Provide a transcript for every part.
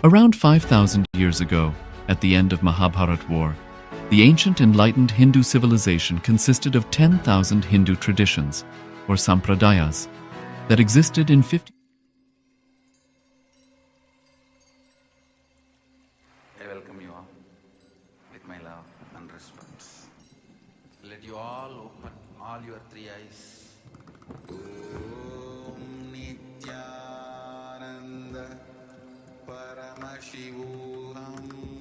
Around 5,000 years ago, at the end of Mahabharat War, the ancient enlightened Hindu civilization consisted of 10,000 Hindu traditions, or sampradayas, that existed in 50. I welcome you all with my love and respect. Let you all open all your three eyes. Om Nityananda Paramashivoham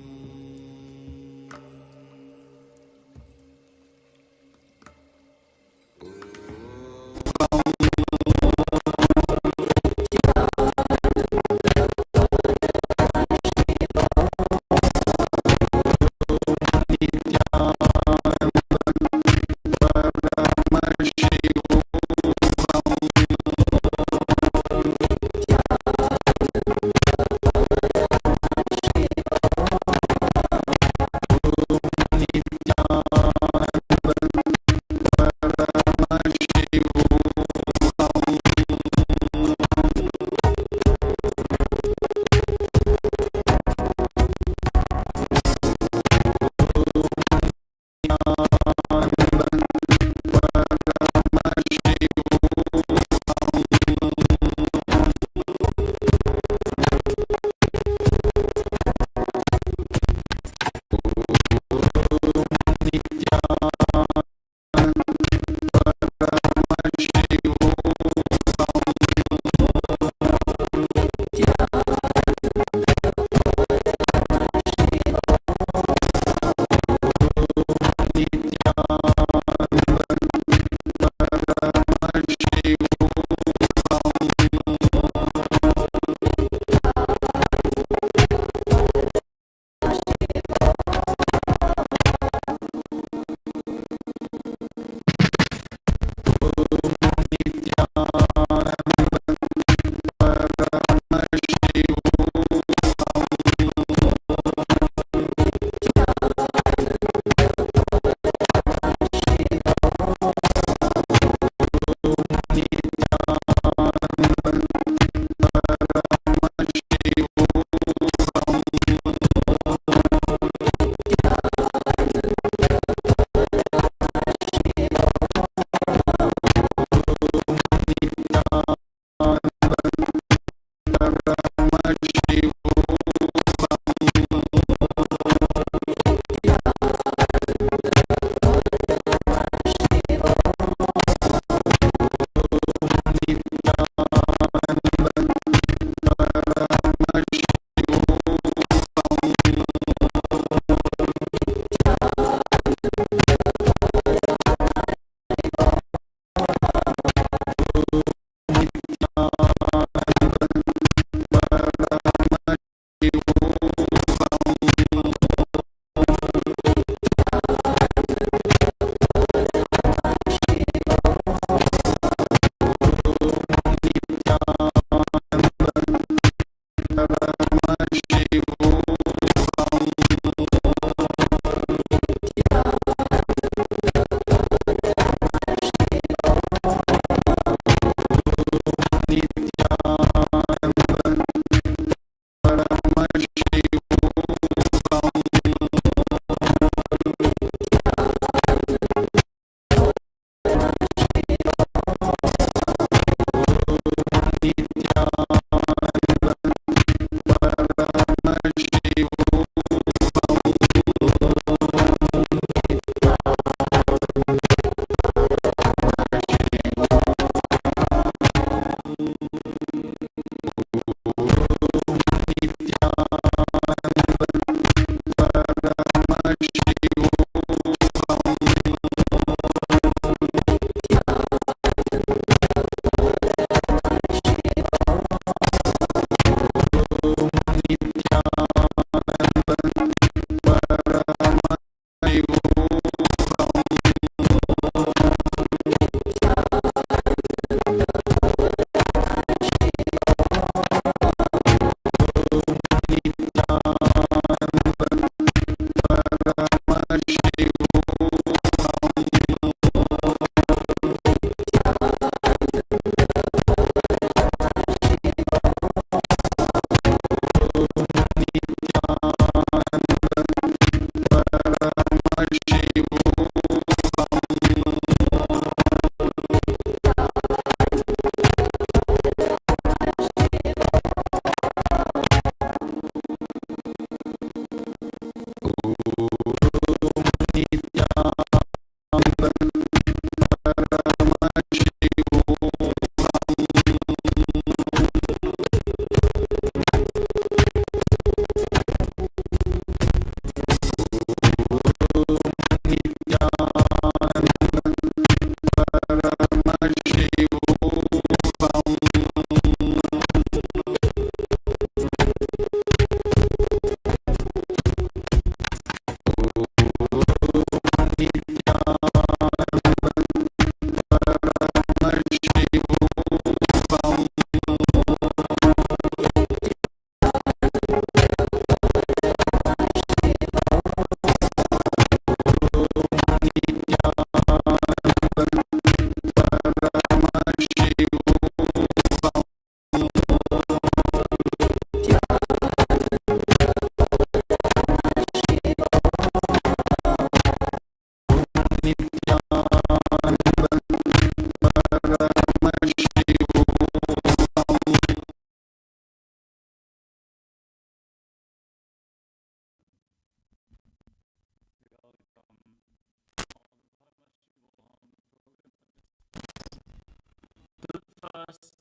First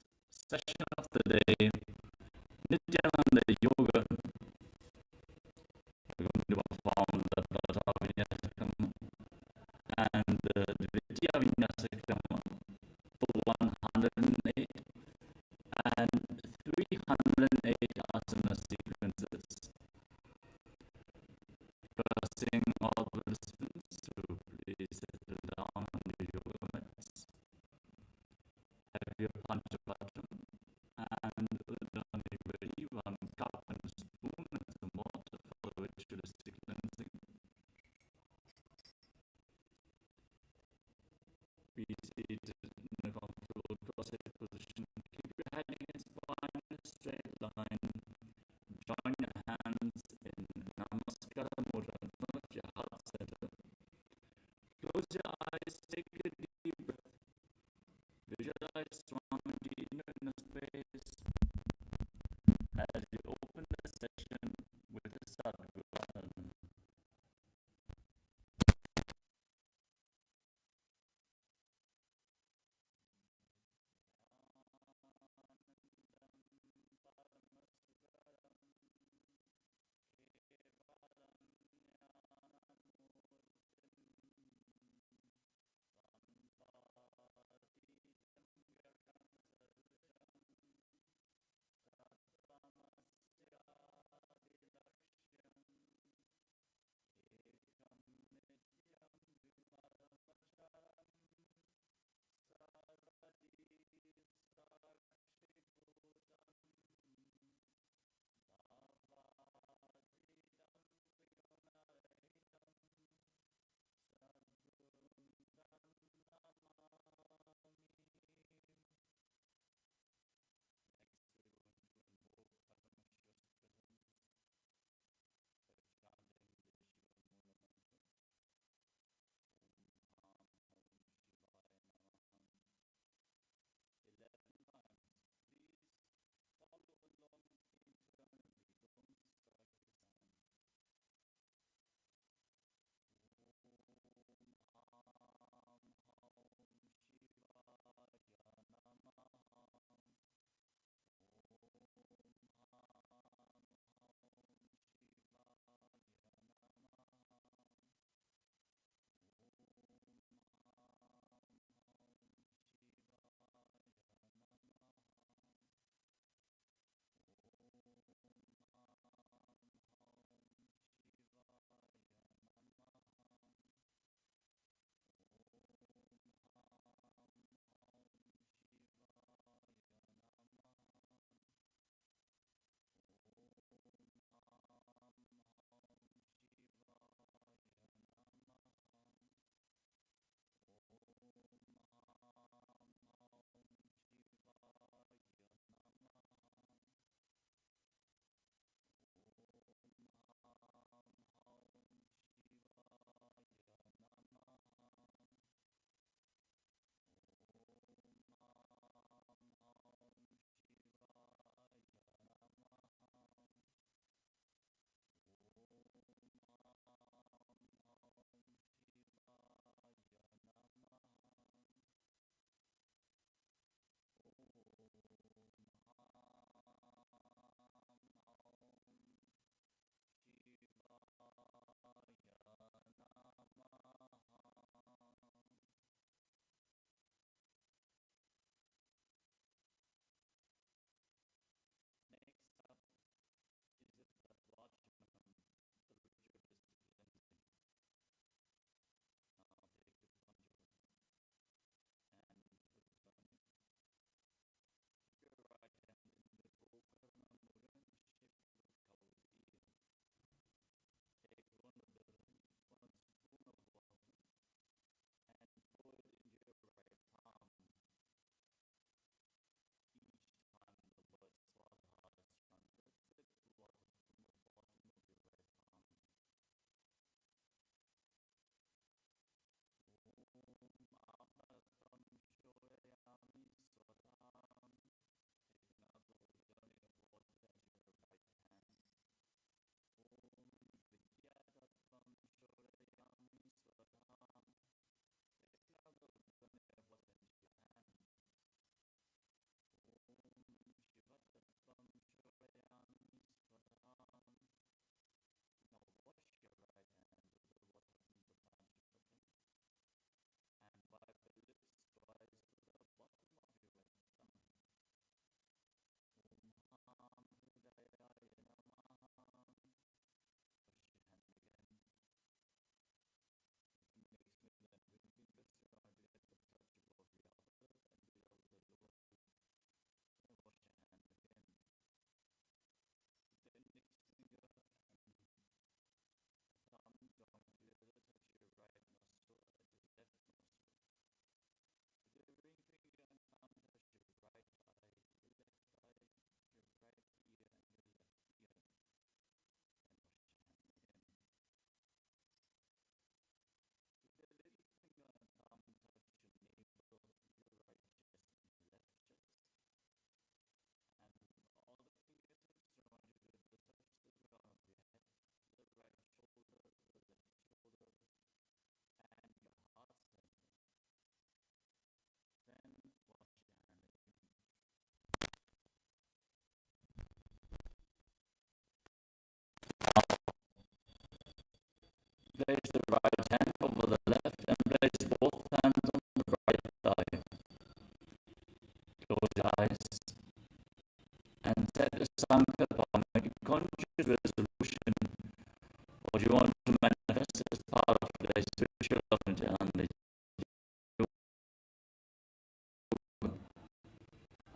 session of the day, Nityananda Yoga. We're going to perform the Prata Vinyasakam and the Dvitiya Vinyasakam for 108 and 308 asana sequences. Requesting all participants to please settle down on the yoga mats. Have your panchapatam and Udani ready, 1 cup and a spoon and some water, follow which you holistic cleansing. Be seated in a comfortable cross-legged position. Keep your head and spine in a straight line. Join your hands in Namaskara Mudra in front of your heart center. Close your eyes, take a deep breath. Visualize Swamiji in your inner space as you open the session with the Sadguru.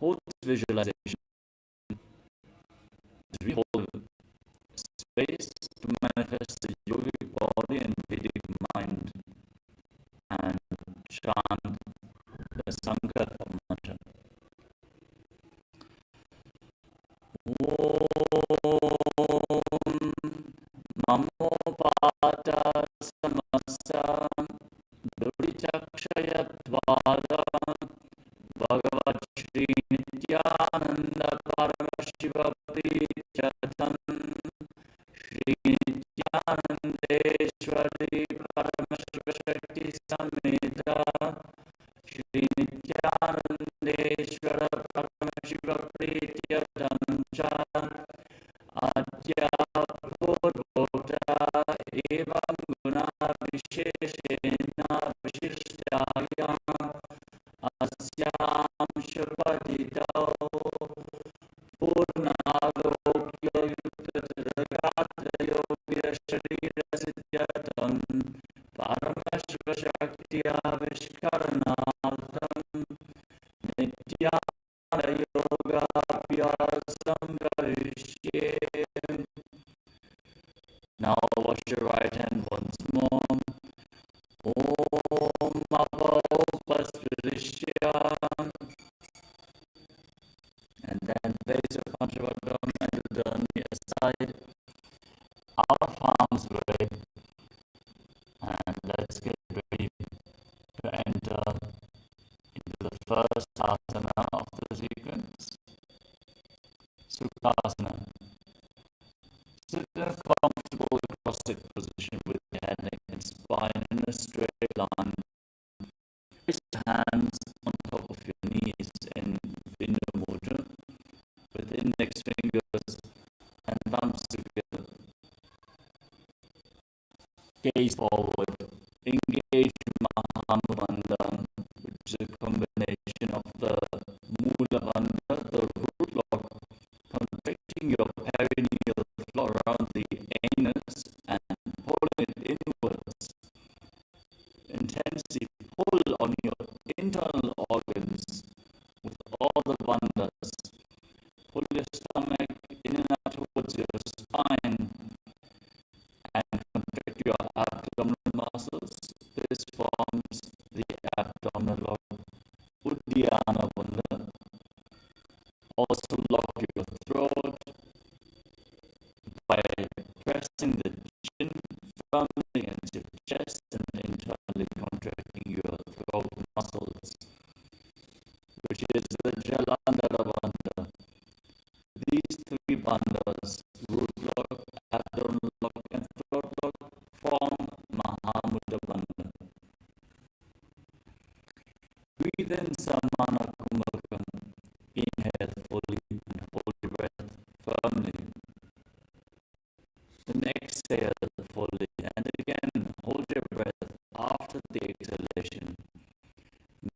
hold this visualization as we hold space to manifest the yogic body and Vedic mind and chant the Sankalpa mantra. Om Namo Pata Samasa Durichakshaya Dvada Bhagavat Shri Nityananda Paramashiva Prichatam Shri Nityanandeshwari Paramashiva Shakti Samhita Shri Nityanandeshwara Paramashiva Prichatam Cha Adya Purvota Evam Guna Visheshena Vishishtaya Asyam Shapaditao Purnalokya Yuktadagata Yogya Sharira Siddhyatam Paramashiva Shaktiya Vishkaranartham Nityana Yoga Pyasam Karishye. Now wash your right hand once more. Om Apaupaspirishya. And then place your Panchavattam and the knee aside, our palms way, and let's get ready to enter into the first asana of the sequence, Sukhasana. Sit in a comfortable cross-sit position with your head, neck and spine in a straight line. Place your hands on top of your knees in Vindu Mudra with index fingers and thumbs together. Gaze forward. Engage Mahamudra, which is a combination of the Mula Bandha, the root lock, contracting your perineal floor around the anus and pulling it inwards. Intensely pull on your internal organs with all the bandhas. Pull your stomach in and out towards your spine and contract your abdominal muscles. This forms the abdominal lock, Uddiyana Bandha. Also lock your throat by pressing the chin firmly against your chest and internally contracting your throat muscles, which is the Jalandhara Bandha. These three bandhas, root lock, abdominal lock, and throat lock, form Mahamudra Bandha. Breathe in Samana Kumbhakam. Inhale fully and hold your breath firmly. Then exhale fully and again hold your breath after the exhalation.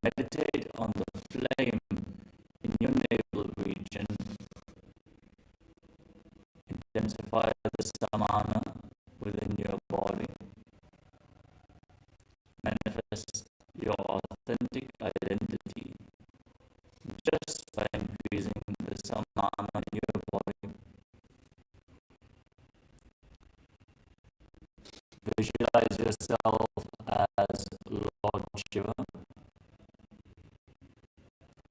Meditate on the flame in your navel region. Intensify the samana within your body. Manifest your authentic identity just by increasing the samana in your body. Visualize yourself as Lord Shiva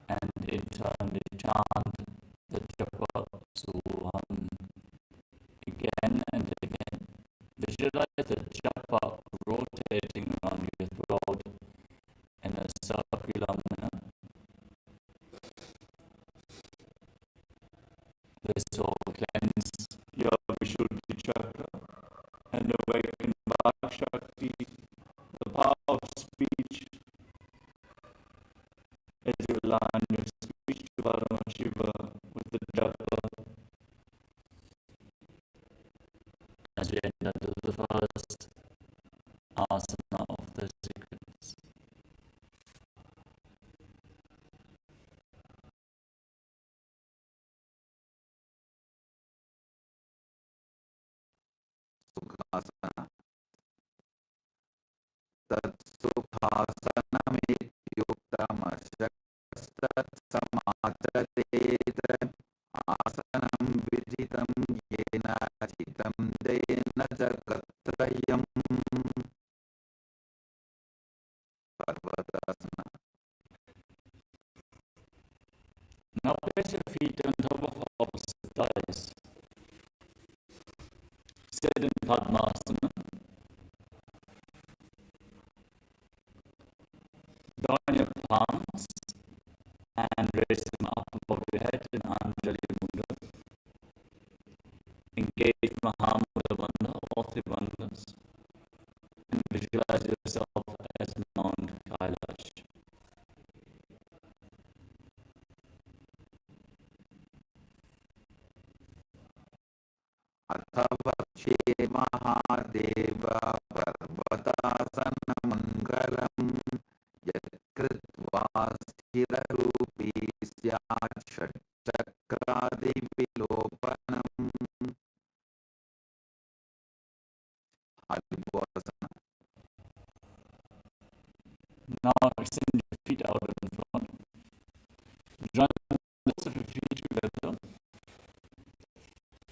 and internally chant the japa Soham again and again. Visualize the japa rotating around your throat in a circular manner. This will cleanse your Vishuddhi chakra and awaken Vak Shakti, the power of speech, as you align your speech to Paramashiva with the japa. As we enter to the first asana of the sequence. Sukhasana. Tat Sukhasanam Yuktam Ashat Samachari Now place your feet on top of opposite thighs. Sit in Padmasana. Join your palms and raise them up above your head in Anjali Mudra. Engage Mahamudra Bandha, all three bandhas, and visualize yourself as Mount Kailash. अथवक्षे Mahadev पर्वतासनमङ्गलम् यत्कृत्वा स्थिररूपी स्यात् षट्चक्रादिविलोपनम् Advaita. Now extend your feet out in front. Join the backs of your feet together.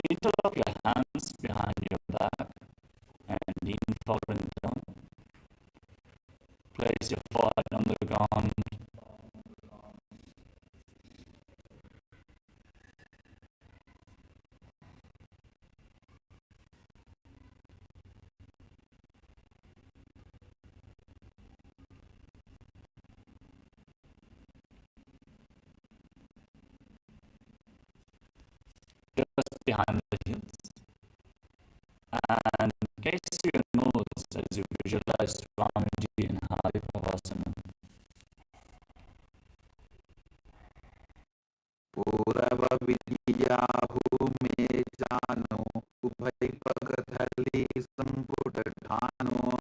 Interlock your hands behind your back and lean forward and down. Place your forehead on the ground. Just behind the hips. And gaze to your nose as you visualize Swamiji in Hari Pavasana. Purava vidya bhume jano ubhayipagathali samputatano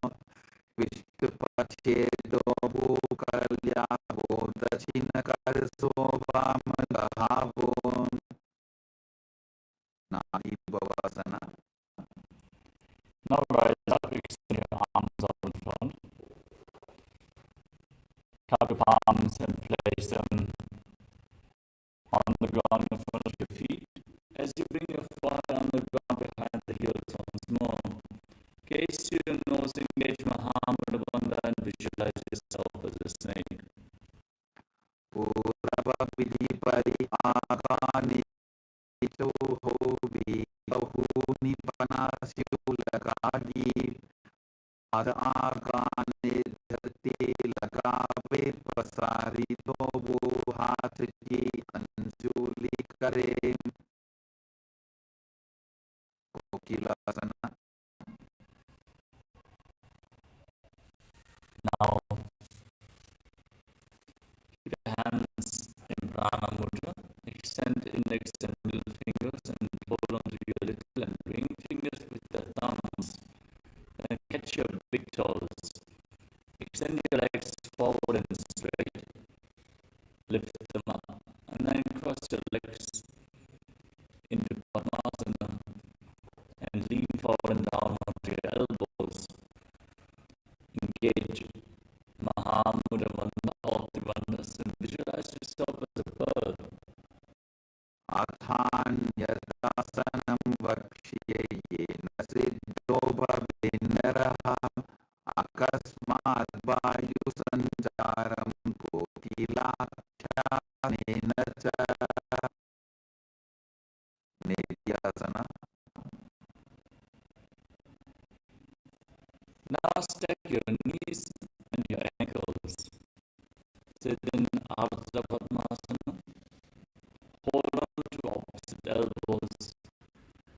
vishtupachedo bhukalya bodachinakaraso vamadahavo Nadi Bhavasana. Now rise up, extend your arms out in front. Cup your palms and place them on the ground in front of your feet. As you bring your forehead on the ground behind the heels once more, gaze to your nose, engage Mahamudra Bandha and visualize yourself as a snake. Purava vidipari agani hovi bahuni panashyulakadi ad agane dharti lagave pasarito buhatji anjuli kare Kokilasana. Now, keep your hands in Prana Mudra. Extend index and middle fingers and hold onto your little and ring fingers with the thumbs. And catch your big toes. Extend your legs forward and straight. Lift them up. And then cross your legs into Padmasana and lean forward and down onto your elbows. Engage Mahamudra Bandha, all the bandhas, and visualize yourself as a bird. Athanyadasanam vakshye yena siddho bhavinaraha akasmat vayu sancharam kokilakshyanena cha Nityasana. Now stack your knees and your ankles. Sit in Ardha Padmasana. Hold on to opposite elbows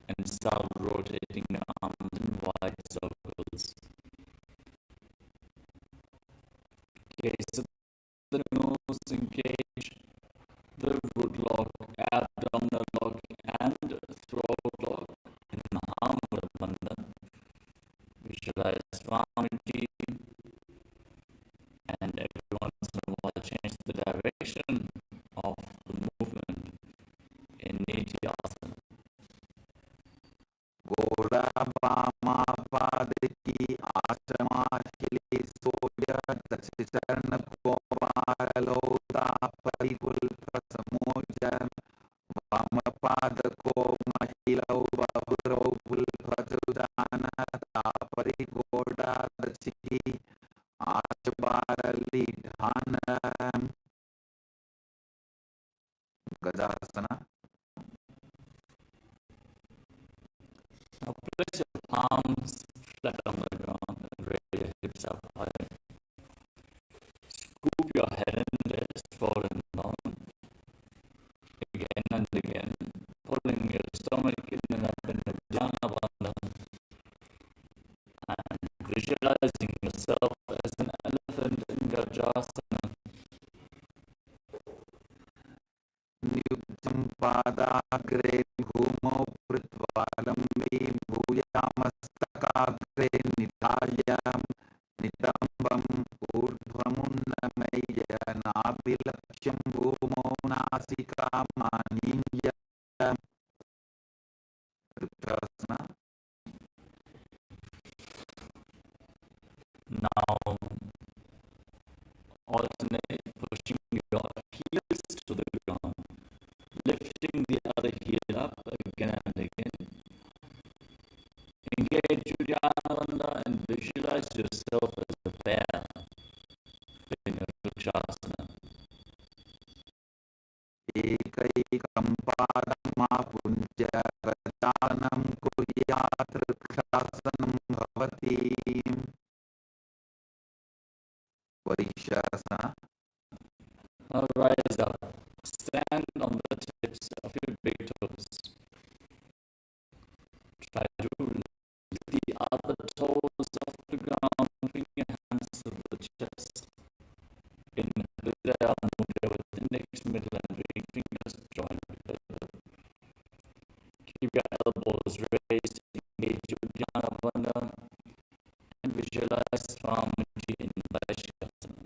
and start rotating your arms in wide circles. Gaze at the nose, engage the root lock, abdominal lock, and throat lock in Mahamudra Bandha. Visualize Swamiji, and every once in a while change the direction of the movement in Nityasana. Goda Vama Padiki Ashamashili Soya Dachicharna Kovaralota Paripulpa Samoja Vamapadako Mahilo Bahuro Pulpatudana Tapari Goda Dachi Ashabarali Dhana Gajasana. Now place your palms flat on the ground and raise your hips up high. Scoop your head and chest forward and down. Again and again, pulling your stomach in and up in the Dhyana Bandha and visualizing yourself as an elephant in Gajasana. Nyuktam padagre bhumau pritvalambi bhuyamastakagre nidayam nitambam urdhvamunnamaya nadilaksham bhumau nasikam aniyam. Uttarasana. Now, alternate pushing your heels to the ground, lifting the other heel up again and again. Engage Uddiyana and visualize yourself as a bear in your Vrikshasana. Ekaikam padamapunja gajanam kuryat vrikshāsanam bhavati. Varishasana. Now rise up. Stand on the tips of your big toes. Try to lift the other toes off the ground. Bring your hands to the chest. In Hridaya Mudra with index, middle and ring fingers joined together. Keep your elbows raised. Engage your Uddiyana Bandha and visualize Swamiji in Vaishakasana.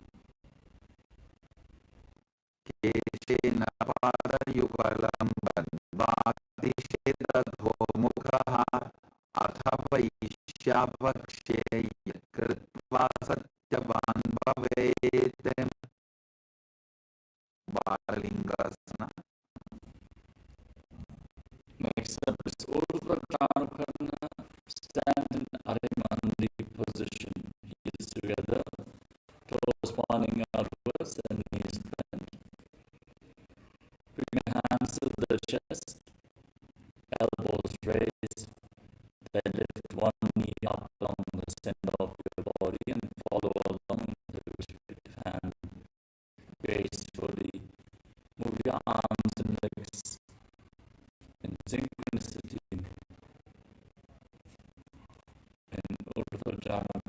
Keshena padayugalam badvadishedadho mukhaha athavayishyapakshe yakritva satyavan bhavet. Balalingasana. Next up is Urdhva Karna. Stand in Arimandi position. Heels together, toes pointing outwards and knees bent. Bring your hands to the chest, elbows raised, then lift one knee up along the center of your body and follow along the respective hand gracefully. Move your arms and legs in synchronicity in Urdhva Karna.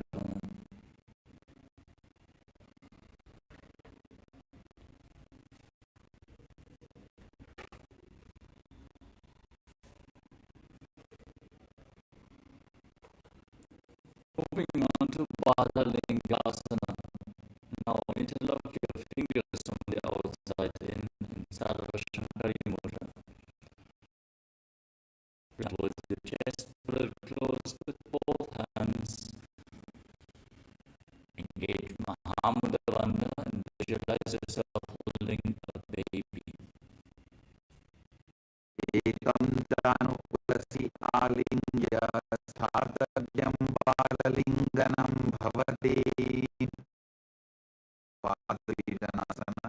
Moving on to Balalingasana. Now interlock your fingers from the outside in Sarva Shankari Mudra. Towards the chest, pull it close with both hands. Engage Mahamudra Bandha and visualize yourself holding a baby. Ekam janupasi alingya sthartagyam balalinganam bhavati. Padridanasana.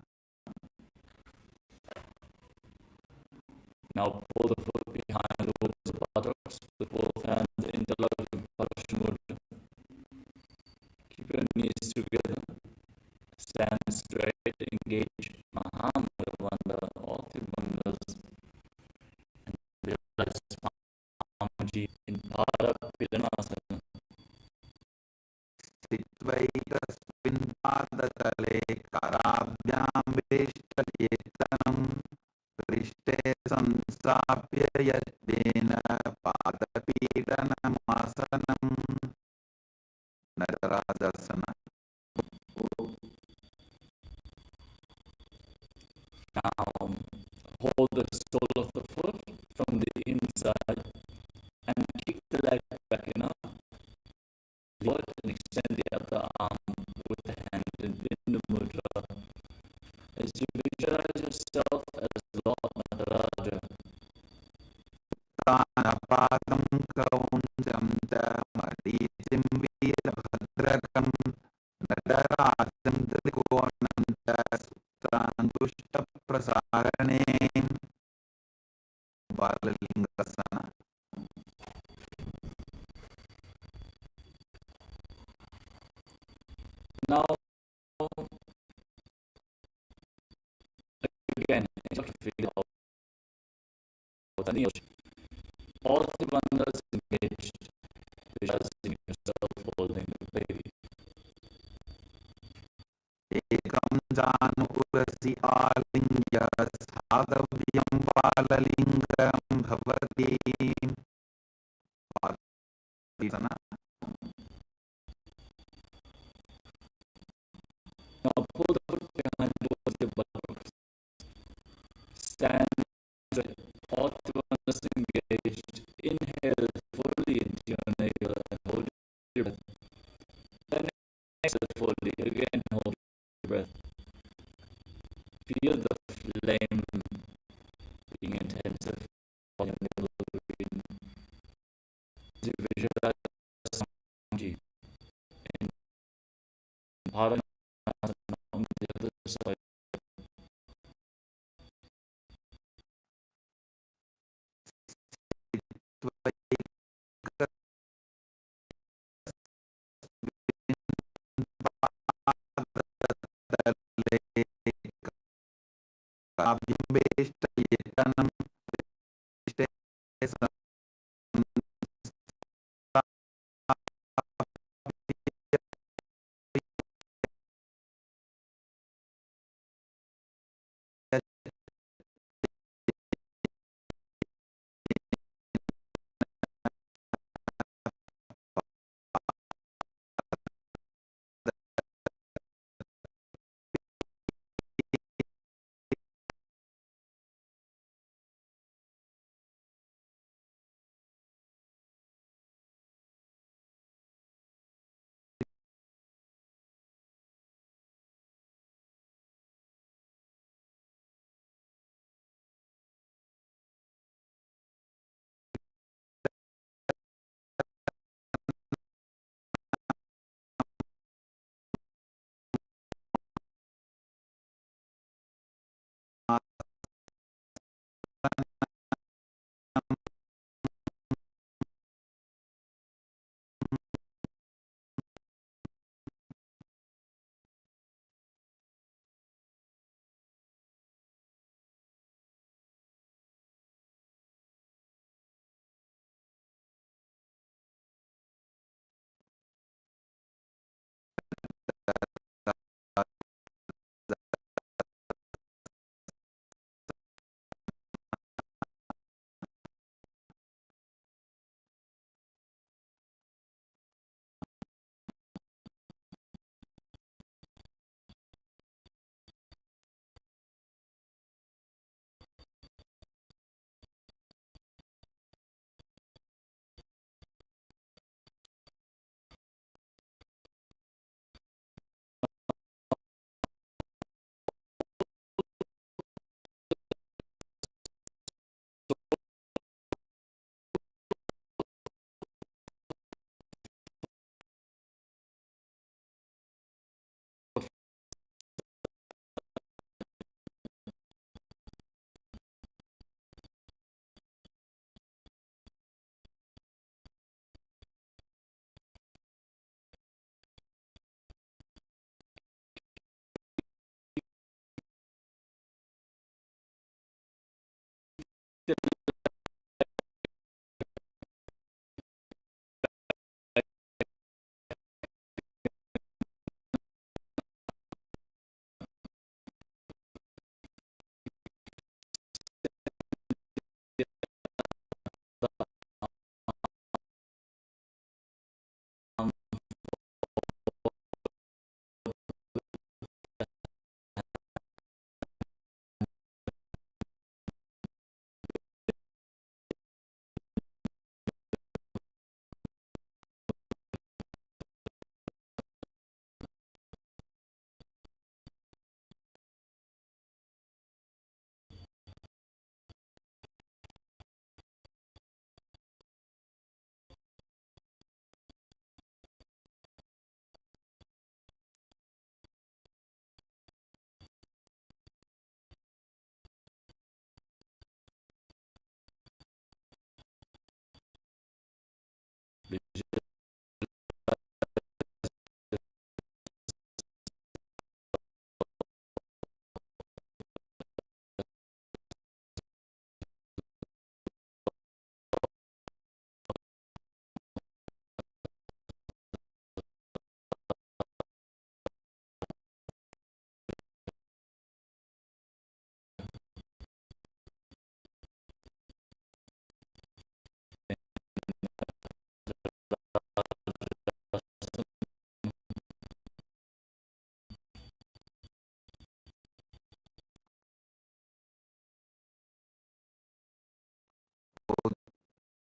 Now pull the foot behind towards the buttocks with both hands interlocked with Parashamudra. Keep your knees together. Stand straight. Engage Mahamudra Bandha, all three bandhas. And visualize Swamiji in Paramashivoham. Sthitvaikasmin padatale karabhyam veshtayetanam krishte samsapya yadena padapidanamasana. Natarajasana. Now hold the sole of the foot from the inside and kick the leg back enough. Lower and extend the other arm with the hand in Bindu Mudra as you visualize yourself as Lord Nataraja. Tanapadam kaunjam madijim veerabhadrakam nadarajam trikonam sutandushta prasannam Udharane Balalingasana. Now, again, you have to figure out all the wonders engaged, visualizing yourself holding the baby. Ekam janu urasi alingya sadhavyam balalingam bhavati. Now pull the foot behind towards the buttocks. Stand all the wonders engaged. Inhale fully into your navel and hold your breath. Then exhale fully. Again, hold your breath. Feel the flame being intensive on your navel region. Visualize Samji in Paramashivoham on the other side.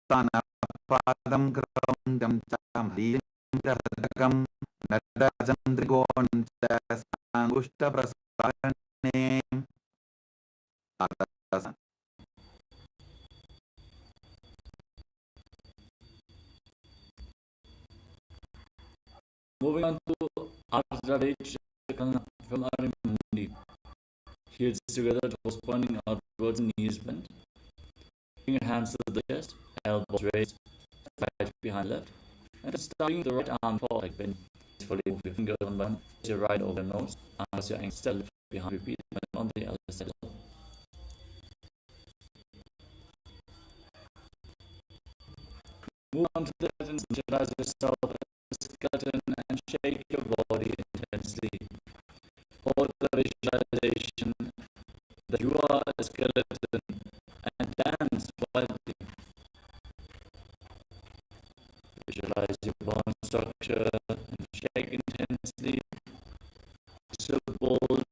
उत्तानपादं क्रौञ्चं च हरीं च हृदकं नटचन्द्रिकोणं च साङ्गुष्ठप्रसारणे Moving on to Advaita from Paramashivoham. Heels together, toes pointing outwards, knees bent. Bring your hands to the chest, elbows raised, right behind left. And starting the right arm forward, like bend. Fully move your fingers one by one. Place your right over your nose. Arms your ankles left behind. Repeat on the other side. Move on to the curtains. Visualize yourself as a skeleton and shake your body intensely. Hold the visualization that you are a skeleton and dance wildly. Visualize your bone structure and shake intensely. So bold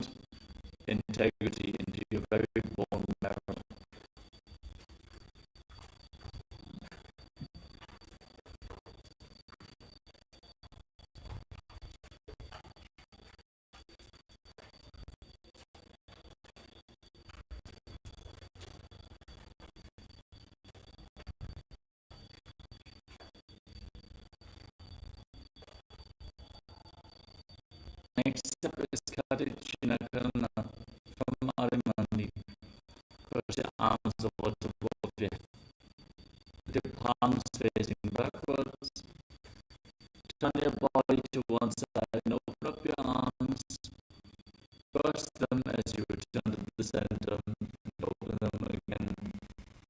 integrity into your very bone marrow. Next step is Chinakana from Arimani. Cross your arms over the both your head. With your palms facing backwards. Turn your body to one side and open up your arms. Cross them as you return to the center. And open them again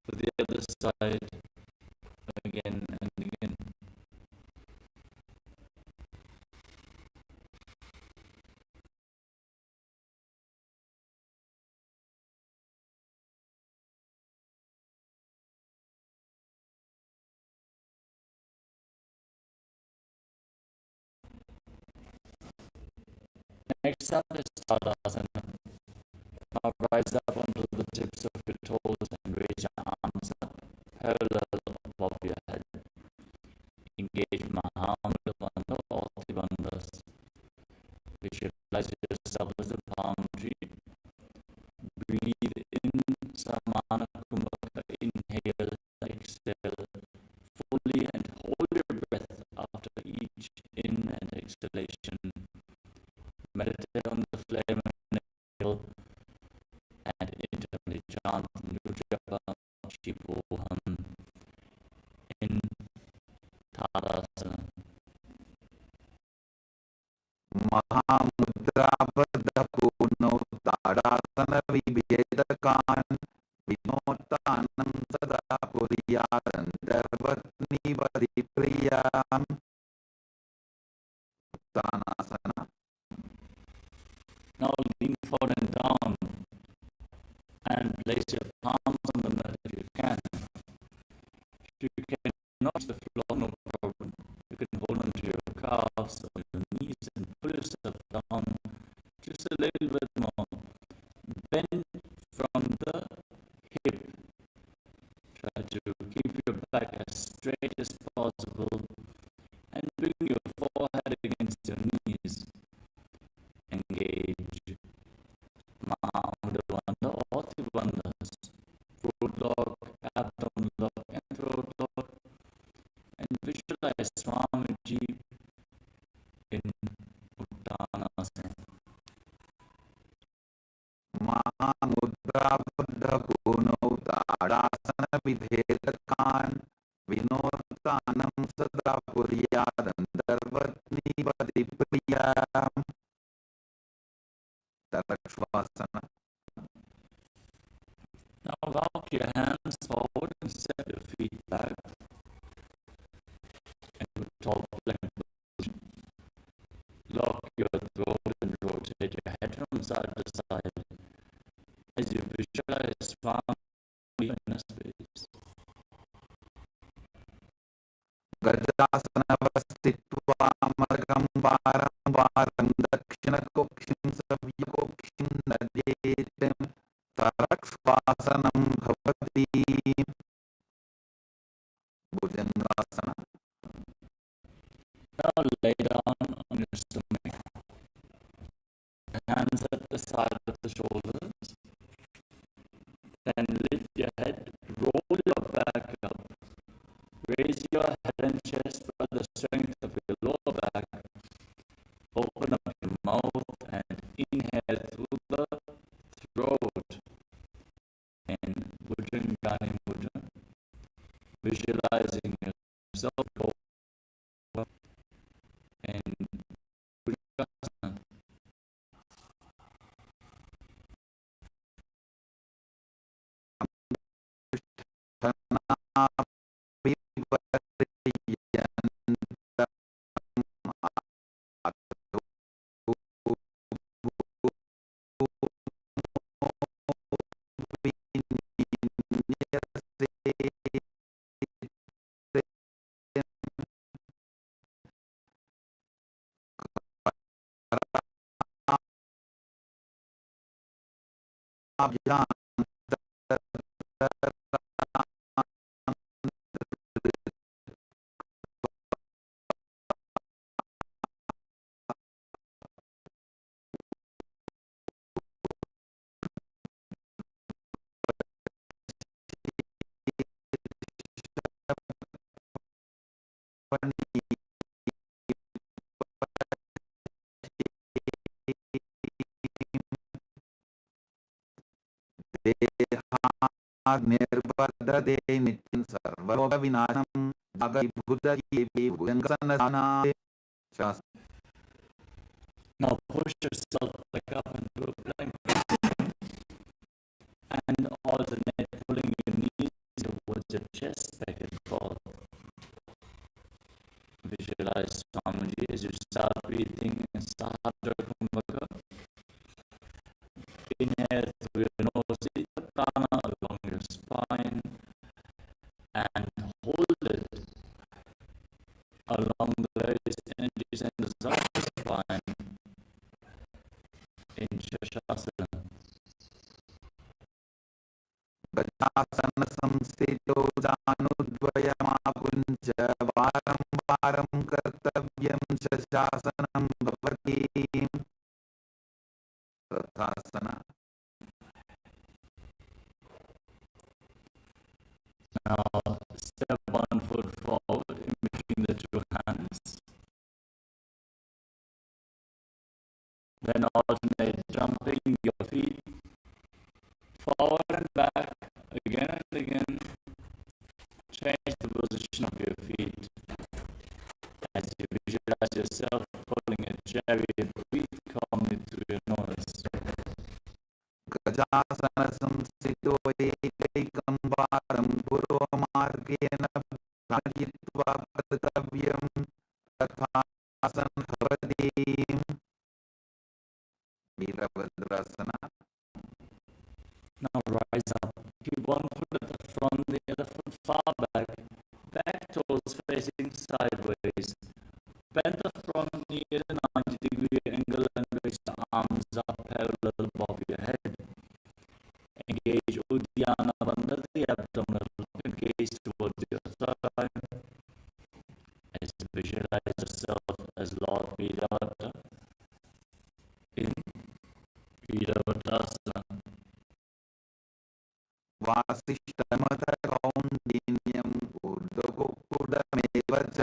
to the other side. Again and again. Next up is Tadasana. Now rise up onto the tips of your toes and raise your arms up parallel above your head. Engage Mahamudavanda or Bandhas. Visualize yourself as a palm tree. Breathe in Samana Kumaka. Inhale, exhale fully and hold your breath after each in and exhalation. Meditate on the flame and inhale and internally chant Paramashivoham in Tadasana. महामुद्राबद्धपूर्णौ ताडासनविभेदकान् विनोत्तानं सदा कुर्यादन्तर्वत्निपरिप्रियाम् उत्तानासना. Now lean forward and down and place your palms on the mat if you can. If you cannot reach the floor, no problem. You can hold on to your calves or your knees and pull yourself down just a little bit more. Bend from the hip. Try to keep your back as straight as possible and bring your forehead against your knees. Engage Mahamudavanda or Bandhas. Root lock, abdomen lock, and throat lock. And visualize Swamiji in Uttanasana. महामुद्राबद्धपूर्णौ ताडासनविभेदकान् विनोत्तानं सदा कुर्यादन्तर्वत्निपरिप्रियाम् Tarakshvasana. Now rock your hands forward and step your feet back. And with tall plank position. Lock your throat and rotate your head from side to side as you visualize Swami in a space. Gajasana margam varam dakshinakokshin savyakokshin nadetem tarakshvasanam bhavati. Then lift your head, roll your back up, raise your head and chest by the strength of your lower back. Open up your mouth and inhale through the throat in Bhujangali Mudra, visualizing yourself over in Bhujangasana. निर्बद्धते नित्यं सर्वलोकविनाशं जागरिभूतये भुजङ्गसनदानाय शास्त्रम्. Now push yourself back up into a plank and alternate pulling your knees towards your chest back and forth. Visualize Swamiji as you start breathing in Sahasrara Kumbhaka. Inhale through your nose, the prana along your spine, and hold it along the various energy centers of the spine in Shashasana. गजासन संस्थितो जानुद्वयमापुञ्च वारं वारं कर्तव्यं शशासनं भवति. तथासना. Now step 1 foot forward in between the two hands. Then alternate jumping your feet forward and back again and again. Change the position of your feet as you visualize yourself pulling a chariot. Breathe calmly through your nose. गजासन संस्थितो एकैकं वारं पूर्वमार्गेण धारयित्वा कर्तव्यं तथासनं भवति. Virabhadrasana. Now rise up. Keep one foot at the front, the other foot far back. Back toes facing sideways. Bend the front knee at a 90-degree angle and raise the arms up parallel above your head. Engage Uddiyana Bandha, the abdominal block, and gaze towards your third eye. As you visualize yourself as Lord Vidavata in Vidavatasana. वासिष्ठमतकौण्डिन्यम् ऊर्ध्वपुडमेव च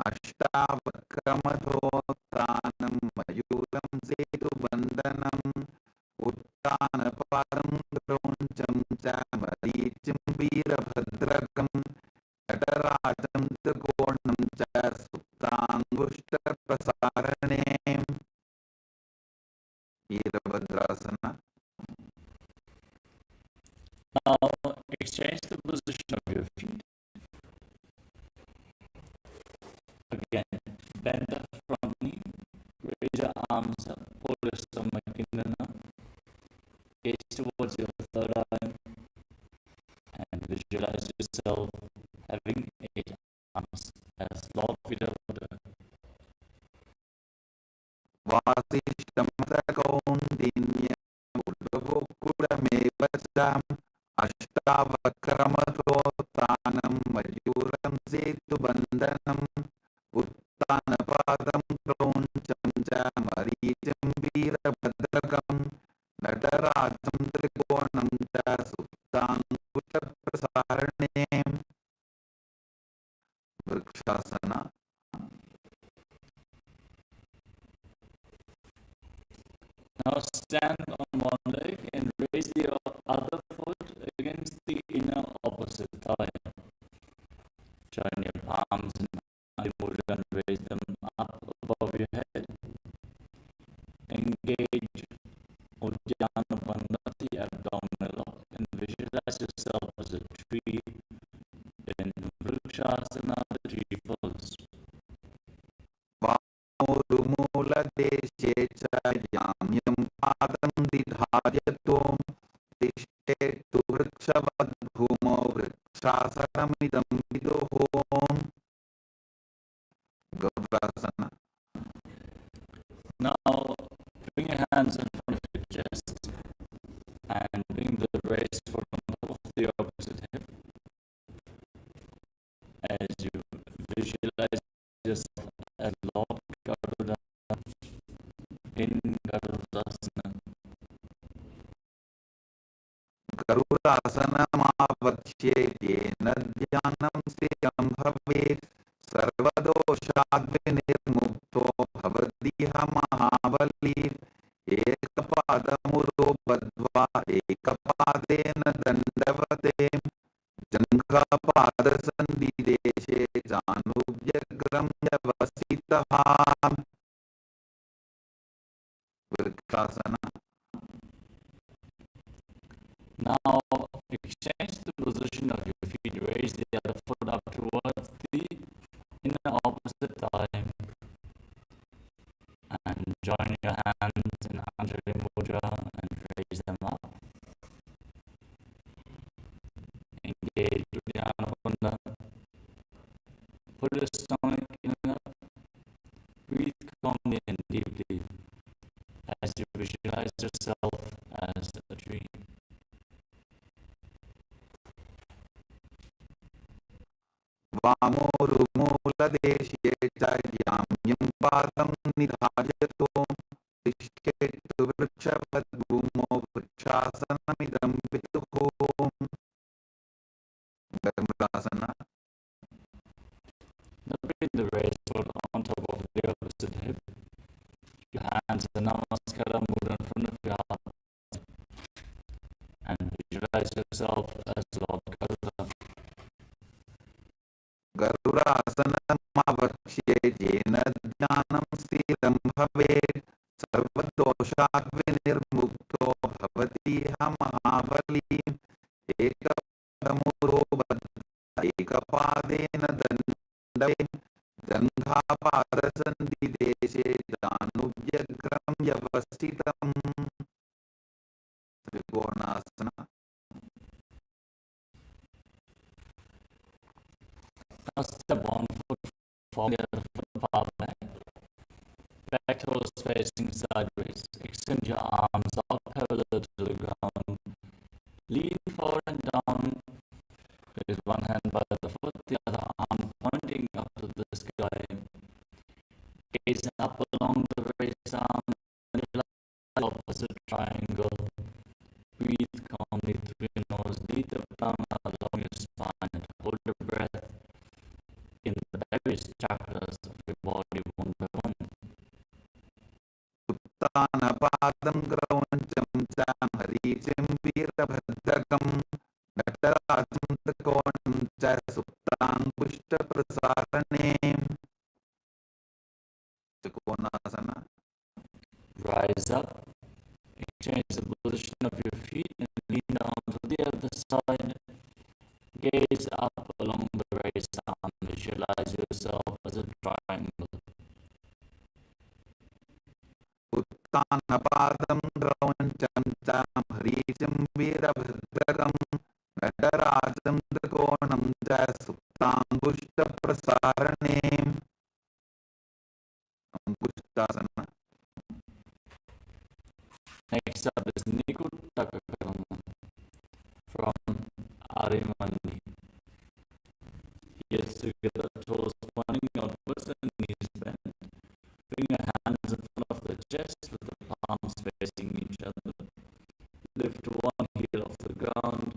अष्टावक्रमथोत्थानं मयूरं सेतुबन्धनम् उत्थानपादं क्रौञ्चं च मरीचिं वीरभद्रकं नटराजं त्रिकोणं च सुप्ताङ्गुष्ठप्रसारणे. Virabhadrasana. Now exchange the position of your feet. Again, bend the front knee, raise your arms up, pull your stomach in and out, gaze towards your third eye, and visualize yourself having 8 arms as Lord Vidavata. वासिष्ठमतकौण्डिन्यम् ऊर्ध्वपुडमेव च अष्टावक्रमथोत्थानं मयूरं सेतुबन्धनम् उत्थानपादं क्रौञ्चं च मरीचिं वीरभद्रकं नटराजं त्रिकोणं च सुप्ताङ्गुष्ठप्रसारणे vrikshasana. Now stand on one leg and raise the other foot against the inner opposite thigh. Join your palms in Adi Mudra and raise them up above your head. Engage Uddiyana Bandhati abdominal lock and visualize yourself as a tree in Vrikshasana, the tree pose. वामोरुमूलदेशे च याम्यं पादं दिधार्यतो तिष्ठेत्तु वृक्षवद्भूमौ वृक्षासनमिदं विदुः. Gavrasana. Now bring your hands in front of your chest and bring the raised foot on top of the opposite hip as you visualize yourself as Lord Garuda in Garudasana. गरुडासनमावक्ष्येतेन ध्यानं स्थितं भवेत् सर्वदोषाद्विनिर्मुक्तो भवतीह महाबली. एकपादमुरो बद्ध्वा एकपादेन दण्डवते जङ्घापादसन्धिदेशे जानुभ्यग्रं व्यवसितः. Vrikshasana. Now exchange the position of your feet, raise the other foot up towards the inner opposite thigh and join your hands in Anjali Mudra and raise them up. Engage Uddiyana Bandha. Put your stomach in up. Breathe calmly and deeply as you visualize yourself as a tree. वामोरुमूलदेशे च याम्यं पादं निधार्यतो तिष्ठेत्तु वृक्षवद्भूमौ वृक्षासनमिदं विदुः. Gavrasana. Now bring the raised foot on top of the opposite hip. Your hands in Namaskara Mudra in front of your heart and visualize yourself as Lord Garuda. गरुडासनमावक्ष्येतेन ध्यानं स्थितं भवेत् सर्वदोषाद्विनिर्मुक्तो भवतीह महाबली. एकपादमुरो बद्ध्वा एकपादेन दण्डवते जङ्घापादसन्धिदेशे जानुभ्यग्रं व्यवसितम्. त्रिकोणासना. Now step one foot forward, the other foot far back. Back toes facing sideways. Extend your arms out parallel to the ground. Lean forward and down. Place one hand by the foot, the other arm pointing up to the sky. Gaze up along the raised arm and the opposite triangle. Breathe calmly through your nose. Lead the prana along your spine and hold your breath in the various chakras of your body one by one. उत्तानपादं क्रौञ्चं च मरीचिं वीरभद्रकं नटराजं त्रिकोणं च सुप्ताङ्गुष्ठप्रसारणे. त्रिकोणासना. Rise up, exchange the position of your feet and lean down to the other side. Gaze up along the raised arm. Visualize yourself as a triangle. उत्तानपादं क्रौञ्चं च मरीचिं वीरभद्रकं नटराजं त्रिकोणं च सुप्ताङ्गुष्ठप्रसारणे. अंकुष्टासना. Next up is Nikuttaka Karma from Arimani. Heels together, toes pointing outwards and knees bent. Bring your hands in front of the chest with the palms facing each other. Lift one heel off the ground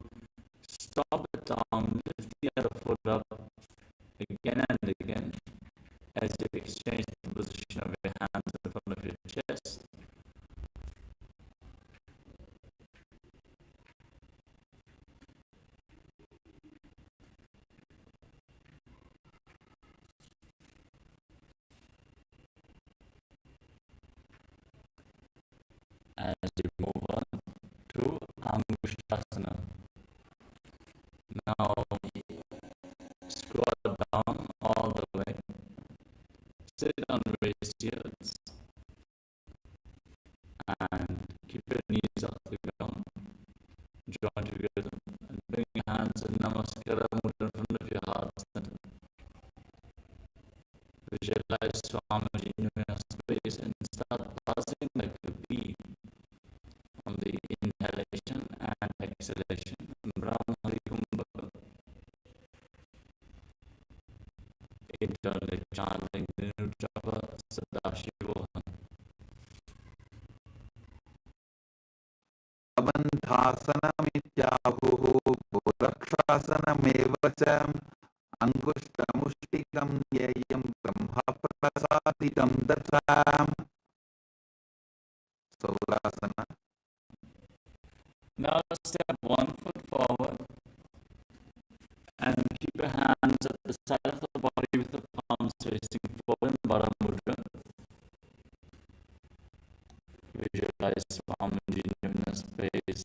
as you move on to Angushtasana. Now scroll down all the way. Sit on raised heels and keep your knees off the ground. Join together and bring your hands in Namaskara mudra in front of your heart center. Visualize Swamiji in your space and start passing like a bee on the inhalation and exhalation. Brahmari Kumbhaka. Internally chanting the new japa Sadashivoham. बन्धासनमित्याहुः भूरक्षासनमेव च अङ्गुष्ठमुष्टिकं ज्ञेयं ब्रह्मप्रसादितं तथा Saulasana. Now step 1 foot forward and keep your hands at the side of the body with the palms facing forward in Bada Mudra. Visualize Swamiji in your space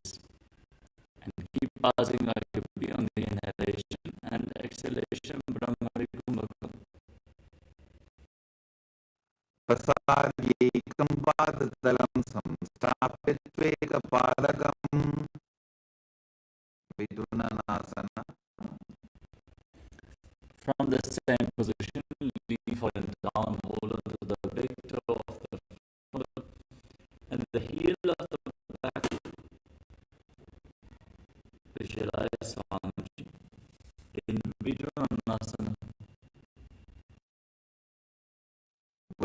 and keep passing like a bee on the inhalation and exhalation. Brahmari Kumbhaka. प्रसार्येकं पादतलं संस्थाप्यत्वेकपादकं विदुननासना. From the same position, lean forward down, hold on to the big toe of the foot and the heel of the back. Visualize Swamiji in Vidunanasana.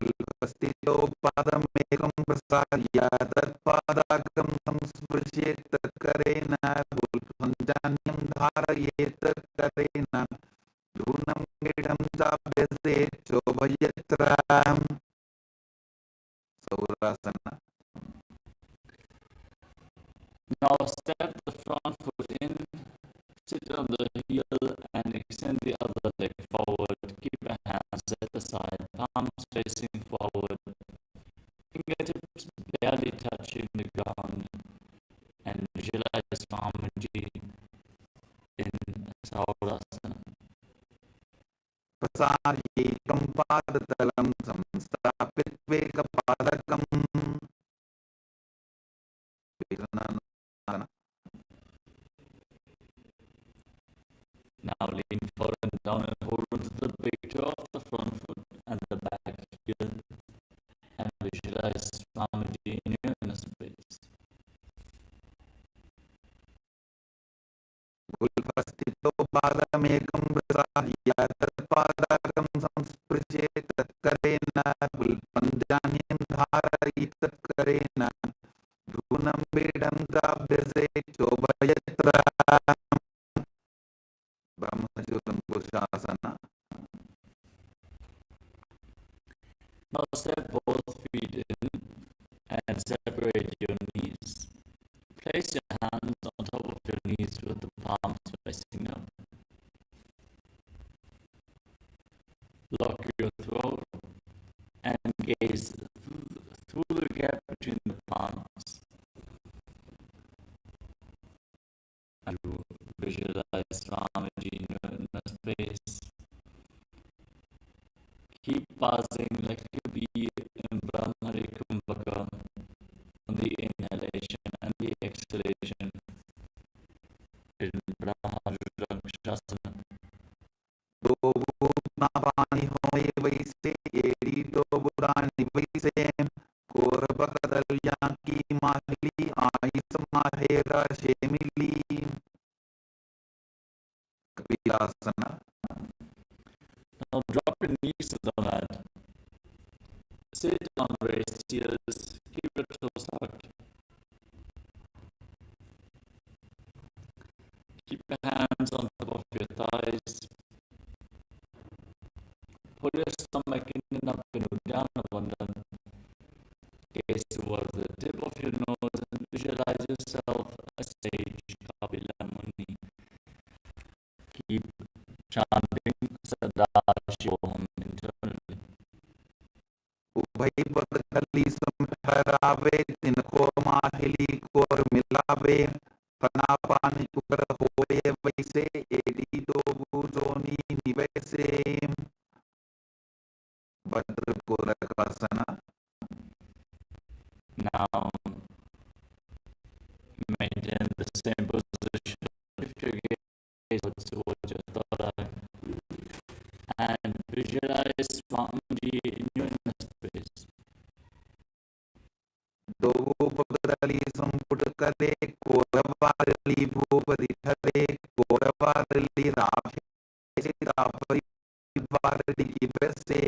उल्लस्थितो पादमेकं प्रसार्य तत्पादाग्रं संस्पृशेत् तत्करेण उल्लञ्जान्यं धारयेत् तत्करेण यूनं मीडं चाभ्यसेत् चोभयत्र. Saulasana. Now step the front foot in, sit on the heel and extend the other leg forward. Keep your hands at the side, palms facing forward, fingertips barely touching the ground, and visualize Swamiji in Saulasana. प्रसार्येकं पादतलं संस्थाप्यत्वेकपादकं विदुननासना. Now lean forward and down and hold on to the big toe of the front foot and the back heel and visualize Swamiji in your inner space. उल्लस्थितो पादमेकं प्रसार्य तत्पादाग्रं संस्पृशेत् तत्करेण उल्लञ्जान्यं धारयेत् तत्करेण यूनं मीडं चाभ्यसेत् चोभयत्र. ब्रह्मजुगुशासना. Now step both feet in and separate your knees. Place your hands on top of your knees with the palms facing up. Lock your throat and gaze through the gap between the palms. And visualize Swamiji in your inner space. Keep passing like a bee in Brahmari Kumbhaka on the inhalation and the exhalation in Brahmarudrakshasana. दो भूतना पानी होए वैसे एड़ी दो बुरानी वैसे कोरबकदलियां की Mahuli ice माहेरा शेमिली. कपिलासना. Now drop your knees to the mat. Sit on raised heels. Keep your toes tucked. Keep your hands on top of your thighs. Pull your stomach in and up in Uddiyana Bandhan. Gaze towards the tip of your nose and visualize yourself a sage Kapila Muni. Keep chanting Sadashivoham internally. उभय पदकली समठरावे तिनको मा ukara hoye vaise edi tobu zoni nivese Bhadrapurakasana. Now maintain the same position. Lift your gaze towards your third eye and visualize Swamiji in your inner space. Dovupadali samputakare koravarali bhupadithare koravarali raphe raparivarali kivase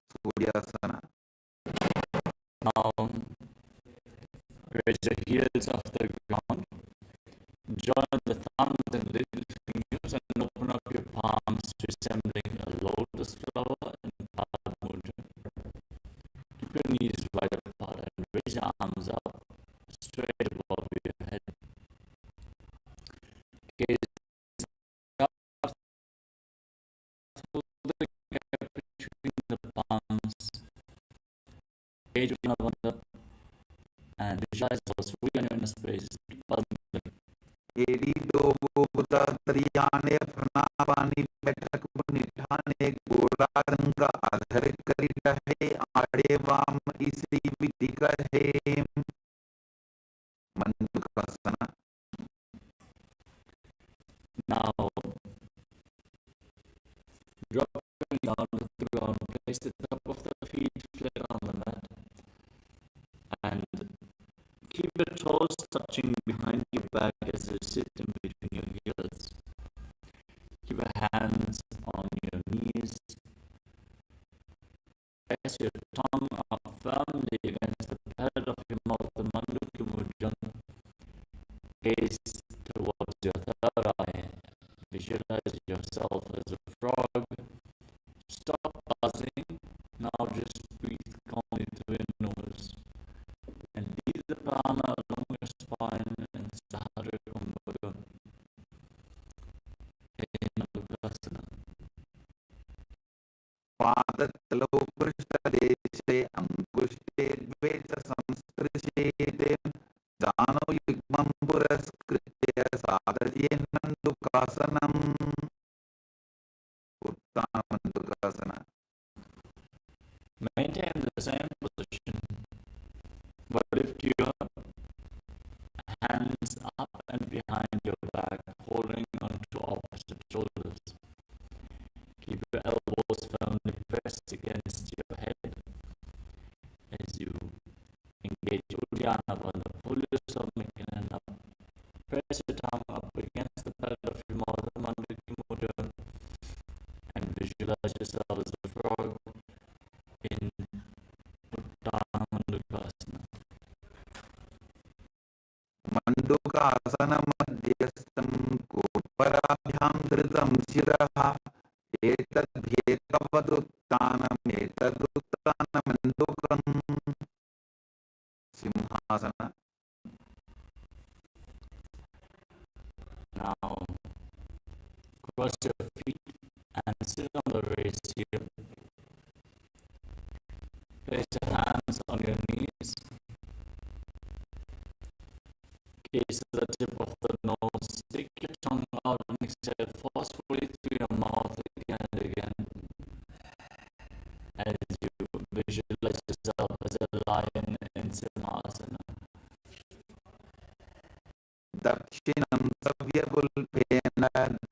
Suryasana. Now raise your heels off the ground. Join the thumbs and little fingers and open up your palms, resembling a lotus flower in Pada Mudra. Keep your knees wide apart and raise your arms up straight above your head. Gaze up through the gap between the palms. Gaze one another and visualize those three in your space. Edi dovupada triyane pranavani बैठक निठाने गोलारंग आधर करी रहे आड़े वाम इसी विधि कहे मंडूकासना. Now drop down to the ground, place the top of the feet flat on the mat and keep your toes touching behind your back as you sit in between your heels. Keep your hands on your knees. Press your tongue up firmly against the palate of your mouth, the Mandukya Mudra. Gaze towards your third eye. Visualize yourself as a frog. Stop buzzing. Now just breathe calmly through your nose. And lead the prana along your spine and Sahara Kumbhaka in Mandukasana. पादतलो पृष्ठदेशे अंकुष्टे द्वैत संस्पृशेते दानो युग्मं पुरस्कृत्य साधये मंडूकासनम्. उत्तानमंडूकासना. Maintain the same position, but lift your hands up and behind your back, holding onto opposite shoulders. Keep your elbows firmly pressed against your head as you engage Uddiyana Bandha. Pull your stomach in and up. Press your tongue up against the palate of your mouth, Mandukya Mudra, and visualize yourself as a frog in Uttana Mandukasana. मंडूकासन मध्यस्थं कोटपराभ्यां धृतं शिरः एतद्भेकवदुत्थानम् एतदुत्थानमण्डूकम्. सिंहासना. Now cross your feet and sit on the raised heel. Place your hands on your knees. Gaze to the tip of the nose. Stick your tongue out and exhale forcefully through your mouth again and again. As you visualize yourself as a lion in Simhasana. दक्षिणं सव्यगुल्फेन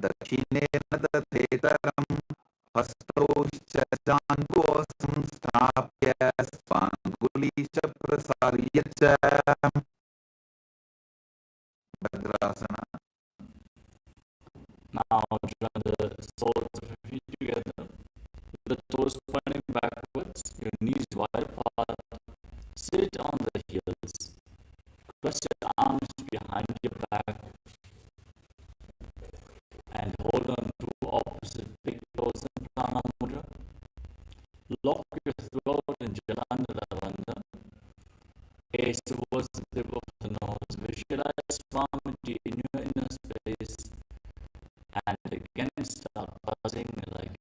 दक्षिणेन दधेतरं हस्तौश्च चाङ्गो संस्थाप्य स्वाङ्गुली च प्रसार्य च. भद्रासना. Now join the soles of your feet together. With the toes pointing backwards, your knees wide apart. Sit on the heels. Cross your arms behind your back and hold on to opposite big toes in Prana Mudra. Lock your throat in Jalandhara Bandha. Gaze towards the tip of the nose. Visualize Swamiji in your inner space and again start buzzing like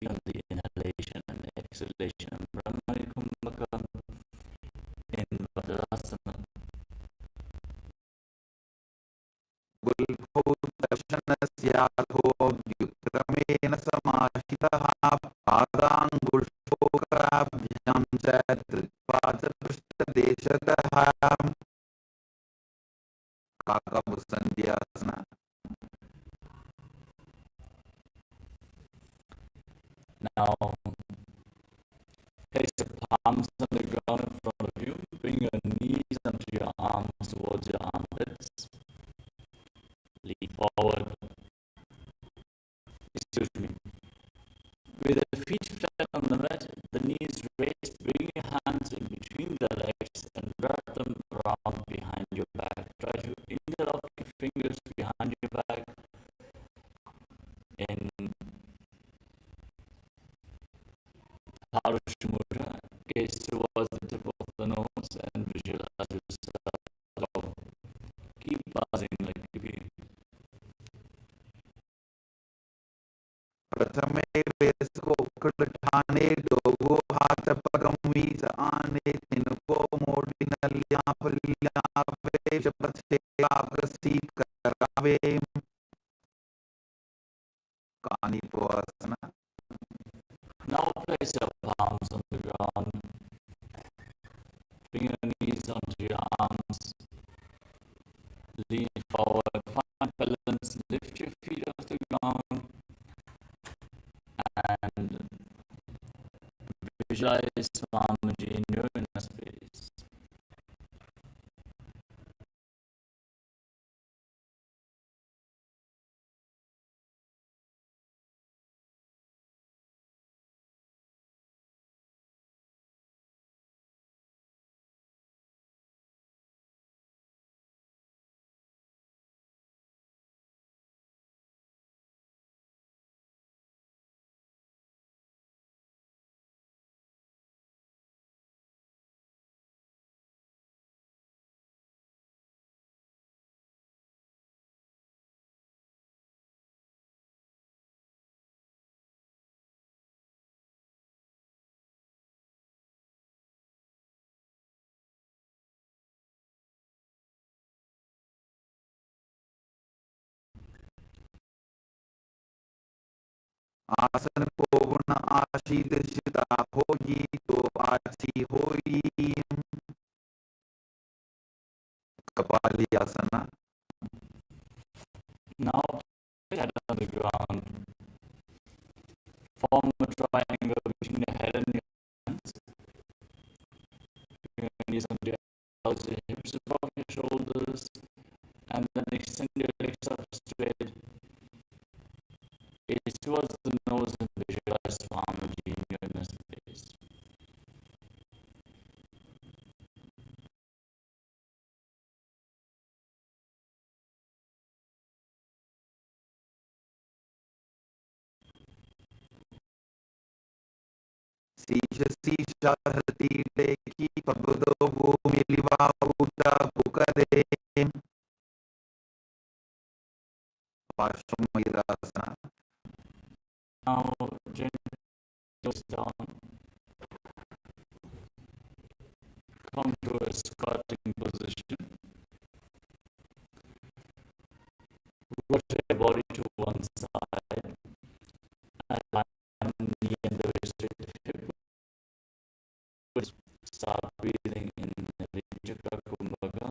on the inhalation and exhalation. Brahmanikumbhaka in Vajrasana. स्याथोऽभ्युत्क्रमेण समाहितः पादाङ्गुष्ठोकाभ्यां च धृत्पादपृष्ठदेशतः काकाबुसन्ध्यासना. Now, place your palms on the ground in front of you. Bring your knees onto your arms towards your armpits. Lean forward. Excuse me. With the feet flat on the mat, the knees raised, bring your hands in between the legs and wrap them around behind your back. Try to interlock your fingers behind your back in Paramashivoham, gaze towards the tip of the nose and visualize yourself. Keep pausing like a bee. प्रथमे वयस्को उकड़ठाने डोगो हाथ पगमवी आने तिनको मोडिनल्यापल्यावे शपथे आकसी करावे कानिपोआसना. Now place your palms on the ground. Bring your knees onto your arms. Lean forward, find balance, lift your feet off the ground and visualize Swamiji in your inner space. आसन कोवण आशीत शिता होई तो आसी होई कपालियासना. Now head on the ground. Form a triangle between your head and your hands. Bring your knees onto your elbows, your hips above your shoulders, and then extend your legs up straight. Gaze towards the nose and visualize Swamiji in your inner space. शीश शीशा धरती टेकी पगदो भूमि लिवा उता पुकदे पार्श्वमयूरासना. Now gently close down. Come to a squatting position. Rotate your body to one side. Align knee and the wrist hip. Start breathing in Vichakra Kumbhaka.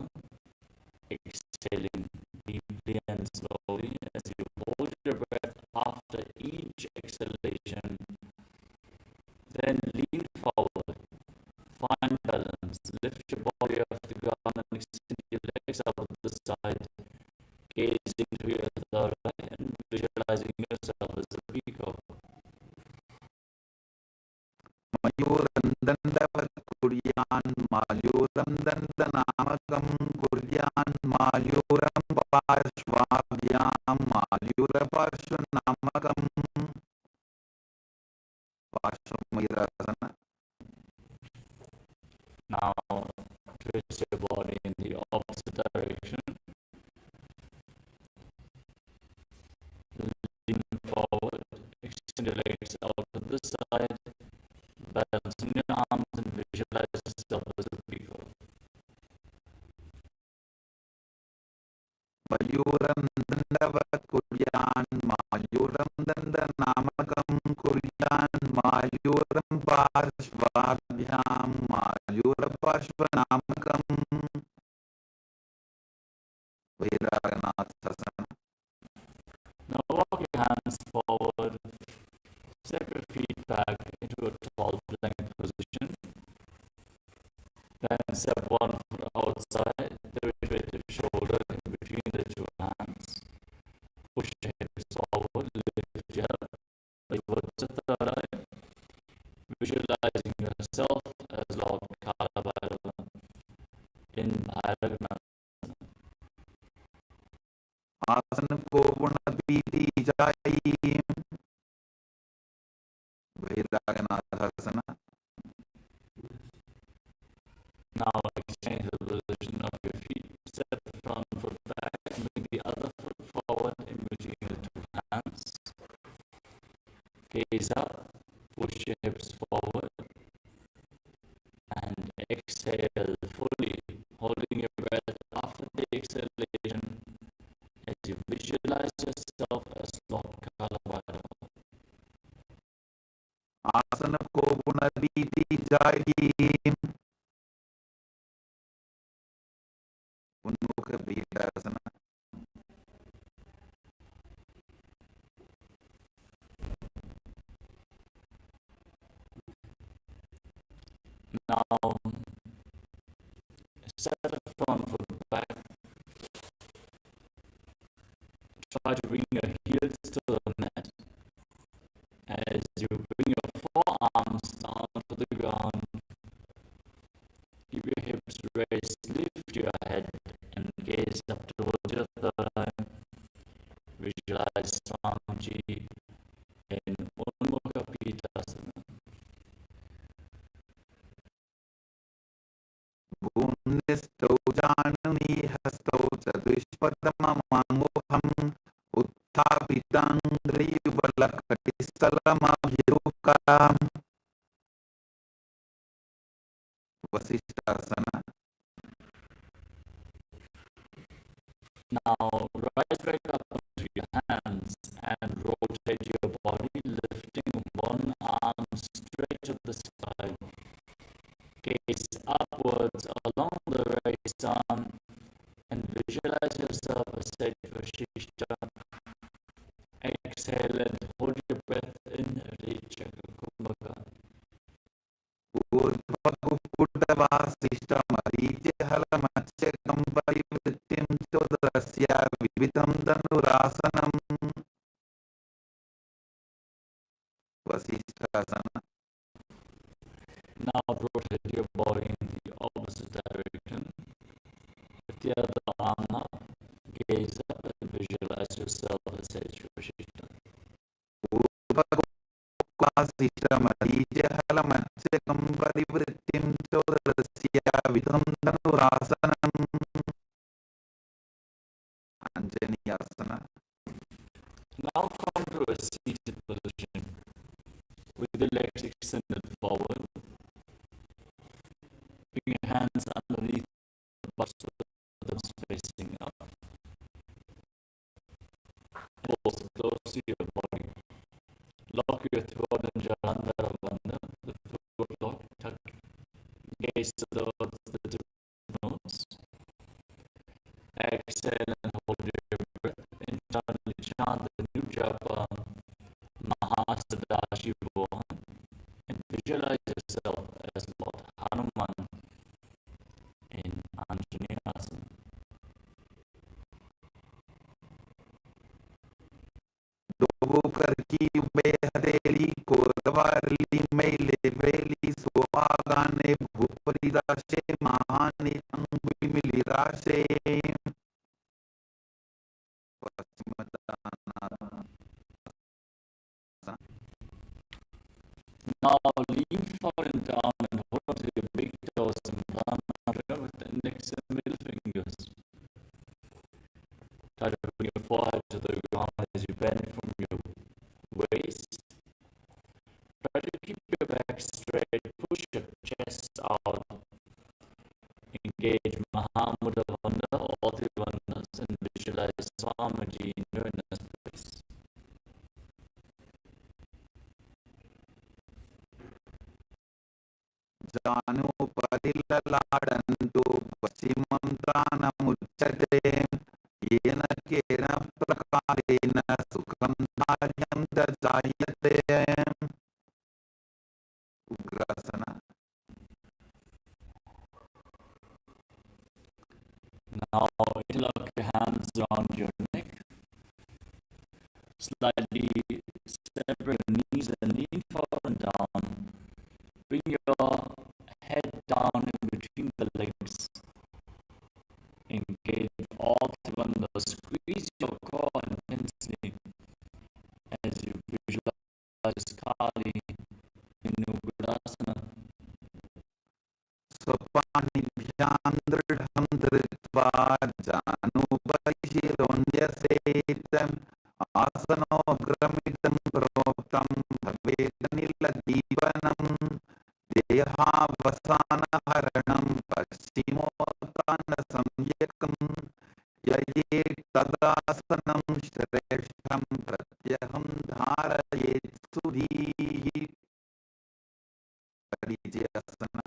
Exhaling deeply and slowly as you hold your breath after each exhalation. Then lean forward. Find balance. Lift your body off the ground and extend your legs out to the side. Gaze into your third eye and visualizing yourself as a peacock. मयूरंदंडवत् कुर्यान् मायूरंदंडनामकं कुर्यान् मायूरं पार्श्वाभ्यां मायूरपार्श्वनामकं पार्श्वमयूरासना. Now twist your body in the opposite direction. Lean forward. Extend your legs out to the side. Balancing your arms and visualize yourself as a peacock. मयूरंदंड Vadavat Kuryan Majuram Danda Namakam Kuryan Majuram Parshvabhyam Majuram Parshvanamakam Vairaganathasan. Now walk your hands forward, step your feet back into a tall plank position. Then step one foot outside, rotate your shoulder in between the two hands. Push your hips forward, lift your head towards the third eye, visualizing yourself as Lord Kalabhairava in Bhairagana. Asana ko punapiti jai Vairaganathasan. Now exchange the position of your feet. Step the front foot back, bring the other foot forward in between the two hands. Gaze up, push your hips forward, and exhale fully, holding your breath after the exhalation as you visualize yourself as Lord Kalabhairava. Asana ko punapiti jai Unmukha Pidasana. Now, set the front foot back. Try to bring your heels to the mat. As you bring your forearms down to the ground, keep your hips raised, lift your head, and gaze up towards your third eye. Visualize Swamiji in Unmukha Pidasana. Bhunistau janani hastau chadushpadamamangoham Utthapitangriyubalakatistalamabhyarukam Vasishthasana. Now rise back up onto your hands and rotate your body, lifting one arm straight to the sky. Gaze upwards along the right arm and visualize yourself as Sattva Shishta. Exhale and hold your breath in Rechaka Kumbhaka. Urdhva-Vasishta-Marija-Halamatsya-Kam Parivrittim Chodasya Vivitam Dhanurasanam Vasishthasana. Now rotate your body in the opposite direction. With the other arm up, gaze up and visualize yourself as Sattva Shishta. Vasishta-Marija-Halamatsya-Kam Parivrittim Chodasya Vivitam Dhanurasanam Anjaneyasana. Now come to a seated position with the legs extended forward. Bring your hands underneath the butts with them facing up. Elbows close to your body. Lock your throat in Jalandhara Bandha, the throat lock, tuck. Gaze towards the tip of the nose. Exhale and hold your breath. Internally chant the new japa, Paramashivoham, and visualize yourself as Lord Hanuman in Anjaneyasana. Dobu karki ube hadeli kodavarli meile veli swagane bhuparidashe mahani angvimili rashe Now lean forward and down and hold on to your big toes and palm with the index and middle fingers. Try to bring your forehead to the ground as you bend from your waist. Try to keep your back straight, push your chest out. Engage Mahamudra Bandha, all the bandhas, and visualize Swamiji in ललाडन्तु पश्चिमं त्राणमुच्यते येन केन प्रकारेण सुखं धार्यं जायते ugrasana. Now interlock your hands around your neck. Slightly separate your knees and lean forward and down. Bring your head down in between the legs. Engage all three windows. Squeeze your core intensely as you visualize Kali in Ugrasana. स्वपाणिभ्यां दृढं धृत्वा जानुभरिशिरोऽन्यसेत् आसनोऽग्रमिदं प्रोक्तं भवेदनिलदीवनं देहावसानहरणं पश्चिमोत्तानसंज्ञकं ययेत् तदासनं श्रेष्ठं प्रत्यहं धारयेत् सुधीः. परिचयासना.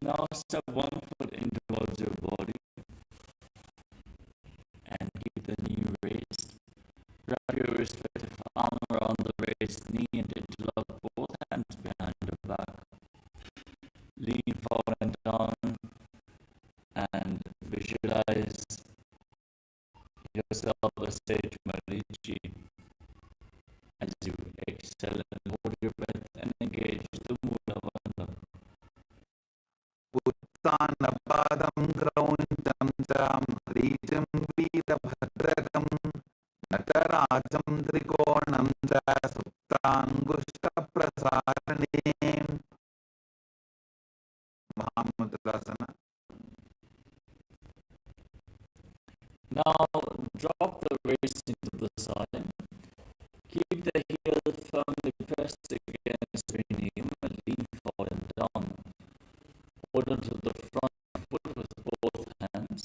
Now step one foot in towards your body and keep the knee raised. Wrap your respective arm around the raised knee and interlock both hands behind your back. Lean forward and down and visualize yourself as Sage Marichi. As you exhale and hold your breath and engage the Mula Bandha. उत्तानपादं क्रौञ्चं च म्रीचं वीरभद्रकं नटराजं त्रिकोणं च सुप्ताङ्गुष्ठप्रसारणे. महामुद्रासना. Now drop the waist into the side. Keep the heel firmly pressed against your knee and lean forward and down. Hold onto the front foot with both hands.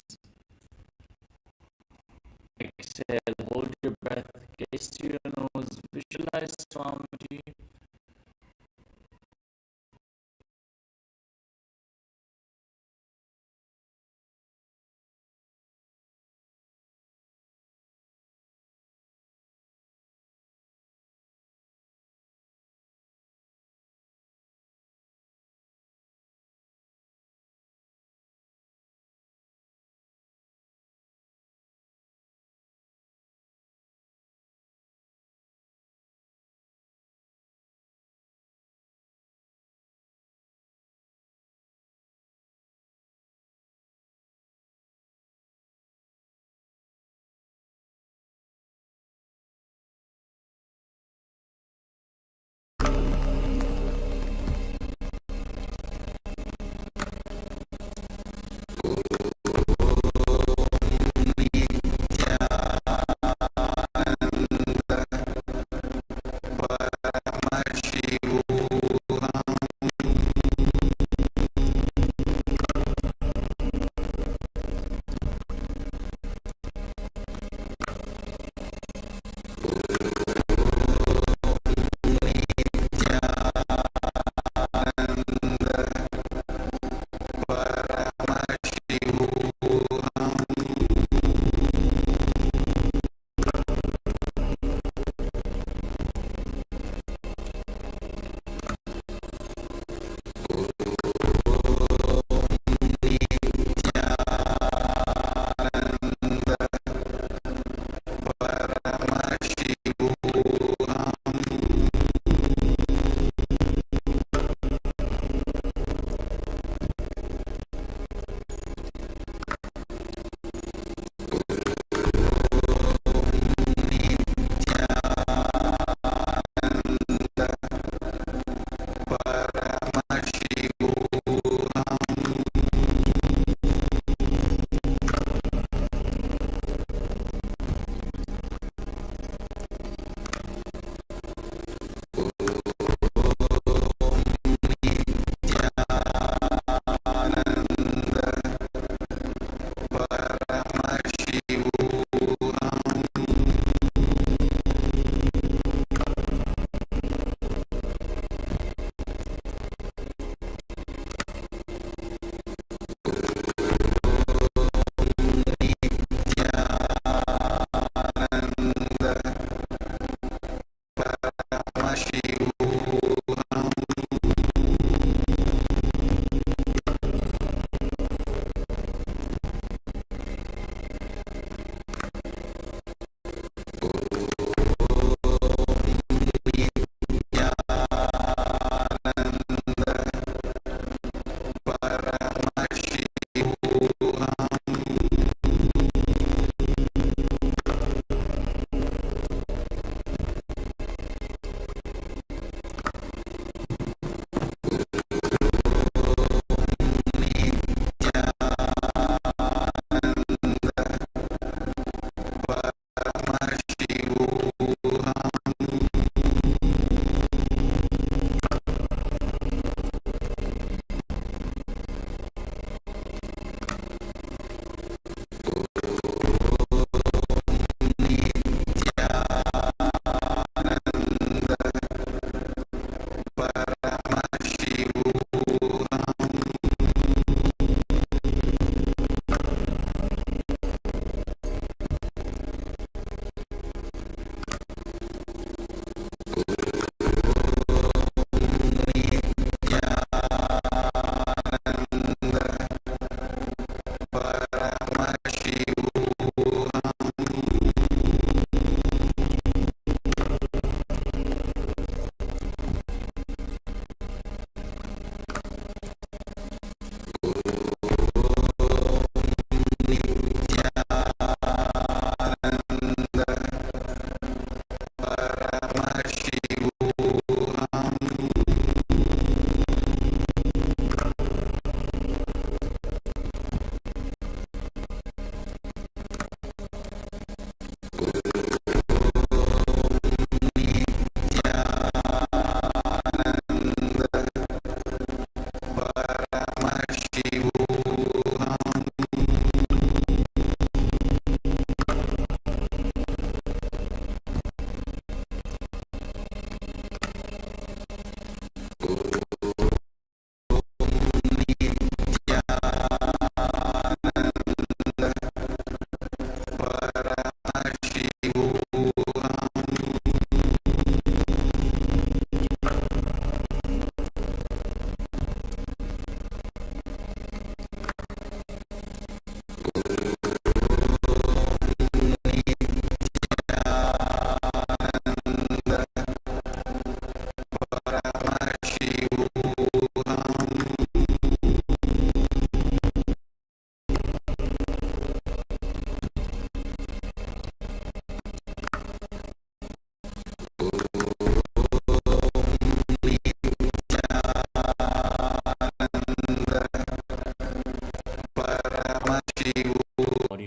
Exhale, hold your breath, gaze to your nose, visualize Swamiji.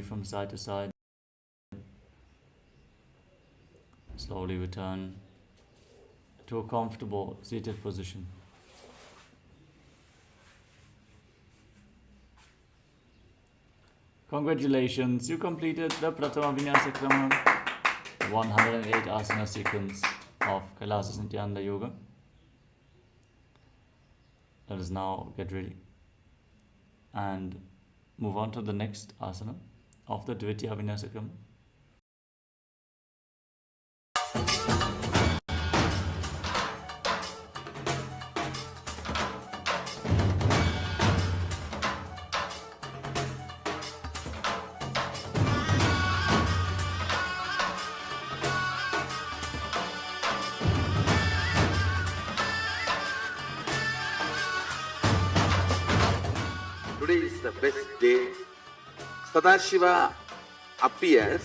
From side to side. Slowly return to a comfortable seated position. Congratulations, you completed the Pratama Vinyasa Krama 108 asana sequence of Kailasa Nityananda Yoga. Let us now get ready and move on to the next asana of the Dvitiya Vinyasa Krama. Today is the best day. Sadashiva appears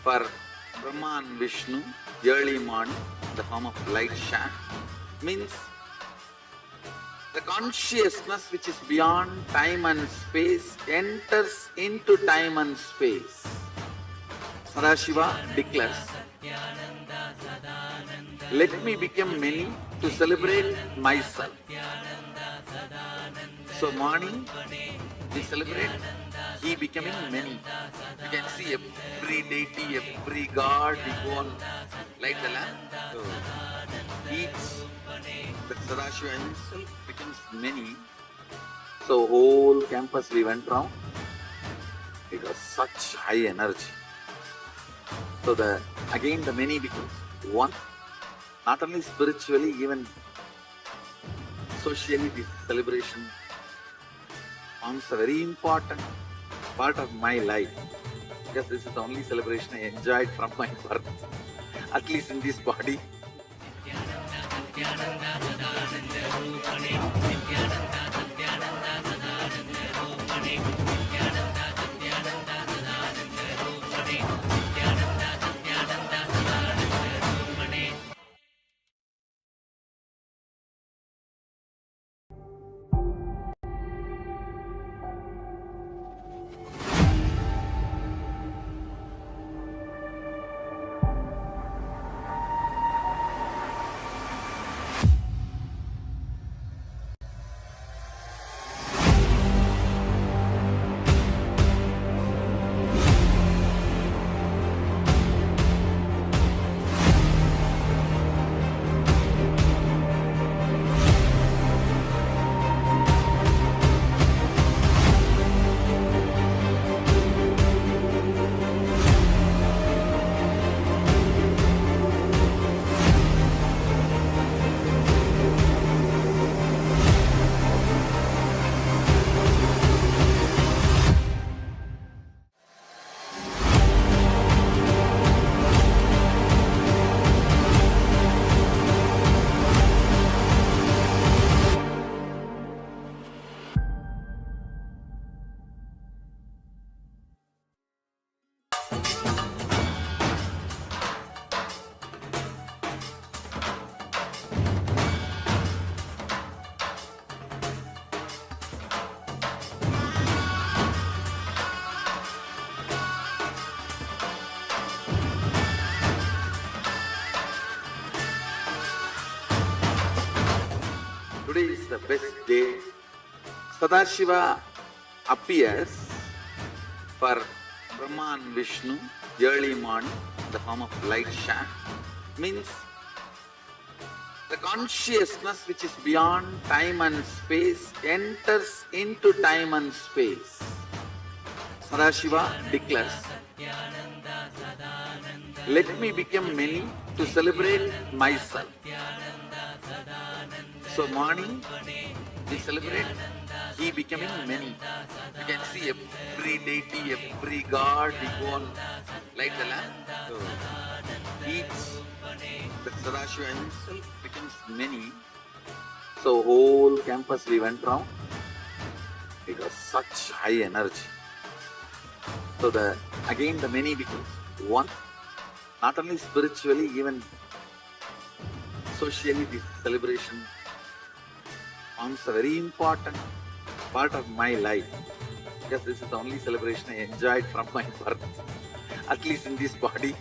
for Brahma and Vishnu early morning in the form of light shaft. Means the consciousness which is beyond time and space enters into time and space. Sadashiva declares, let me become many to celebrate myself. So morning we celebrate he becoming many. You can see every deity, every god, we go on light the lamp. So each, the Sadashiva himself becomes many. So whole campus we went round. It was such high energy. So again the many becomes one. Not only spiritually, even socially this celebration forms a very important part of my life, because this is the only celebration I enjoyed from my birth, at least in this body. Today is the best day. Sadashiva appears for Brahma and Vishnu early morning in the form of light shaft. Means the consciousness which is beyond time and space enters into time and space. Sadashiva declares, "Let me become many to celebrate myself." So morning we celebrate he becoming many. You can see every deity, every god, we go and light the lamp. So each, the Sadashiva himself becomes many. So whole campus we went round. It was such high energy. So again the many becomes one. Not only spiritually, even socially this celebration forms a very important part of my life, because this is the only celebration I enjoyed from my birth, at least in this body.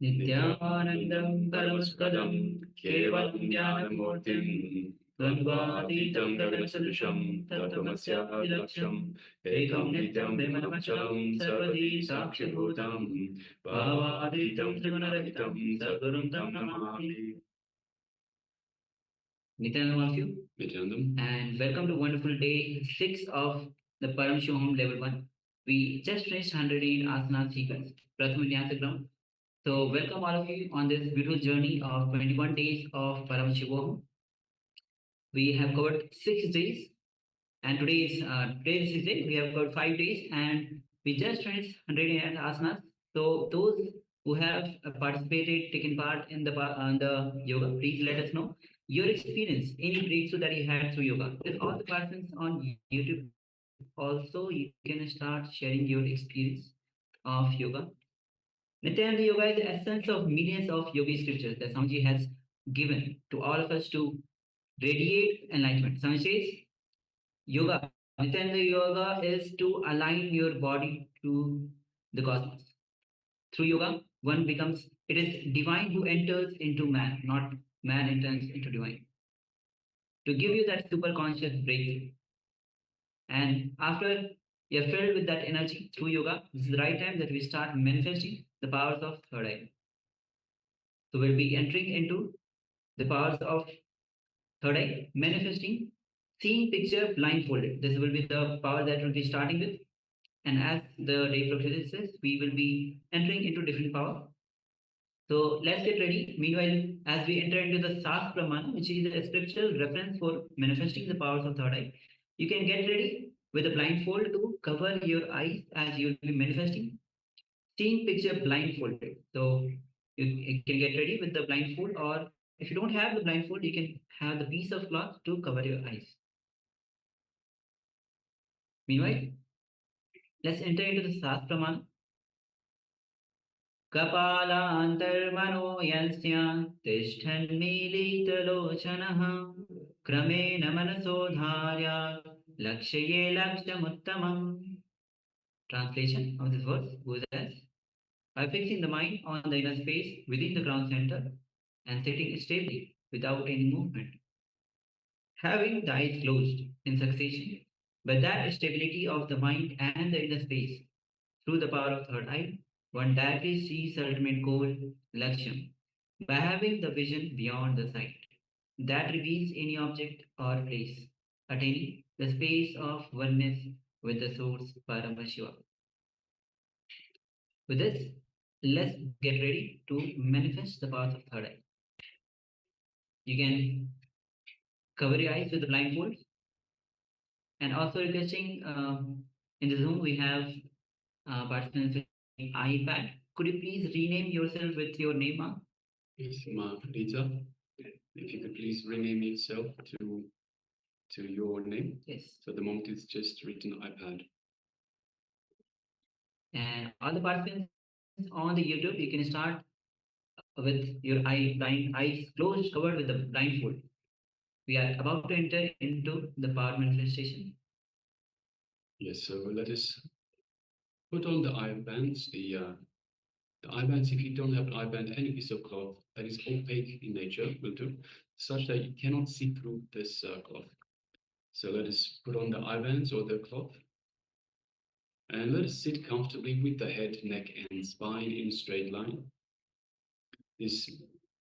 नित्यानन्दं परमस्पदं केवलं ज्ञानमूर्तिं द्वन्द्वातीतं गगनसदृशं तत्त्वमस्यादिलक्ष्यम् एकं नित्यं निर्मलमचलं सर्वधी साक्षिभूतं भावातीतं त्रिगुणरहितं सद्गुरुं तं Namami. Nityanandam of you. Nityanandam. And welcome to wonderful day 6 of the Paramashivoham Level 1. We just finished 108 asana sequence, Pratham Vinyasa ground. So welcome all of you on this beautiful journey of 21 days of Paramashivoham. We have covered 6 days, and today is 6th day. We have covered 5 days, and we just finished 108 asanas. So those who have participated, taken part in the yoga, please let us know your experience, any breakthrough that you had through yoga. With all the participants on YouTube, also you can start sharing your experience of yoga. Nityananda Yoga is the essence of millions of yogi scriptures that Swamiji has given to all of us to radiate enlightenment. Swami says, Yoga, Nityananda Yoga is to align your body to the cosmos. Through yoga, one becomes, it is divine who enters into man, not man enters into divine. To give you that super conscious breakthrough. And after you're filled with that energy through yoga, this is the right time that we start manifesting the powers of third eye. So we'll be entering into the powers of third eye, manifesting, seeing picture blindfolded. This will be the power that we'll be starting with. And as the day progresses, we will be entering into different power. So let's get ready. Meanwhile, as we enter into the SUPREME, which is a scriptural reference for manifesting the powers of third eye, you can get ready with a blindfold to cover your eyes as you'll be manifesting, seeing picture blindfolded. So you can get ready with the blindfold, or if you don't have the blindfold, you can have the piece of cloth to cover your eyes. Meanwhile, let's enter into the SUPREME. कपालान्तर्मनो यस्य तिष्ठन्मीलितलोचनः क्रमेण मनसोधार्य लक्ष्ये लक्ष्यमुत्तमम्. Translation of this verse goes as, by fixing the mind on the inner space within the ground center and sitting stably without any movement, having the eyes closed in succession, by that stability of the mind and the inner space, through the power of third eye, one directly sees the ultimate goal, Laksham, by having the vision beyond the sight that reveals any object or place, attaining the space of oneness with the source Paramashiva. With this, let's get ready to manifest the path of third eye. You can cover your eyes with the blindfold, and also requesting in the Zoom we have participants with iPad. Could you please rename yourself with your name, ma'am? Yes, Margarita. If you could please rename yourself to your name. Yes. So at the moment it's just written iPad. And all the participants on the YouTube, you can start with your eyes closed, covered with the blindfold. We are about to enter into the power manifestation. Yes, so let us put on the eye bands. The eye bands, if you don't have an eye band, any piece of cloth that is opaque in nature will do, such that you cannot see through this cloth. So let us put on the eye bands or the cloth. And let us sit comfortably with the head, neck, and spine in a straight line. This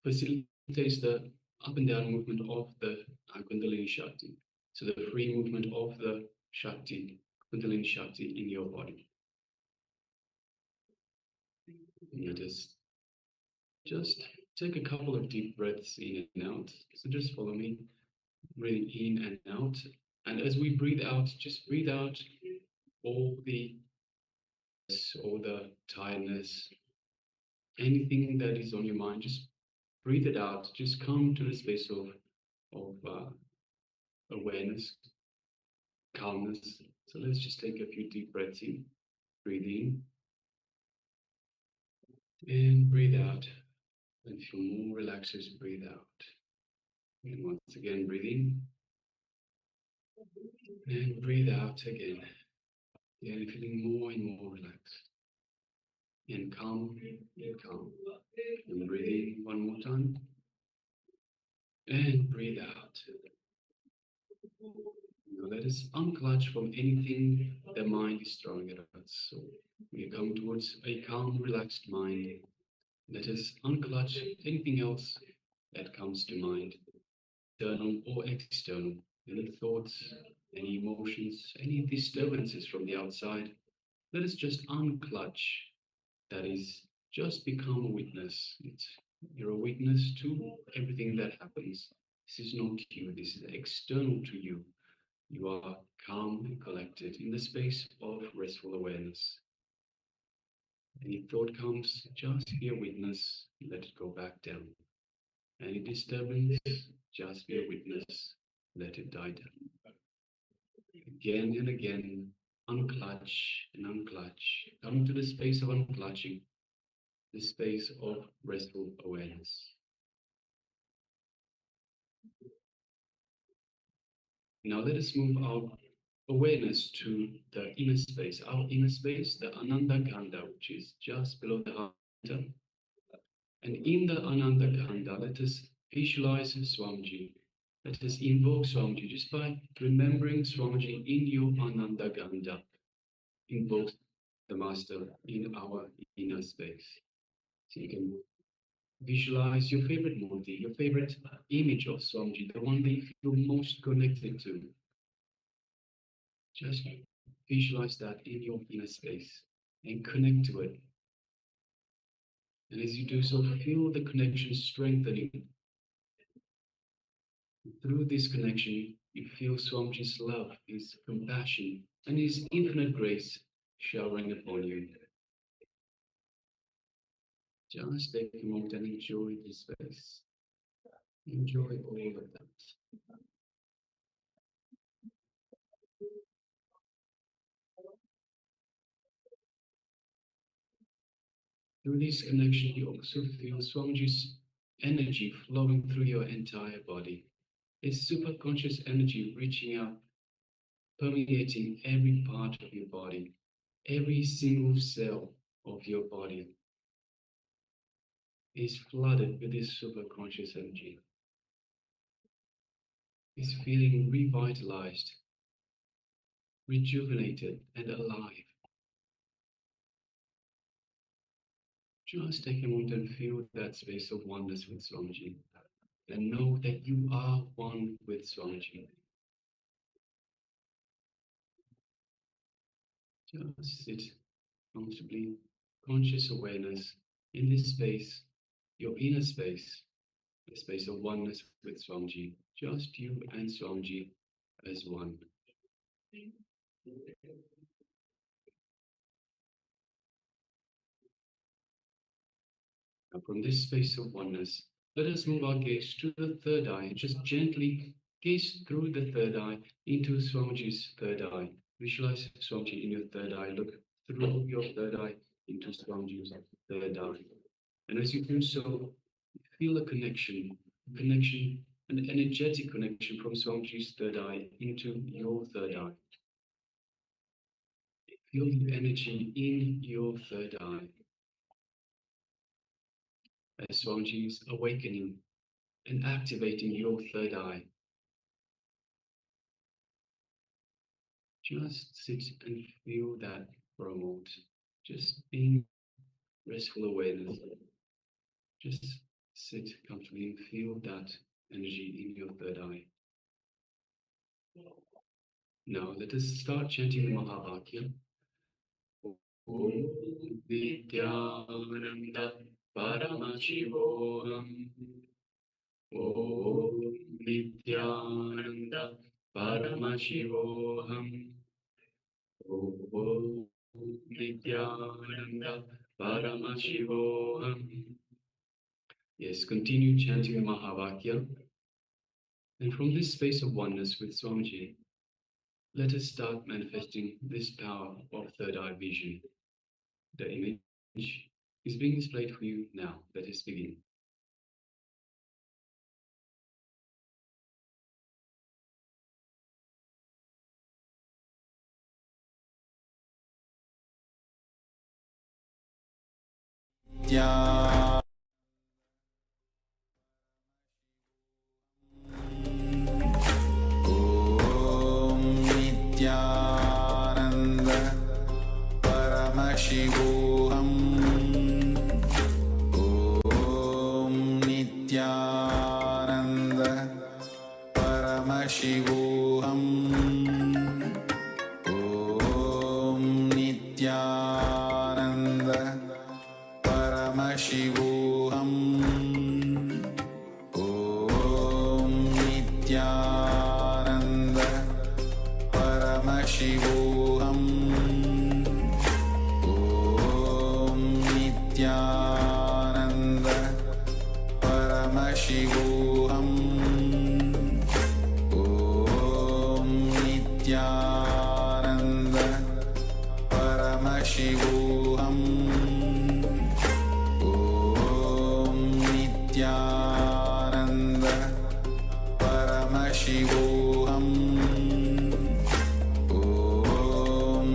facilitates the up and down movement of the Kundalini Shakti. So the free movement of the Shakti, Kundalini Shakti in your body. And let us just take a couple of deep breaths in and out. So just follow me, breathing in and out. And as we breathe out, just breathe out all the tiredness, anything that is on your mind, just breathe it out. Just come to the space of awareness, calmness. So let's just take a few deep breaths in. Breathe in and breathe out. And feel more relaxed as you breathe out. And once again, breathe in and breathe out again. And feeling more and more relaxed. And calm and calm. And breathe in one more time. And breathe out. Now let us unclutch from anything the mind is throwing at us. So we come towards a calm, relaxed mind. Let us unclutch anything else that comes to mind, internal or external, any thoughts, any emotions, any disturbances from the outside. Let us just unclutch. That is, just become a witness. You're a witness to everything that happens. This is not you, this is external to you. You are calm and collected in the space of restful awareness. Any thought comes, just be a witness, let it go back down. Any disturbance, just be a witness, let it die down. Again and again, unclutch and unclutch, come to the space of unclutching, the space of restful awareness. Now let us move our awareness to the inner space, our inner space, the Ananda Ganda, which is just below the heart. And in the Ananda Ganda, let us visualize Swamiji. Let us invoke Swamiji just by remembering Swamiji in your Ananda Ganda. Invoke the Master in our inner space. So you can visualize your favorite murti, your favorite image of Swamiji, the one that you feel most connected to. Just visualize that in your inner space and connect to it. And as you do so, feel the connection strengthening. Through this connection, you feel Swamiji's love, his compassion, and his infinite grace showering upon you. Just take a moment and enjoy this space. Enjoy all of that. Through this connection, you also feel Swamiji's energy flowing through your entire body. His superconscious energy reaching out, permeating every part of your body, every single cell of your body is flooded with this superconscious energy. Is feeling revitalized, rejuvenated, and alive. Just take a moment and feel that space of oneness with Swamiji, and know that you are one with Swamiji. Just sit comfortably conscious awareness in this space, your inner space, the space of oneness with Swamiji, just you and Swamiji as one. Now from this space of oneness, let us move our gaze to the third eye and just gently gaze through the third eye into Swamiji's third eye. Visualize Swamiji in your third eye. Look through your third eye into Swamiji's third eye. And as you do so, feel a connection, an energetic connection from Swamiji's third eye into your third eye. Feel the energy in your third eye as Swamiji is awakening and activating your third eye. Just sit and feel that for a moment. Just being restful awareness. Just sit comfortably and feel that energy in your third eye. Now let us start chanting the Mahavakya. Om Nityananda Paramashivoham. Om Nityananda Paramashivoham. Om Nityananda Paramashivoham. Yes, continue chanting the Mahavakya. And from this space of oneness with Swamiji, let us start manifesting this power of third eye vision. The image is being displayed for you now. Let us begin. Paramashivoham. Om Nityananda Paramashivoham. Om Nityananda Paramashivoham. Om Nityananda Paramashivoham. Nityananda Paramashivoham. Om Nityananda Paramashivoham. Om Nityananda Paramashivoham. Om Nityananda Paramashivoham. Om Nityananda Paramashivoham. Om Nityananda Paramashivoham. Om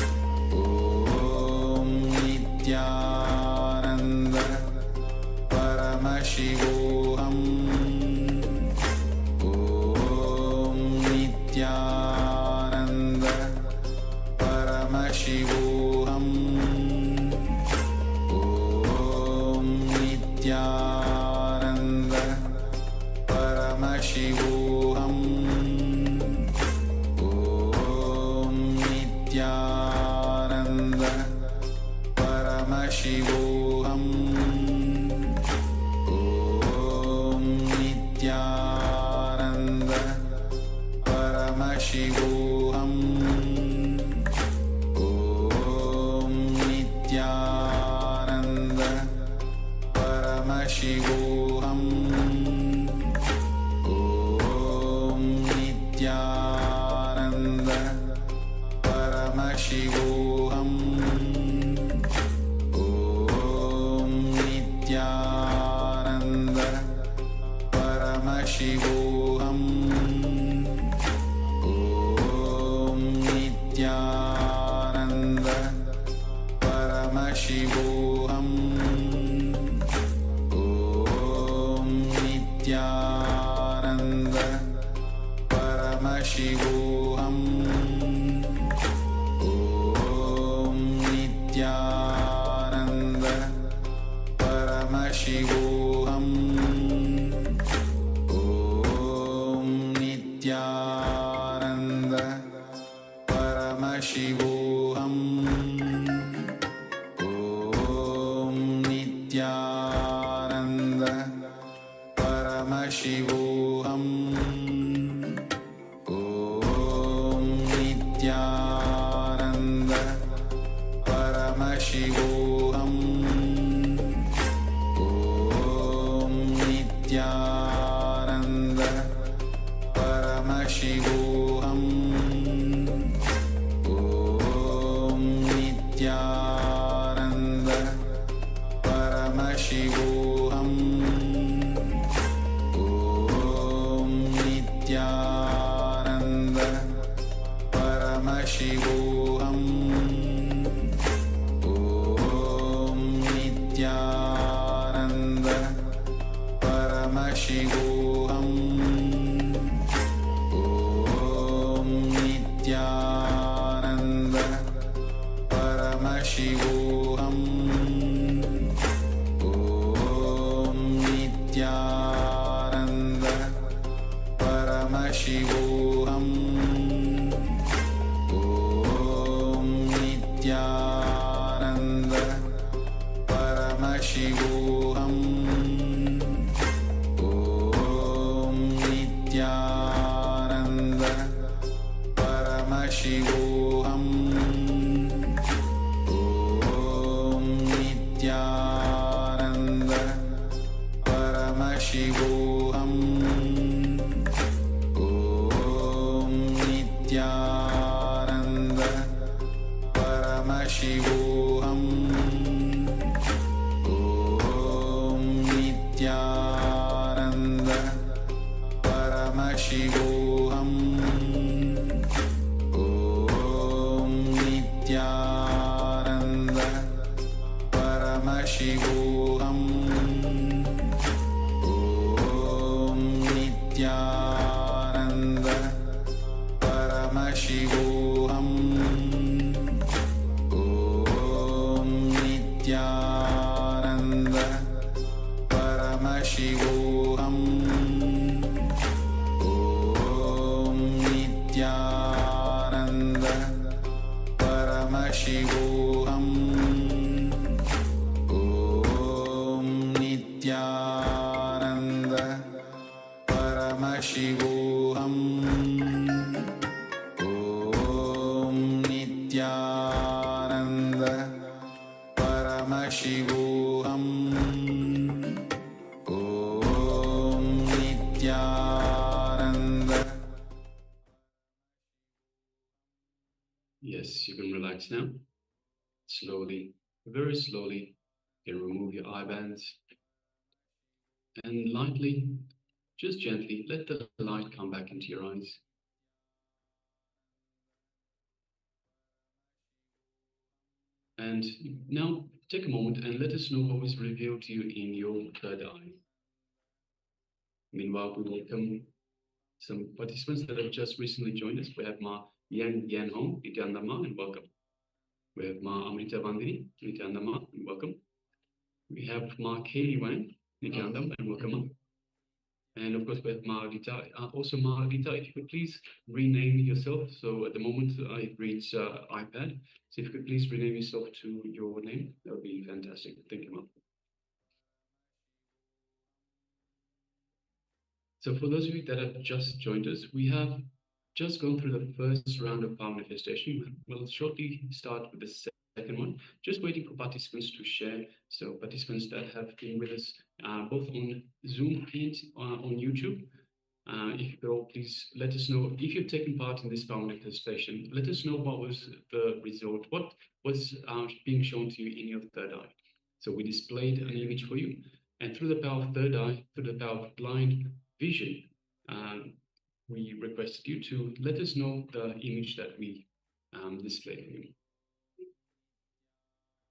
Nityananda Paramashivoham. Om Nityananda Paramashivoham. Om Nityananda Paramashivoham. Om Nityananda Paramashivoham. Om Nityananda Paramashivoham. Om Nityananda Paramashivoham. Om Nityananda Paramashivoham. Om Nityananda Paramashivoham. Om Nityananda Paramashivoham. Om Nityananda Paramashivoham Om Nityananda Paramashivoham Om Nityananda Paramashivoham Om Nityananda Paramashivoham Om Nityananda Paramashivoham Om Nityananda Paramashivoham Om Nityananda Paramashivoham Om Nityananda Paramashivoham Om Nityananda Paramashivoham Om Nityananda Paramashivoham Om Nityananda Paramashivoham Om Nityananda Paramashivoham Om Nityananda Paramashivoham Om Nityananda Paramashivoham Om Nityananda Paramashivoham Om Nityananda Paramashivoham Om Nityananda Paramashivoham Om Nityananda Paramashivoham Om Nityananda Paramashivoham Om Nityananda. Yes, you can relax now. Slowly, very slowly, you can remove your eye bands and lightly, just gently, let the light come back into your eyes. And now take a moment and let us know what was revealed to you in your third eye. Meanwhile, we welcome some participants that have just recently joined us. We have Ma Yan Hong, Nityananda, and welcome. We have Ma Amrita Vandini, Nityananda, and welcome. We have Ma Kaylee Wang, Nityananda, and welcome. Ma. And of course, we have Ma Gita. Also, Ma Gita, if you could please rename yourself. So at the moment, I read iPad. So if you could please rename yourself to your name, that would be fantastic. Thank you, Ma. So for those of you that have just joined us, we have just gone through the first round of power manifestation. We'll shortly start with the second one, just waiting for participants to share. So participants that have been with us both on Zoom and on YouTube, if you could all please let us know if you've taken part in this power manifestation. Let us know what was the result, what was being shown to you in your third eye. So we displayed an image for you, and through the power of third eye, through the power of blind vision, we requested you to let us know the image that we displayed for you.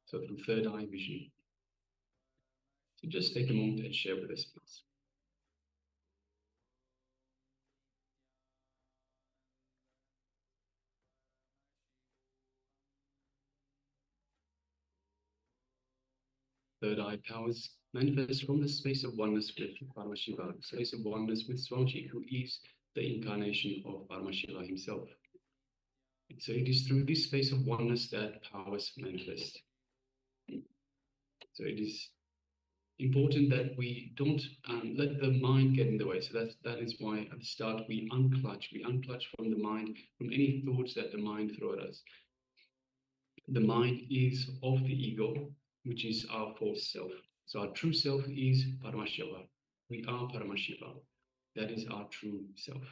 So through third eye vision. So just take a moment and share with us, please. Third eye powers manifest from the space of oneness with Paramashiva, space of oneness with Swamiji, who is the incarnation of Paramashiva himself. And so it is through this space of oneness that powers manifest. So it is important that we don't let the mind get in the way. So that is why at the start we unclutch from the mind, from any thoughts that the mind throw at us. The mind is of the ego, which is our false self. So our true self is Paramashiva. We are Paramashiva. That is our true self.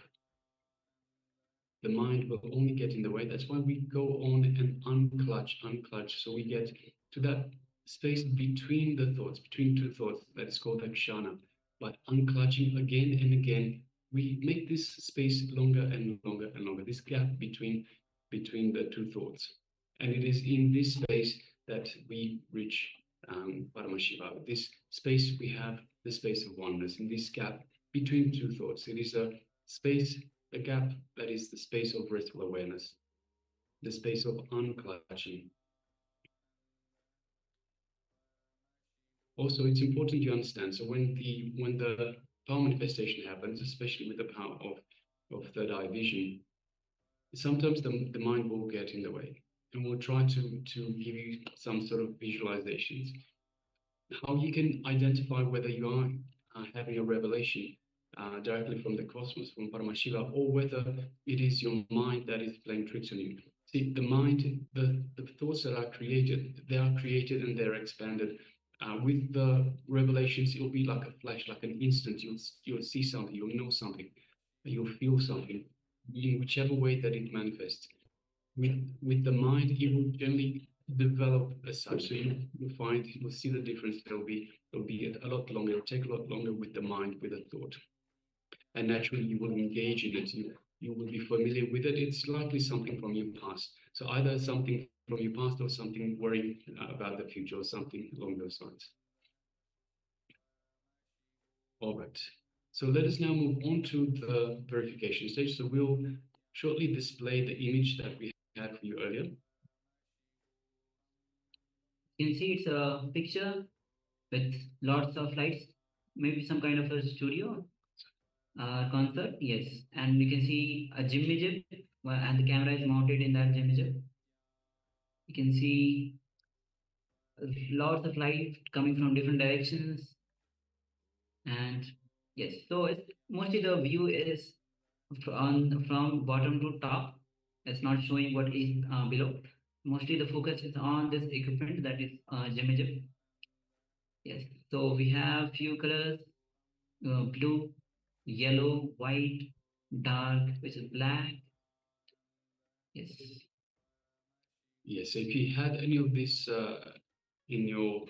The mind will only get in the way. That's why we go on and unclutch. So we get to that space between the thoughts, between two thoughts, that is called akshana. By unclutching again and again, we make this space longer and longer and longer, this gap between the two thoughts. And it is in this space that we reach Paramashiva. This space we have the space of oneness, in this gap between two thoughts. It is a space, a gap that is the space of restful awareness, the space of unclutching. Also, it's important you understand. So when the power manifestation happens, especially with the power of third eye vision, sometimes the mind will get in the way, and we'll try to give you some sort of visualizations. How you can identify whether you are having a revelation directly from the cosmos, from Paramashiva, or whether it is your mind that is playing tricks on you. See, the mind, the thoughts that are created, they are created and they're expanded. With the revelations, it'll be like a flash, like an instant. You'll see something, you'll know something, you'll feel something, in whichever way that it manifests. With the mind, it will generally develop as such. So you'll find, you'll see the difference. It'll be a lot longer. It'll take a lot longer with the mind, with a thought, and naturally you will engage in it. You will be familiar with it. It's likely something from your past. So either something from your past or something worrying about the future or something along those lines. All right. So let us now move on to the verification stage. So we'll shortly display the image that we had for you earlier. You can see it's a picture with lots of lights, maybe some kind of a studio concert, yes. And we can see a gym midget, and the camera is mounted in that gym midget. You can see lots of light coming from different directions. And yes, so it's mostly the view is from bottom to top. It's not showing what is below. Mostly the focus is on this equipment that is gym midget. Yes, so we have few colors, blue, yellow, white, dark, which is black. Yes. Yes, so if you had any of this in your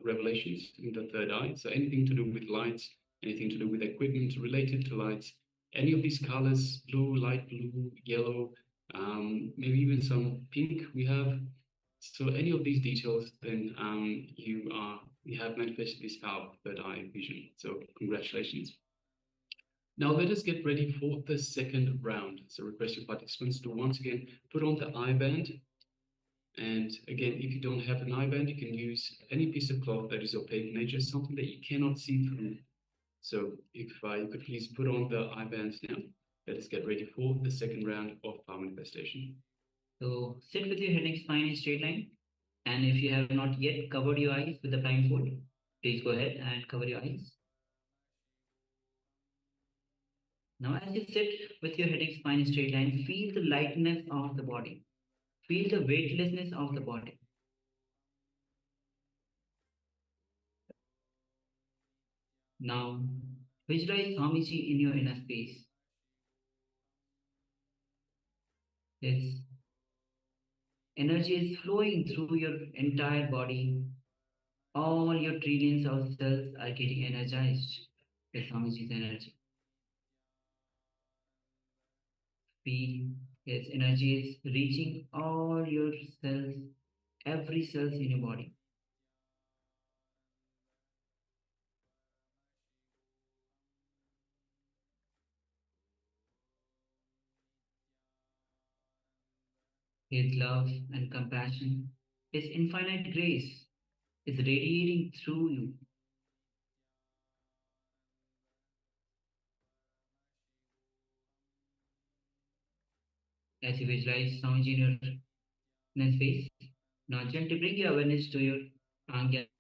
revelations in the third eye, so anything to do with lights, anything to do with equipment related to lights, any of these colors, blue, light blue, yellow, maybe even some pink we have. So any of these details, then you have manifested this power of third eye vision. So congratulations. Now let us get ready for the second round. So request your participants to once again put on the eye band. And again, if you don't have an eye band, you can use any piece of cloth that is opaque in nature, something that you cannot see through. So if you could please put on the eye bands now. Let us get ready for the second round of power manifestation. So sit with your head and spine in straight line. And if you have not yet covered your eyes with the blindfold, please go ahead and cover your eyes. Now, as you sit with your head and spine in straight line, feel the lightness of the body. Feel the weightlessness of the body. Now, visualize Swamiji in your inner space. This energy is flowing through your entire body. All your trillions of cells are getting energized with Swamiji's energy. Feel his energy is reaching all your cells, every cells in your body. His love and compassion, His infinite grace is radiating through you. As you visualize Swamiji in your space, now gently bring your awareness to your Angya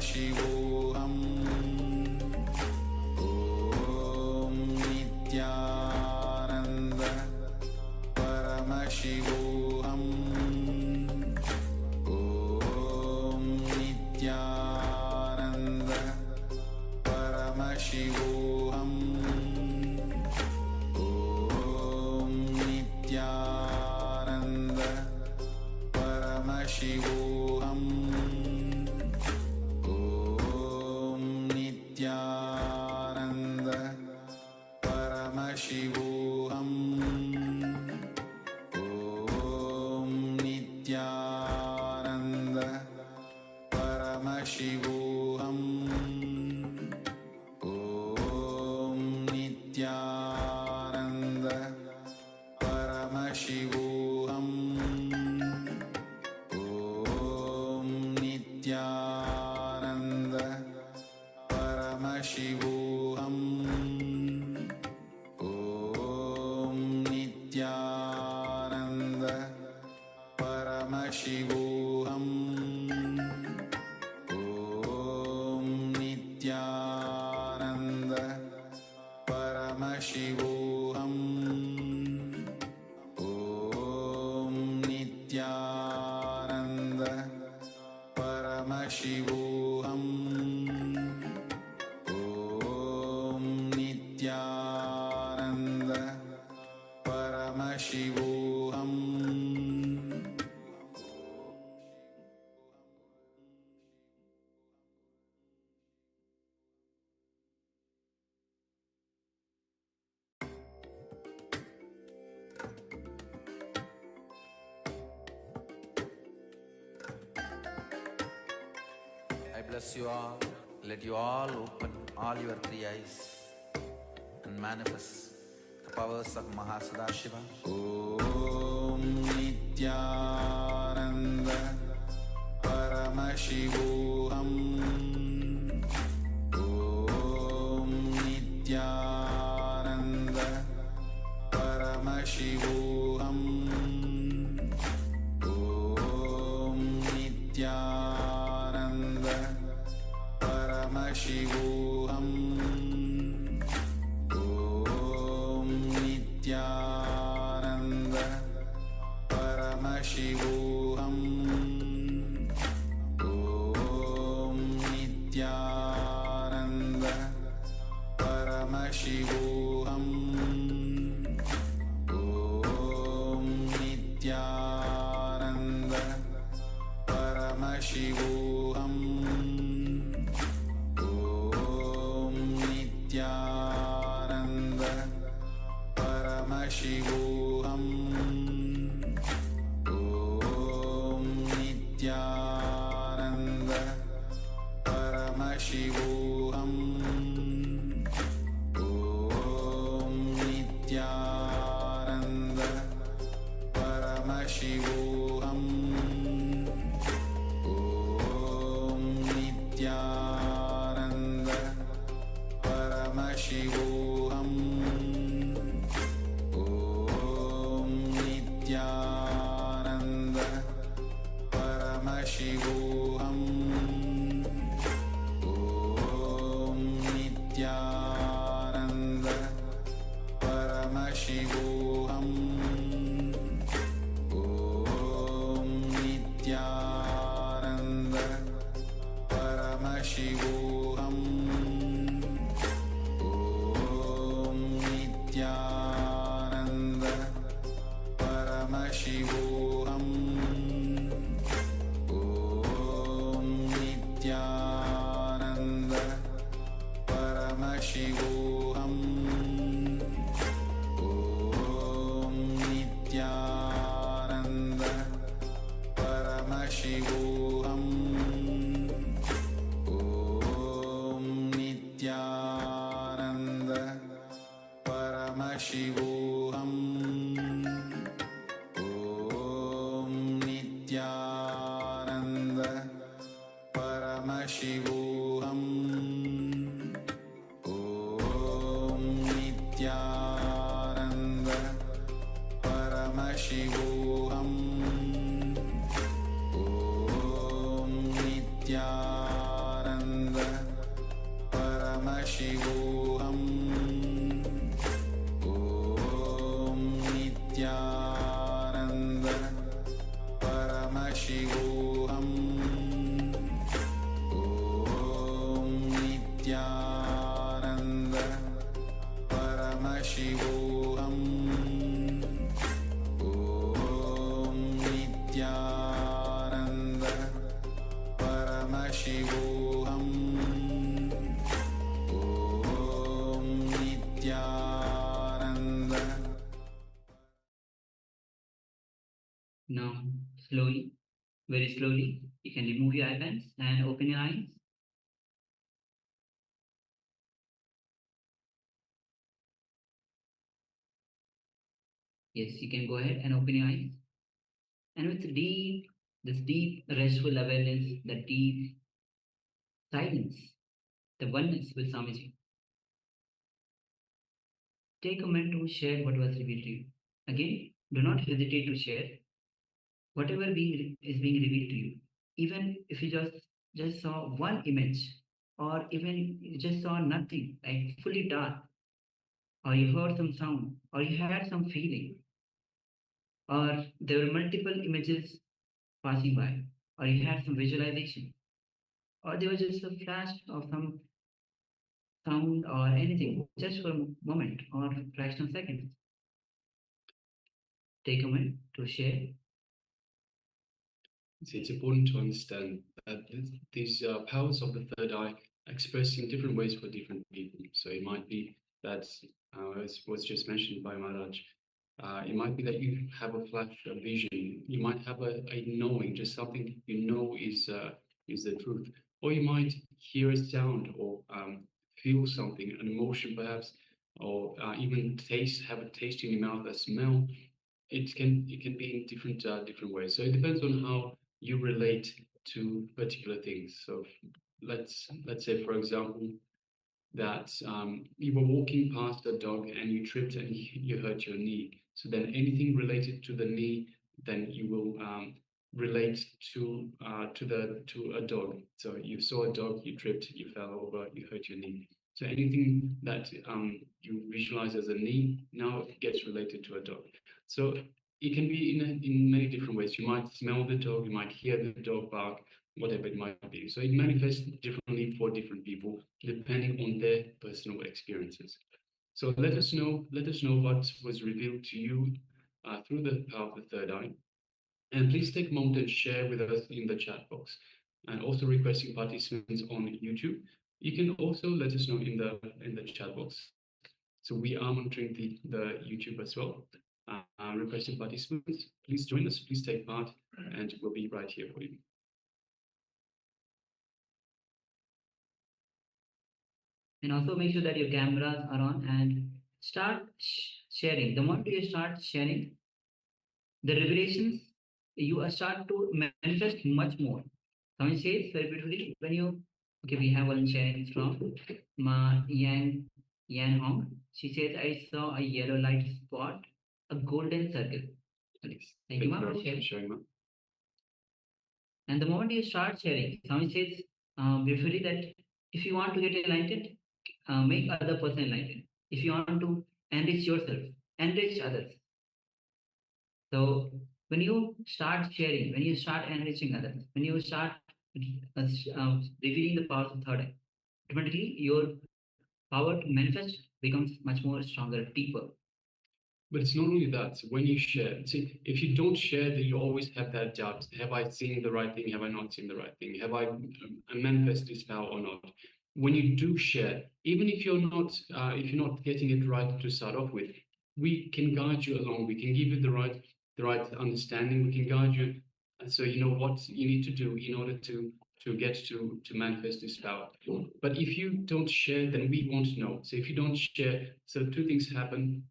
Paramashivoham. Om Nityananda Paramashivoham. Om Nityananda Paramashivoham. Om Nityananda Paramashivoham. Om Nityananda Paramashivoham. Om Nityananda Paramashivoham. Om Nityananda Paramashivoham. Om Nityananda Paramashivoham. Om Nityananda Paramashivoham. Om Nityananda Paramashivoham. Om Nityananda Paramashivoham. Om Nityananda Paramashivoham. I bless you all. Let you all open all your three eyes and manifest the powers of Mahasadashiva. Om Nityananda Paramashivoham. Om Nityananda Paramashivoham. Om Nityananda Paramashivoham. Om Nityananda Paramashivoham. Om Nityananda Paramashivoham. Om Nityananda Paramashivoham. Om Nityananda Paramashivoham. Om Nityananda Paramashivoham. Om Nityananda Paramashivoham. Om Nityananda Paramashivoham. Om Nityananda Paramashivoham. Om Nityananda Paramashivoham. Om Nityananda Paramashivoham. Om Nityananda Paramashivoham. Om Nityananda Paramashivoham. Om Nityananda Paramashivoham. Om Nityananda Paramashivoham. Om Nityananda Paramashivoham. Om Nityananda Paramashivoham. Om Nityananda Paramashivoham Om Nityananda Paramashivoham Om Nityananda Paramashivoham Om Nityananda Paramashivoham Om Nityananda. Now, slowly, very slowly, you can remove your eyebands and open your eyes. Yes, you can go ahead and open your eyes. And with this deep restful awareness, the deep silence, the oneness with Swamiji, take a moment to share what was revealed to you. Again, do not hesitate to share whatever is being revealed to you. Even if you just saw one image, or even you just saw nothing, like fully dark, or you heard some sound, or you had some feeling, or there were multiple images passing by, or you had some visualization, or there was just a flash of some sound or anything, just for a moment or fraction of seconds. Take a minute to share. It's important to understand that these powers of the third eye are expressed in different ways for different people. So it might be that, as was just mentioned by Maharaj, it might be that you have a flash of vision. You might have a knowing, just something you know is the truth. Or you might hear a sound or feel something, an emotion perhaps, or even have a taste in your mouth, a smell. It can be in different ways. So it depends on how you relate to particular things. So let's say, for example, that you were walking past a dog and you tripped and you hurt your knee. So then anything related to the knee, then you will relate to a dog. So you saw a dog, you tripped, you fell over, you hurt your knee. So anything that you visualize as a knee now gets related to a dog. So it can be in many different ways. You might smell the dog, you might hear the dog bark, whatever it might be. So it manifests differently for different people, depending on their personal experiences. So let us know what was revealed to you through the power of the third eye. And please take a moment and share with us in the chat box. And also requesting participants on YouTube. You can also let us know in the chat box. So we are monitoring the YouTube as well. Requesting participants, please join us, please take part, and we'll be right here for you. And also make sure that your cameras are on and start sharing. The moment you start sharing, the revelations, you start to manifest much more. Someone says very beautifully, when you, okay, we have one sharing from Ma Yan Hong. She says, I saw a yellow light spot, a golden circle. Thank you, Ma, for sharing. And the moment you start sharing, someone says beautifully that if you want to get enlightened, make other person enlightened. If you want to enrich yourself, enrich others. So when you start sharing, when you start enriching others, when you start revealing the power of third eye, automatically your power to manifest becomes much more stronger, deeper. But it's not only that. So when you share, see, if you don't share, then you always have that doubt. Have I seen the right thing? Have I not seen the right thing? Have I manifested this power or not? When you do share, even if you're not getting it right to start off with, we can guide you along. We can give you the right understanding. We can guide you, so you know what you need to do in order to get to manifest this power. But if you don't share, then we won't know. So if you don't share, so two things happen.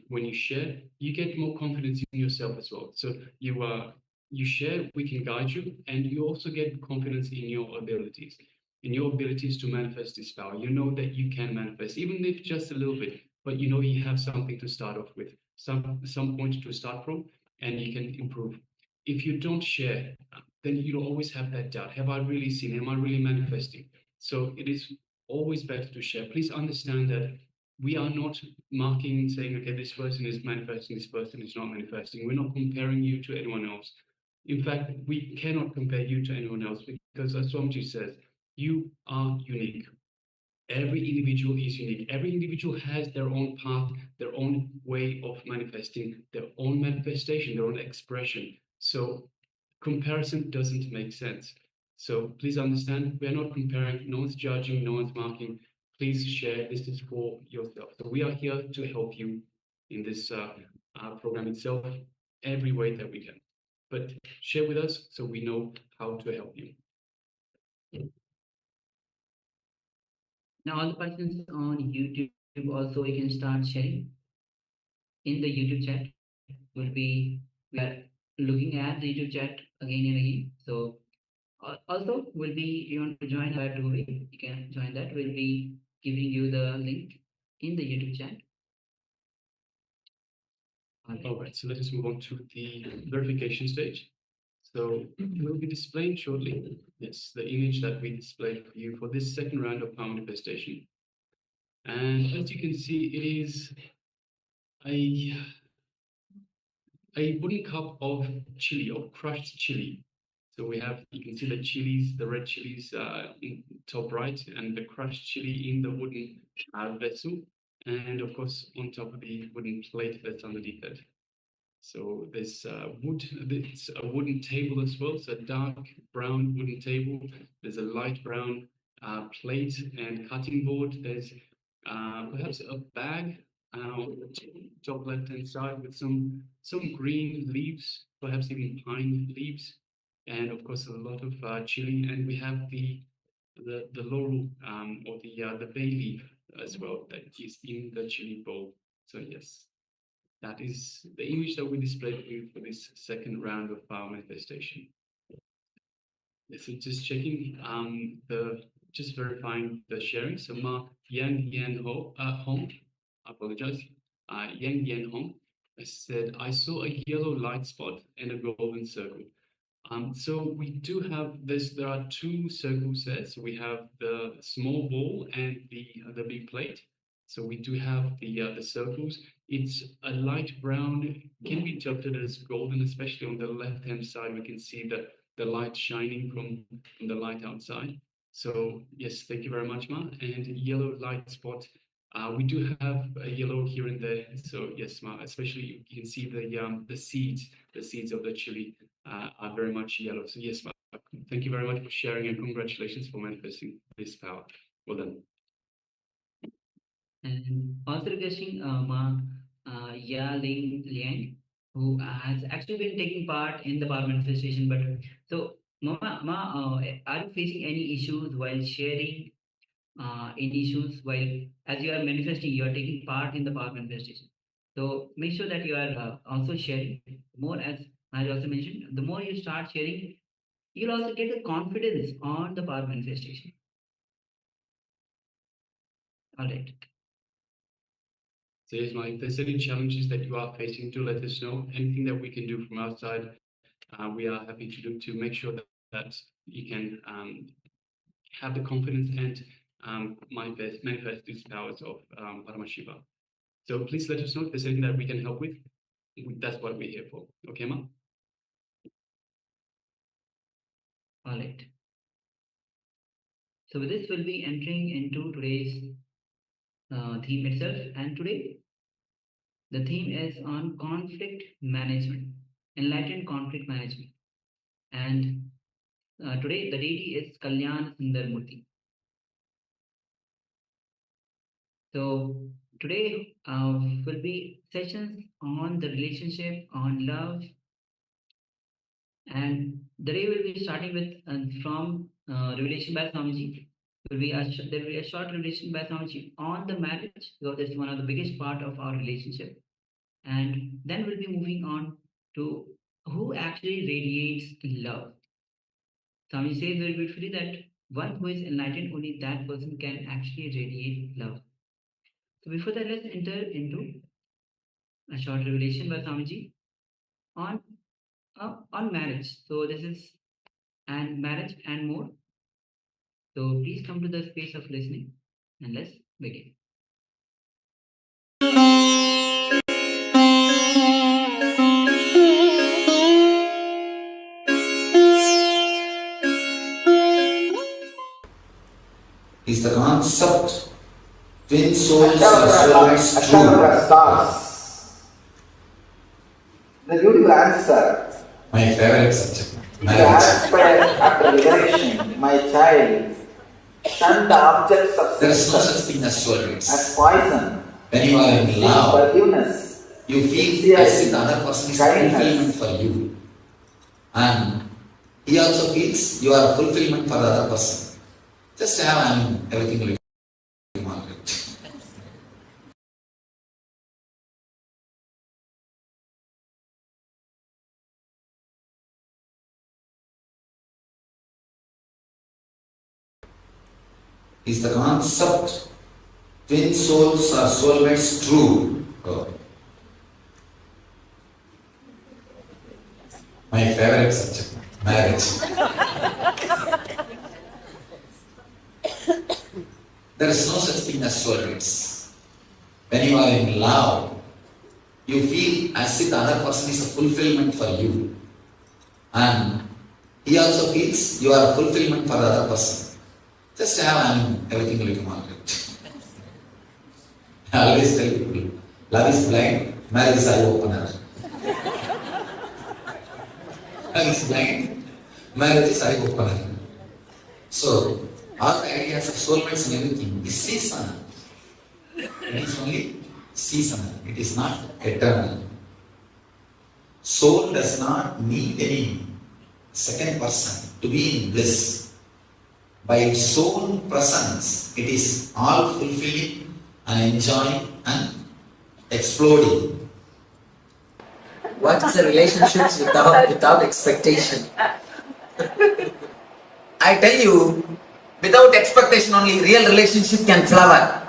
When you share, you get more confidence in yourself as well. So you share, we can guide you, and you also get confidence in your abilities. In your abilities to manifest this power. You know that you can manifest, even if just a little bit, but you know you have something to start off with, some point to start from, and you can improve. If you don't share, then you'll always have that doubt. Have I really seen? Am I really manifesting? So it is always better to share. Please understand that we are not marking, saying, okay, this person is manifesting, this person is not manifesting. We're not comparing you to anyone else. In fact, we cannot compare you to anyone else because, as Swamiji says, you are unique. Every individual is unique. Every individual has their own path, their own way of manifesting, their own manifestation, their own expression. So comparison doesn't make sense. So please understand, we are not comparing, no one's judging, no one's marking. Please share, this is for yourself. So we are here to help you in this program itself, every way that we can. But share with us so we know how to help you. Now all the persons on YouTube also you can start sharing in the YouTube chat. Will be we are looking at the YouTube chat again and again. So also will be you want to join that way, you can join that. We'll be giving you the link in the YouTube chat. All right, so let us move on to the verification stage. So we'll be displaying shortly, yes, the image that we displayed for you for this second round of power manifestation. And as you can see, it is a wooden cup of chili, of crushed chili. So we have, you can see the chilies, the red chilies in top right, and the crushed chili in the wooden vessel. And of course, on top of the wooden plate that's underneath it. So there's wood, it's a wooden table as well. It's a dark brown wooden table. There's a light brown plate and cutting board. There's perhaps a bag on the top left-hand side with some green leaves, perhaps even pine leaves, and of course a lot of chili. And we have the laurel or the bay leaf as well that is in the chili bowl. So yes. That is the image that we displayed for you for this second round of power manifestation. So just checking just verifying the sharing. So Ma Yang Yan Hong, I apologize. Yang Yan Hong said, I saw a yellow light spot and a golden circle. So we do have this, there are two circle sets. We have the small ball and the big plate. So we do have the circles. It's a light brown, can be interpreted as golden, especially on the left-hand side. We can see the light shining from the light outside. So yes, thank you very much, Ma. And yellow light spot. We do have a yellow here and there. So yes, Ma, especially you can see the seeds of the chili are very much yellow. So yes, Ma, thank you very much for sharing and congratulations for manifesting this power. Well done. And also requesting Ma Ya Ling Liang, who has actually been taking part in the power manifestation. But so, Ma, are you facing any issues while sharing any issues while as you are manifesting, you are taking part in the power manifestation? So make sure that you are also sharing more. As I also mentioned, the more you start sharing, you'll also get the confidence on the power manifestation. All right. So yes, Mike, if there's any challenges that you are facing, do let us know. Anything that we can do from our side, we are happy to do to make sure that you can have the confidence and manifest these powers of Paramashiva. So please let us know if there's anything that we can help with. That's what we're here for. Okay, Ma? All right. So with this, we'll be entering into today's theme itself. And today, the theme is on conflict management, enlightened conflict management. And today, the deity is Kalyan Sundarmurti. So today will be sessions on the relationship, on love, and the day will be starting with from revelation by Swamiji. There will be a short revelation by Swamiji on the marriage, because that's one of the biggest part of our relationship. And then we'll be moving on to who actually radiates love. Swamiji says very beautifully that one who is enlightened, only that person can actually radiate love. So before that, let's enter into a short revelation by Swamiji on marriage. So this is and marriage and more. So please come to the space of listening and let's begin. Is the concept twin souls are soulmates true? Stars. The beautiful answer. My favorite subject, The marriage. aspect after liberation, my child, shun the objects of There is no sense such thing as soulmates. as poison. When you are in Seek love, forgiveness. you feel as if the other person is fulfillment for you. And he also feels you are a fulfillment for the other person. Just have everything will be Margaret. Is the concept twin souls are soulmates true? Oh. My favorite subject, marriage. There is no such thing as soulmates. When you are in love, you feel as if the other person is a fulfillment for you. And he also feels you are a fulfillment for the other person. Just have everything will be Margaret. I always tell people, love is blind, marriage is eye opener. Love is blind, marriage is eye opener. So, all the ideas of soulmates and everything is seasonal. It is only seasonal. It is not eternal. Soul does not need any second person to be in bliss. By its own presence, it is all fulfilling and enjoying and exploding. What is a relationship without expectation? I tell you, without expectation only real relationship can flower.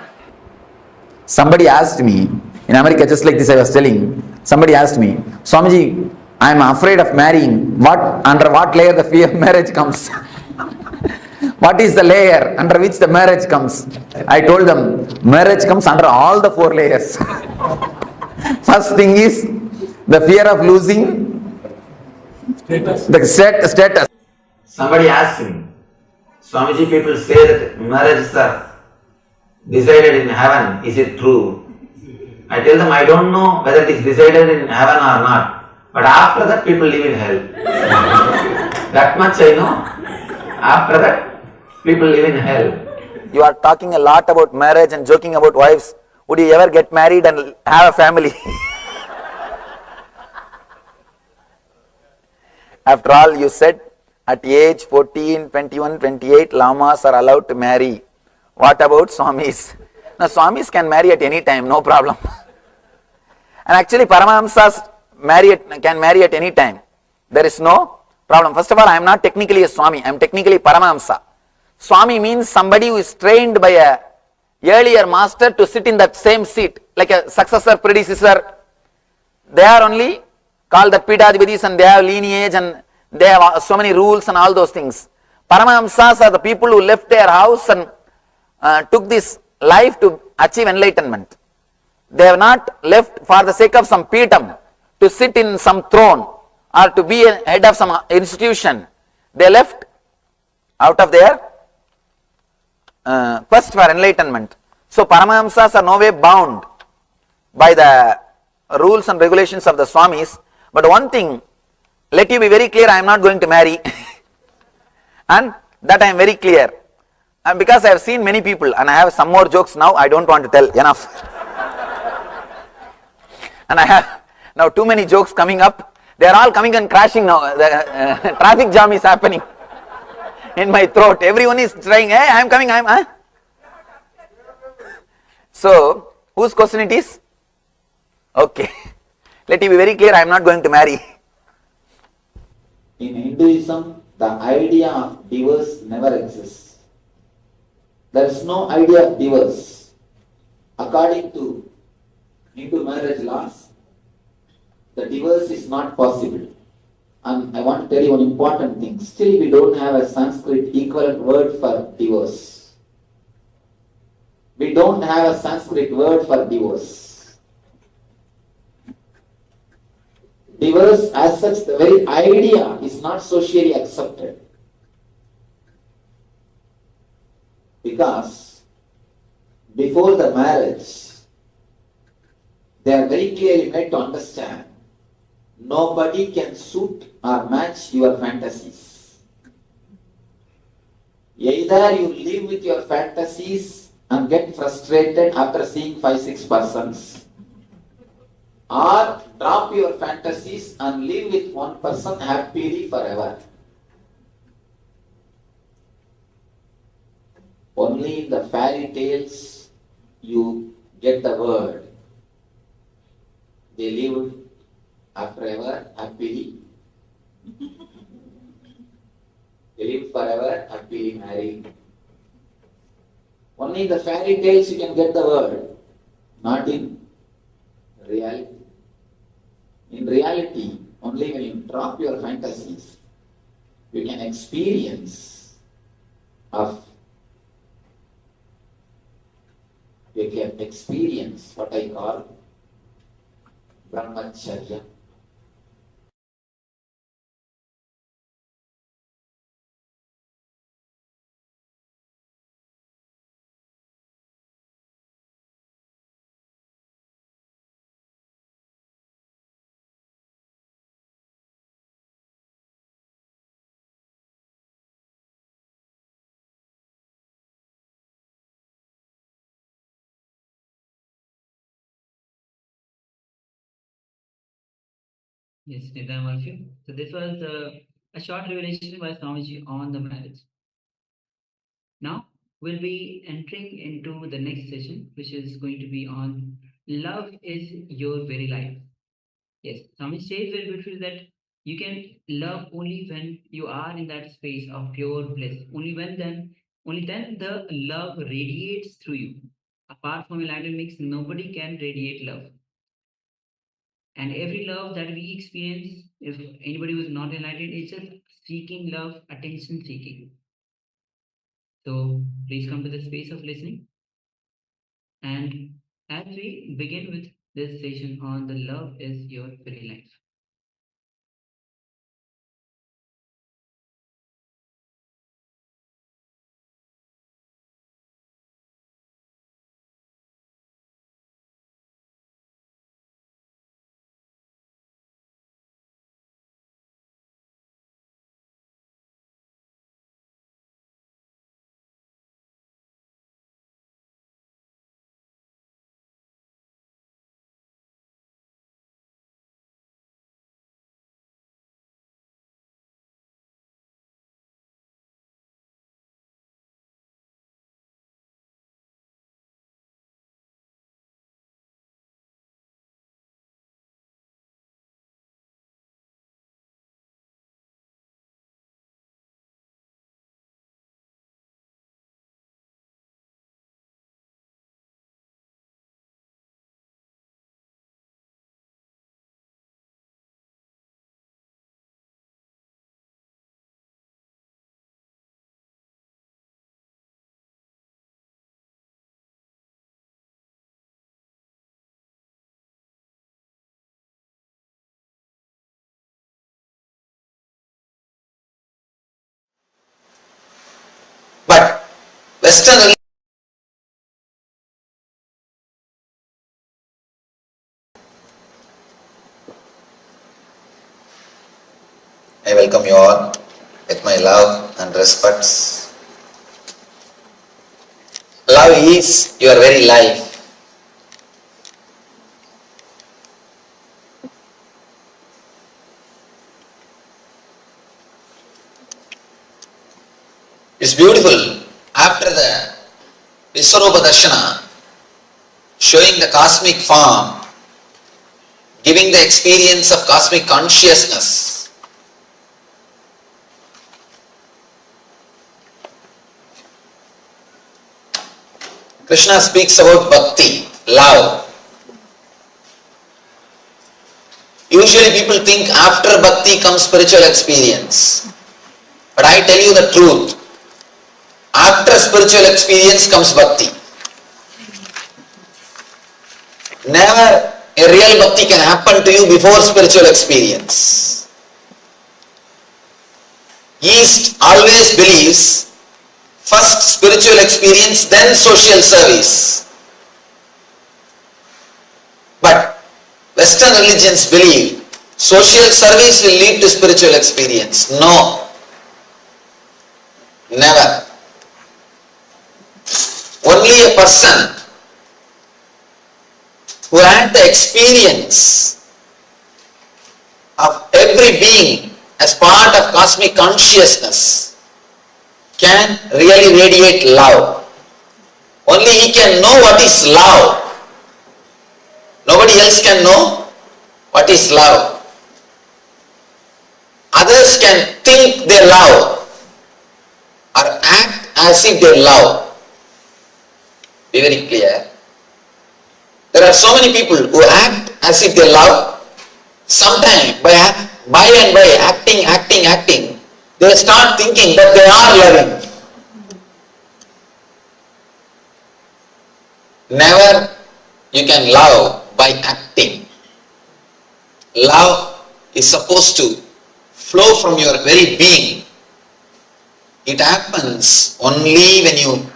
Somebody asked me, in America just like this I was telling, somebody asked me, Swamiji, I am afraid of marrying. Under what layer the fear of marriage comes? What is the layer under which the marriage comes? I told them, marriage comes under all the 4 layers. First thing is the fear of losing the status. Somebody asked me, Swamiji, people say that marriages are decided in heaven. Is it true? I tell them, I don't know whether it is decided in heaven or not. But after that, people live in hell. That much I know. After that, people live in hell. You are talking a lot about marriage and joking about wives. Would you ever get married and have a family? After all, you said at age 14, 21, 28, lamas are allowed to marry. What about swamis? Now, swamis can marry at any time, no problem. And actually, Paramahamsas can marry at any time. There is no problem. First of all, I am not technically a swami, I am technically Paramahamsa. Swami means somebody who is trained by a earlier master to sit in that same seat, like a successor, predecessor. They are only called the Pidadhipatis and they have lineage and they have so many rules and all those things. Paramahamsas are the people who left their house and took this life to achieve enlightenment. They have not left for the sake of some Peetam, to sit in some throne or to be a head of some institution. They left out of their quest for enlightenment. So Paramahamsas are no way bound by the rules and regulations of the Swamis. But one thing, let you be very clear, I am not going to marry. And that I am very clear. And because I have seen many people, and I have some more jokes now, I don't want to tell, enough. And I have now too many jokes coming up. They are all coming and crashing now. The traffic jam is happening in my throat. Everyone is trying, hey, I am coming, So, whose question it is? Okay. Let you be very clear, I am not going to marry. In Hinduism, the idea of divorce never exists. There is no idea of divorce. According to Hindu marriage laws, the divorce is not possible. And I want to tell you one important thing. Still we don't have a Sanskrit equivalent word for divorce. We don't have a Sanskrit word for divorce. Divorce as such, the very idea is not socially accepted. Because before the marriage, they are very clearly made to understand nobody can suit or match your fantasies. Either you live with your fantasies and get frustrated after seeing 5-6 persons, or drop your fantasies and live with one person happily forever. Only in the fairy tales you get the word. They lived forever happily. They lived forever happily married. Only in the fairy tales you can get the word, not in reality. In reality, only when you drop your fantasies, you can experience what I call brahmacharya. Yes, Nidam Alfio. So this was a short revelation by Swamiji on the marriage. Now we'll be entering into the next session, which is going to be on love is your very life. Yes, Swami says very beautifully that you can love only when you are in that space of pure bliss. Only then the love radiates through you. Apart from enlightenment mix, nobody can radiate love. And every love that we experience, if anybody who is not enlightened, is just seeking love, attention seeking. So please come to the space of listening. And as we begin with this session on the love is your very life. But Western I welcome you all with my love and respects. Love is your very life. It's beautiful. After the Viswarupa Darshana, showing the cosmic form, giving the experience of cosmic consciousness, Krishna speaks about bhakti, love. You Usually people think after bhakti comes spiritual experience. But I tell you the truth. After spiritual experience comes bhakti. Never a real bhakti can happen to you before spiritual experience. East always believes first spiritual experience, then social service. But Western religions believe social service will lead to spiritual experience. No. Never. Only a person who had the experience of every being as part of cosmic consciousness can really radiate love. Only he can know what is love. Nobody else can know what is love. Others can think they love or act as if they love. Be very clear. There are so many people who act as if they love. Sometimes by acting, they start thinking that they are loving. Never you can love by acting. Love is supposed to flow from your very being. It happens only when you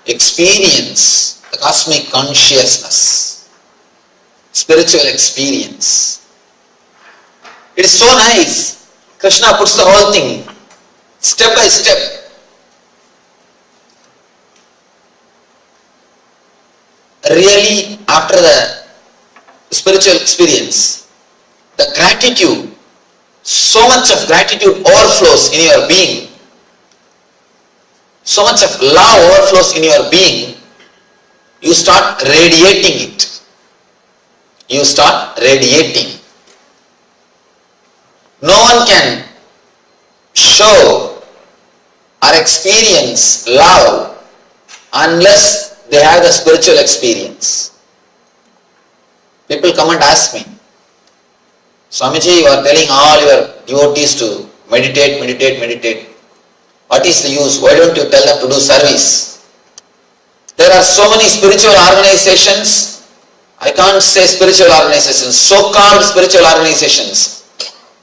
experience the cosmic consciousness, spiritual experience. It is so nice. Krishna puts the whole thing step by step. Really, after the spiritual experience, the gratitude, so much of gratitude overflows in your being. So much of love overflows in your being. You start radiating it. You start radiating. No one can show or experience love unless they have the spiritual experience. People come and ask me, Swamiji, you are telling all your devotees to meditate. What is the use? Why don't you tell them to do service? There are so many spiritual organizations, I can't say spiritual organizations, so-called spiritual organizations,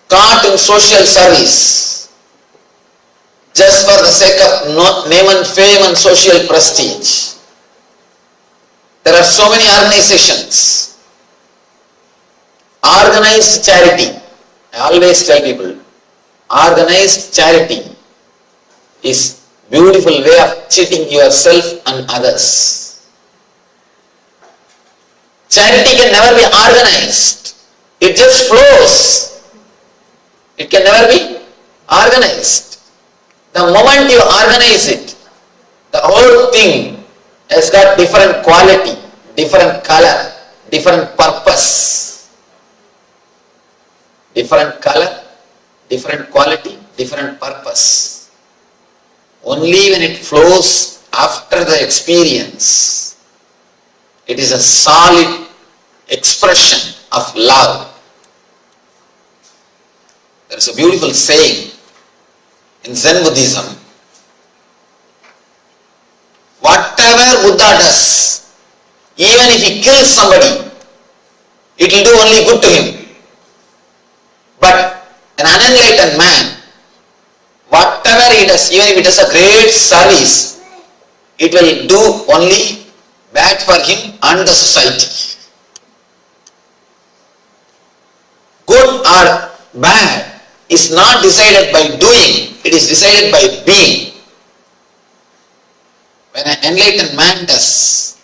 caught in social service, just for the sake of name and fame and social prestige. There are so many organizations. Organized charity, I always tell people, organized charity is beautiful way of cheating yourself and others. Charity can never be organized. It just flows. It can never be organized. The moment you organize it, the whole thing has got different quality, different color, different purpose. Different color, different quality, different purpose. Only when it flows after the experience, it is a solid expression of love. There is a beautiful saying in Zen Buddhism. Whatever Buddha does, even if he kills somebody, it will do only good to him. But an unenlightened man, whatever he does, even if it is a great service, it will do only bad for him and the society. Good or bad is not decided by doing, it is decided by being. When an enlightened man does,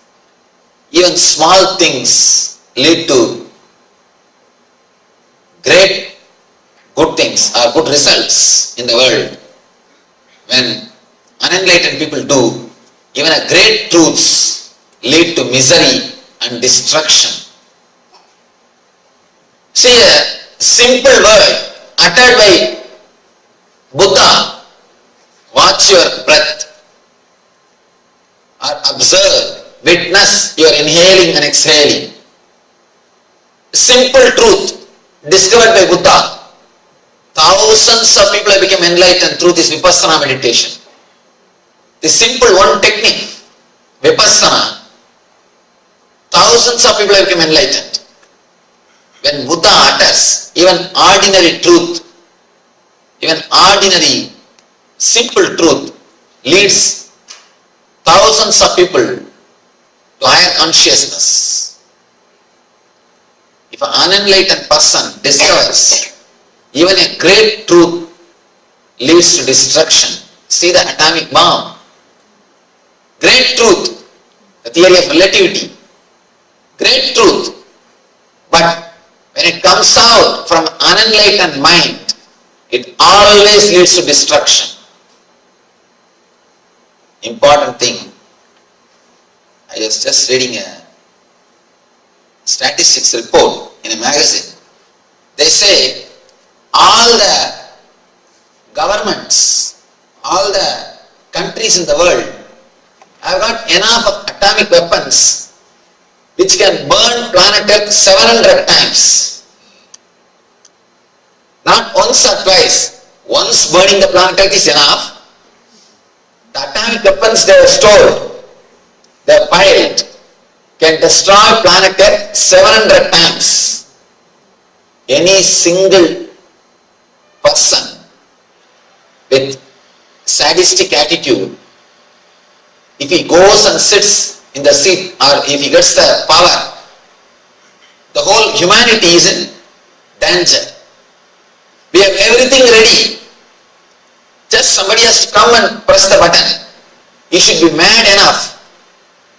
even small things lead to great good things or good results in the world. When unenlightened people do, even a great truths lead to misery and destruction. See, a simple word uttered by Buddha, watch your breath, or observe, witness your inhaling and exhaling. Simple truth, discovered by Buddha. Thousands of people have become enlightened through this Vipassana meditation. The simple one technique, Vipassana, thousands of people have become enlightened. When Buddha utters even ordinary truth, even ordinary simple truth leads thousands of people to higher consciousness. If an unenlightened person discovers even a great truth leads to destruction. See the atomic bomb. Great truth, the theory of relativity. Great truth. But when it comes out from unenlightened mind, it always leads to destruction. Important thing. I was just reading a statistics report in a magazine. They say all the governments, all the countries in the world have got enough of atomic weapons which can burn planet Earth 700 times. Not once or twice. Once burning the planet Earth is enough. The atomic weapons they have stored, they have piled, can destroy planet Earth 700 times. Any single person with sadistic attitude, if he goes and sits in the seat or if he gets the power, the whole humanity is in danger. We have everything ready. Just somebody has to come and press the button. He should be mad enough,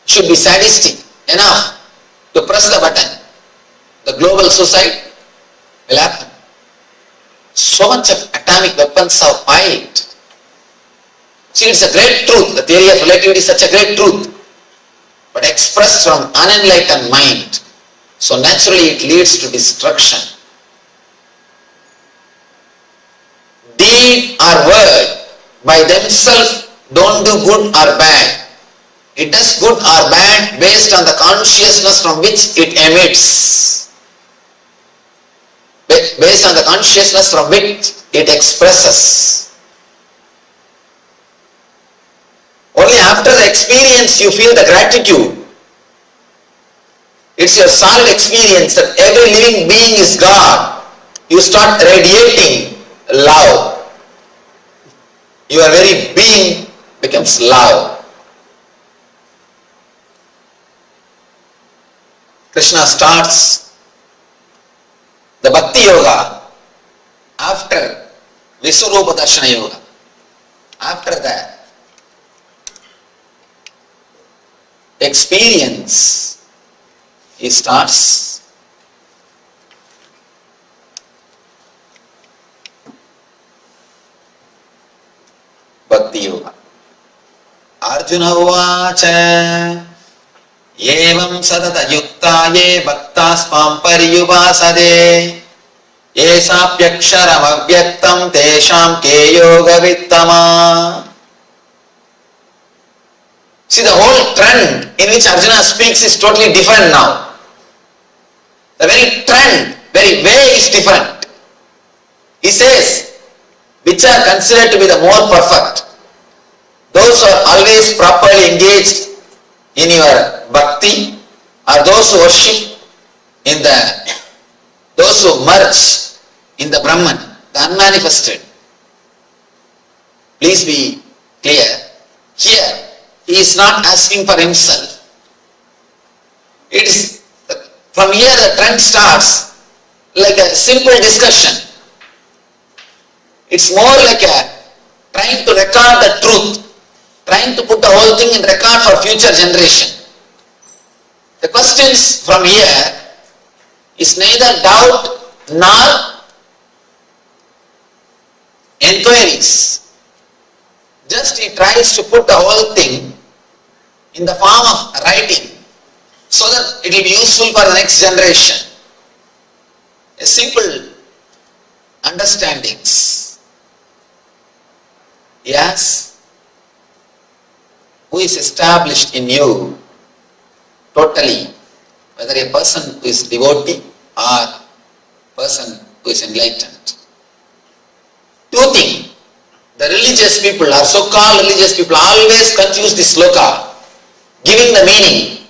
should be sadistic enough to press the button. The global suicide will happen. So much of atomic weapons are piled. See, it's a great truth. The theory of relativity is such a great truth, but expressed from unenlightened mind. So naturally it leads to destruction. Deed or word by themselves don't do good or bad. It does good or bad based on the consciousness from which it emits. Based on the consciousness from which it expresses. Only after the experience you feel the gratitude. It's your solid experience that every living being is God. You start radiating love. Your very being becomes love. Krishna starts the Bhakti Yoga after Visurupa Darshana Yoga. After that experience, he starts Bhakti Yoga. Arjuna Uvacha Evam Sadata Yukta Ye Bhaktas Pam Pariyubasade Esapyaksharam Avyaktam Tesham Ke Yoga Vittama. See, the whole trend in which Arjuna speaks is totally different now. The very trend, very way is different. He says, which are considered to be the more perfect? Those who are always properly engaged in your bhakti, or those who worship in those who merge in the Brahman, the unmanifested. Please be clear. Here, he is not asking for himself. It is from here the trend starts like a simple discussion. It's more like a trying to record the truth, trying to put the whole thing in record for future generation. The questions from here is neither doubt nor enquiries. Just he tries to put the whole thing in the form of writing so that it will be useful for the next generation. A simple understandings. Yes, who is established in you totally, whether a person who is devotee or person who is enlightened. Two things. The religious people or so-called religious people always confuse this sloka, giving the meaning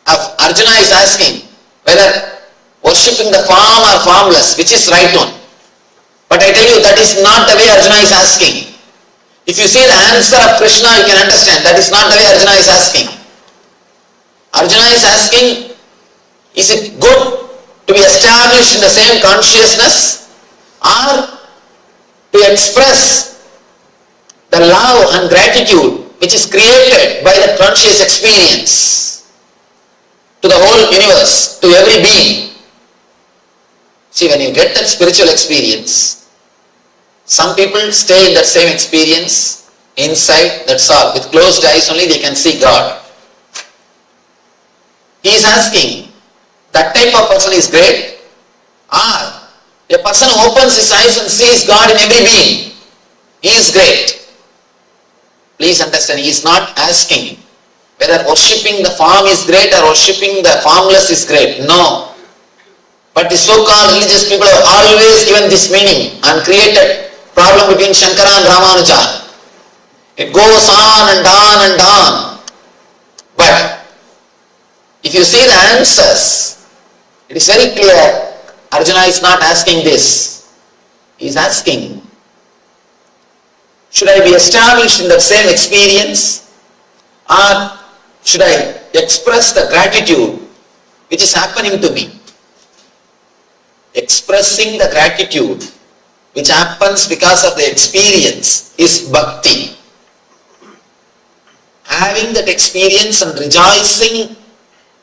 of Arjuna is asking whether worshipping the form or formless, which is right one. But I tell you that is not the way Arjuna is asking. If you see the answer of Krishna, you can understand that is not the way Arjuna is asking. Arjuna is asking, is it good to be established in the same consciousness or to express the love and gratitude which is created by the conscious experience to the whole universe, to every being. See, when you get that spiritual experience, some people stay in that same experience inside, that's all. With closed eyes only they can see God. He is asking, that type of person is great, or a person who opens his eyes and sees God in every being, he is great. Please understand, he is not asking whether worshipping the form is great or worshipping the formless is great. No. But the so-called religious people have always given this meaning and created problem between Shankara and Ramanuja. It goes on and on and on. But if you see the answers, it is very clear. Arjuna is not asking this. He is asking, should I be established in that same experience, or should I express the gratitude which is happening to me? Expressing the gratitude which happens because of the experience is bhakti. Having that experience and rejoicing,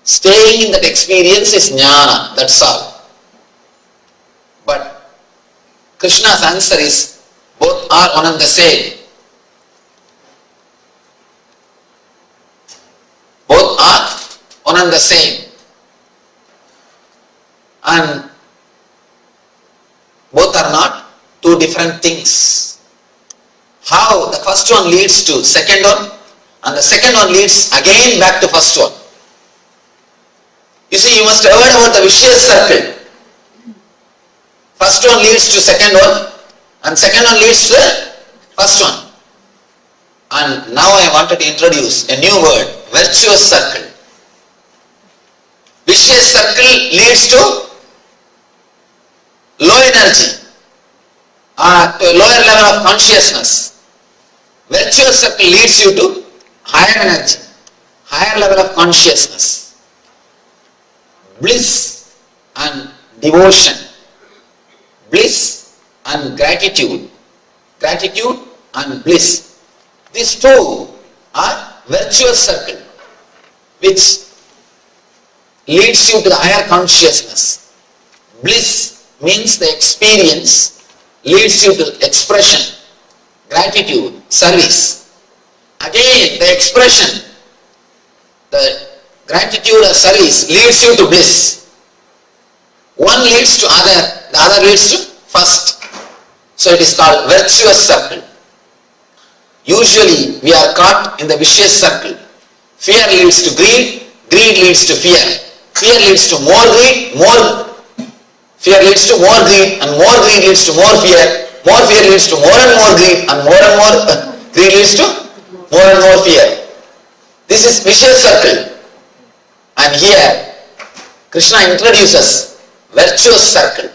staying in that experience is jnana, that's all. But Krishna's answer is, both are one and the same. Both are one and the same. And both are not two different things. How the first one leads to second one, and the second one leads again back to first one. You see, you must have heard about the vicious circle. First one leads to second one, and second one leads to the first one. And now I wanted to introduce a new word, virtuous circle. Vicious circle leads to low energy, to a lower level of consciousness. Virtuous circle leads you to higher energy, higher level of consciousness. Bliss and devotion. Bliss and gratitude. Gratitude and bliss. These two are virtuous circle which leads you to the higher consciousness. Bliss means the experience leads you to expression, gratitude, service. Again, the expression, the gratitude or service leads you to bliss. One leads to other, the other leads to first. So it is called virtuous circle. Usually we are caught in the vicious circle. Fear leads to greed, greed leads to fear. Fear leads to more greed, fear leads to more greed, and more greed leads to more fear leads to more and more greed, and more greed leads to more and more fear. This is vicious circle. And here Krishna introduces virtuous circle.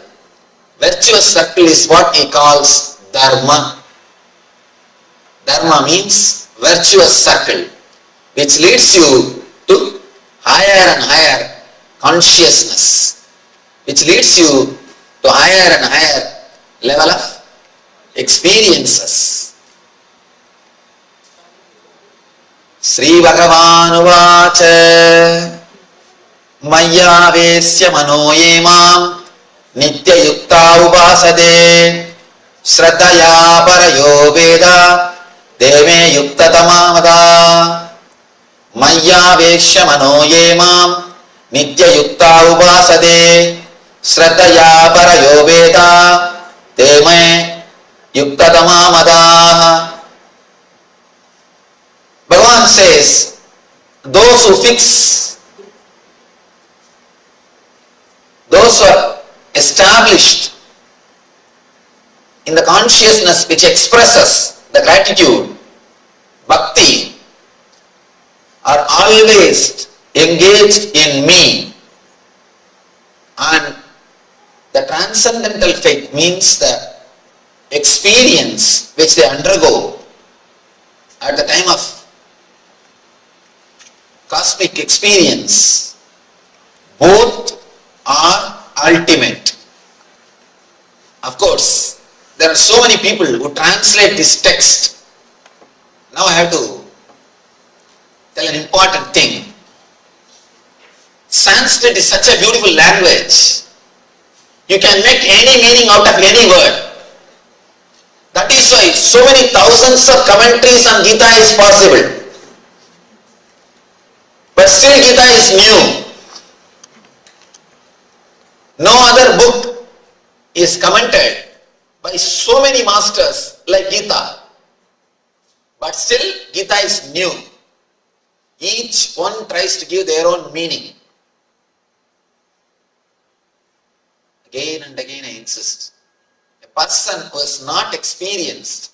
Virtuous circle is what he calls dharma. Dharma means virtuous circle, which leads you to higher and higher consciousness, which leads you to higher and higher level of experiences. Sri Bhagavan Uvacha Maya Vesya Manoye Mam Nitya Yukta Upasade Shraddhaya Parayo Veda Deme Yukta Tamamada Maya Vesya Manoye Mam Nitya Yukta Upasade Shraddhaya Parayo Veda Deme Yukta Tamamada. Bhagavan says, those who fix those who are established in the consciousness which expresses the gratitude, bhakti, are always engaged in me. And the transcendental faith means the experience which they undergo at the time of cosmic experience. Both are ultimate. Of course, there are so many people who translate this text. Now I have to tell an important thing. Sanskrit is such a beautiful language. You can make any meaning out of any word. That is why so many thousands of commentaries on Gita is possible. But still Gita is new. No other book is commented by so many masters like Gita. But still Gita is new. Each one tries to give their own meaning. Again and again I insist. A person who is not experienced,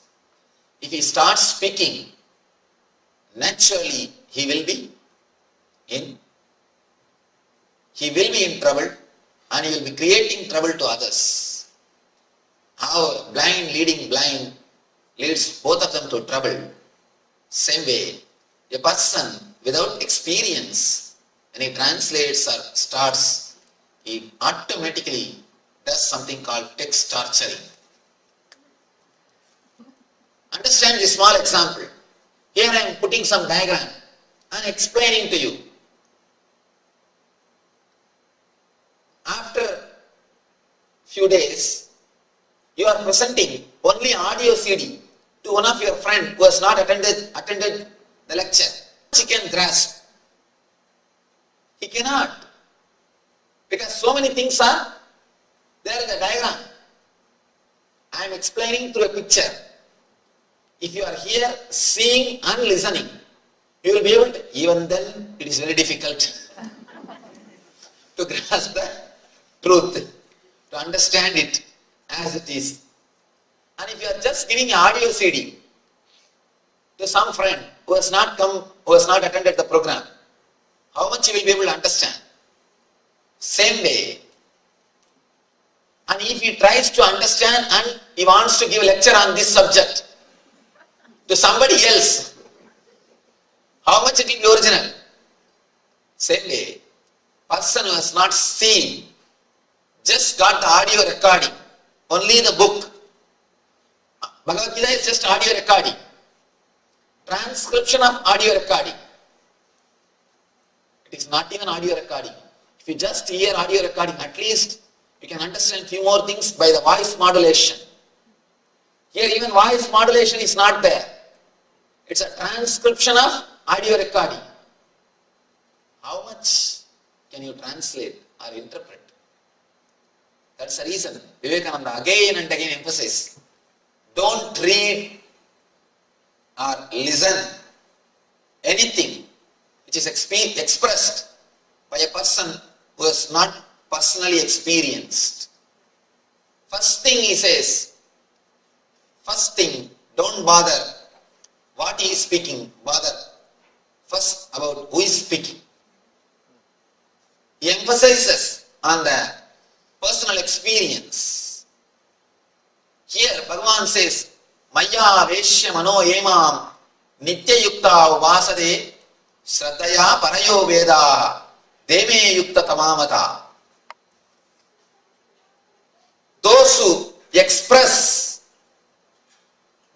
if he starts speaking, naturally he will be in trouble, and he will be creating trouble to others. How blind leading blind leads both of them to trouble. Same way, a person without experience, when he translates or starts, he automatically does something called text torturing. Understand this small example. Here I am putting some diagram and explaining to you. After few days, you are presenting only audio CD to one of your friend who has not attended the lecture. He can grasp. He cannot. Because so many things are there in the diagram. I am explaining through a picture. If you are here seeing and listening, you will be able to, even then it is very difficult to grasp the truth, to understand it as it is. And if you are just giving an audio CD to some friend who has not come, who has not attended the program, how much you will be able to understand? Same way. And if he tries to understand and he wants to give a lecture on this subject to somebody else, how much it will be original? Same way, person who has not seen, just got the audio recording, only the book. Bhagavad Gita is just audio recording. Transcription of audio recording. It is not even audio recording. If you just hear audio recording, at least you can understand few more things by the voice modulation. Here even voice modulation is not there. It's a transcription of audio recording. How much can you translate or interpret? That's the reason Vivekananda again and again emphasizes, don't read or listen anything which is expressed by a person who has not personally experienced. First thing he says, first thing, don't bother what he is speaking, bother first about who is speaking. He emphasizes on the personal experience. Here Bhagavan says, Maya Veshya Mano Emam Nitya Yukta Uvasade Shraddhaya Parayo Veda Deme Yukta Tamamata. Those who express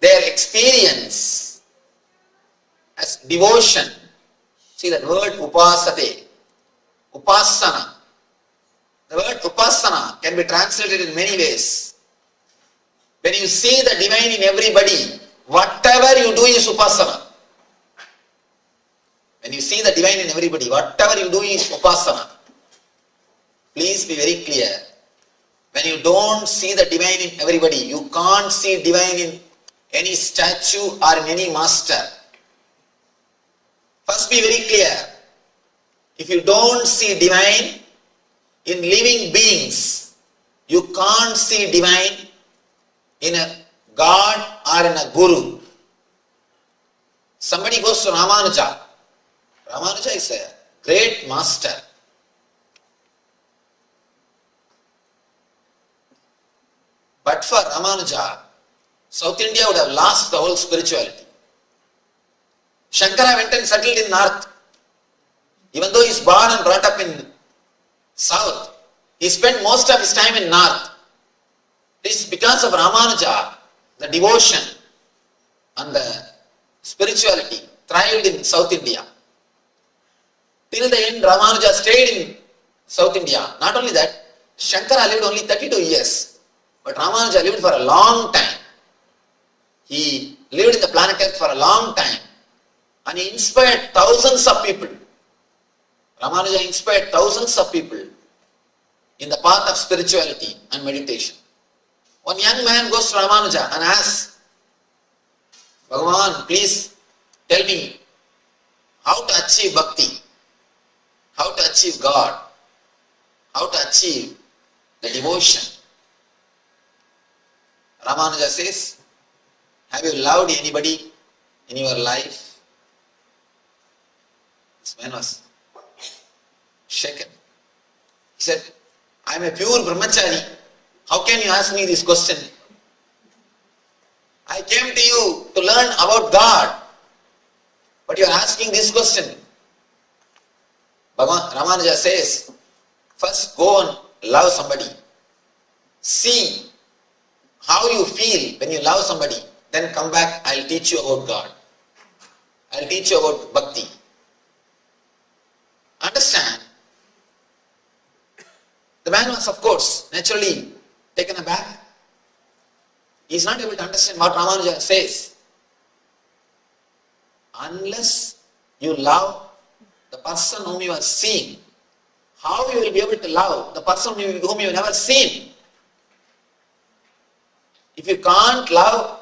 their experience as devotion, see that word upasate, upasana. The word upasana can be translated in many ways. When you see the divine in everybody, whatever you do is upasana. When you see the divine in everybody, whatever you do is upasana. Please be very clear. When you don't see the divine in everybody, you can't see divine in any statue or in any master. First be very clear. If you don't see divine, In living beings, you can't see divine in a God or in a Guru. Somebody goes to Ramanuja. Ramanuja is a great master. But for Ramanuja, South India would have lost the whole spirituality. Shankara went and settled in North. Even though he is born and brought up in South, he spent most of his time in North. This is because of Ramanuja, the devotion and the spirituality thrived in South India. Till the end, Ramanuja stayed in South India. Not only that, Shankara lived only 32 years. But Ramanuja lived for a long time. He lived in the planet Earth for a long time. And he inspired thousands of people. Ramanuja inspired thousands of people in the path of spirituality and meditation. One young man goes to Ramanuja and asks, Bhagavan, please tell me how to achieve bhakti, how to achieve God, how to achieve the devotion. Ramanuja says, have you loved anybody in your life? This man was shaken. He said, I am a pure brahmachari. How can you ask me this question? I came to you to learn about God, but you are asking this question. Ramanuja says, first go and love somebody. See how you feel when you love somebody. Then come back, I will teach you about God. I will teach you about bhakti. Understand? The man was, of course, naturally taken aback. He is not able to understand what Ramanuja says. Unless you love the person whom you are seeing, how you will be able to love the person whom you have never seen? If you can't love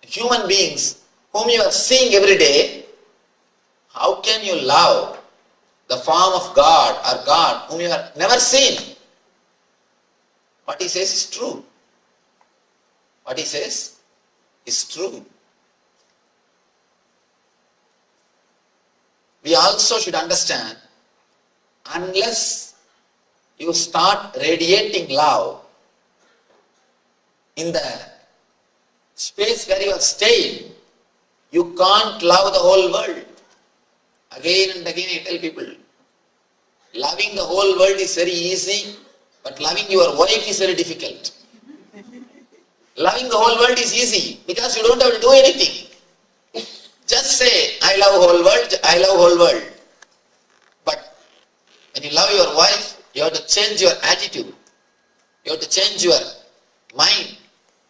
human beings whom you are seeing every day, how can you love the form of God or God whom you have never seen? What he says is true. What he says is true. We also should understand, unless you start radiating love in the space where you are staying, you can't love the whole world. Again and again I tell people, loving the whole world is very easy, but loving your wife is very difficult. Loving the whole world is easy because you don't have to do anything. Just say, I love whole world, I love whole world. But when you love your wife, you have to change your attitude. You have to change your mind.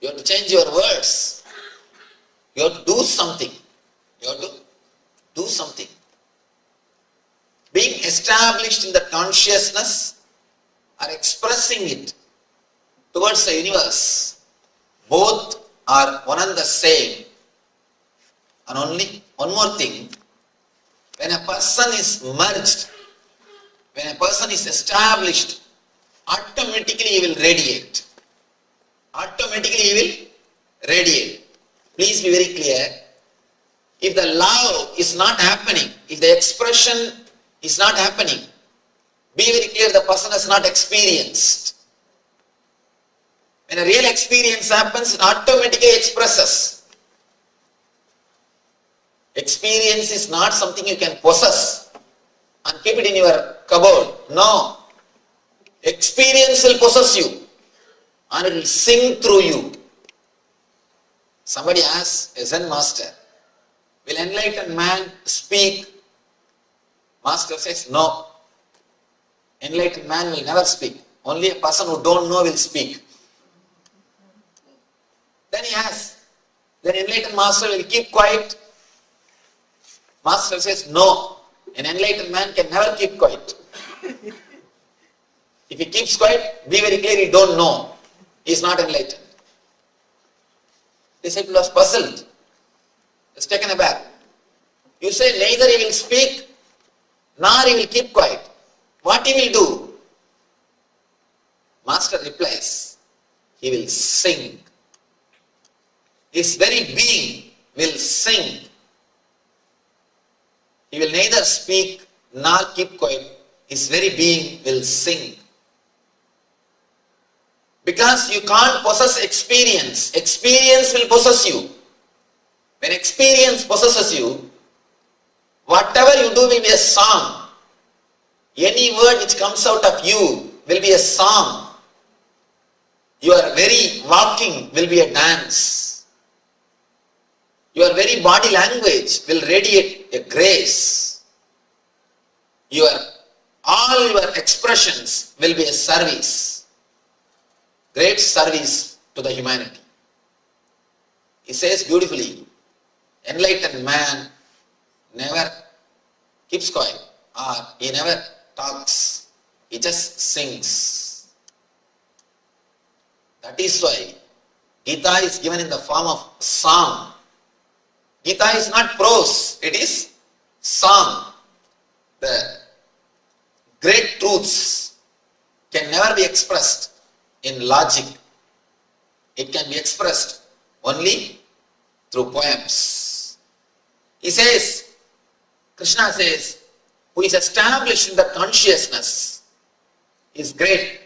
You have to change your words. You have to do something. You have to do something. Being established in the consciousness or expressing it towards the universe, both are one and the same. And only one more thing, when a person is merged, when a person is established, automatically he will radiate. Automatically he will radiate. Please be very clear. If the love is not happening, if the expression is not happening, be very clear, the person has not experienced. When a real experience happens, it automatically expresses. Experience is not something you can possess and keep it in your cupboard. No. Experience will possess you and it will sing through you. Somebody asks a Zen master, will enlightened man speak? Master says, no. Enlightened man will never speak. Only a person who don't know will speak. Then he asks, then enlightened master will keep quiet? Master says, no. An enlightened man can never keep quiet. If he keeps quiet, be very clear, he don't know. He is not enlightened. The disciple was puzzled. He was taken aback. You say neither he will speak, nor he will keep quiet. What he will do? Master replies, he will sing. His very being will sing. He will neither speak nor keep quiet. His very being will sing. Because you can't possess experience. Experience will possess you. When experience possesses you, whatever you do will be a song. Any word which comes out of you will be a song. Your very walking will be a dance. Your very body language will radiate a grace. All your expressions will be a service. Great service to the humanity. He says beautifully, enlightened man never keeps quiet or he never talks. He just sings. That is why Gita is given in the form of song. Gita is not prose, it is song. The great truths can never be expressed in logic. It can be expressed only through poems. He says, Krishna says, who is established in the consciousness is great.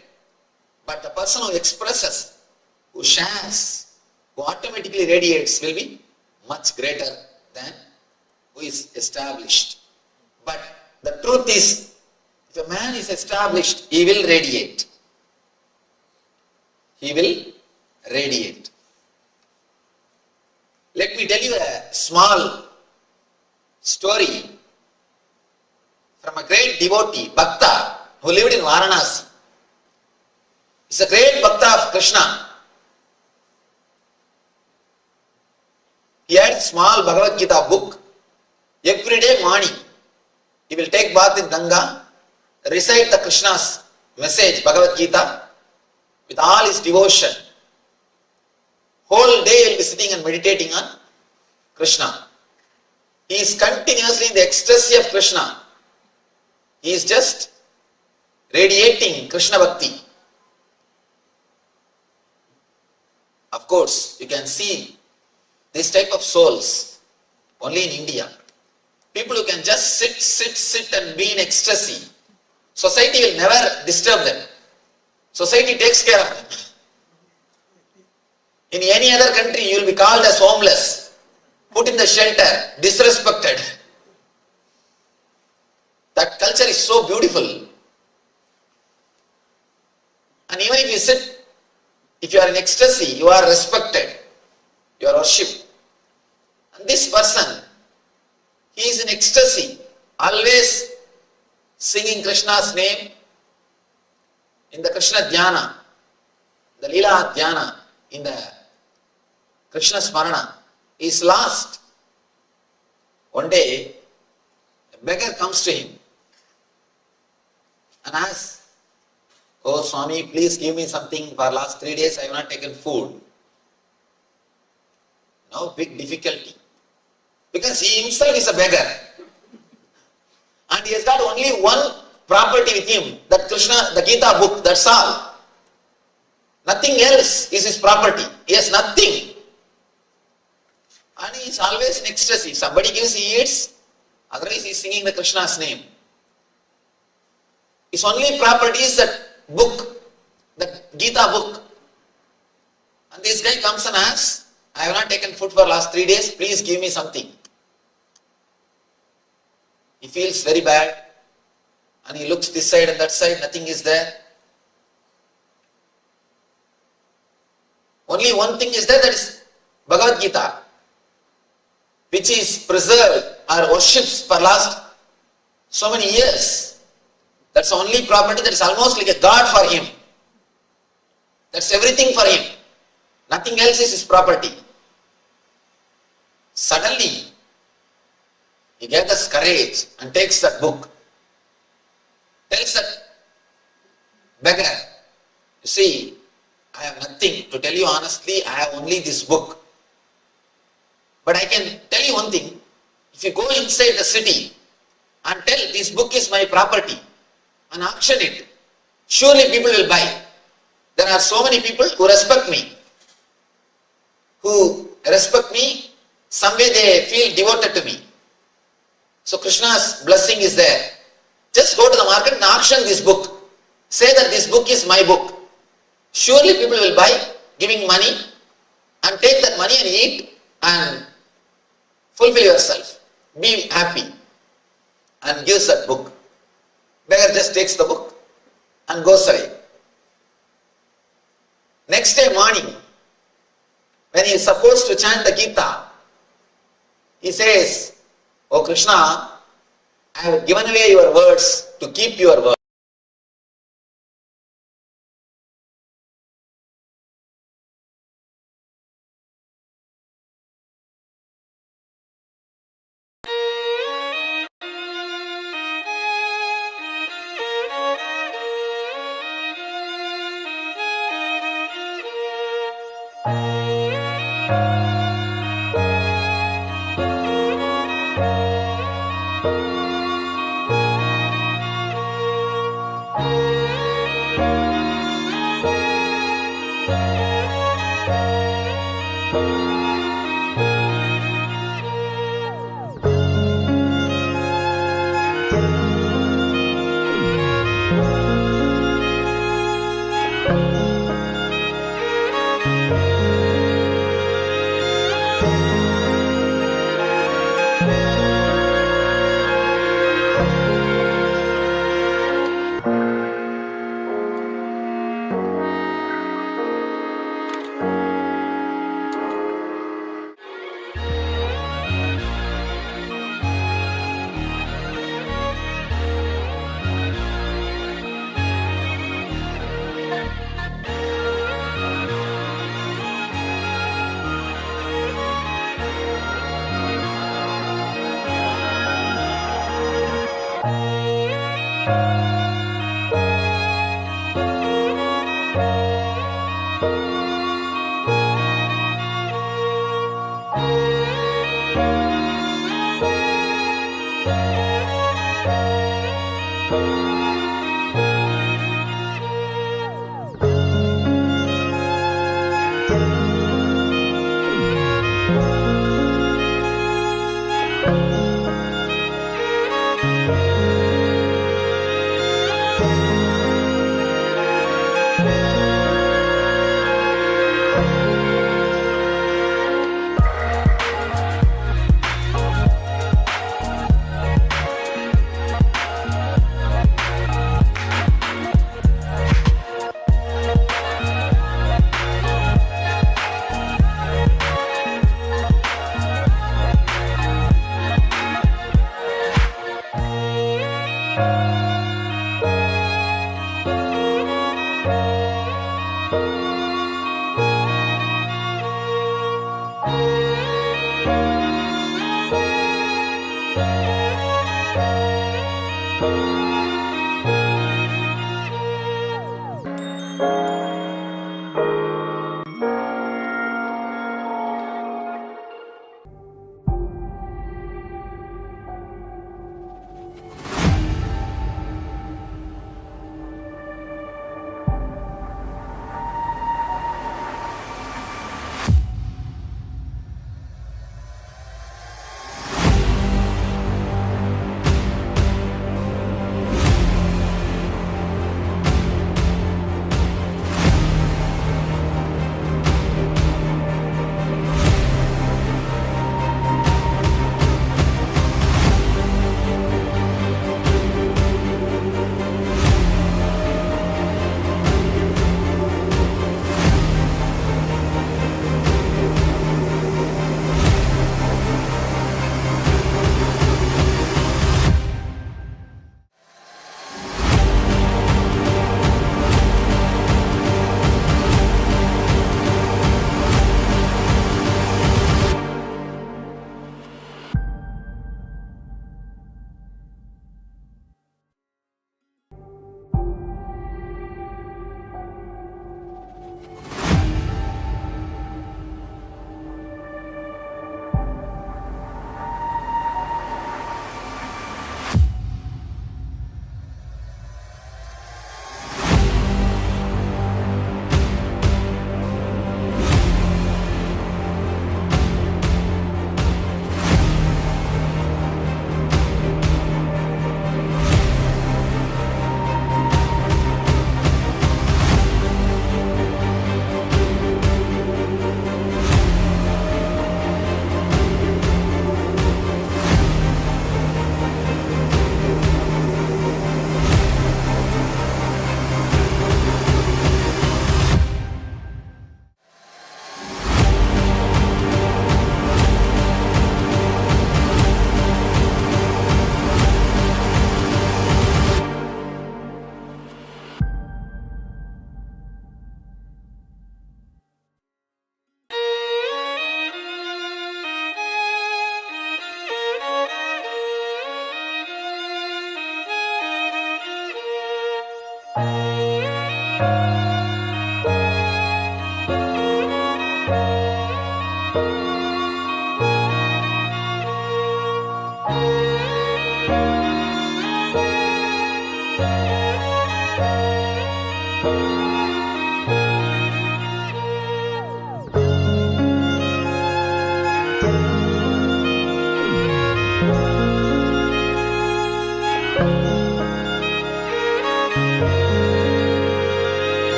But the person who expresses, who shares, who automatically radiates will be much greater than who is established. But the truth is, if a man is established, he will radiate. He will radiate. Let me tell you a small story from a great devotee, Bhakta, who lived in Varanasi. He's a great Bhakta of Krishna. He had a small Bhagavad Gita book. Every day morning, he will take bath in Ganga, recite the Krishna's message, Bhagavad Gita, with all his devotion. Whole day he will be sitting and meditating on Krishna. He is continuously in the ecstasy of Krishna. He is just radiating Krishna Bhakti. Of course, you can see this type of souls only in India. People who can just sit and be in ecstasy. Society will never disturb them. Society takes care of them. In any other country, you will be called as homeless, put in the shelter, disrespected. That culture is so beautiful. And even if you sit, if you are in ecstasy, you are respected, you are worshipped. And this person, he is in ecstasy, always singing Krishna's name in the Krishna Dhyana, the Leela Dhyana, in the Krishna Smarana. He is lost. One day, a beggar comes to him and asks, "Oh Swami, please give me something. For last 3 days I have not taken food." Now big difficulty. Because he himself is a beggar. And he has got only one property with him, that Krishna, the Gita book, that's all. Nothing else is his property. He has nothing. And he is always in ecstasy. If somebody gives, he eats. Otherwise he is singing the Krishna's name. His only property is that book, the Gita book. And this guy comes and asks, "I have not taken food for last 3 days, please give me something." He feels very bad and he looks this side and that side, nothing is there. Only one thing is there, that is Bhagavad Gita, which is preserved or worshipped for last so many years. That's the only property that is almost like a god for him. That's everything for him. Nothing else is his property. Suddenly, he gathers courage and takes that book. Tells that beggar, "You see, I have nothing. To tell you honestly, I have only this book. But I can tell you one thing. If you go inside the city and tell this book is my property and auction it, surely people will buy. There are so many people who respect me. Some way they feel devoted to me. So Krishna's blessing is there. Just go to the market and auction this book. Say that this book is my book. Surely people will buy, giving money, and take that money and eat and fulfill yourself. Be happy. And gives that book. Beggar just takes the book and goes away. Next day morning, when he is supposed to chant the Gita, he says, "Oh Krishna, I have given away your words to keep your word."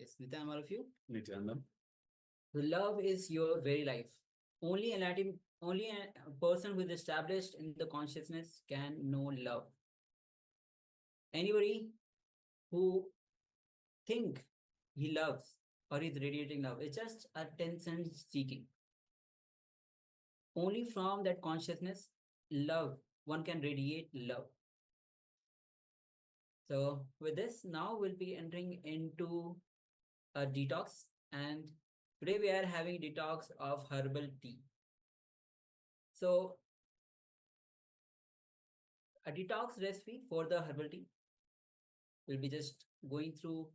Yes, Nityan, all of you. Nityananda. Love is your very life. Only only a person who is established in the consciousness can know love. Anybody who think he loves or is radiating love is just attention seeking. Only from that consciousness, love, one can radiate love. So with this, now we'll be entering into a detox, and today we are having detox of herbal tea. So a detox recipe for the herbal tea. We'll be just going through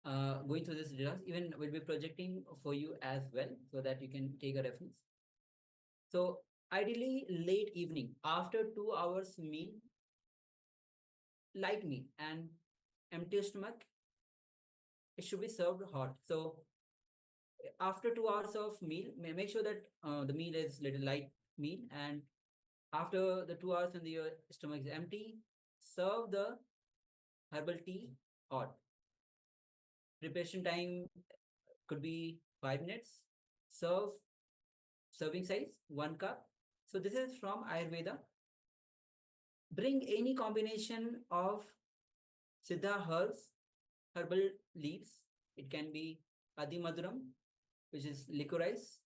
this detox. Even we'll be projecting for you as well, so that you can take a reference. So ideally late evening after 2 hours meal, light meal, and empty stomach, it should be served hot. So after 2 hours of meal, make sure that the meal is little light meal, and after the 2 hours when your stomach is empty, serve the herbal tea hot. Preparation time could be 5 minutes. Serving size 1 cup. So this is from Ayurveda. Bring any combination of Siddha herbs, herbal leaves. It can be Adimaduram, which is licorice,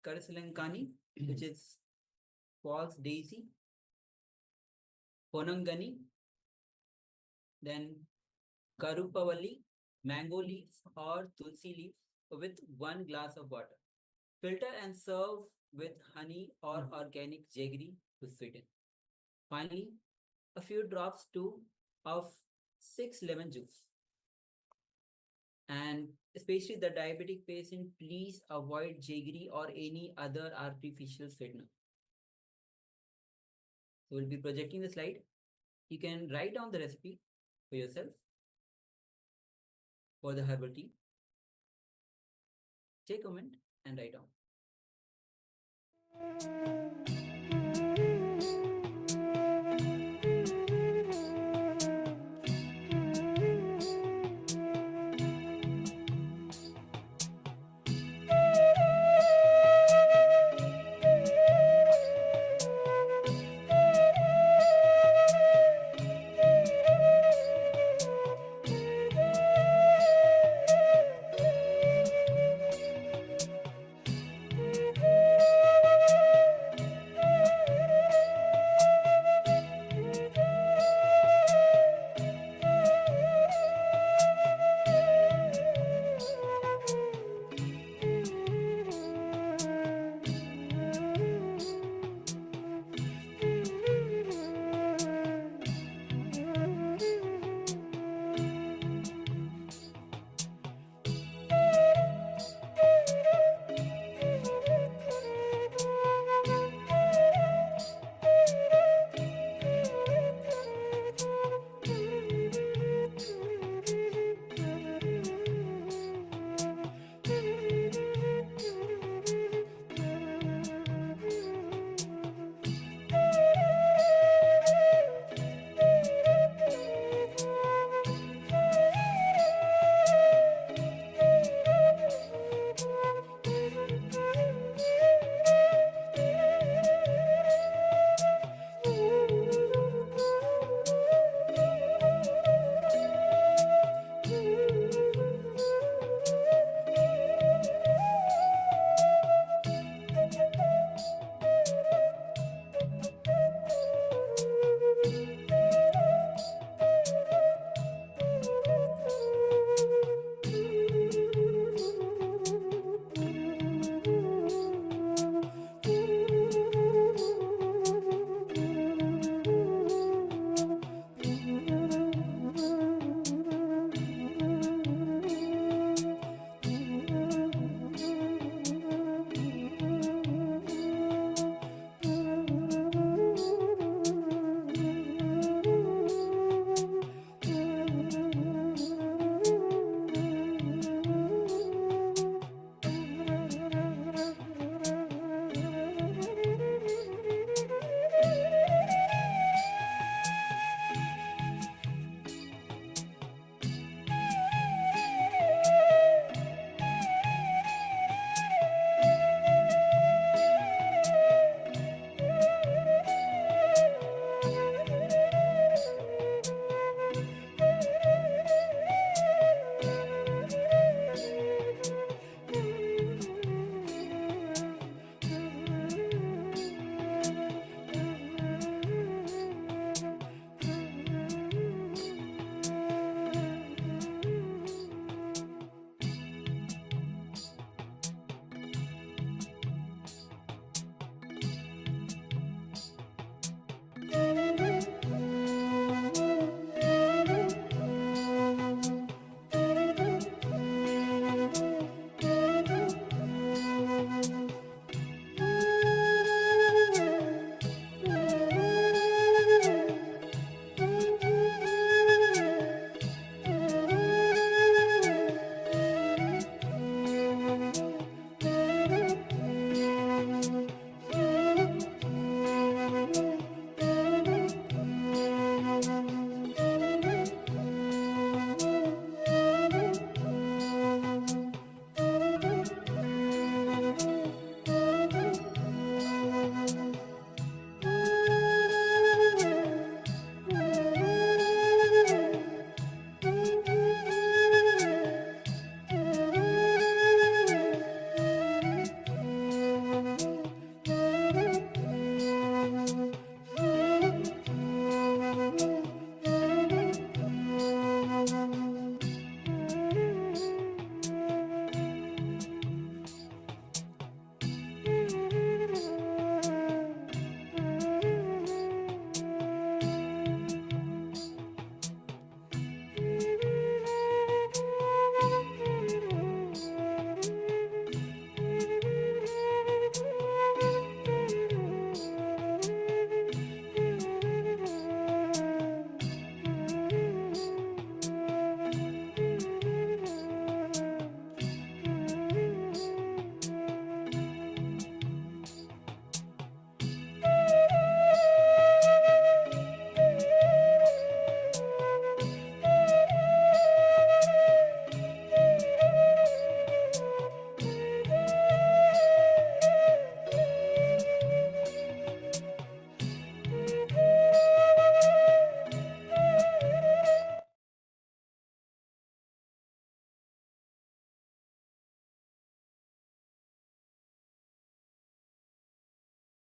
Karasalankani, which is false daisy, Ponangani, then Karupavali, mango leaves or tulsi leaves with 1 glass of water. Filter and serve with honey or organic jaggery to sweeten. Finally, a few drops of 6 lemon juice. And especially the diabetic patient, please avoid jaggery or any other artificial sweetener. So we'll be projecting the slide. You can write down the recipe for yourself for the herbal tea. Take a moment and write down.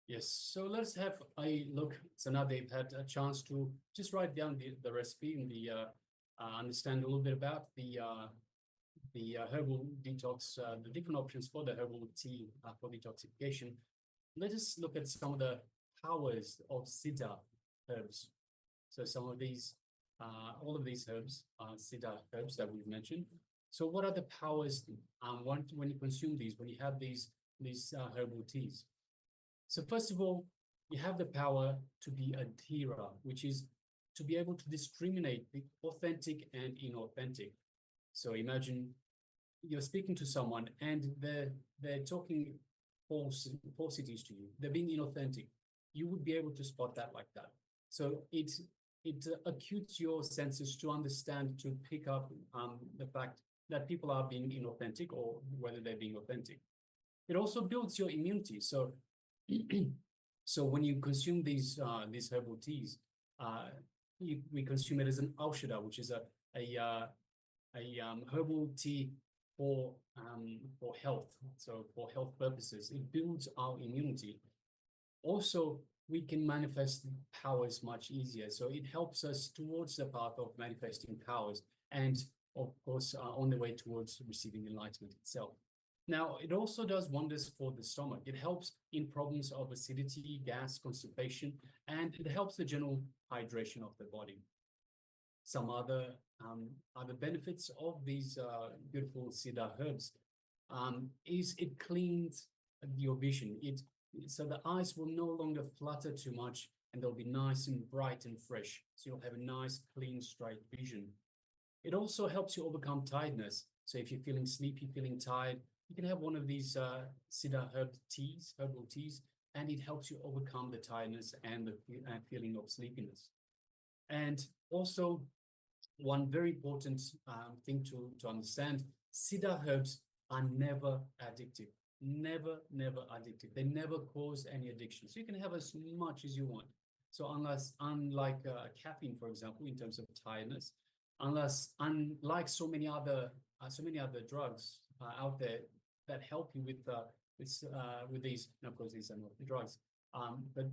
Yes, so let's have a look. So now they've had a chance to just write down the recipe and understand a little bit about the herbal detox, the different options for the herbal tea for detoxification. Let us look at some of the powers of Siddha herbs. So some of these, all of these herbs are Siddha herbs that we've mentioned. So what are the powers when you consume these, when you have these herbal teas? So first of all, you have the power to be a dhira, which is to be able to discriminate the authentic and inauthentic. So imagine you're speaking to someone and they're talking falsities to you. They're being inauthentic. You would be able to spot that like that. So it acutes your senses to understand, to pick up the fact that people are being inauthentic or whether they're being authentic. It also builds your immunity. So so when you consume these herbal teas, we consume it as an aushadha, which is a herbal tea for health. So for health purposes, it builds our immunity. Also, we can manifest powers much easier. So it helps us towards the path of manifesting powers, and of course, on the way towards receiving enlightenment itself. Now, it also does wonders for the stomach. It helps in problems of acidity, gas, constipation, and it helps the general hydration of the body. Some other benefits of these beautiful Siddha herbs is it cleans your vision. So the eyes will no longer flutter too much, and they'll be nice and bright and fresh. So you'll have a nice, clean, straight vision. It also helps you overcome tiredness. So if you're feeling sleepy, feeling tired, you can have one of these Siddha herbal teas, and it helps you overcome the tiredness and the feeling of sleepiness. And also, one very important thing to understand, Siddha herbs are never addictive. Never addictive. They never cause any addiction. So you can have as much as you want. So unlike caffeine, for example, in terms of tiredness, unlike so many other drugs out there that help you with these, and of course these are not the drugs, but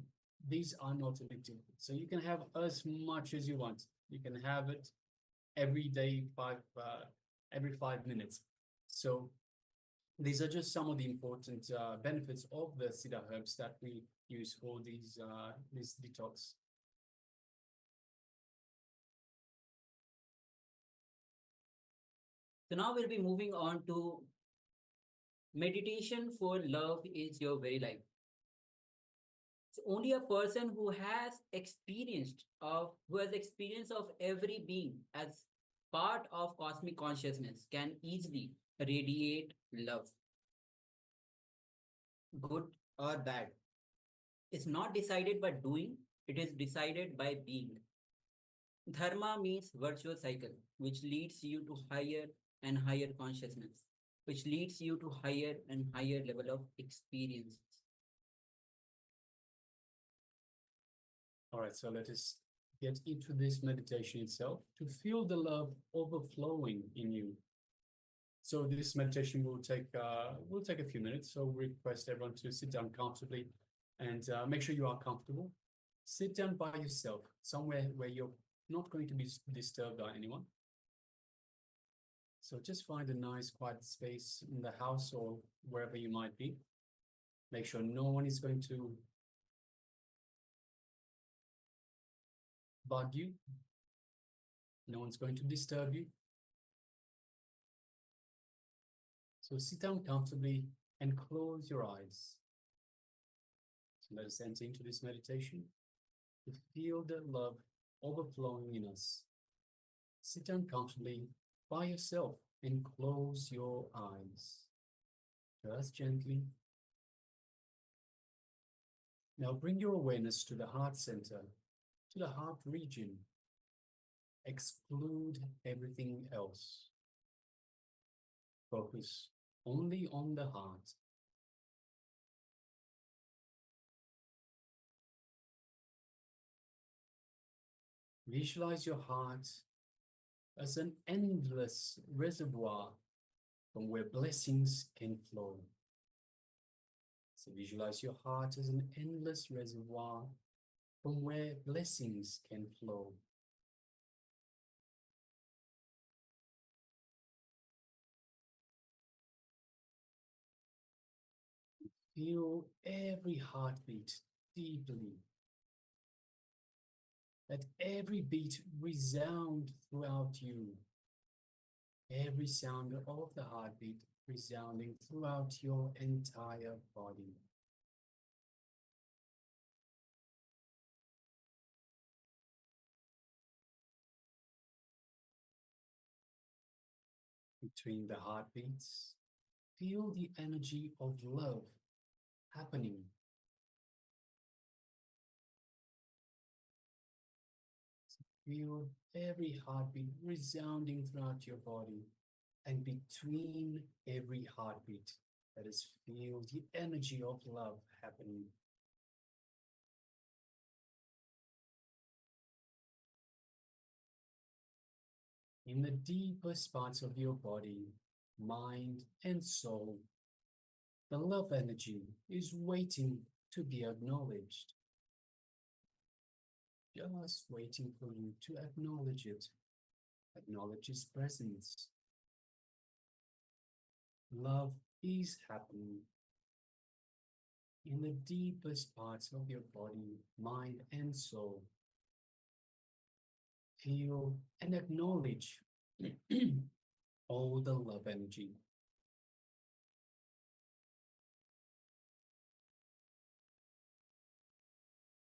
these are not addictive. So you can have as much as you want. You can have it every day, every 5 minutes. So these are just some of the important benefits of the Siddha herbs that we use for these this detox. So now we'll be moving on to meditation for love is your very life. So only a person who has experience of every being as part of cosmic consciousness can easily radiate love. Good or bad. It's not decided by doing, it is decided by being. Dharma means virtuous cycle, which leads you to higher and higher consciousness, which leads you to higher and higher level of experiences. All right, so let us get into this meditation itself to feel the love overflowing in you. So this meditation will take a few minutes. So we request everyone to sit down comfortably and make sure you are comfortable. Sit down by yourself, somewhere where you're not going to be disturbed by anyone. So just find a nice quiet space in the house or wherever you might be. Make sure no one is going to bug you. No one's going to disturb you. So sit down comfortably and close your eyes. So let us enter into this meditation to feel the love overflowing in us. Sit down comfortably by yourself and close your eyes. Just gently. Now bring your awareness to the heart center, to the heart region. Exclude everything else. Focus only on the heart. Visualize your heart as an endless reservoir from where blessings can flow. So visualize your heart as an endless reservoir from where blessings can flow. Feel every heartbeat deeply. Let every beat resound throughout you. Every sound of the heartbeat resounding throughout your entire body. Between the heartbeats, feel the energy of love happening. Feel every heartbeat resounding throughout your body, and between every heartbeat, let us feel the energy of love happening. In the deepest parts of your body, mind, and soul, the love energy is waiting to be acknowledged. Just waiting for you to acknowledge it. Acknowledge its presence. Love is happening in the deepest parts of your body, mind, and soul. Feel and acknowledge all the love energy.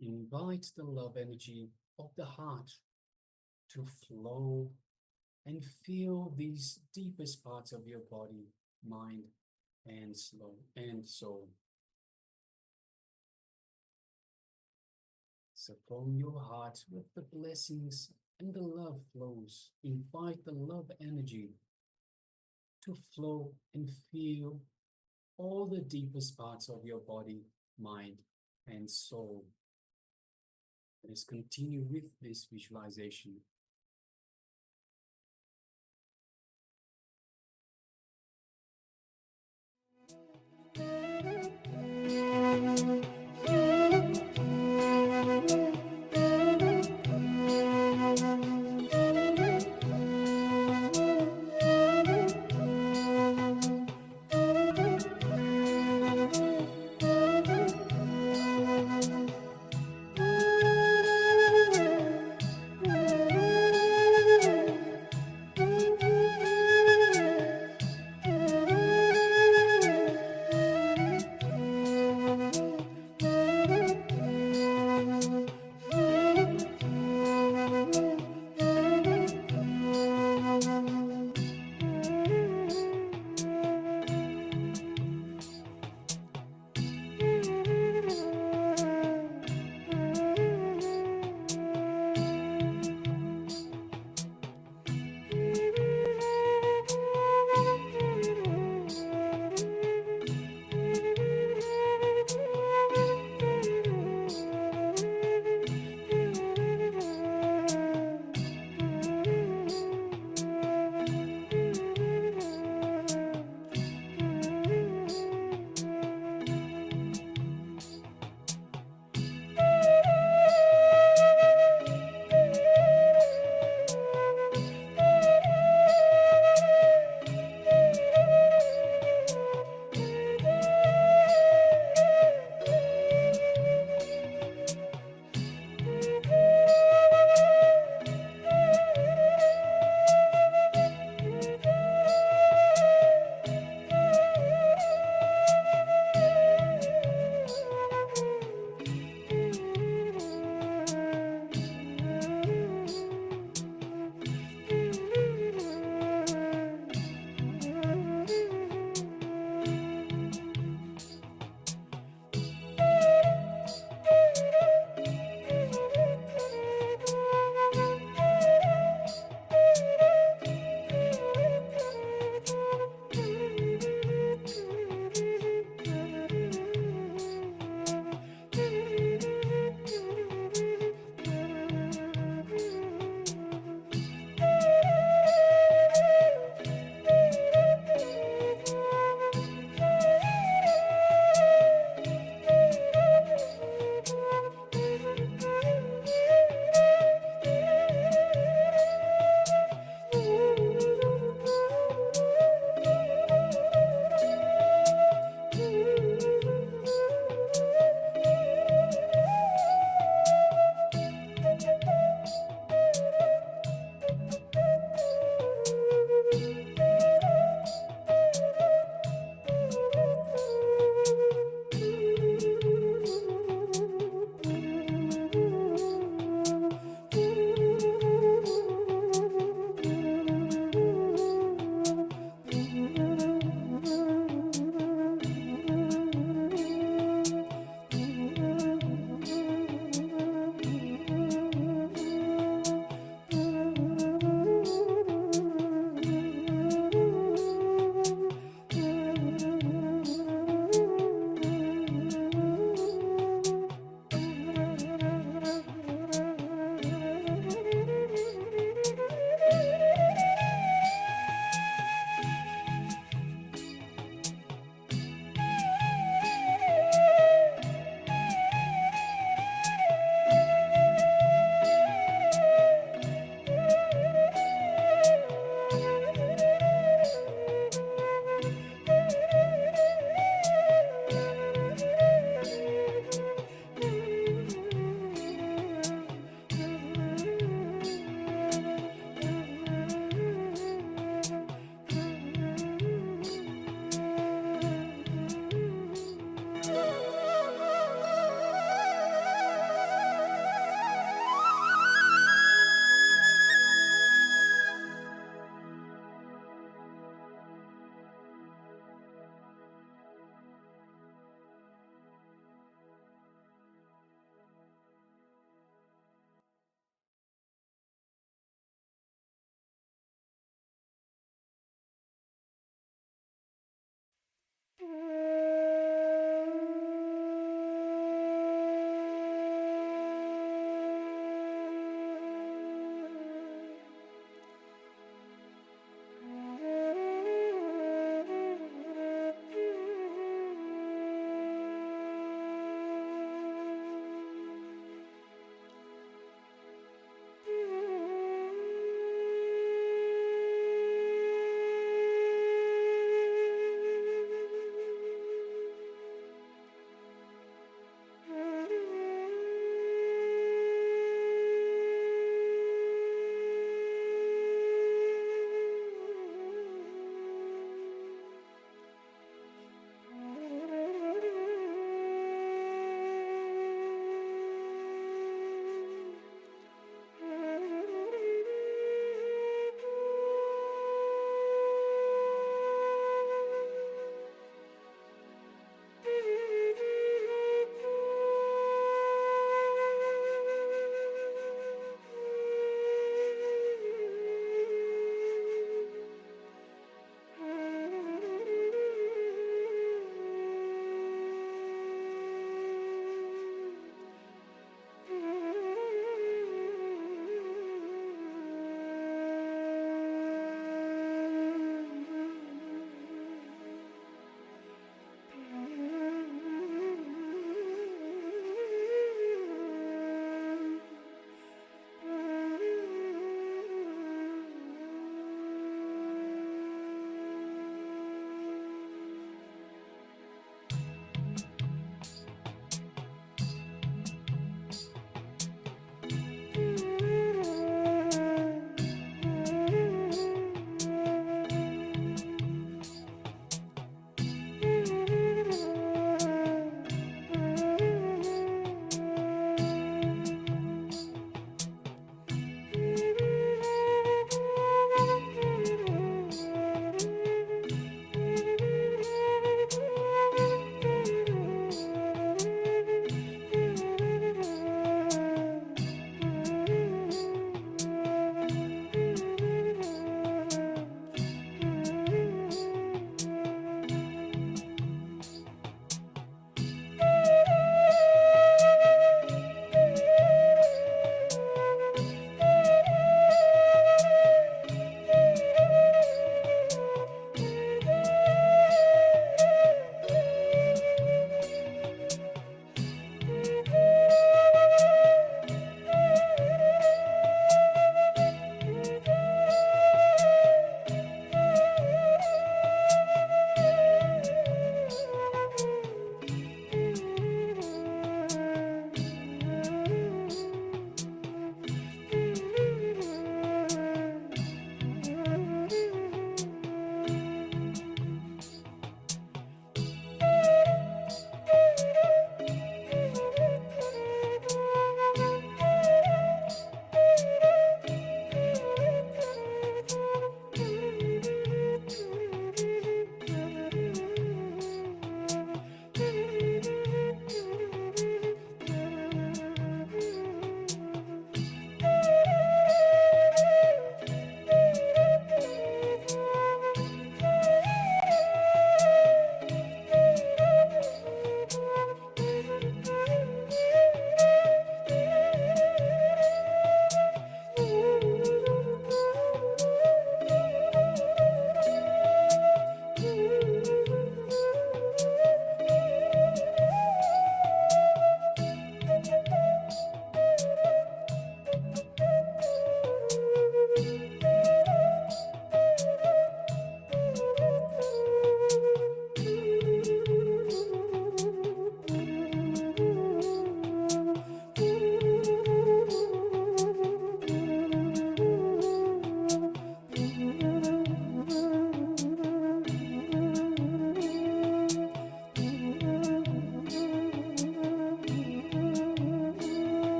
Invite the love energy of the heart to flow and feel these deepest parts of your body, mind, and soul. So from your heart with the blessings and the love flows, invite the love energy to flow and feel all the deepest parts of your body, mind, and soul. Let us continue with this visualization.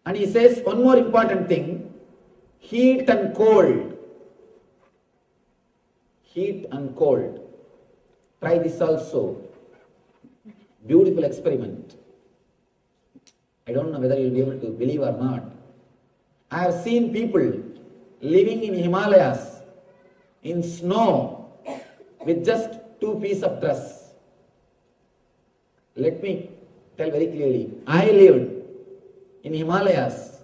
And he says one more important thing, heat and cold. Heat and cold. Try this also. Beautiful experiment. I don't know whether you'll be able to believe or not. I have seen people living in Himalayas in snow with just 2 pieces of dress. Let me tell very clearly. I lived in Himalayas.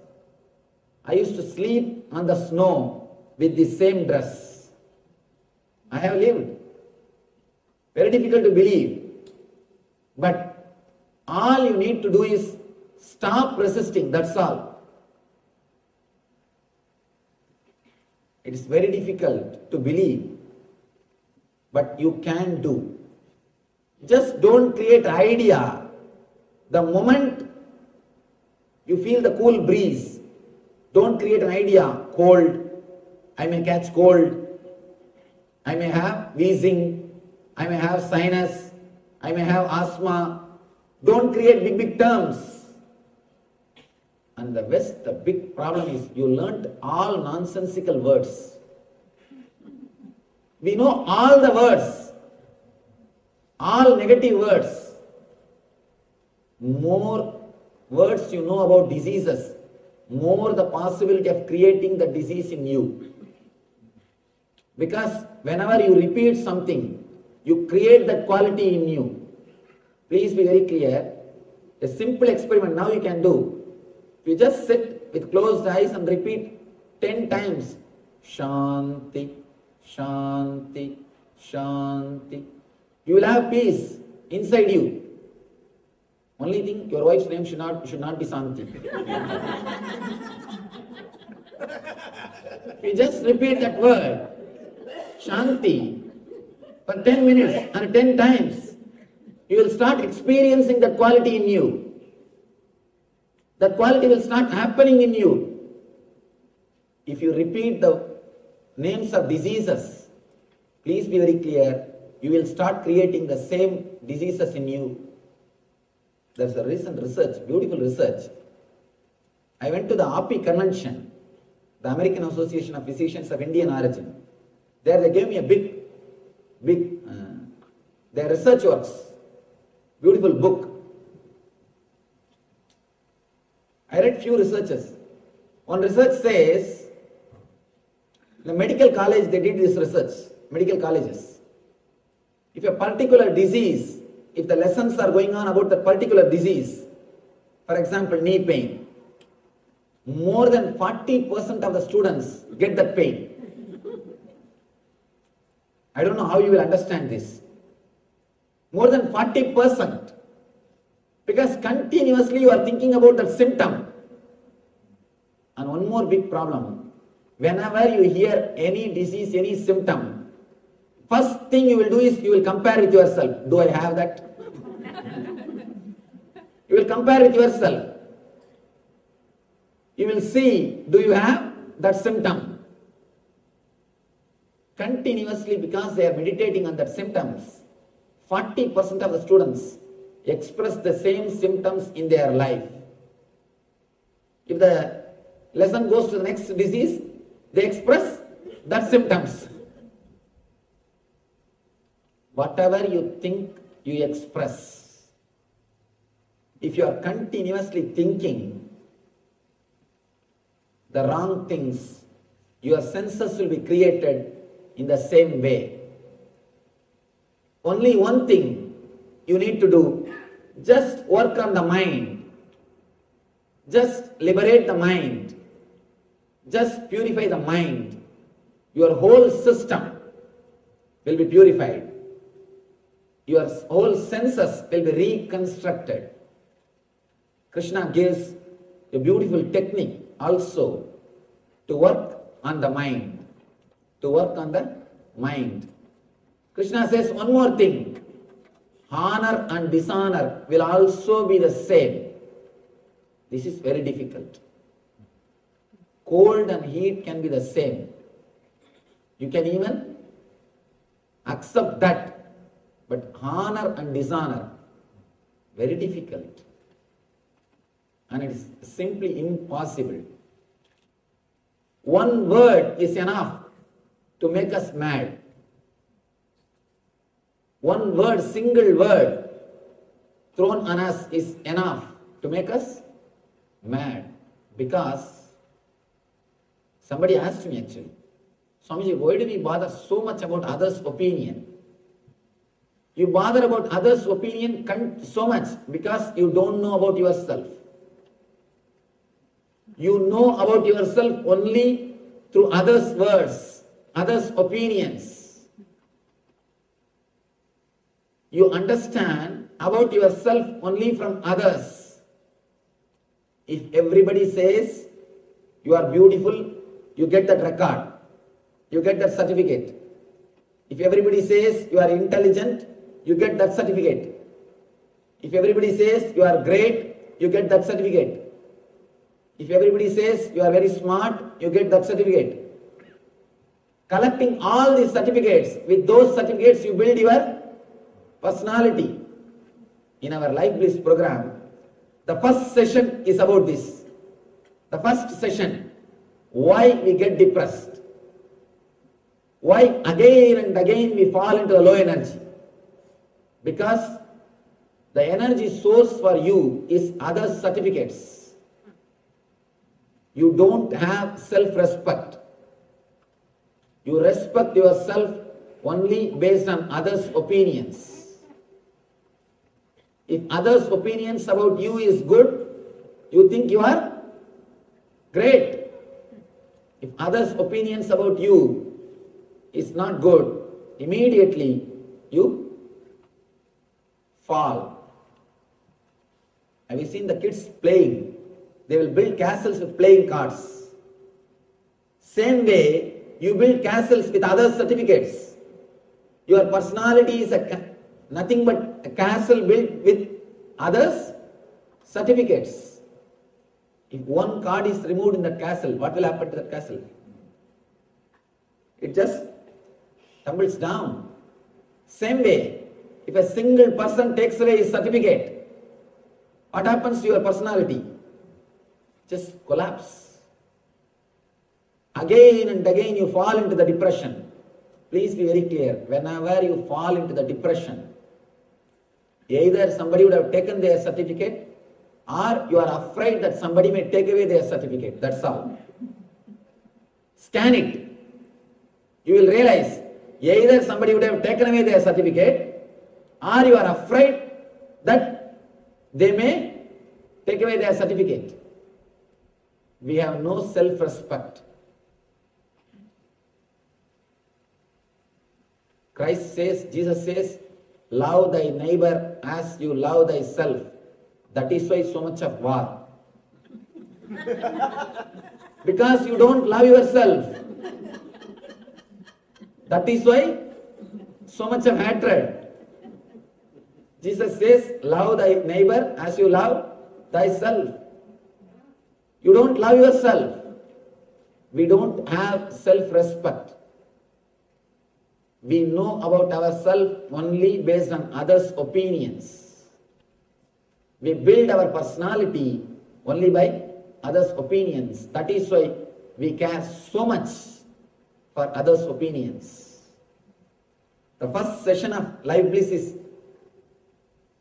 I used to sleep on the snow with the same dress. I have lived. Very difficult to believe. But all you need to do is stop resisting, that's all. It is very difficult to believe, but you can do. Just don't create idea. The moment you feel the cool breeze, don't create an idea, cold, I may catch cold, I may have wheezing, I may have sinus, I may have asthma. Don't create big terms. And the West, the big problem is you learnt all nonsensical words. We know all the words, all negative words. More words you know about diseases, more the possibility of creating the disease in you. Because whenever you repeat something, you create that quality in you. Please be very clear. A simple experiment now you can do. You just sit with closed eyes and repeat 10 times. Shanti, Shanti, Shanti. You will have peace inside you. Only thing, your wife's name should not be Santi. You just repeat that word, Shanti, for 10 minutes and 10 times. You will start experiencing that quality in you. That quality will start happening in you. If you repeat the names of diseases, please be very clear, you will start creating the same diseases in you. There's a recent research, beautiful research. I went to the API convention, the American Association of Physicians of Indian Origin. There they gave me a big, their research works, beautiful book. I read few researches. One research says, the medical college, they did this research, medical colleges. If a particular disease, if the lessons are going on about the particular disease, for example, knee pain, more than 40% of the students get that pain. I don't know how you will understand this. More than 40%. Because continuously you are thinking about that symptom. And one more big problem. Whenever you hear any disease, any symptom, first thing you will do is you will compare with yourself. Do I have that? You will compare with yourself. You will see, do you have that symptom? Continuously, because they are meditating on that symptoms, 40% of the students express the same symptoms in their life. If the lesson goes to the next disease, they express that symptoms. Whatever you think, you express. If you are continuously thinking the wrong things, your senses will be created in the same way. Only one thing you need to do, just work on the mind. Just liberate the mind. Just purify the mind. Your whole system will be purified. Your whole senses will be reconstructed. Krishna gives a beautiful technique also to work on the mind. To work on the mind. Krishna says one more thing. Honor and dishonor will also be the same. This is very difficult. Cold and heat can be the same. You can even accept that. But honor and dishonor, very difficult. and it is simply impossible. One word is enough to make us mad. One word, single word thrown on us is enough to make us mad. Because somebody asked me actually, Swamiji, why do we bother so much about others' opinion? You bother about others' opinion so much because you don't know about yourself. You know about yourself only through others' words, others' opinions. You understand about yourself only from others. If everybody says you are beautiful, you get that record, you get that certificate. If everybody says you are intelligent, you get that certificate. If everybody says you are great, you get that certificate. If everybody says you are very smart, you get that certificate. Collecting all these certificates, with those certificates you build your personality. In our Life Bliss program, the first session is about this. The first session, why we get depressed. Why again and again we fall into the low energy. Because the energy source for you is other certificates. You don't have self-respect. You respect yourself only based on others' opinions. If others' opinions about you is good, you think you are great. If others' opinions about you is not good, immediately you fall. Have you seen the kids playing? They will build castles with playing cards. Same way, you build castles with other certificates. Your personality is nothing but a castle built with others' certificates. If one card is removed in that castle, what will happen to that castle? It just tumbles down. Same way, if a single person takes away his certificate, what happens to your personality? Just collapse. Again and again you fall into the depression. Please be very clear. Whenever you fall into the depression, either somebody would have taken their certificate or you are afraid that somebody may take away their certificate. That's all. Scan it. You will realize either somebody would have taken away their certificate or you are afraid that they may take away their certificate. We have no self-respect. Christ says, Jesus says, love thy neighbor as you love thyself. That is why so much of war. Because you don't love yourself. That is why so much of hatred. Jesus says, love thy neighbor as you love thyself. You don't love yourself. We don't have self-respect. We know about ourselves only based on others' opinions. We build our personality only by others' opinions. That is why we care so much for others' opinions. The first session of Life Bliss is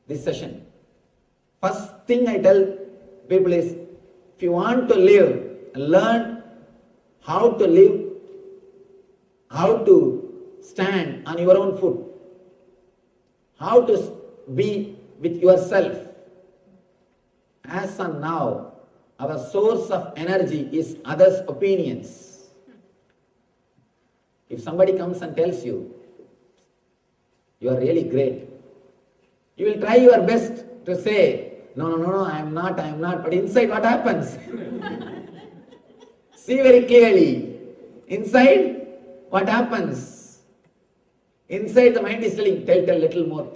this session. First thing I tell people is, if you want to live, learn how to live, how to stand on your own foot, how to be with yourself. As on now, our source of energy is others' opinions. If somebody comes and tells you, you are really great, you will try your best to say, no, I am not. But inside what happens? See very clearly. Inside, what happens? Inside the mind is telling, tell little more.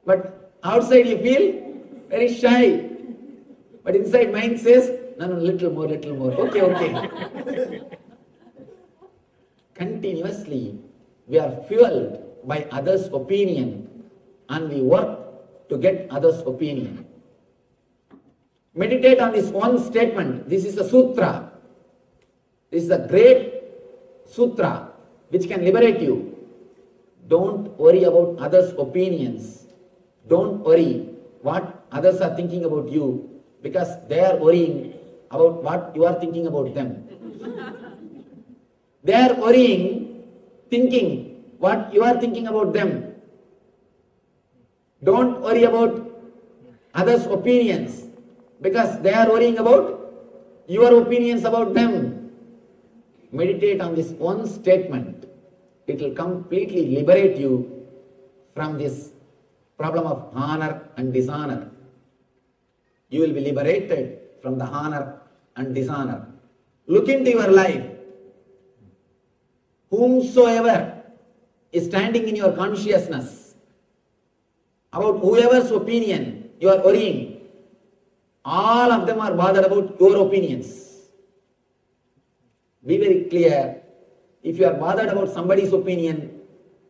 But outside you feel very shy. But inside mind says, no, little more. Okay. Continuously, we are fueled by others' opinion and we work to get others' opinion. Meditate on this one statement. This is a sutra. This is a great sutra which can liberate you. Don't worry about others' opinions. Don't worry what others are thinking about you, because they are worrying about what you are thinking about them. They are worrying, thinking what you are thinking about them. Don't worry about others' opinions, because they are worrying about your opinions about them. Meditate on this one statement. It will completely liberate you from this problem of honor and dishonor. You will be liberated from the honor and dishonor. Look into your life. Whomsoever is standing in your consciousness, about whoever's opinion you are worrying, all of them are bothered about your opinions. Be very clear. If you are bothered about somebody's opinion,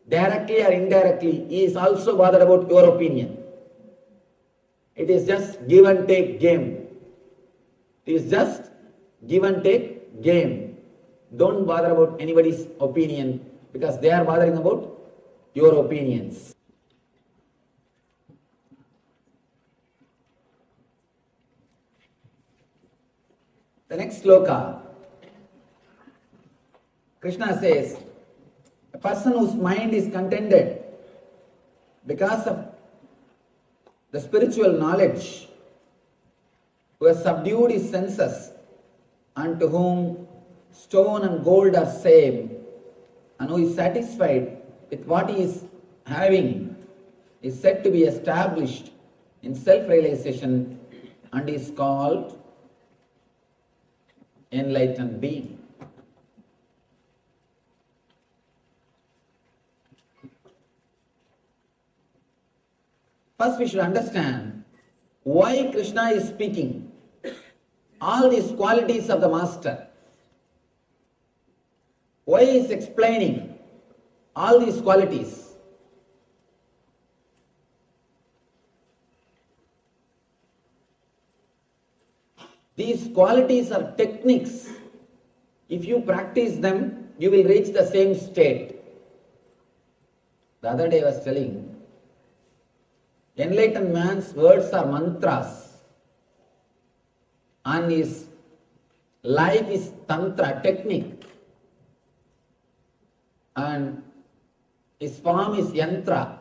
directly or indirectly, he is also bothered about your opinion. It is just give and take game. It is just give and take game. Don't bother about anybody's opinion, because they are bothering about your opinions. The next sloka, Krishna says, a person whose mind is contented because of the spiritual knowledge, who has subdued his senses, and to whom stone and gold are same, and who is satisfied with what he is having, is said to be established in self-realization and is called enlightened being. First we should understand why Krishna is speaking all these qualities of the Master. Why he is explaining all these qualities? These qualities are techniques. If you practice them, you will reach the same state. The other day I was telling, enlightened man's words are mantras, and his life is tantra, technique, and his form is yantra,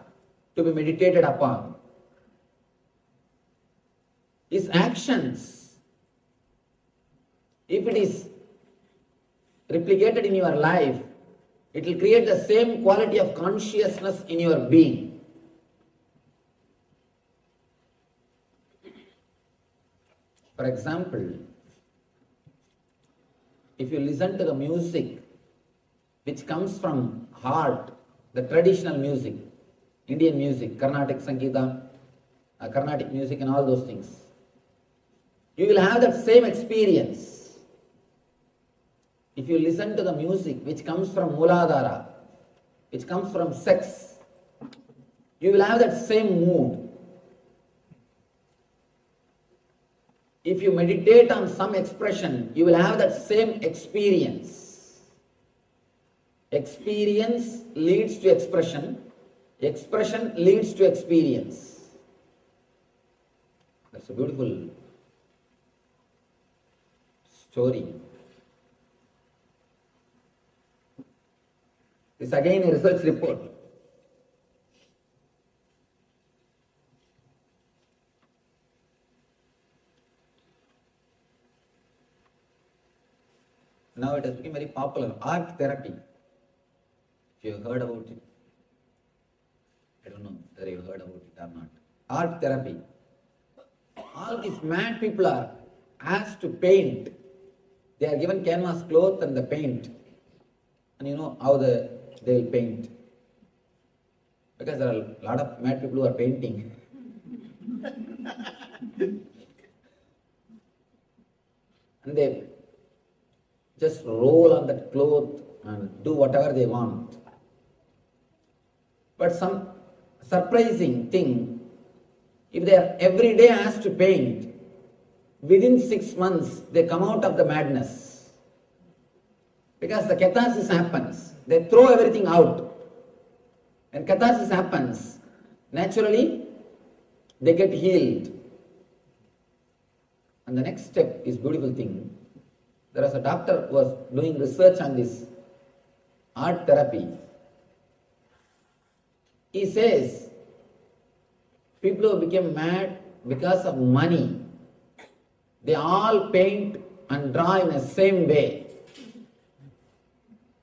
to be meditated upon. His actions, if it is replicated in your life, it will create the same quality of consciousness in your being. For example, if you listen to the music which comes from heart, the traditional music, Indian music, Carnatic Sangeeta, Carnatic music and all those things, you will have that same experience. If you listen to the music which comes from Mooladhara, which comes from sex, you will have that same mood. If you meditate on some expression, you will have that same experience. Experience leads to expression. Expression leads to experience. That's a beautiful story. This is again a research report. Now it has become very popular, art therapy. If you have heard about it, I don't know whether you heard about it or not. Art therapy. All these mad people are asked to paint. They are given canvas cloth and the paint. And you know how they will paint. Because there are a lot of mad people who are painting. And they just roll on that cloth and do whatever they want. But some surprising thing, If they are every day asked to paint, within 6 months they come out of the madness. Because the catharsis happens. They throw everything out. When catharsis happens, naturally they get healed. And the next step is beautiful thing. There was a doctor who was doing research on this art therapy. He says, people who became mad because of money, they all paint and draw in the same way.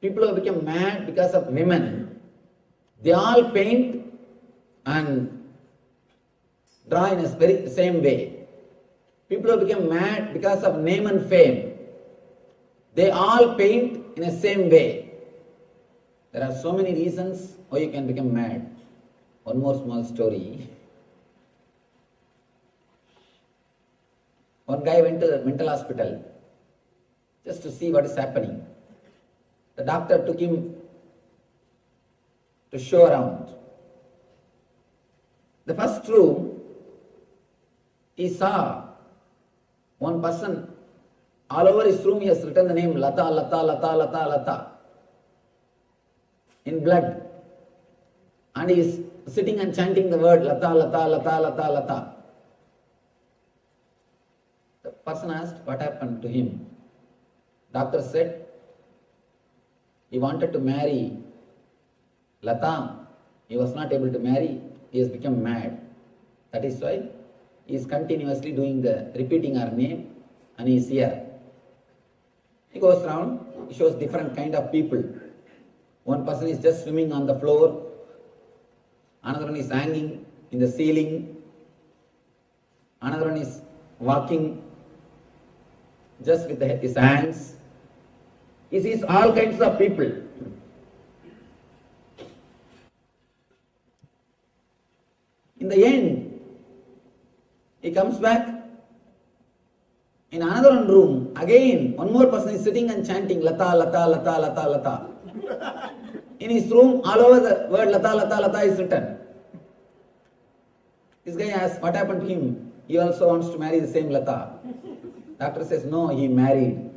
People who became mad because of women, they all paint and draw in a very same way. People who became mad because of name and fame, they all paint in the same way. There are so many reasons why you can become mad. One more small story. One guy went to the mental hospital just to see what is happening. The doctor took him to show around. The first room, he saw one person, all over his room he has written the name Lata, Lata, Lata, Lata, Lata in blood. And he is sitting and chanting the word Lata, Lata, Lata, Lata, Lata. The person asked what happened to him. Doctor said he wanted to marry Lata. He was not able to marry. He has become mad. That is why he is continuously repeating her name, and he is here. He goes around, he shows different kind of people. One person is just swimming on the floor. Another one is hanging in the ceiling. Another one is walking just with his hands. He sees all kinds of people. In the end, he comes back. In another one room, again, one more person is sitting and chanting Lata, Lata, Lata, Lata, Lata. In his room, all over the word Lata, Lata, Lata is written. This guy asks, what happened to him? He also wants to marry the same Lata. Doctor says, no, he married.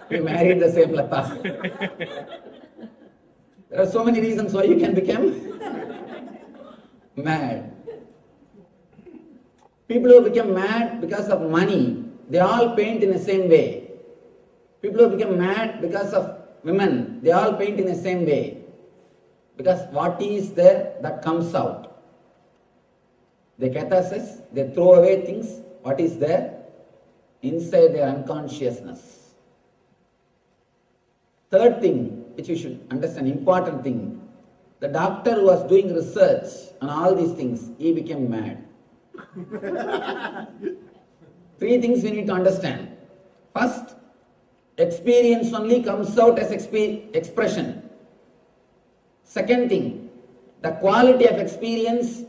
He married the same Lata. There are so many reasons why you can become mad. People who become mad because of money, they all paint in the same way. People who become mad because of women, they all paint in the same way. Because what is there, that comes out. The catharsis, they throw away things, what is there inside their unconsciousness. Third thing, which you should understand, important thing, the doctor who was doing research on all these things, he became mad. Three things we need to understand. First, experience only comes out as expression. Second thing, the quality of experience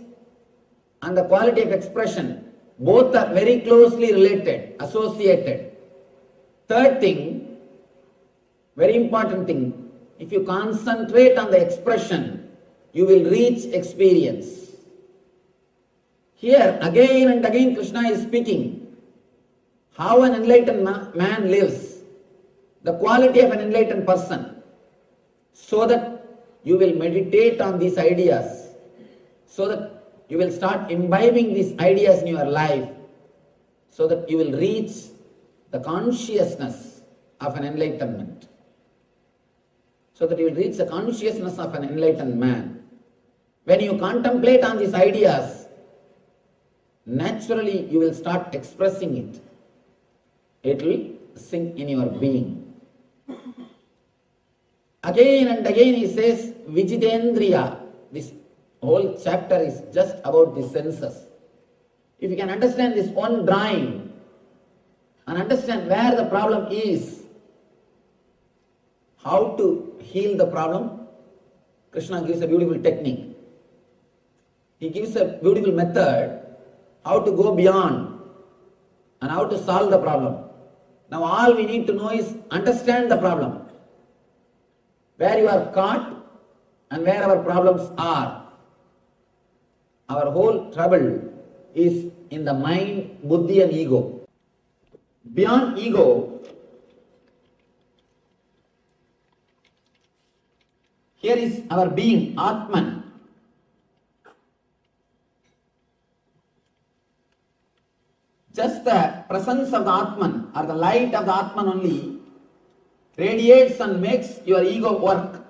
and the quality of expression, both are very closely related, associated. Third thing, very important thing, if you concentrate on the expression, you will reach experience. Here, again and again, Krishna is speaking how an enlightened man lives, the quality of an enlightened person, so that you will meditate on these ideas, so that you will start imbibing these ideas in your life, so that you will reach the consciousness of an enlightenment, so that you will reach the consciousness of an enlightened man. When you contemplate on these ideas, naturally you will start expressing it. It will sink in your being. Again and again he says, Vijitendriya. This whole chapter is just about the senses. If you can understand this one drawing and understand where the problem is, how to heal the problem, Krishna gives a beautiful technique. He gives a beautiful method how to go beyond and how to solve the problem. Now all we need to know is understand the problem, where you are caught and where our problems are. Our whole trouble is in the mind, buddhi and ego. Beyond ego, here is our being, Atman. Just the presence of the Atman or the light of the Atman only radiates and makes your ego work.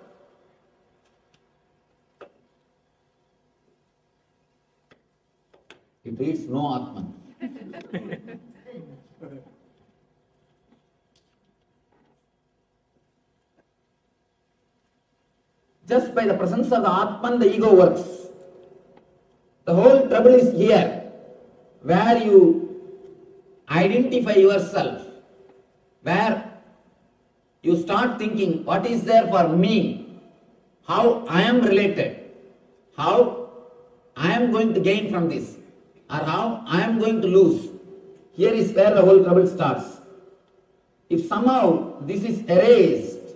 It reads no Atman. Just by the presence of the Atman, the ego works. The whole trouble is here, where you identify yourself, where you start thinking, what is there for me? How I am related? How I am going to gain from this? Or how I am going to lose? Here is where the whole trouble starts. If somehow this is erased,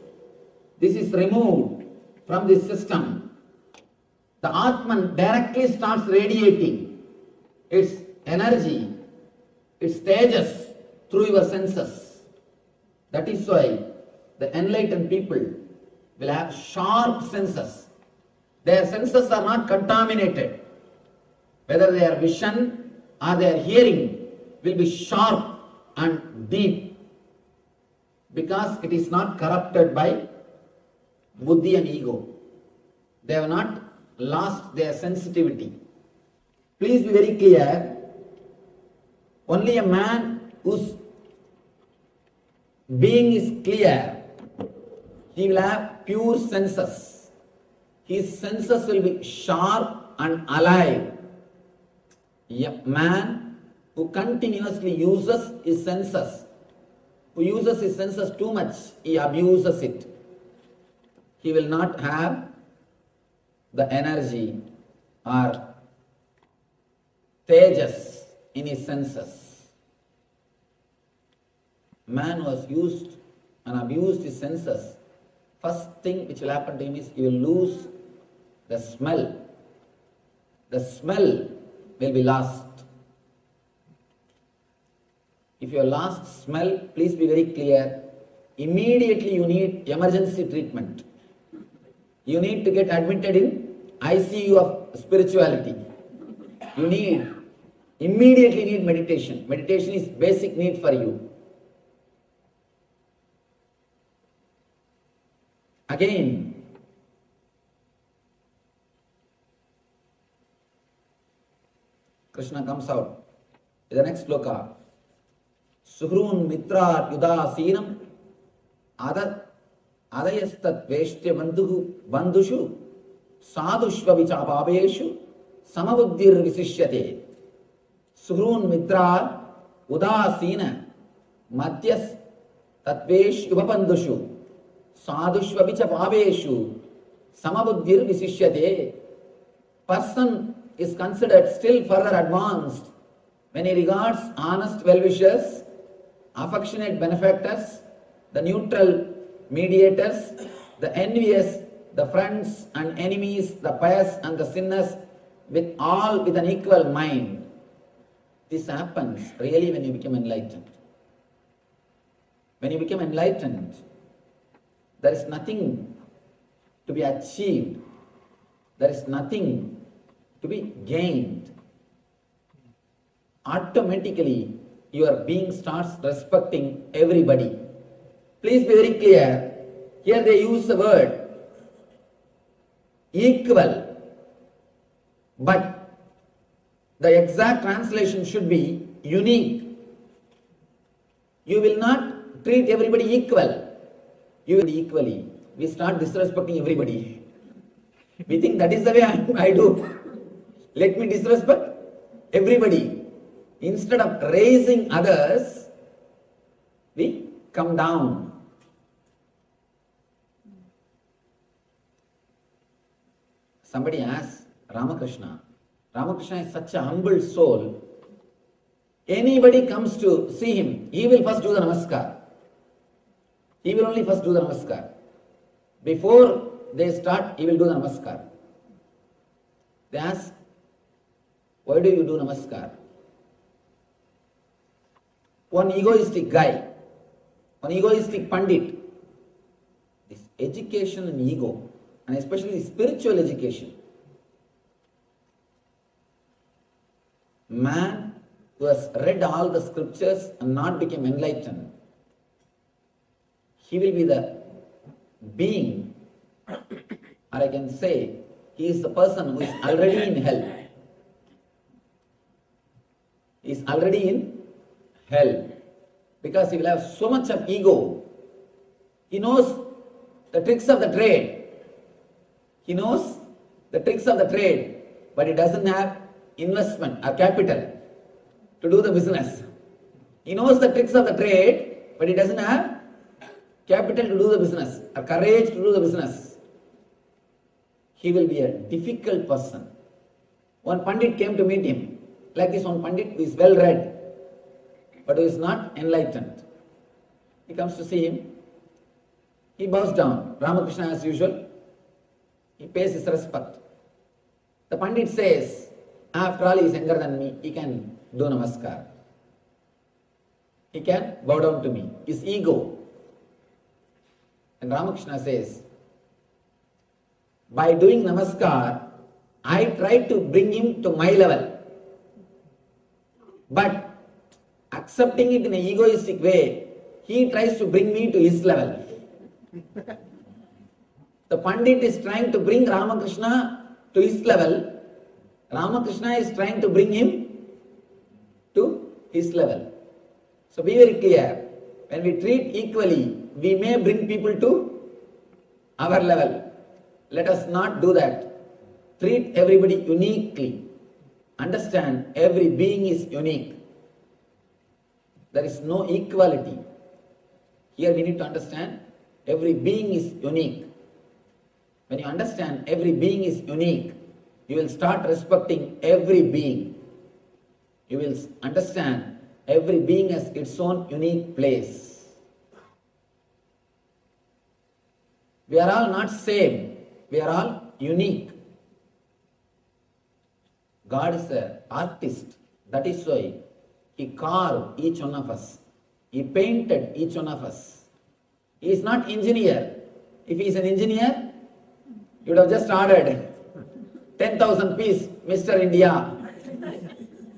this is removed from this system, the Atman directly starts radiating its energy, its stages through your senses. That is why the enlightened people will have sharp senses. Their senses are not contaminated. Whether their vision or their hearing will be sharp and deep, because it is not corrupted by buddhi and ego. They have not lost their sensitivity. Please be very clear, only a man whose being is clear, he will have pure senses. His senses will be sharp and alive. A man who continuously uses his senses, who uses his senses too much, he abuses it. He will not have the energy or tejas in his senses. Man who has used and abused his senses, first thing which will happen to him is he will lose the smell. The smell will be lost. If you have lost smell, please be very clear. Immediately you need emergency treatment. You need to get admitted in ICU of spirituality. You immediately need meditation. Meditation is basic need for you. Again, Krishna comes out in the next sloka. Suhrun mitra yudasinam adayastat veshtya bandhushu sadhushva vichapaveshu samabuddhir visishyate. Suhrun mitra udasina madhyas tatvesh yubapandhushu sadhushva vichapaveshu samabuddhir visishyate. Person is considered still further advanced when he regards honest well-wishers, affectionate benefactors, the neutral mediators, the envious, the friends and enemies, the pious and the sinners, with all with an equal mind. This happens really when you become enlightened. When you become enlightened, there is nothing to be achieved. There is nothing to be gained. Automatically, your being starts respecting everybody. Please be very clear. Here they use the word equal, but the exact translation should be unique. You will not treat everybody equal. You will equally. We start disrespecting everybody. We think that is the way I do. Let me disrespect everybody. Instead of raising others, we come down. Somebody asks Ramakrishna. Ramakrishna is such a humble soul. Anybody comes to see him, he will first do the namaskar. He will only first do the namaskar. Before they start, he will do the namaskar. They ask, Why do you do namaskar? One egoistic guy, one egoistic pandit, this education and ego, and especially spiritual education, man who has read all the scriptures and not become enlightened, he will be the being, or I can say, he is the person who is already in hell. He is already in hell because he will have so much of ego. He knows the tricks of the trade. He knows the tricks of the trade, but he doesn't have investment or capital to do the business. He knows the tricks of the trade, but he doesn't have capital to do the business or courage to do the business. He will be a difficult person. One Pandit came to meet him. Like this one Pandit who is well read, but who is not enlightened. He comes to see him. He bows down. Ramakrishna as usual. He pays his respect. The Pandit says, after all he is younger than me, he can do namaskar. He can bow down to me. His ego. And Ramakrishna says, by doing namaskar, I try to bring him to my level. But accepting it in an egoistic way, he tries to bring me to his level. The Pandit is trying to bring Ramakrishna to his level. Ramakrishna is trying to bring him to his level. So be very clear. When we treat equally, we may bring people to our level. Let us not do that. Treat everybody uniquely. Understand, every being is unique. There is no equality. Here we need to understand, every being is unique. When you understand every being is unique, you will start respecting every being. You will understand every being has its own unique place. We are all not same. We are all unique. God is an artist. That is why He carved each one of us. He painted each one of us. He is not engineer. If he is an engineer, he would have just ordered 10,000 piece Mr. India,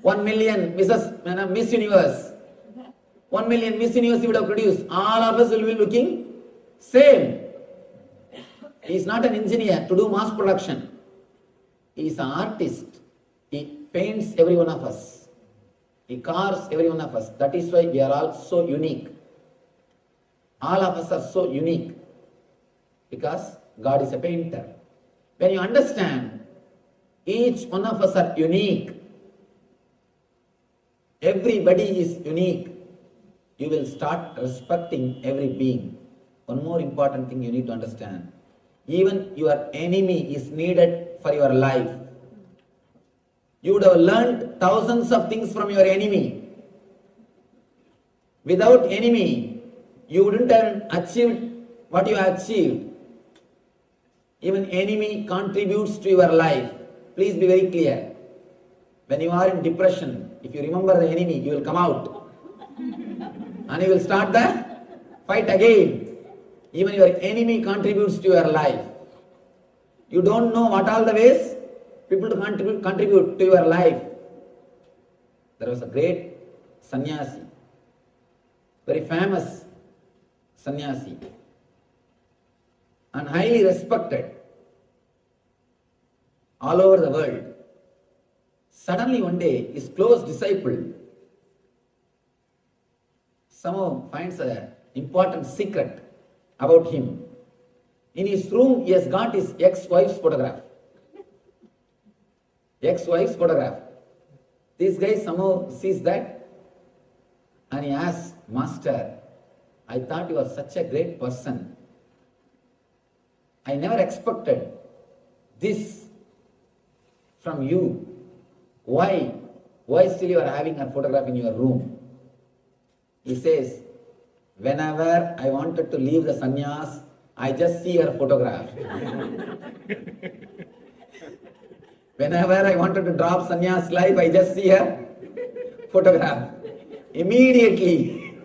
1 million Miss Universe, 1 million Miss Universe he would have produced. All of us will be looking same. He is not an engineer to do mass production. He is an artist. He paints every one of us. He carves every one of us. That is why we are all so unique. All of us are so unique because God is a painter. When you understand each one of us are unique, everybody is unique, you will start respecting every being. One more important thing you need to understand. Even your enemy is needed for your life. You would have learned thousands of things from your enemy. Without enemy, you wouldn't have achieved what you have achieved. Even enemy contributes to your life. Please be very clear. When you are in depression, if you remember the enemy, you will come out. And you will start the fight again. Even your enemy contributes to your life. You don't know what all the ways people to contribute to your life. There was a great sannyasi, very famous sannyasi, and highly respected all over the world. Suddenly one day, his close disciple somehow finds an important secret about him. In his room, he has got his ex-wife's photograph. Ex-wife's photograph. This guy somehow sees that and he asks, Master, I thought you were such a great person. I never expected this from you. Why? Why still you are having a photograph in your room? He says, whenever I wanted to leave the sannyas, I just see her photograph. Whenever I wanted to drop sannyas life, I just see a photograph. Immediately,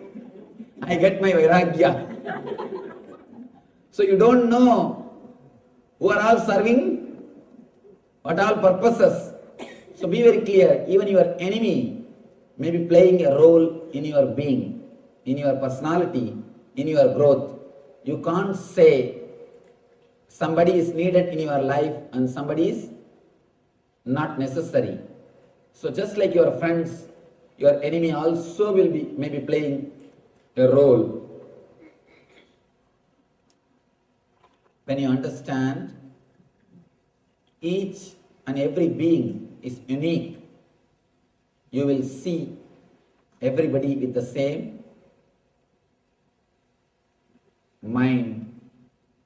I get my vairagya. So you don't know who are all serving, what all purposes. So be very clear, even your enemy may be playing a role in your being, in your personality, in your growth. You can't say somebody is needed in your life and somebody is not necessary. So just like your friends, your enemy also will be maybe playing a role. When you understand each and every being is unique, you will see everybody with the same mind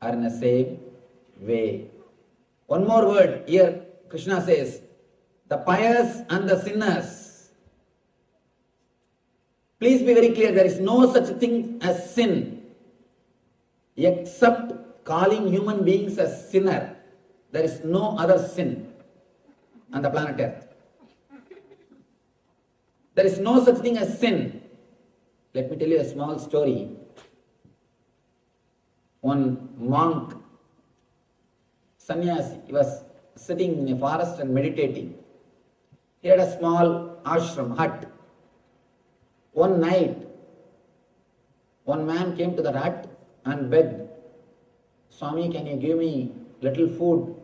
or in the same way. One more word here, Krishna says, the pious and the sinners. Please be very clear, there is no such thing as sin except calling human beings as sinner. There is no other sin on the planet Earth. There is no such thing as sin. Let me tell you a small story. One monk, sannyasi, he was sitting in a forest and meditating. He had a small ashram, hut. One night, one man came to the hut and begged, Swami, can you give me little food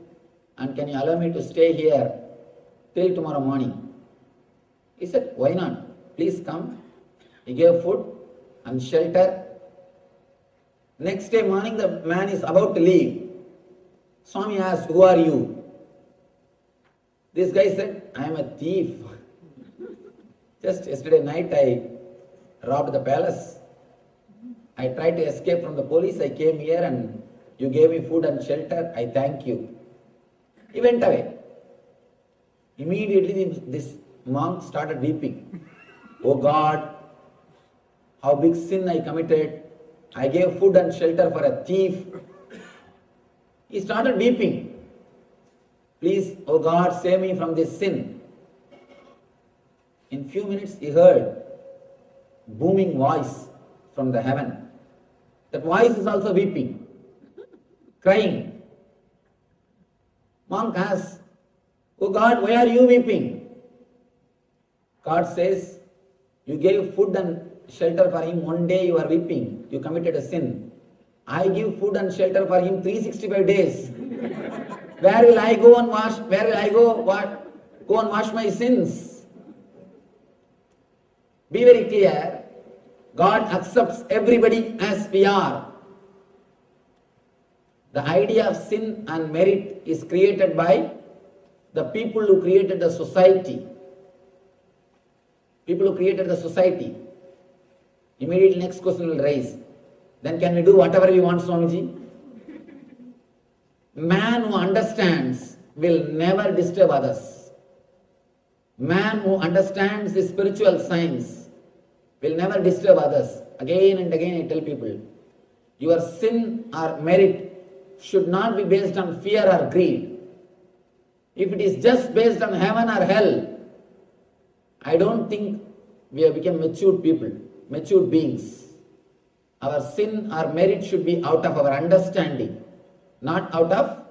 and can you allow me to stay here till tomorrow morning? He said, why not? Please come. He gave food and shelter. Next day morning, the man is about to leave. Swami asked, who are you? This guy said, I am a thief. Just yesterday night I robbed the palace. I tried to escape from the police. I came here and you gave me food and shelter. I thank you. He went away. Immediately this monk started weeping. Oh God, how big sin I committed. I gave food and shelter for a thief. He started weeping. Please, oh God, save me from this sin. In few minutes he heard booming voice from the heaven. That voice is also weeping, crying. Monk asks, oh God, why are you weeping? God says, you gave food and shelter for him. One day you are weeping. You committed a sin. I give food and shelter for him 365 days. Where will I go and wash? Where will I go and wash my sins? Be very clear. God accepts everybody as we are. The idea of sin and merit is created by the people who created the society. People who created the society. Immediately next question will rise. Then can we do whatever we want, Swamiji? Man who understands will never disturb others. Man who understands the spiritual science will never disturb others. Again and again I tell people, your sin or merit should not be based on fear or greed. If it is just based on heaven or hell, I don't think we have become matured people, matured beings. Our sin or merit should be out of our understanding, not out of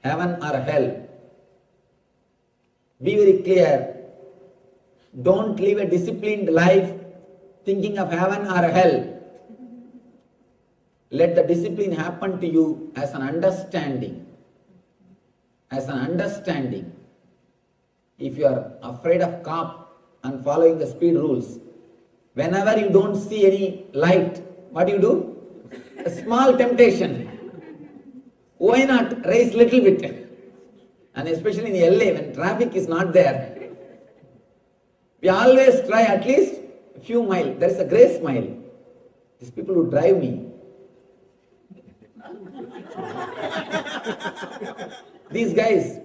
heaven or hell. Be very clear. Don't live a disciplined life thinking of heaven or hell. Let the discipline happen to you as an understanding. As an understanding. If you are afraid of cop and following the speed rules, whenever you don't see any light, what do? A small temptation. Why not raise little bit? And especially in LA when traffic is not there, we always try at least a few miles. There is a grace mile. These people who drive me. These guys,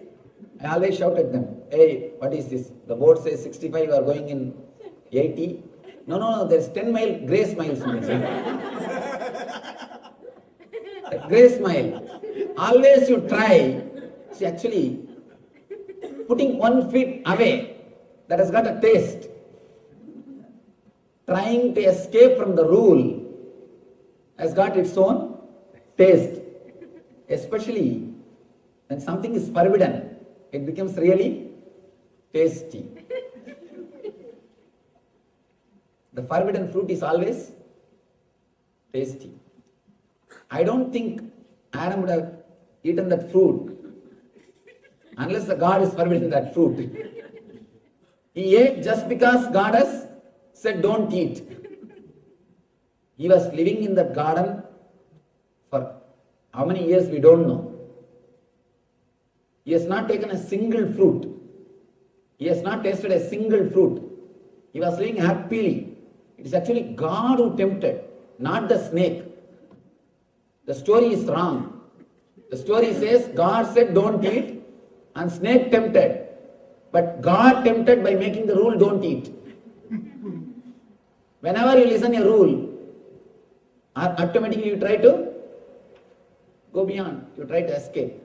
I always shout at them, hey, what is this? The board says 65, you are going in 80. No, there's 10-mile grace miles. Grace mile. Always you try. See, actually, putting one feet away, that has got a taste. Trying to escape from the rule has got its own taste. Especially when something is forbidden, it becomes really tasty. The forbidden fruit is always tasty. I don't think Adam would have eaten that fruit unless the God is forbidden that fruit. He ate just because God has said don't eat. He was living in that garden for how many years we don't know. He has not taken a single fruit. He has not tasted a single fruit. He was living happily. It is actually God who tempted, not the snake. The story is wrong. The story says God said don't eat and snake tempted. But God tempted by making the rule don't eat. Whenever you listen a rule, automatically you try to go beyond, you try to escape.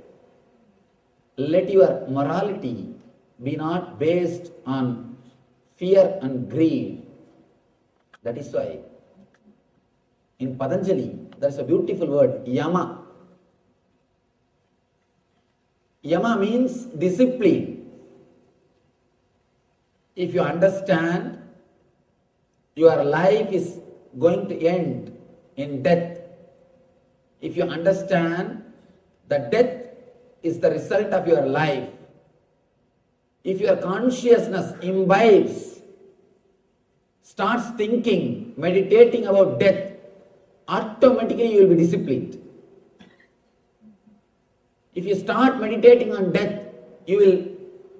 Let your morality be not based on fear and greed. That is why in Patanjali there is a beautiful word, yama. Yama means discipline. If you understand your life is going to end in death, if you understand that death is the result of your life, if your consciousness imbibes, starts thinking, meditating about death, automatically you will be disciplined. If you start meditating on death, you will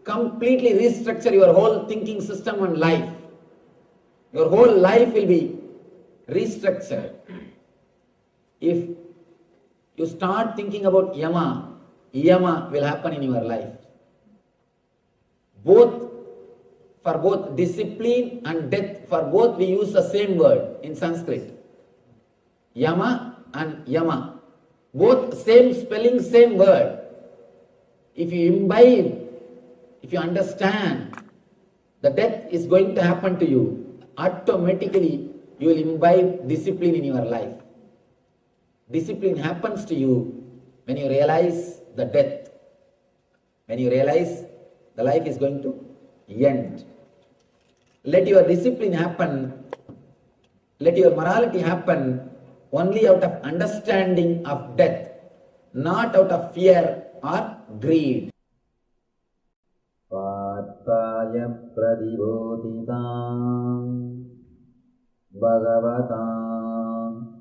completely restructure your whole thinking system on life. Your whole life will be restructured. If you start thinking about yama will happen in your life. For both discipline and death, for both we use the same word in Sanskrit. Yama and yama. Both same spelling, same word. If you imbibe, if you understand the death is going to happen to you, automatically you will imbibe discipline in your life. Discipline happens to you when you realize the death. When you realize the life is going to end. Let your discipline happen, let your morality happen only out of understanding of death, not out of fear or greed. Partaya pradibodhitam bhagavatam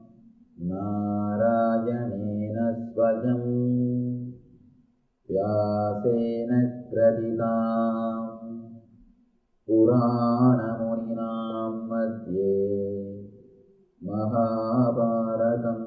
narayanena svayam vyasena kraditam purana muninam madhye mahabharatam.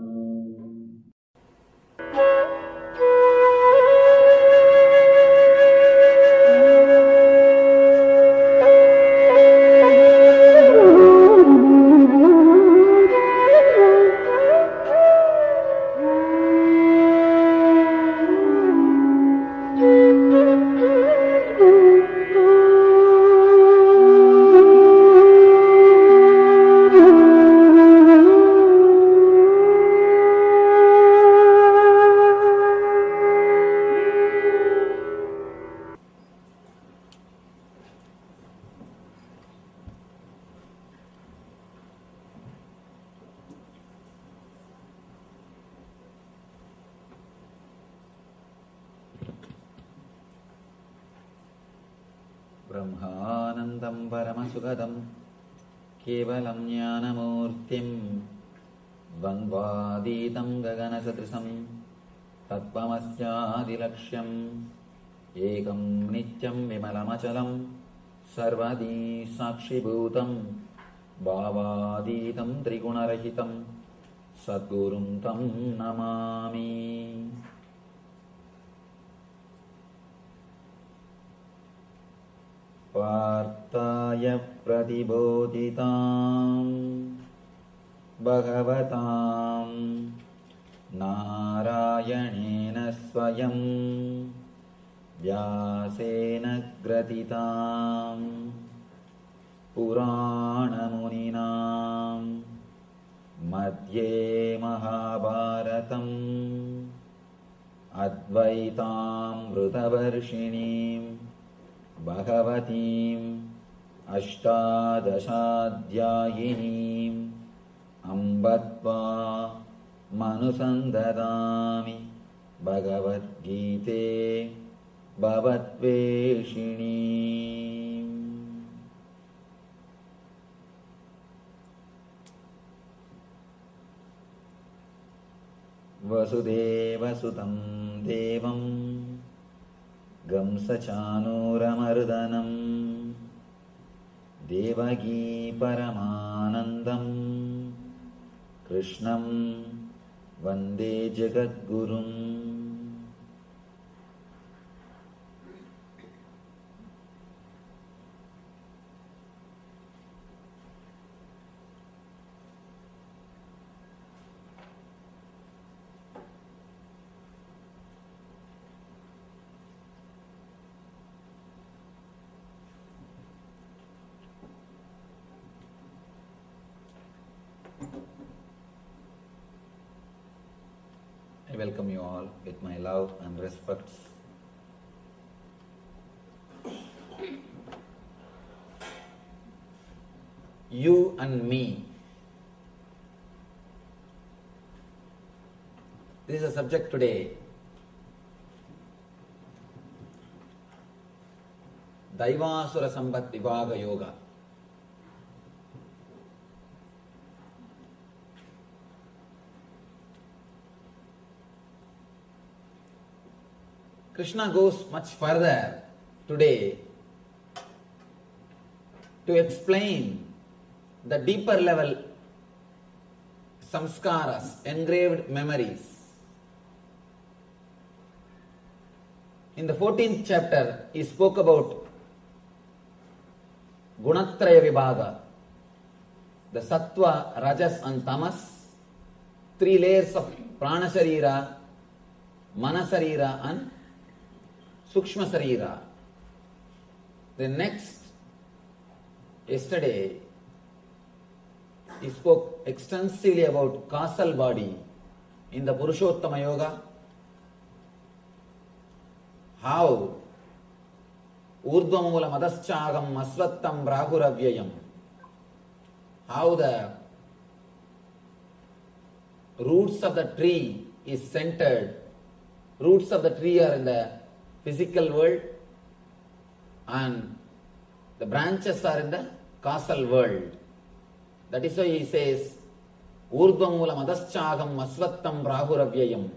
Brahmanandam Paramashuvoham Kevalam Jnanamurtim Vandvaditam Gaganasatrisam Tattvamasyaadilakshyam Ekam Nityam Vimalamachalam Sarvadi Sakshibhutam Bhavaditam Trigunarahitam Sadgurum Tam Namami. Partaya pradibodhitam bhagavatam narayanena svayam vyasena gratitam Puranamuninam Madhye Mahabharatam Advaitam Vrutavarshinim Bhagavatim Ashtadashaadhyayinim Ambatva Manusandadami Bhagavad Gite Bhavatveshinim. Vasudeva Sutam Devam Gamsachanuramardanam Devagi Paramanandam Krishnam Vande Jagadgurum. I welcome you all with my love and respects. You and me. This is a subject today. Daivasura Sambat Vibhaga Yoga. Krishna goes much further today to explain the deeper level samskaras, engraved memories. In the 14th chapter, he spoke about Gunatraya Vibhaga, the Sattva, Rajas and Tamas, 3 layers of Prana Sharira, Mana Sharira and Sukshma Sarira. Then next, yesterday, he spoke extensively about causal body in the Purushottama Yoga, how Urdhvamula Madaschagam Asvattam Brahuravyayam, how the roots of the tree is centered, roots of the tree are in the physical world and the branches are in the causal world. That is why he says, Urdhvamula Madaschagam Asvattam Brahuravyayam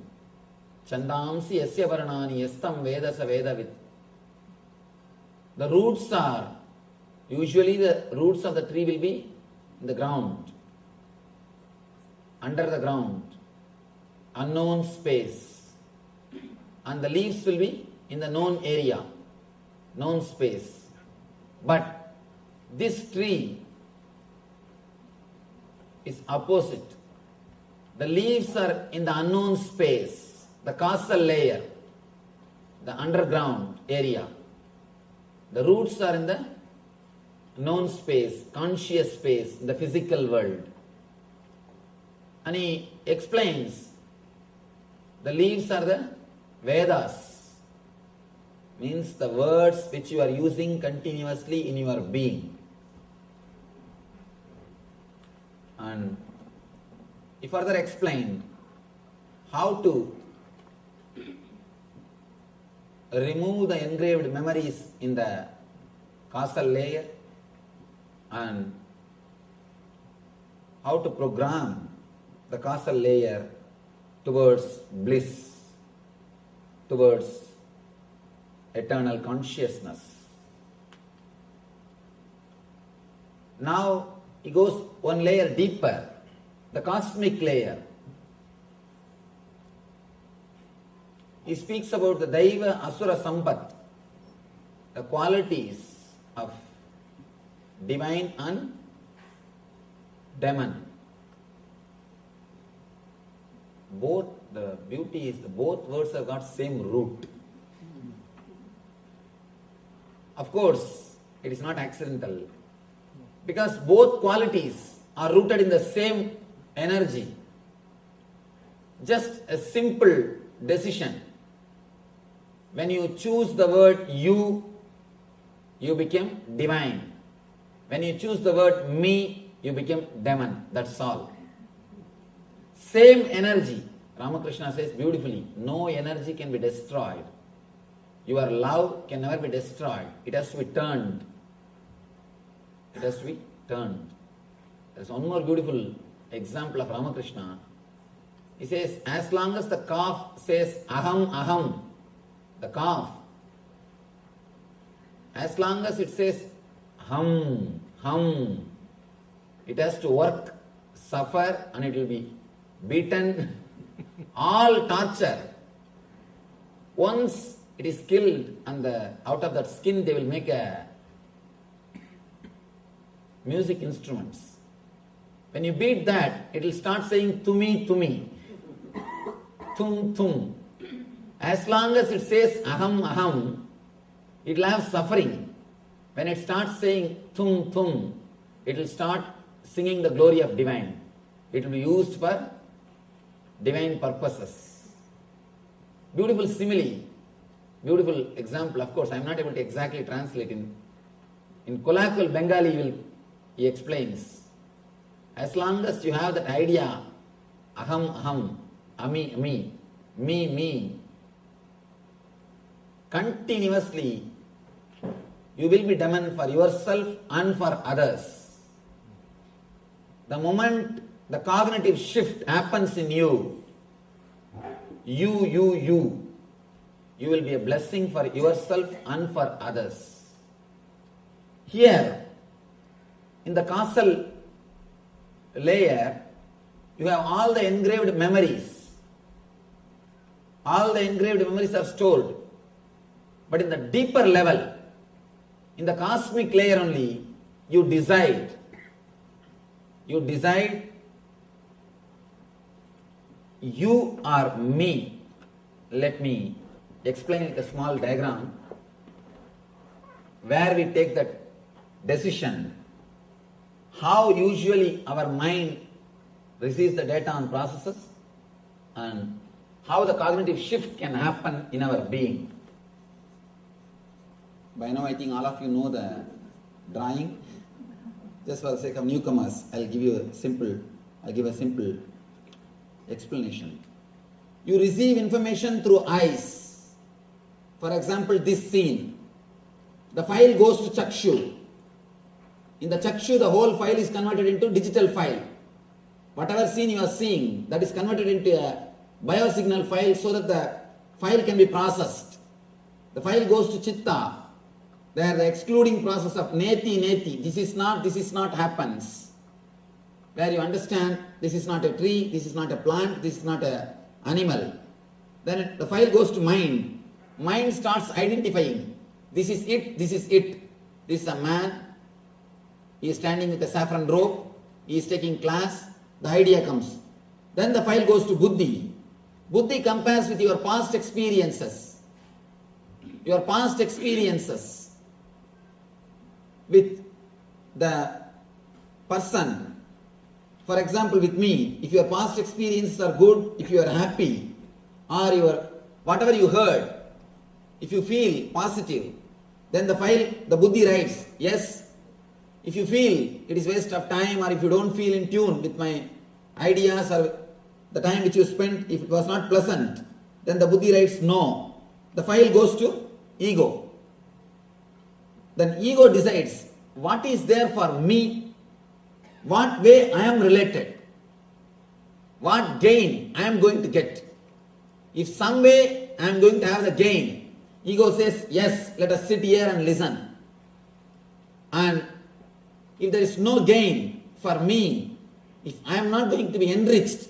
Chandamsi Yasya Varnani Yastam Vedasa Vedavit. The roots are, usually the roots of the tree will be in the ground, under the ground, unknown space, and the leaves will be in the known area, known space. But this tree is opposite. The leaves are in the unknown space, the causal layer, the underground area. The roots are in the known space, conscious space, in the physical world. And he explains the leaves are the Vedas, means the words which you are using continuously in your being. And he further explained how to remove the engraved memories in the causal layer and how to program the causal layer towards bliss, towards eternal consciousness. Now he goes one layer deeper, the cosmic layer. He speaks about the Daiva Asura Sampat, the qualities of divine and demon. Both, the beauty is both words have got same root. Of course, it is not accidental. Because both qualities are rooted in the same energy. Just a simple decision. When you choose the word you become divine. When you choose the word me, you become demon. That's all. Same energy. Ramakrishna says beautifully, no energy can be destroyed. Your love can never be destroyed. It has to be turned. It has to be turned. There's one more beautiful example of Ramakrishna. He says, as long as the calf says aham, aham, the calf, as long as it says hum, hum, it has to work, suffer, and it will be beaten, all torture. Once it is killed and out of that skin they will make a music instruments. When you beat that, it will start saying tumi, tumi, tum, tum. As long as it says aham, aham, it will have suffering. When it starts saying tum, tum, it will start singing the glory of divine. It will be used for divine purposes. Beautiful simile, beautiful example. Of course, I am not able to exactly translate in colloquial Bengali. He explains, as long as you have that idea, aham, aham, ami, ami, me, me, continuously you will be demon for yourself and for others. The moment the cognitive shift happens in you, you will be a blessing for yourself and for others. Here, in the causal layer, you have all the engraved memories. All the engraved memories are stored. But in the deeper level, in the cosmic layer only, you decide. You decide, you are me. Let me explain it in a small diagram where we take that decision. How usually our mind receives the data and processes, and how the cognitive shift can happen in our being. By now I think all of you know the drawing. Just for the sake of newcomers, I'll give a simple explanation. You receive information through eyes. For example, this scene. The file goes to Chakshu. In the Chakshu, the whole file is converted into digital file. Whatever scene you are seeing, that is converted into a biosignal file so that the file can be processed. The file goes to Chitta. There the excluding process of neti, this is not happens. Where you understand this is not a tree, this is not a plant, this is not an animal. Then the file goes to mind. Mind starts identifying. This is it, this is it. This is a man. He is standing with a saffron robe. He is taking class. The idea comes. Then the file goes to Buddhi. Buddhi compares with your past experiences. Your past experiences with the person. For example, with me, if your past experiences are good, if you are happy, or your whatever you heard, if you feel positive, then the file, the Buddhi writes, yes. If you feel it is waste of time, or if you don't feel in tune with my ideas or the time which you spent, if it was not pleasant, then the Buddhi writes no. The file goes to ego. Then ego decides what is there for me, what way I am related, what gain I am going to get. If some way I am going to have the gain, ego says, yes, let us sit here and listen. And if there is no gain for me, if I am not going to be enriched,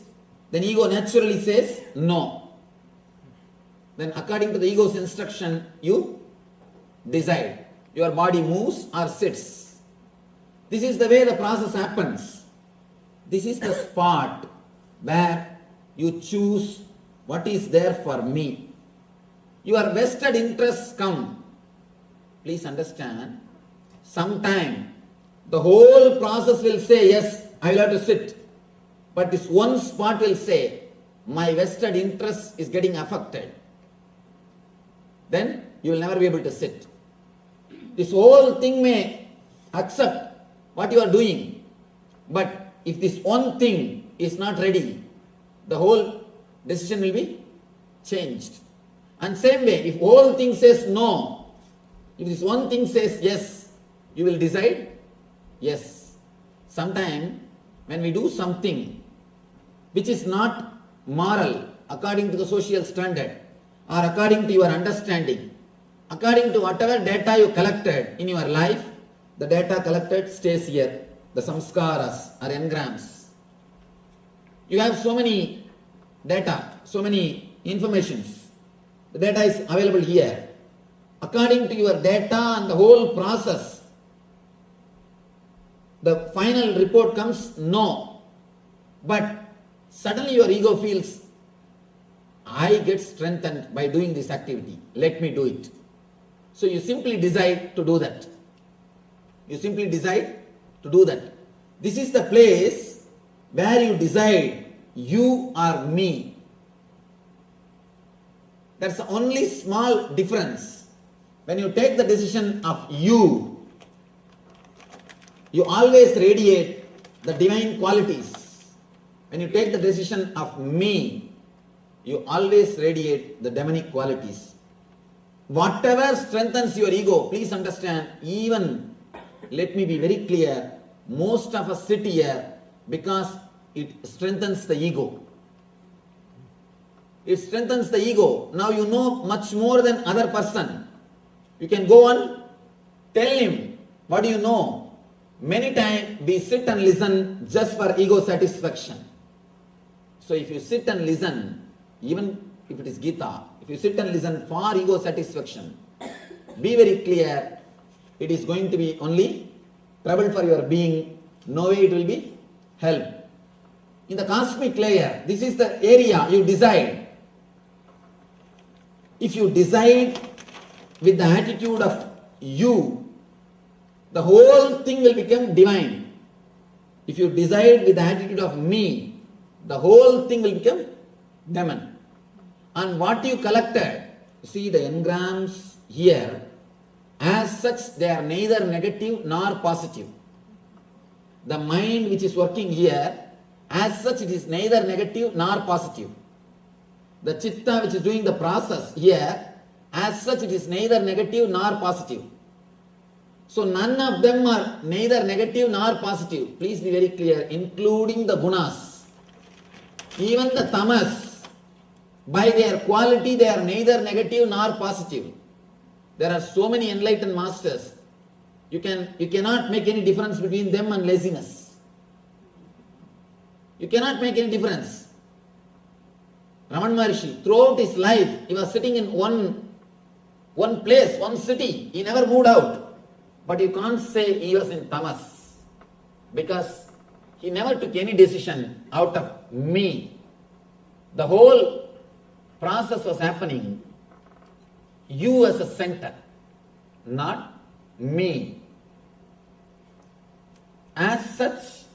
then ego naturally says no. Then according to the ego's instruction, you decide. Your body moves or sits. This is the way the process happens. This is the spot where you choose what is there for me. Your vested interests come. please understand, sometime the whole process will say, yes, I will have to sit. But this one spot will say, my vested interest is getting affected. Then you will never be able to sit. This whole thing may accept what you are doing. But if this one thing is not ready, the whole decision will be changed. And same way, if whole thing says no, if this one thing says yes, you will decide yes. Sometime when we do something which is not moral according to the social standard or according to your understanding, according to whatever data you collected in your life, the data collected stays here, the samskaras or engrams. You have so many data, so many informations. The data is available here. According to your data and the whole process, the final report comes no. But suddenly your ego feels, I get strengthened by doing this activity. Let me do it. So you simply decide to do that. You simply decide to do that. This is the place where you decide you are me. That's the only small difference. When you take the decision of you always radiate the divine qualities. When you take the decision of me, you always radiate the demonic qualities. Whatever strengthens your ego, please understand, even, let me be very clear, most of us sit here because it strengthens the ego. It strengthens the ego. Now you know much more than other person. You can go on, tell him, what do you know? Many times we sit and listen just for ego satisfaction. So if you sit and listen, even if it is Gita, if you sit and listen for ego satisfaction, be very clear, it is going to be only trouble for your being, no way it will be help. In the cosmic layer, this is the area you decide. If you decide with the attitude of you, the whole thing will become divine. If you decide with the attitude of me, the whole thing will become demon. And what you collected, see the engrams here, as such they are neither negative nor positive. The mind which is working here, as such it is neither negative nor positive. The chitta which is doing the process here, as such it is neither negative nor positive. So none of them are neither negative nor positive. Please be very clear, including the gunas. Even the tamas, by their quality they are neither negative nor positive. There are so many enlightened masters. You cannot make any difference between them and laziness. You cannot make any difference. Raman Maharshi, throughout his life, he was sitting in one place, one city. He never moved out. But you can't say he was in tamas, because he never took any decision out of me. The whole process was happening, you as a center, not me. As such,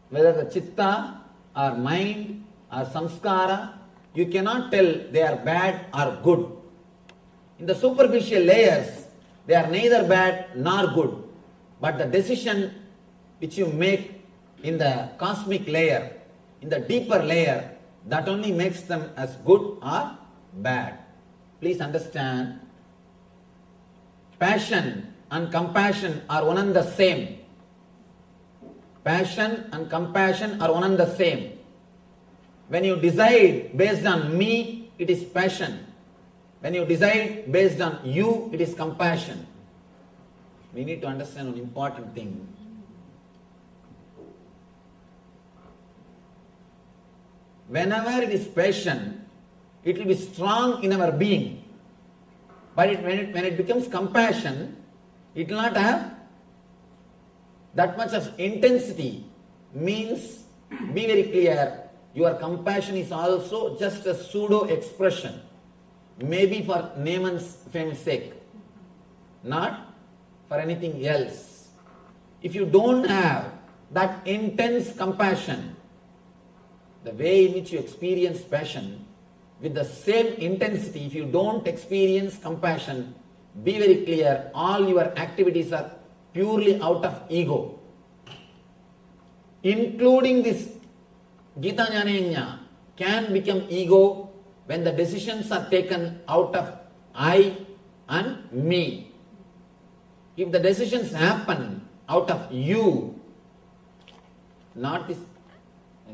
whether the chitta or mind or samskara, you cannot tell they are bad or good. In the superficial layers, they are neither bad nor good. But the decision which you make in the cosmic layer, in the deeper layer, that only makes them as good or bad. Please understand, passion and compassion are one and the same. Passion and compassion are one and the same. When you decide based on me, it is passion. When you decide based on you, it is compassion. We need to understand an important thing. Whenever it is passion, it will be strong in our being. But when it becomes compassion, it will not have that much of intensity. Means, be very clear, your compassion is also just a pseudo expression. Maybe for name and fame's sake, not for anything else. If you don't have that intense compassion, the way in which you experience passion, with the same intensity, if you don't experience compassion, be very clear, all your activities are purely out of ego. Including this Gita Jnana can become ego when the decisions are taken out of I and me. If the decisions happen out of you, not this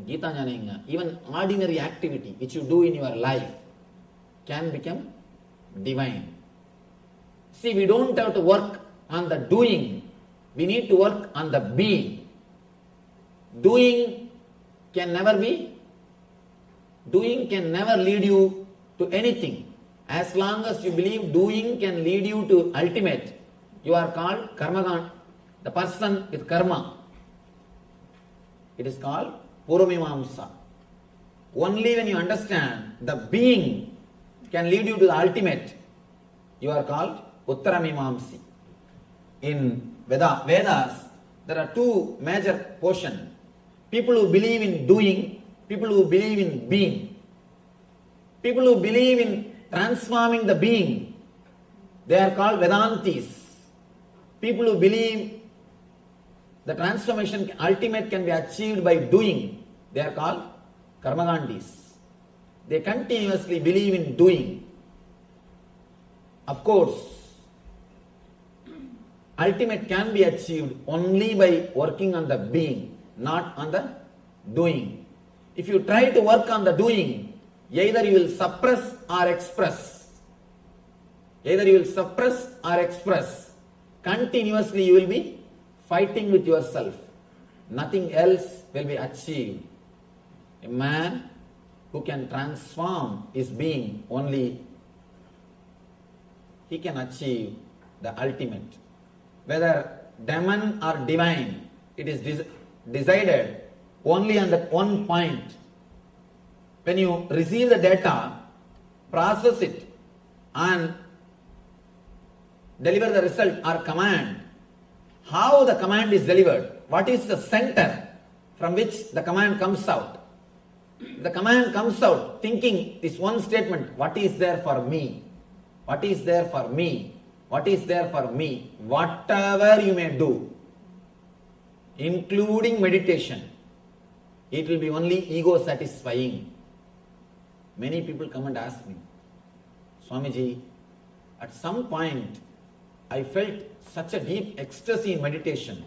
Gita Jnana, even ordinary activity which you do in your life can become divine. See, we don't have to work on the doing, we need to work on the being. Doing can never lead you to anything. As long as you believe doing can lead you to ultimate, you are called karmagan, the person with karma. It is called Puramimamsa. Only when you understand the being can lead you to the ultimate, you are called Uttaramimamsi. In Vedas, there are two major portions. People who believe in doing, people who believe in being. People who believe in transforming the being, they are called Vedantis. People who believe the transformation ultimate can be achieved by doing, they are called Karmagandis. They continuously believe in doing. Of course, ultimate can be achieved only by working on the being, not on the doing. If you try to work on the doing, either you will suppress or express. Either you will suppress or express. Continuously you will be fighting with yourself. Nothing else will be achieved. A man who can transform his being, only he can achieve the ultimate. Whether demon or divine, it is decided only on that one point. When you receive the data, process it and deliver the result or command, how the command is delivered, what is the center from which the command comes out. The command comes out thinking this one statement, what is there for me? What is there for me? What is there for me? Whatever you may do, including meditation, it will be only ego satisfying. Many people come and ask me, Swamiji, at some point I felt such a deep ecstasy in meditation,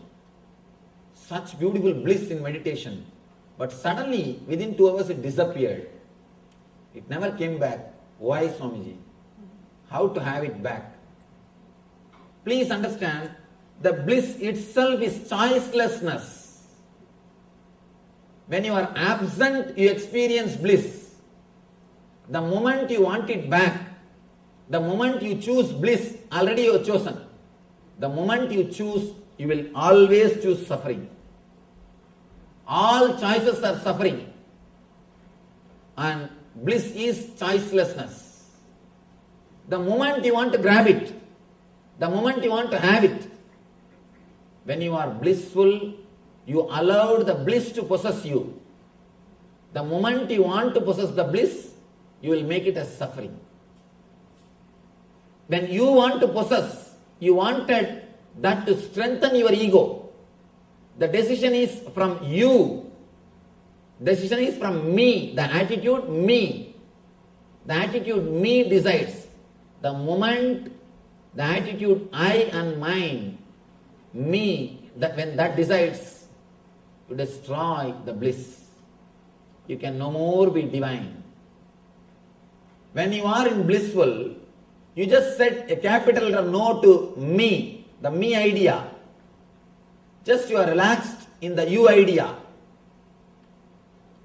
such beautiful bliss in meditation, but suddenly within 2 hours it disappeared. It never came back. Why, Swamiji? How to have it back? Please understand, the bliss itself is choicelessness. When you are absent, you experience bliss. The moment you want it back, the moment you choose bliss, already you have chosen. The moment you choose, you will always choose suffering. All choices are suffering. And bliss is choicelessness. The moment you want to grab it, the moment you want to have it, when you are blissful, you allowed the bliss to possess you. The moment you want to possess the bliss, you will make it as suffering. When you want to possess, you wanted that to strengthen your ego. The decision is from you. Decision is from me. The attitude me. The attitude me decides. The moment the attitude I and mine, me, that when that decides, you destroy the bliss. You can no more be divine. When you are in blissful, you just set a capital no to me, the me idea. Just you are relaxed in the you idea.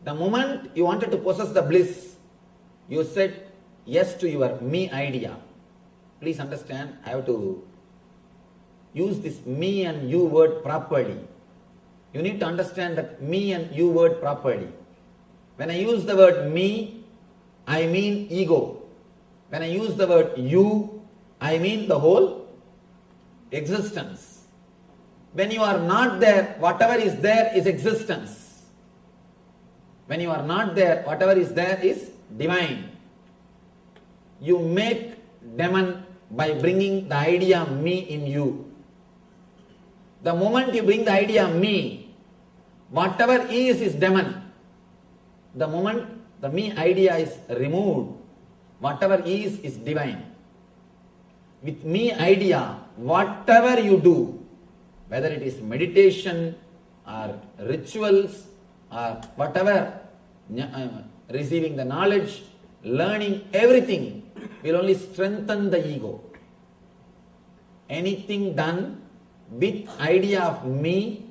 The moment you wanted to possess the bliss, you said yes to your me idea. Please understand, I have to use this me and you word properly. You need to understand that me and you word properly. When I use the word me, I mean ego. When I use the word you, I mean the whole existence. When you are not there, whatever is there is existence. When you are not there, whatever is there is divine. You make demon by bringing the idea me in you. The moment you bring the idea me, whatever is demon. The moment the me idea is removed, whatever is divine. With me idea, whatever you do, whether it is meditation or rituals or whatever, receiving the knowledge, learning, everything will only strengthen the ego. Anything done with idea of me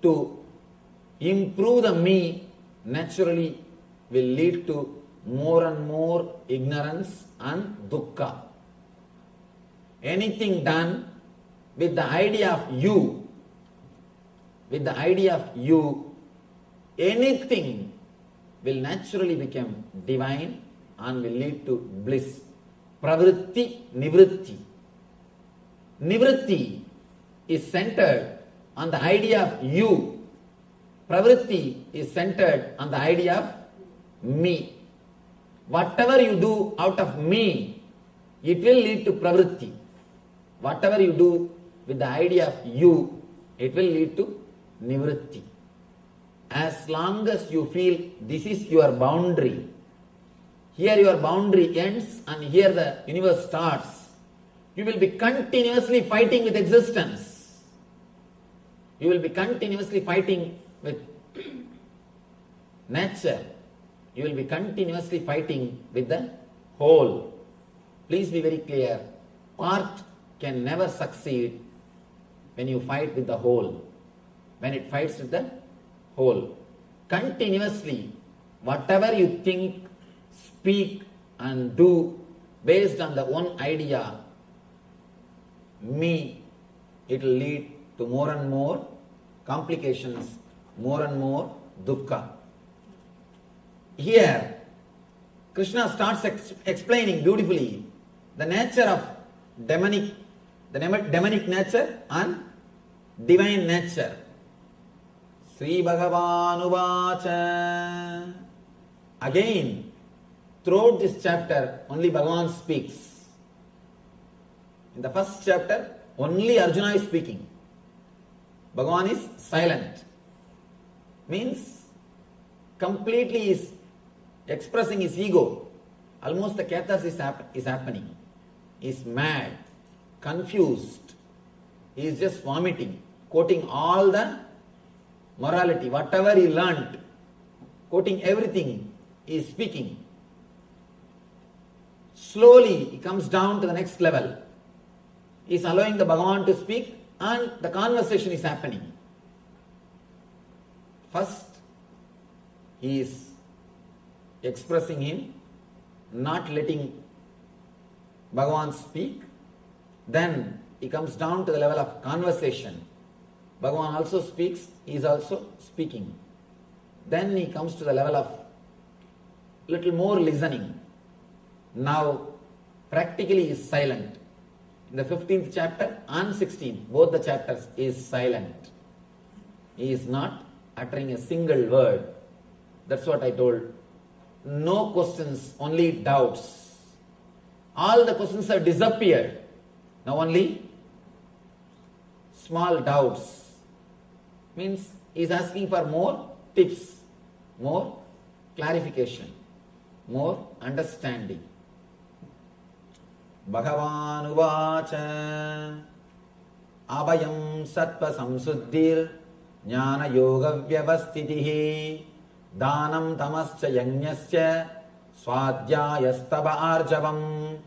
to improve the me naturally will lead to more and more ignorance and dukkha. Anything done with the idea of you, anything will naturally become divine and will lead to bliss. Pravritti, nivritti. Nivritti is centered on the idea of you. Pravritti is centered on the idea of me. Whatever you do out of me, it will lead to pravritti. Whatever you do with the idea of you, it will lead to nivritti. As long as you feel this is your boundary, here your boundary ends and here the universe starts, you will be continuously fighting with existence. You will be continuously fighting with nature. You will be continuously fighting with the whole. Please be very clear. Part can never succeed when you fight with the whole. When it fights with the whole. Continuously, whatever you think, speak and do based on the one idea, me, it will lead to more and more complications, more and more dukkha. Here, Krishna starts explaining beautifully the nature of demonic nature and divine nature. Sri Bhagavan Uvacha. Again, throughout this chapter, only Bhagavan speaks. In the first chapter, only Arjuna is speaking. Bhagavan is silent. Means completely is expressing his ego. Almost the catharsis is happening. He is mad, confused. He is just vomiting, quoting all the morality, whatever he learnt, quoting everything, he is speaking. Slowly he comes down to the next level. He is allowing the Bhagavan to speak and the conversation is happening. First, he is expressing him, not letting Bhagavan speak. Then he comes down to the level of conversation. Bhagavan also speaks, he is also speaking. Then he comes to the level of little more listening. Now practically he is silent. In the 15th chapter and 16th, both the chapters, he is silent. He is not uttering a single word. That's what I told. No questions, only doubts. All the questions have disappeared. Now only small doubts. Means he is asking for more tips, more clarification, more understanding. Bhagavan Uvacha Abhayam Sattva Samsuddhir Jnana Yoga Vyavastitihi Dhanam Tamascha Yajnascha Swadhyayastava Arjavam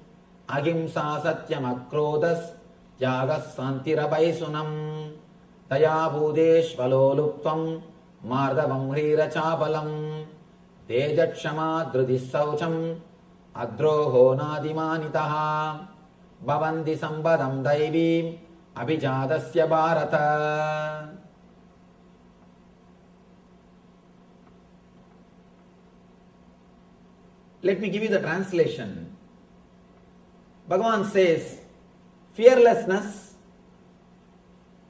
Ahimsa Satyam Akrodas Tyagas Santirabhaisunam Taya Bhudeshvaloluptvam Mardavam Hrira Chapalam Tejatshama Drudissaucham Adroho Nadimanitaha Bhavanti Sambadam Daivim Abhijadasya Bharata. Let me give you the translation. Bhagavan says, fearlessness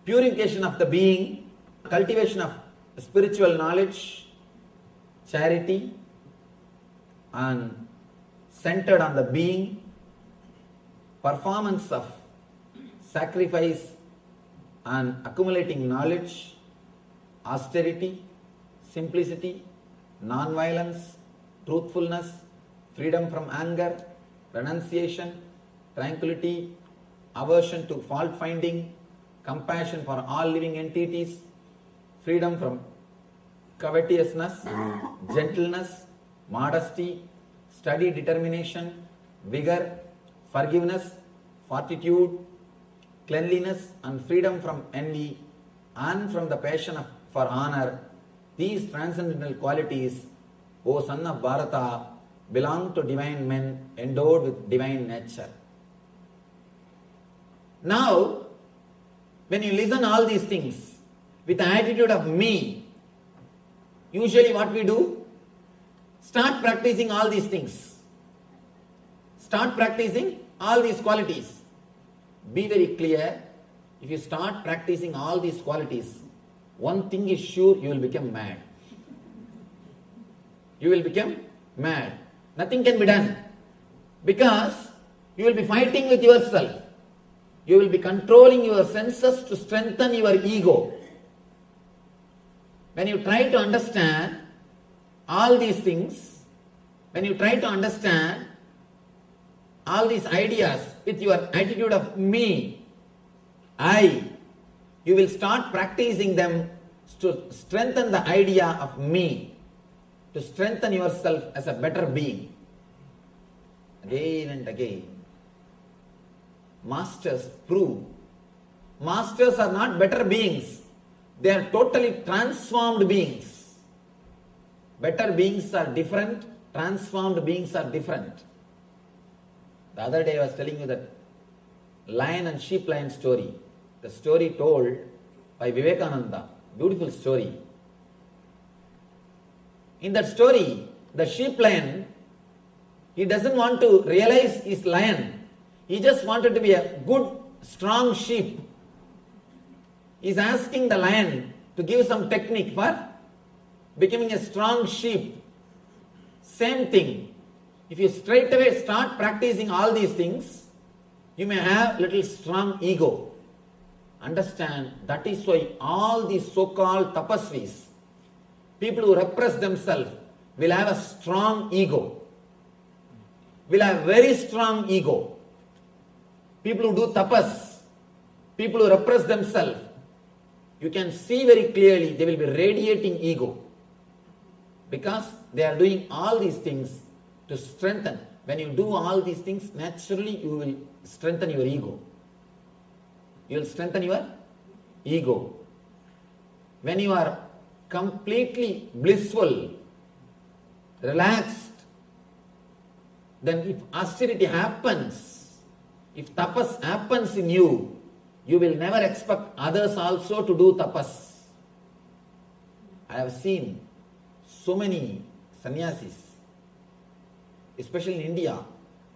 purification of the being, cultivation of spiritual knowledge, charity, and centered on the being, performance of sacrifice and accumulating knowledge, austerity, simplicity, non-violence, truthfulness, freedom from anger, renunciation, tranquility, aversion to fault-finding, compassion for all living entities, freedom from covetousness, gentleness, modesty, steady determination, vigor, forgiveness, fortitude, cleanliness, and freedom from envy and from the passion for honor. These transcendental qualities, O son of Bharata, belong to divine men endowed with divine nature. Now, when you listen all these things with the attitude of me, usually what we do? Start practicing all these things. Start practicing all these qualities. Be very clear, if you start practicing all these qualities, one thing is sure, you will become mad. You will become mad. Nothing can be done. Because you will be fighting with yourself. You will be controlling your senses to strengthen your ego. When you try to understand all these things, when you try to understand all these ideas with your attitude of me, I, you will start practicing them to strengthen the idea of me, to strengthen yourself as a better being. Again and again. Masters prove. Masters are not better beings. They are totally transformed beings. Better beings are different. Transformed beings are different. The other day I was telling you that lion and sheep lion story. The story told by Vivekananda. Beautiful story. In that story, the sheep lion, he doesn't want to realize he's lion. He just wanted to be a good, strong sheep. He's asking the lion to give some technique for becoming a strong sheep. Same thing. If you straight away start practicing all these things, you may have little strong ego. Understand, that is why all these so-called tapasvis, people who repress themselves, will have a strong ego. Will have very strong ego. People who do tapas, people who repress themselves, you can see very clearly they will be radiating ego. Because they are doing all these things to strengthen. When you do all these things, naturally you will strengthen your ego. You will strengthen your ego. When you are completely blissful, relaxed, then if austerity happens, if tapas happens in you, you will never expect others also to do tapas. I have seen so many sannyasis, especially in India,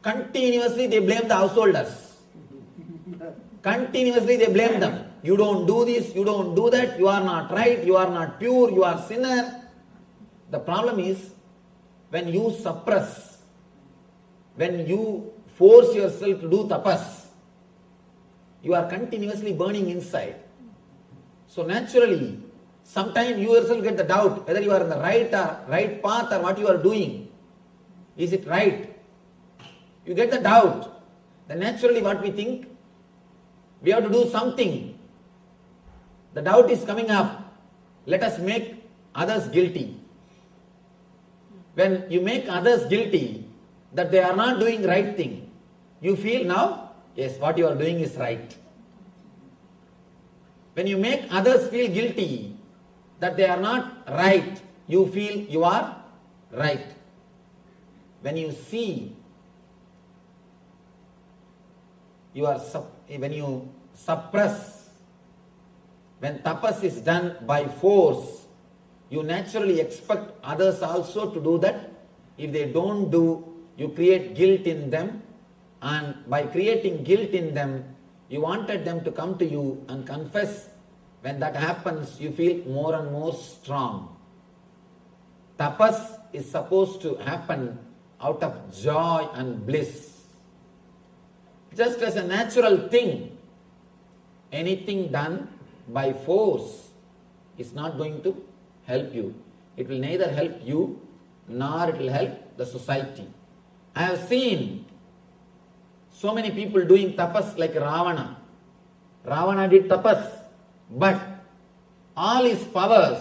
continuously they blame the householders. Continuously they blame them. You don't do this, you don't do that, you are not right, you are not pure, you are sinner. The problem is, when you suppress, when you force yourself to do tapas, you are continuously burning inside. So naturally, sometimes you yourself get the doubt whether you are in the right path or what you are doing. Is it right? You get the doubt. Then naturally what we think, we have to do something. The doubt is coming up. Let us make others guilty. When you make others guilty that they are not doing right thing, you feel now, yes, what you are doing is right. When you make others feel guilty that they are not right, you feel you are right. When you see, when you suppress, when tapas is done by force, you naturally expect others also to do that. If they don't do, you create guilt in them, and by creating guilt in them, you wanted them to come to you and confess When that happens, you feel more and more strong. Tapas is supposed to happen out of joy and bliss. Just as a natural thing, anything done by force is not going to help you. It will neither help you nor it will help the society. I have seen so many people doing tapas like Ravana. Ravana did tapas, but all his powers,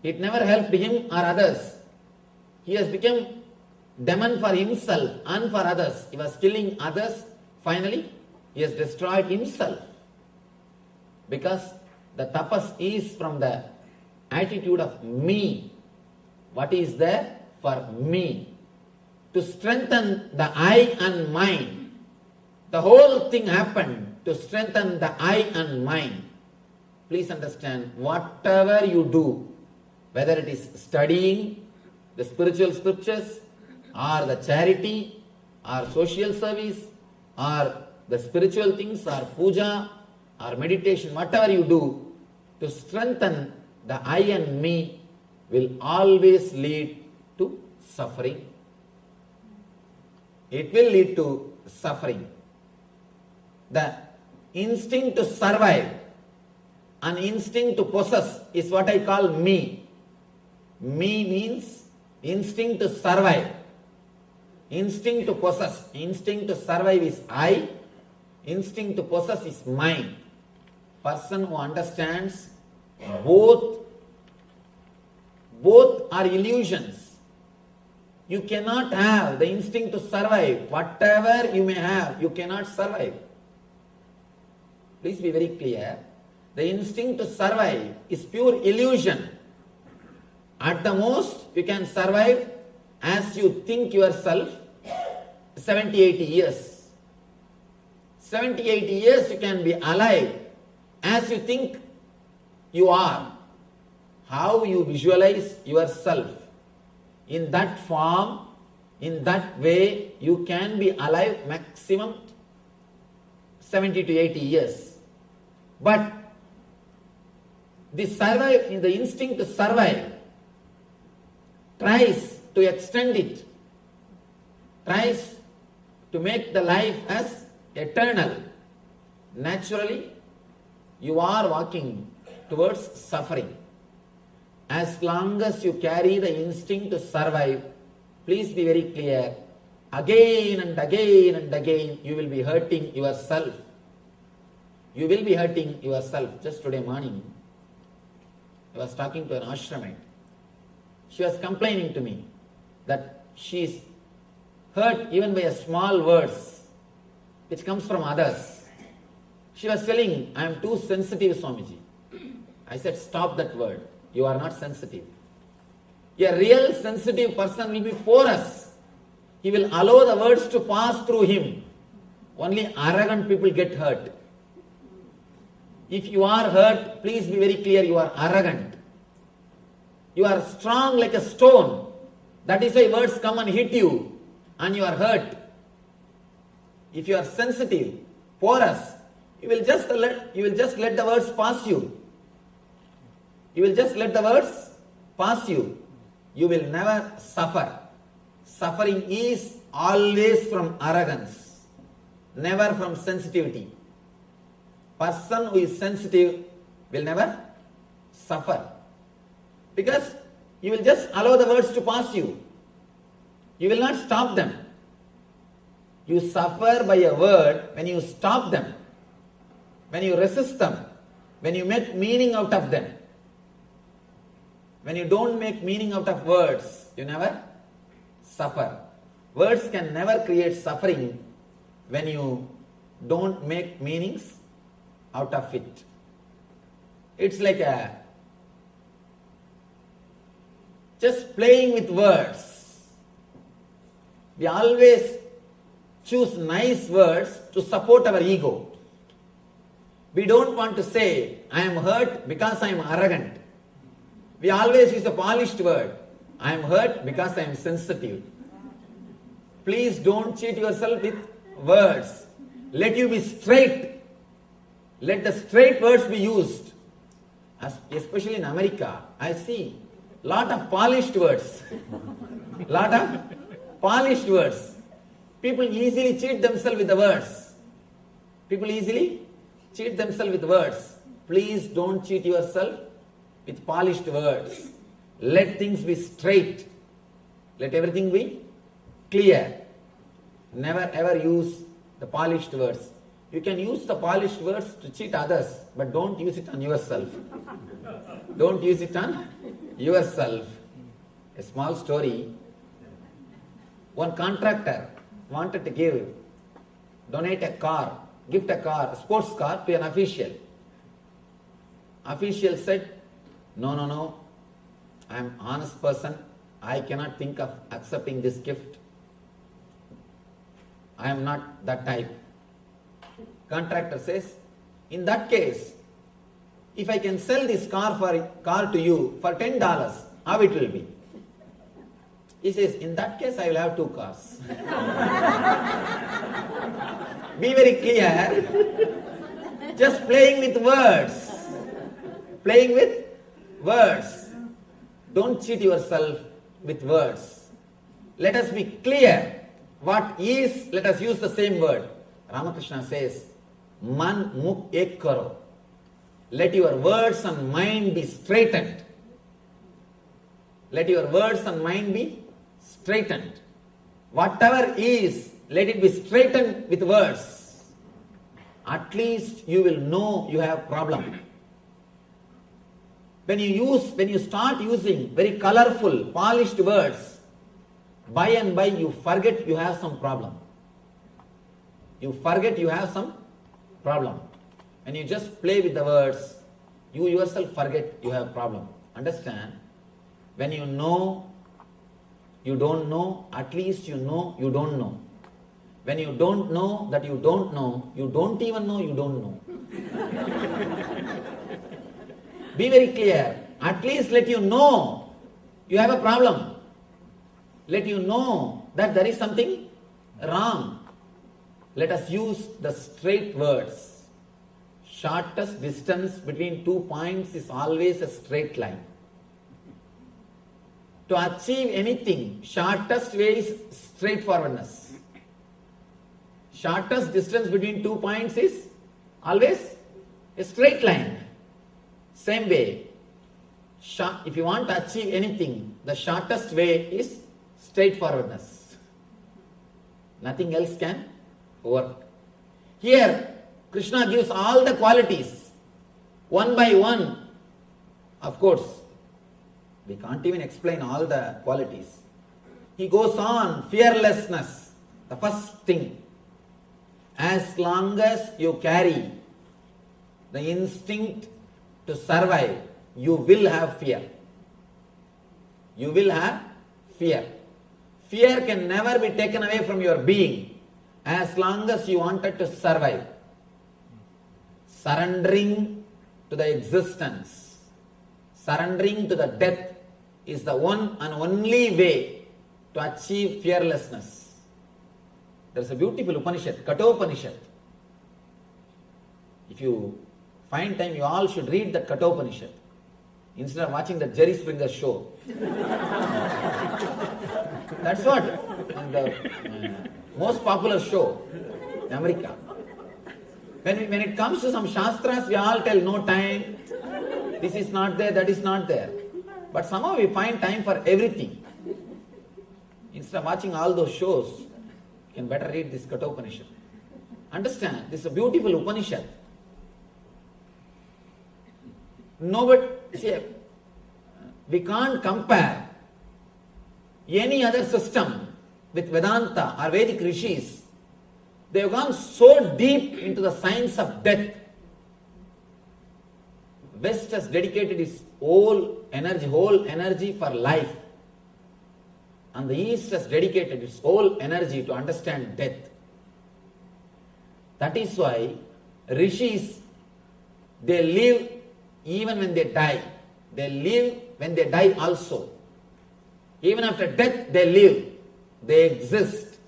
it never helped him or others. He has become demon for himself and for others. He was killing others. Finally, he has destroyed himself. Because the tapas is from the attitude of me. What is there for me? To strengthen the I and mind. The whole thing happened to strengthen the I and mind. Please understand, whatever you do, whether it is studying the spiritual scriptures, or the charity, or social service, or the spiritual things, or puja, or meditation, whatever you do, to strengthen the I and me will always lead to suffering. It will lead to suffering. The instinct to survive, an instinct to possess is what I call me. Me means instinct to survive. Instinct to possess. Instinct to survive is I. Instinct to possess is mine. Person who understands both are illusions. You cannot have the instinct to survive. Whatever you may have, you cannot survive. Please be very clear. The instinct to survive is pure illusion. At the most, you can survive as you think yourself 70, 80 years. 70, 80 years you can be alive as you think you are. How you visualize yourself. In that form, in that way, you can be alive maximum 70 to 80 years. But the instinct to survive tries to extend it, tries to make the life as eternal. Naturally, you are walking towards suffering. As long as you carry the instinct to survive, please be very clear, again and again and again, you will be hurting yourself. You will be hurting yourself. Just today morning, I was talking to an ashramite. She was complaining to me that she is hurt even by a small words which comes from others. She was telling, I am too sensitive, Swamiji. I said, stop that word. You are not sensitive. A real sensitive person will be porous. He will allow the words to pass through him. Only arrogant people get hurt. If you are hurt, please be very clear, you are arrogant. You are strong like a stone. That is why words come and hit you and you are hurt. If you are sensitive, porous, you will just let the words pass you. You will just let the words pass you. You will never suffer. Suffering is always from arrogance, never from sensitivity. Person who is sensitive will never suffer. Because you will just allow the words to pass you. You will not stop them. You suffer by a word when you stop them, when you resist them, when you make meaning out of them. When you don't make meaning out of words, you never suffer. Words can never create suffering when you don't make meanings out of it. It's like just playing with words. We always choose nice words to support our ego. We don't want to say, I am hurt because I am arrogant. We always use a polished word. I am hurt because I am sensitive. Please don't cheat yourself with words. Let you be straight. Let the straight words be used. Especially in America, I see lot of polished words. Lot of polished words. People easily cheat themselves with the words. People easily cheat themselves with words. Please don't cheat yourself with polished words. Let things be straight. Let everything be clear. Never ever use the polished words. You can use the polished words to cheat others, but don't use it on yourself. Don't use it on yourself. A small story. One contractor wanted to donate a car, gift a car, a sports car to an official. Official said, no, I am an honest person. I cannot think of accepting this gift. I am not that type. Contractor says, in that case, if I can sell this car to you for $10, how it will be? He says, in that case, I will have 2 cars. Be very clear. Just playing with words. Playing with words. Don't cheat yourself with words. Let us be clear. What is, let us use the same word. Ramakrishna says, Man mukh ek karo. Let your words and mind be straightened. Let your words and mind be straightened. Whatever is, let it be straightened with words. At least you will know you have problem. When you start using very colorful, polished words, by and by you forget you have some problem. You forget you have some problem. When you just play with the words, you yourself forget you have problem. Understand? When you know, you don't know, at least you know you don't know. When you don't know that you don't know, you don't even know you don't know. Be very clear. At least let you know you have a problem. Let you know that there is something wrong. Let us use the straight words. Shortest distance between 2 points is always a straight line. To achieve anything, shortest way is straightforwardness. Shortest distance between 2 points is always a straight line. Same way, if you want to achieve anything, the shortest way is straightforwardness. Nothing else can work. Here, Krishna gives all the qualities, one by one. Of course, we can't even explain all the qualities. He goes on, fearlessness, the first thing. As long as you carry the instinct to survive, you will have fear. You will have fear. Fear can never be taken away from your being as long as you wanted to survive. Surrendering to the existence, surrendering to the death is the one and only way to achieve fearlessness. There is a beautiful Upanishad, Kathopanishad. If you find time, you all should read that Kathopanishad instead of watching the Jerry Springer show. That's what the most popular show in America. When it comes to some Shastras, we all tell no time, this is not there, that is not there. But somehow we find time for everything. Instead of watching all those shows, you can better read this Kathopanishad. Understand, this is a beautiful Upanishad. We can't compare any other system with Vedanta or Vedic rishis. They have gone so deep into the science of death. West has dedicated its whole energy for life. And the East has dedicated its whole energy to understand death. That is why rishis, they live even when they die. They live when they die also. Even after death, they live. They exist.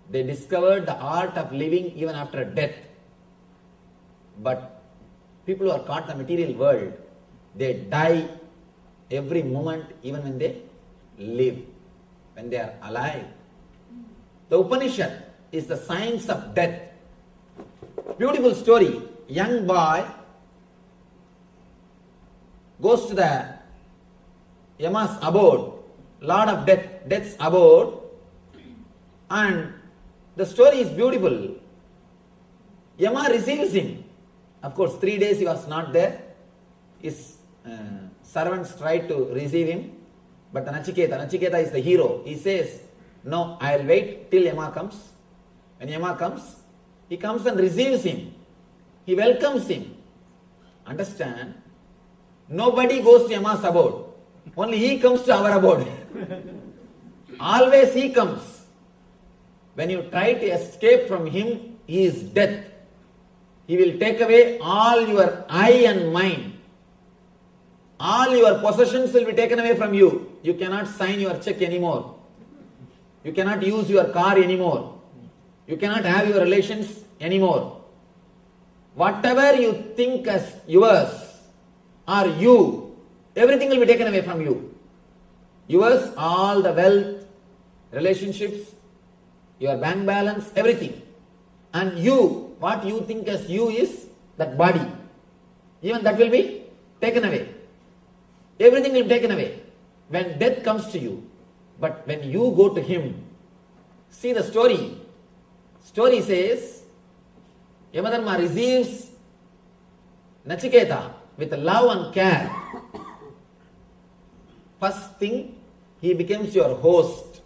They discovered the art of living even after death. But people who are caught in the material world, they die every moment, even when they live, when they are alive. The Upanishad is the science of death. Beautiful story. Young boy goes to the Yama's abode, Lord of Death, Death's abode, and the story is beautiful. Yama receives him. Of course, 3 days he was not there. His servants tried to receive him, but Nachiketa is the hero. He says, no, I will wait till Yama comes. When Yama comes, he comes and receives him. He welcomes him. Understand? Nobody goes to Yama's abode. Only he comes to our abode. Always he comes. When you try to escape from him, he is death. He will take away all your I and mind. All your possessions will be taken away from you. You cannot sign your check anymore. You cannot use your car anymore. You cannot have your relations anymore. Whatever you think as yours or you, everything will be taken away from you. Yours, all the wealth, relationships, your bank balance, everything. And you, what you think as you is that body. Even that will be taken away. Everything will be taken away when death comes to you. But when you go to him, see the story. Story says, Yamadharma receives Nachiketa with love and care. First thing, he becomes your host,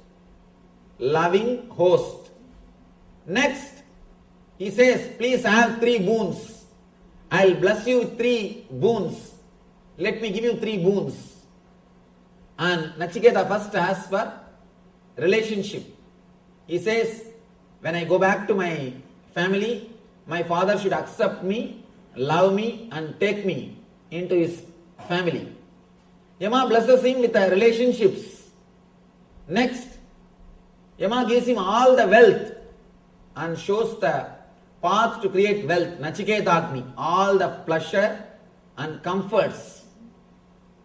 loving host. Next, he says, please have 3 boons. I'll bless you with 3 boons. Let me give you 3 boons. And Nachiketa first asks for relationship. He says, when I go back to my family, my father should accept me, love me, and take me into his family. Yama blesses him with the relationships. Next, Yama gives him all the wealth and shows the path to create wealth. Nachiketagni, all the pleasure and comforts.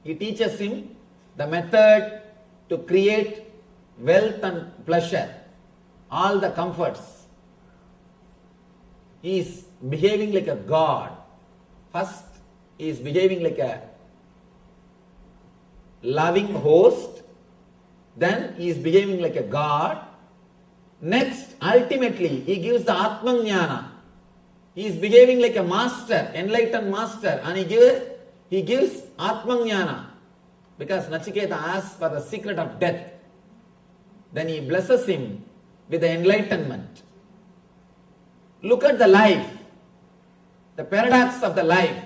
He teaches him the method to create wealth and pleasure, all the comforts. He is behaving like a god. First, he is behaving like a loving host. Then, he is behaving like a god. Next, ultimately, he gives the Atmajnana. He is behaving like a master, enlightened master, and he gives Atmajnana. Because Nachiketa asks for the secret of death. Then he blesses him with the enlightenment. Look at the life, the paradox of the life.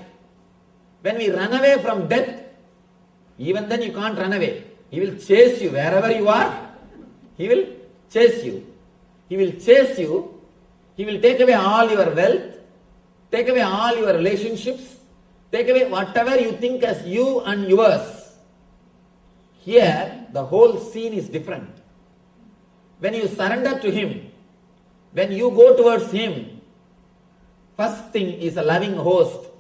When we run away from death, even then you can't run away. He will chase you wherever you are. He will chase you. He will chase you. He will take away all your wealth, take away all your relationships, take away whatever you think as you and yours. Here, the whole scene is different. When you surrender to him, when you go towards him, first thing is a loving host.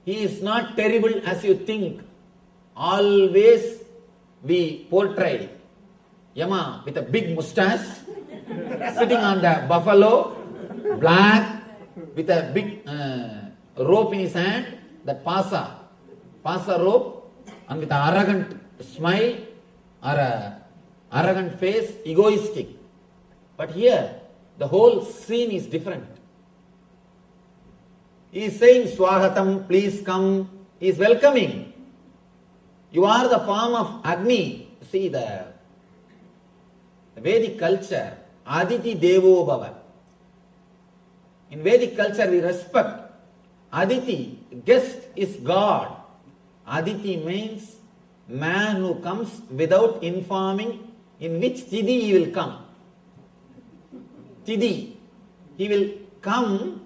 He is not terrible as you think. Always we portray Yama with a big mustache, sitting on the buffalo, black, with a big rope in his hand, that pasa rope, and with an arrogant smile or a arrogant face, egoistic. But here, the whole scene is different. He is saying, Swahatam, please come. He is welcoming. You are the form of Agni. See the Vedic culture, Aditi Devo Bhava. In Vedic culture, we respect Aditi, guest is God. Aditi means man who comes without informing in which Tidhi he will come. Tidhi. He will come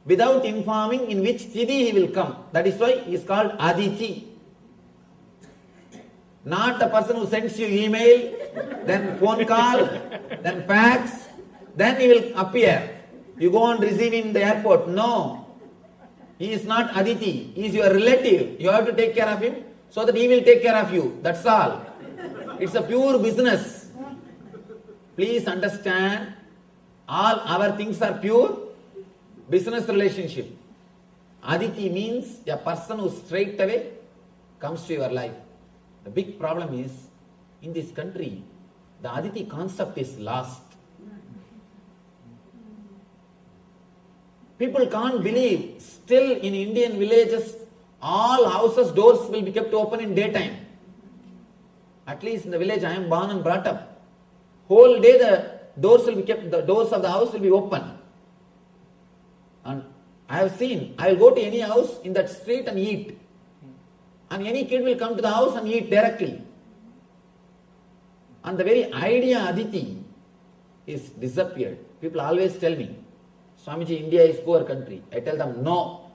without informing in which Tidhi he will come. That is why he is called Aditi. Not the person who sends you email, then phone call, then fax, then he will appear. You go and receive him in the airport. No. He is not Aditi. He is your relative. You have to take care of him so that he will take care of you. That's all. It's a pure business. Please understand, all our things are pure business relationship. Aditi means a person who straight away comes to your life. The big problem is, in this country, the Aditi concept is lost. People can't believe, still in Indian villages, all houses' doors will be kept open in daytime. At least in the village I am born and brought up. Whole day the doors will be kept, the doors of the house will be open. And I have seen, I will go to any house in that street and eat. And any kid will come to the house and eat directly. And the very idea Aditi is disappeared. People always tell me, Swamiji, India is poor country. I tell them, no.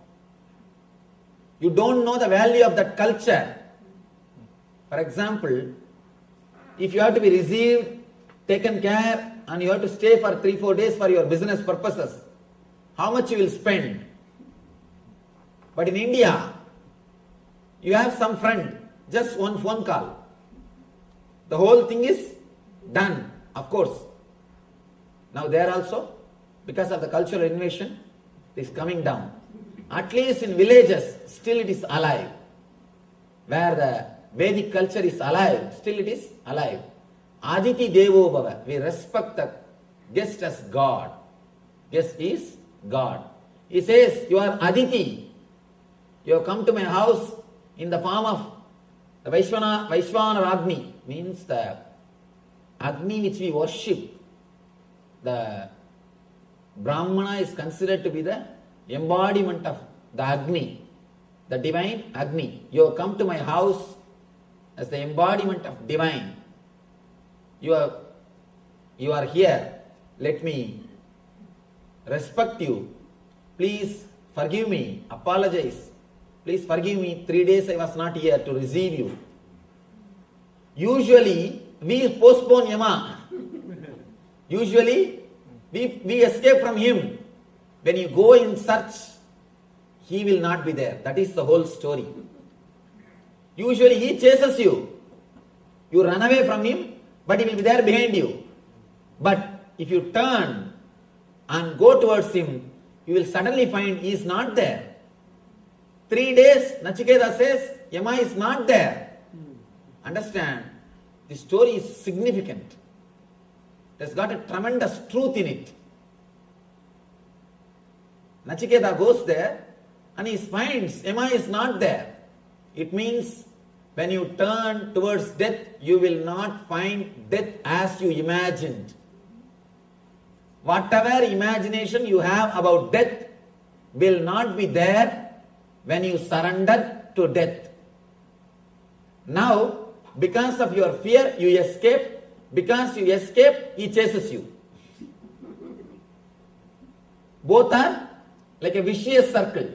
You don't know the value of that culture. For example, if you have to be received, taken care, and you have to stay for 3-4 days for your business purposes, how much you will spend? But in India, you have some friend, just one phone call. The whole thing is done, of course. Now there also, because of the cultural invasion, it is coming down. At least in villages, still it is alive. Where the Vedic culture is alive, still it is alive. Aditi Devo Bhava, we respect the guest as God. Guest is God. He says, you are Aditi. You have come to my house in the form of the Vaishvana Agni, means the Agni which we worship. The Brahmana is considered to be the embodiment of the Agni, the divine Agni. You have come to my house as the embodiment of divine. You are here. Let me respect you. Please forgive me. Apologize. Please forgive me. 3 days I was not here to receive you. Usually, we postpone Yama. Usually, we escape from him. When you go in search, he will not be there. That is the whole story. Usually, he chases you. You run away from him, but he will be there behind you. But if you turn and go towards him, you will suddenly find he is not there. 3 days, Nachiketa says, Yama is not there. Understand? The story is significant. It has got a tremendous truth in it. Nachiketa goes there and he finds Yama is not there. It means when you turn towards death, you will not find death as you imagined. Whatever imagination you have about death will not be there when you surrender to death. Now, because of your fear, you escape. Because you escape, he chases you. Both are like a vicious circle.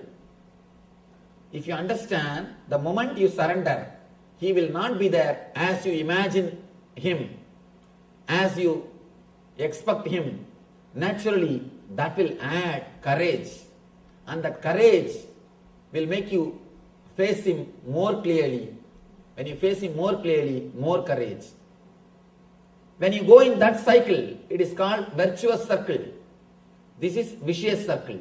If you understand, the moment you surrender, he will not be there as you imagine him, as you expect him. Naturally, that will add courage. And that courage will make you face him more clearly. When you face him more clearly, more courage. When you go in that cycle, it is called virtuous circle. This is vicious circle.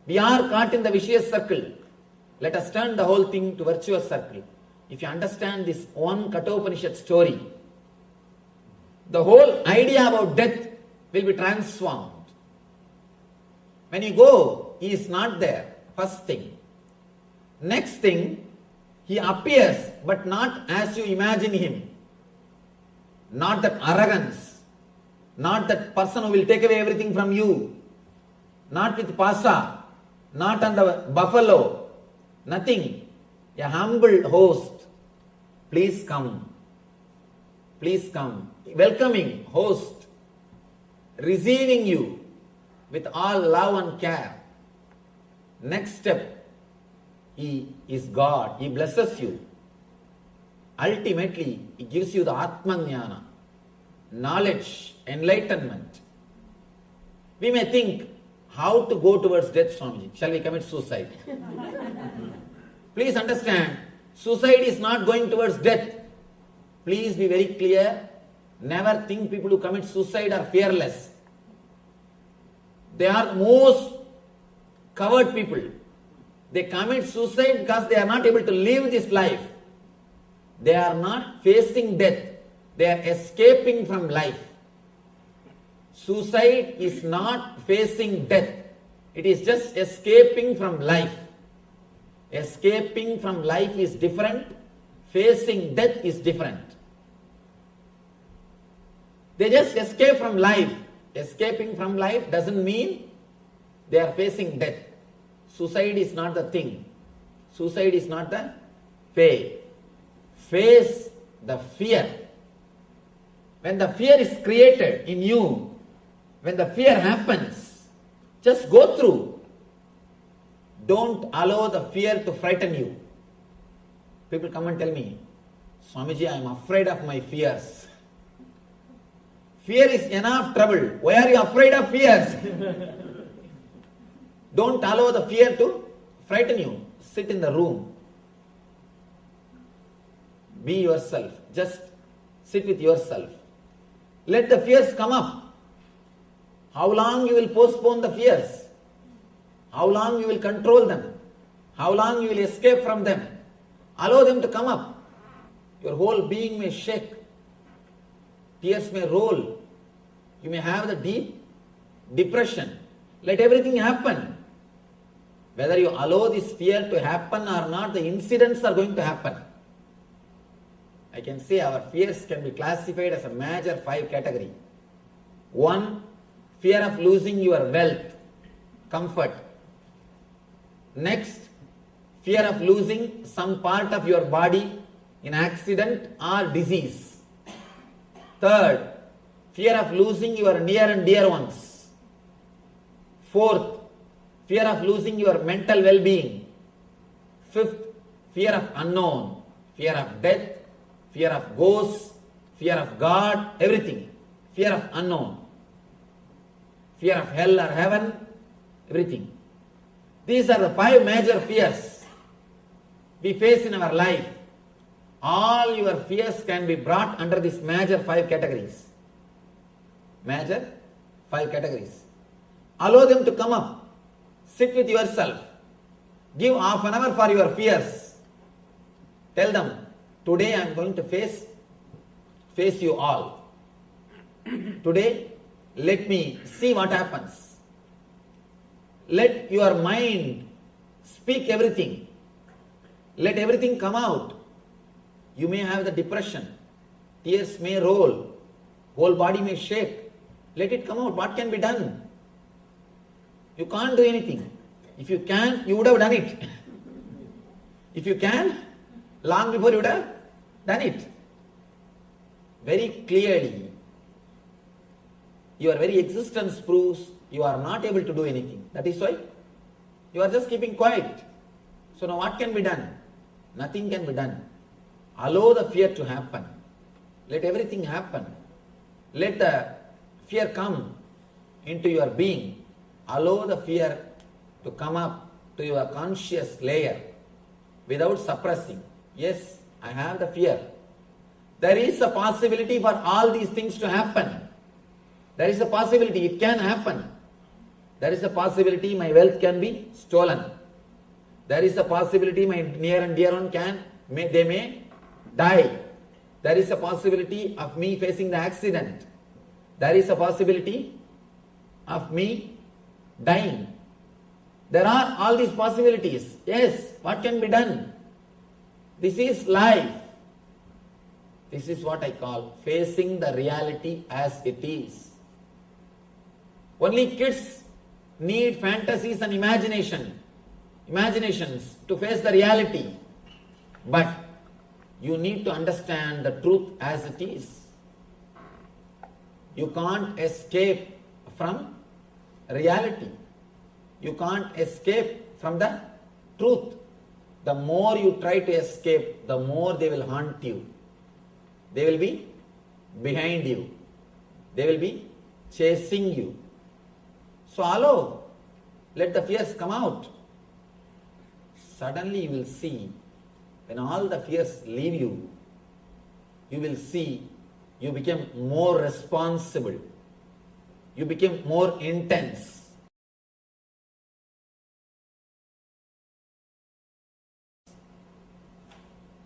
We are caught in the vicious circle. Let us turn the whole thing to virtuous circle. If you understand this one Kathopanishad story, the whole idea about death will be transformed. When you go, he is not there. First thing. Next thing, he appears, but not as you imagine him. Not that arrogance, not that person who will take away everything from you, not with pasa, not on the buffalo, nothing. A humble host. Please come. Please come. Welcoming host, receiving you with all love and care. Next step, he is God. He blesses you. Ultimately, he gives you the Atmajnana, knowledge, enlightenment. We may think, how to go towards death, Swamiji. Shall we commit suicide? Please understand, suicide is not going towards death. Please be very clear. Never think people who commit suicide are fearless. They are most coward people. They commit suicide because they are not able to live this life. They are not facing death. They are escaping from life. Suicide is not facing death. It is just escaping from life. Escaping from life is different. Facing death is different. They just escape from life. Escaping from life doesn't mean they are facing death. Suicide is not the thing. Suicide is not the way. Face the fear. When the fear is created in you, when the fear happens, just go through. Don't allow the fear to frighten you. People come and tell me, Swamiji, I am afraid of my fears. Fear is enough trouble. Why are you afraid of fears? Don't allow the fear to frighten you. Sit in the room. Be yourself. Just sit with yourself. Let the fears come up. How long you will postpone the fears? How long you will control them? How long you will escape from them? Allow them to come up. Your whole being may shake. Tears may roll. You may have the deep depression. Let everything happen. Whether you allow this fear to happen or not, the incidents are going to happen. I can say our fears can be classified as a major 5 category. 1, fear of losing your wealth, comfort. Next, fear of losing some part of your body in accident or disease. Third, fear of losing your near and dear ones. Fourth, fear of losing your mental well-being. Fifth, fear of unknown, fear of death, fear of ghosts, fear of God, everything. Fear of unknown, fear of hell or heaven, everything. These are the 5 major fears we face in our life. All your fears can be brought under these major 5 categories. Major 5 categories. Allow them to come up. Sit with yourself. Give half an hour for your fears. Tell them, today I am going to face you all. Today, let me see what happens. Let your mind speak everything. Let everything come out. You may have the depression. Tears may roll. Whole body may shake. Let it come out. What can be done? You can't do anything. If you can, you would have done it. If you can, long before you would have done it. Very clearly, your very existence proves you are not able to do anything. That is why you are just keeping quiet. So now what can be done? Nothing can be done. Allow the fear to happen. Let everything happen. Let the fear come into your being. Allow the fear to come up to your conscious layer without suppressing. Yes, I have the fear. There is a possibility for all these things to happen. There is a possibility it can happen. There is a possibility my wealth can be stolen. There is a possibility my near and dear one they may die. There is a possibility of me facing the accident. There is a possibility of me dying. There are all these possibilities. Yes, what can be done? This is life. This is what I call facing the reality as it is. Only kids need fantasies and imaginations to face the reality. But you need to understand the truth as it is. You can't escape from reality. You can't escape from the truth. The more you try to escape, the more they will haunt you. They will be behind you. They will be chasing you. So allow let the fears come out. Suddenly you will see, when all the fears leave you, you will see you become more responsible. You become more intense.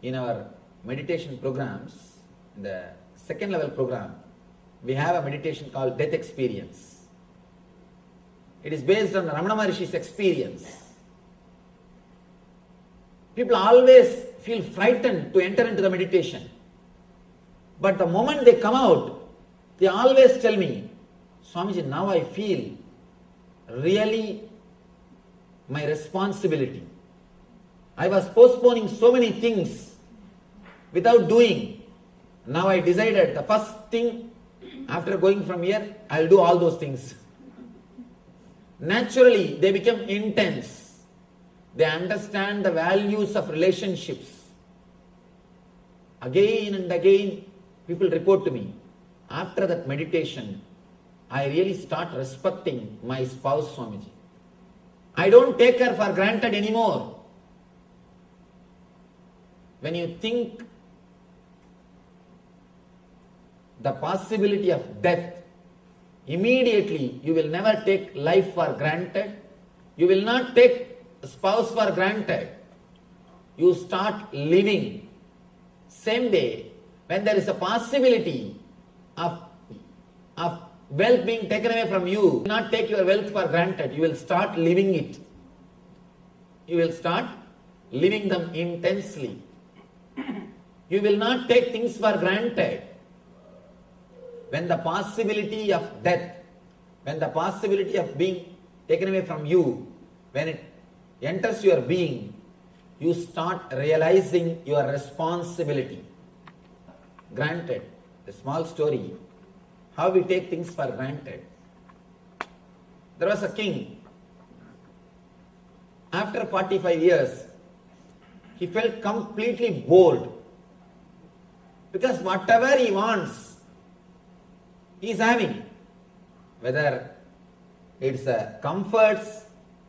In our meditation programs, in the second level program, we have a meditation called death experience. It is based on Ramana Maharishi's experience. People always feel frightened to enter into the meditation. But the moment they come out, they always tell me, Swamiji, now I feel really my responsibility. I was postponing so many things without doing. Now I decided the first thing after going from here, I will do all those things. Naturally, they become intense. They understand the values of relationships. Again and again, people report to me, after that meditation, I really start respecting my spouse, Swamiji. I don't take her for granted anymore. When you think the possibility of death, immediately you will never take life for granted. You will not take spouse for granted. You start living. Same day, when there is a possibility of wealth being taken away from you, you will not take your wealth for granted. You will start living it. You will start living them intensely. You will not take things for granted. When the possibility of death, when the possibility of being taken away from you, when it enters your being, you start realizing your responsibility. Granted, a small story, how we take things for granted. There was a king. After 45 years, he felt completely bored. Because whatever he wants, he is having. Whether it's comforts,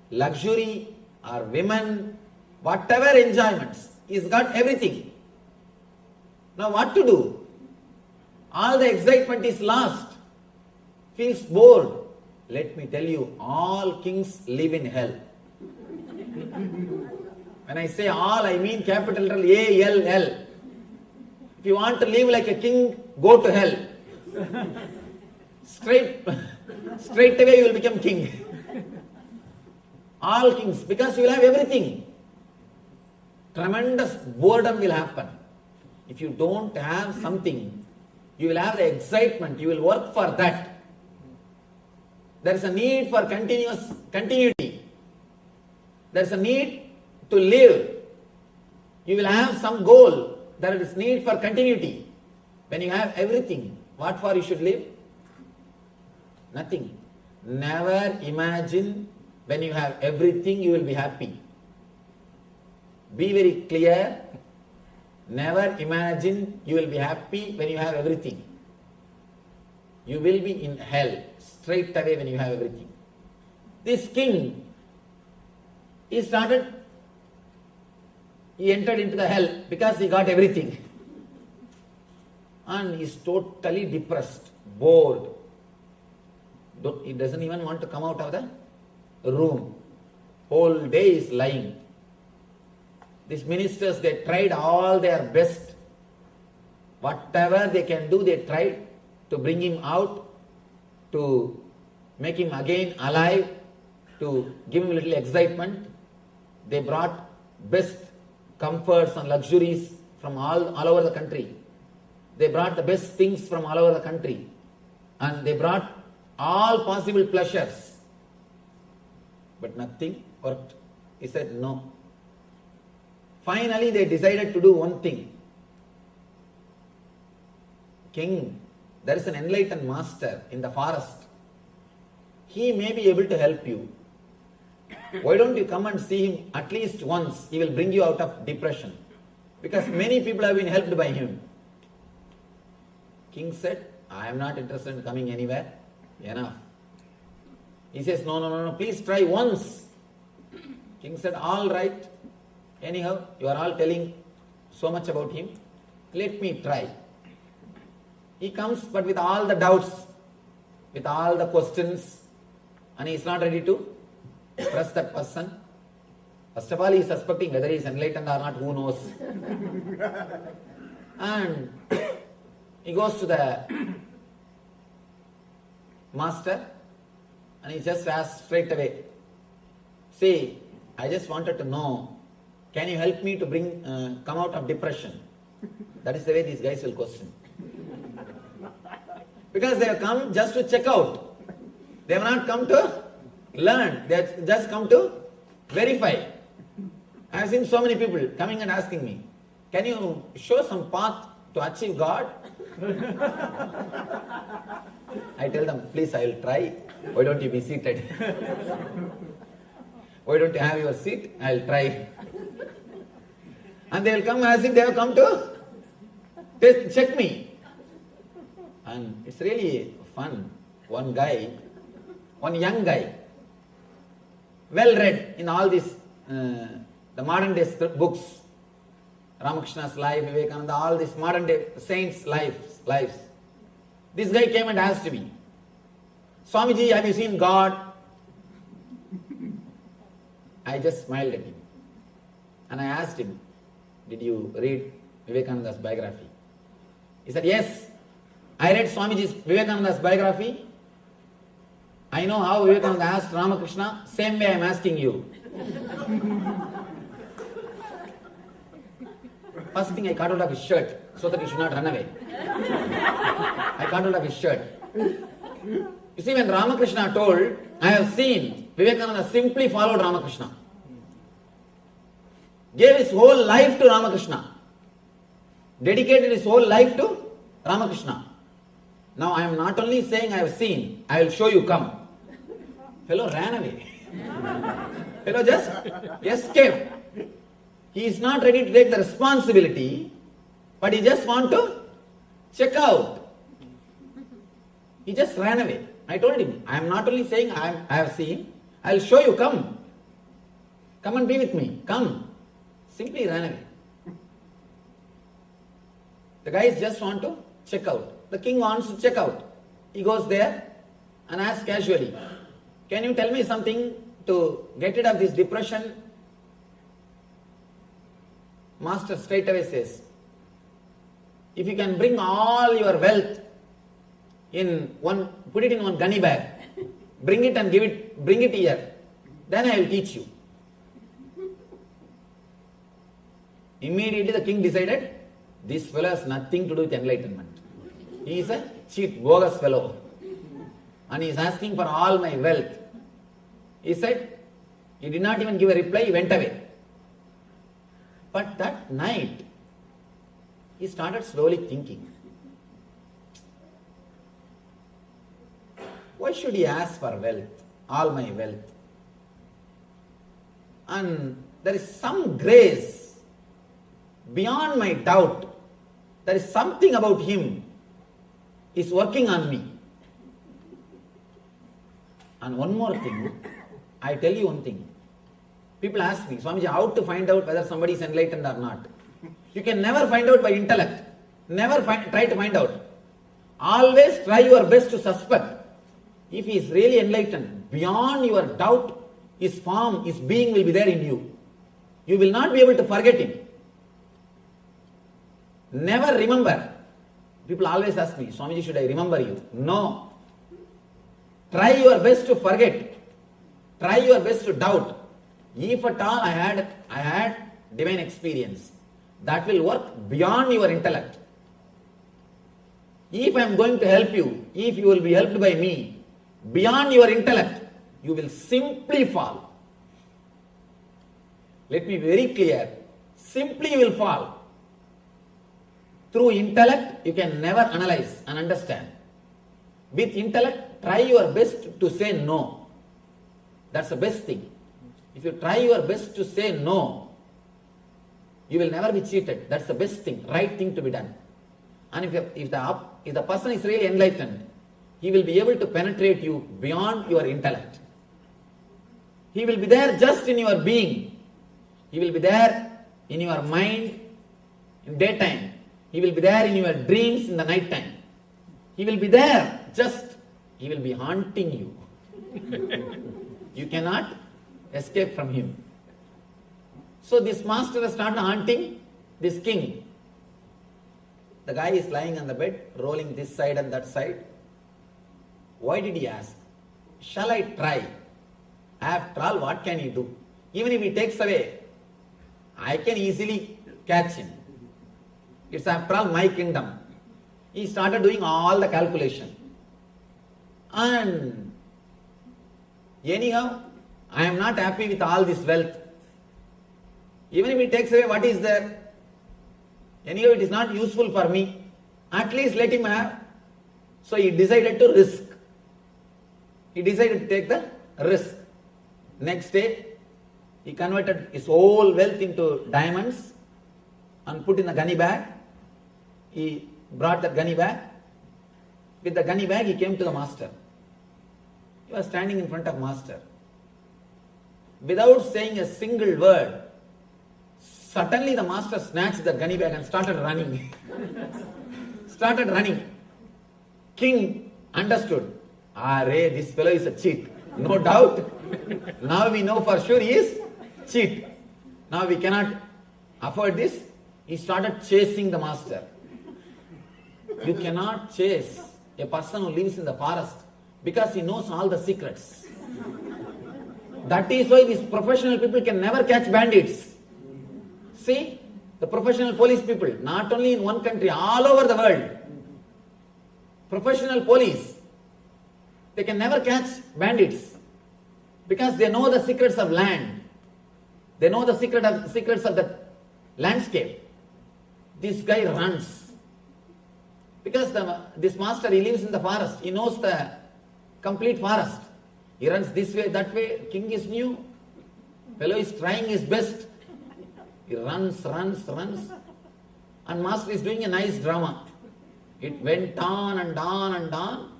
luxury, or women, whatever enjoyments, he's got everything. Now what to do? All the excitement is lost. Feels bored. Let me tell you, all kings live in hell. When I say all, I mean capital letter A-L-L. If you want to live like a king, go to hell. Straight away you will become king. All kings, because you will have everything. Tremendous boredom will happen. If you don't have something, you will have the excitement, you will work for that. There is a need for continuity. There is a need to live. You will have some goal. There is need for continuity. When you have everything, what for you should live? Nothing. Never imagine when you have everything you will be happy. Be very clear. Never imagine you will be happy when you have everything. You will be in hell straight away when you have everything. This king, he entered into the hell because he got everything. And he is totally depressed, bored. He doesn't even want to come out of the room. Whole day is lying. These ministers, they tried all their best. Whatever they can do, they tried to bring him out, to make him again alive, to give him a little excitement. They brought best comforts and luxuries from all over the country. They brought the best things from all over the country. And they brought all possible pleasures. But nothing worked. He said no. Finally, they decided to do one thing. King, there is an enlightened master in the forest. He may be able to help you. Why don't you come and see him at least once? He will bring you out of depression. Because many people have been helped by him. King said, I am not interested in coming anywhere. Enough. He says, no, please try once. King said, all right. Anyhow, you are all telling so much about him. Let me try. He comes, but with all the doubts, with all the questions, and he is not ready to trust that person. First of all, he is suspecting whether he is enlightened or not, who knows. And he goes to the master and he just asks straight away, see, I just wanted to know, can you help me to come out of depression? That is the way these guys will question. Because they have come just to check out. They have not come to learn. They have just come to verify. I have seen so many people coming and asking me, can you show some path to achieve God? I tell them, please, I will try. Why don't you be seated? Why don't you have your seat? I will try. And they will come as if they have come to check me. And it's really fun. One young guy, well read in all these, the modern day books, Ramakrishna's life, Vivekananda, all these modern day saints' lives. This guy came and asked me, Swamiji, have you seen God? I just smiled at him. And I asked him, did you read Vivekananda's biography? He said, yes, I read Vivekananda's biography. I know how Vivekananda asked Ramakrishna, same way I am asking you. First thing, I cut out of his shirt so that he should not run away. I cut out of his shirt. You see, when Ramakrishna told, I have seen, Vivekananda simply followed Ramakrishna. Gave his whole life to Ramakrishna. Dedicated his whole life to Ramakrishna. Now I am not only saying I have seen, I will show you, come. Fellow ran away. Fellow just escaped. He is not ready to take the responsibility, but he just wants to check out. He just ran away. I told him, I am not only saying I have seen, I will show you, come. Come and be with me, come. Simply ran away. The guys just want to check out. The king wants to check out. He goes there and asks casually, can you tell me something to get rid of this depression? Master straight away says, if you can bring all your wealth put it in one gunny bag, bring it and bring it here, then I will teach you. Immediately the king decided, this fellow has nothing to do with enlightenment. He is a cheat, bogus fellow. And he is asking for all my wealth. He said, he did not even give a reply, he went away. But that night, he started slowly thinking, why should he ask for wealth, all my wealth? And there is some grace beyond my doubt. There is something about him is working on me. And one more thing, I tell you one thing. People ask me, Swamiji, how to find out whether somebody is enlightened or not? You can never find out by intellect. Never try to find out. Always try your best to suspect. If he is really enlightened, beyond your doubt, his form, his being will be there in you. You will not be able to forget him. Never remember. People always ask me, Swamiji, should I remember you? No. Try your best to forget. Try your best to doubt. If at all I had divine experience, that will work beyond your intellect. If I am going to help you, if you will be helped by me, beyond your intellect, you will simply fall. Let me be very clear. Simply you will fall. Through intellect, you can never analyze and understand. With intellect, try your best to say no. That's the best thing. If you try your best to say no, you will never be cheated. That's the best thing, right thing to be done. And if the person is really enlightened, he will be able to penetrate you beyond your intellect. He will be there just in your being. He will be there in your mind in daytime. He will be there in your dreams in the night time. He will be there he will be haunting you. You cannot escape from him. So this master has started haunting this king. The guy is lying on the bed, rolling this side and that side. Why did he ask? Shall I try? After all, what can he do? Even if he takes away, I can easily catch him. It's after all my kingdom. He started doing all the calculation. And anyhow, I am not happy with all this wealth. Even if he takes away what is there, anyhow it is not useful for me. At least let him have. So he decided to risk. He decided to take the risk. Next day, he converted his whole wealth into diamonds and put in the gunny bag. He brought the gunny bag. With the gunny bag, he came to the master. He was standing in front of master. Without saying a single word, suddenly the master snatched the gunny bag and started running. Started running. King understood. This fellow is a cheat. No doubt. Now we know for sure he is cheat. Now we cannot afford this. He started chasing the master. You cannot chase a person who lives in the forest because he knows all the secrets. That is why these professional people can never catch bandits. See, the professional police people, not only in one country, all over the world. Professional police, they can never catch bandits because they know the secrets of land. They know the secrets of the landscape. This guy runs because this master, he lives in the forest. He knows the complete forest. He runs this way, that way. King is new. Fellow is trying his best. He runs. And master is doing a nice drama. It went on and on and on.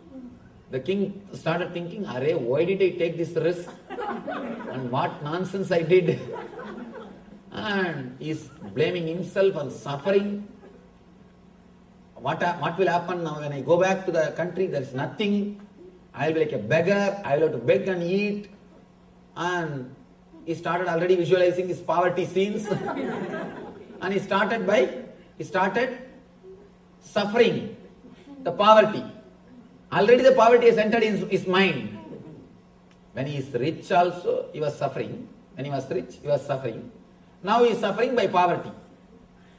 The king started thinking, why did I take this risk? And what nonsense I did. And he is blaming himself and suffering. What will happen now when I go back to the country? There is nothing. I will be like a beggar. I will have to beg and eat. And he started already visualizing his poverty scenes. And he started suffering the poverty. Already the poverty has entered in his mind. When he is rich also, he was suffering. When he was rich, he was suffering. Now he is suffering by poverty.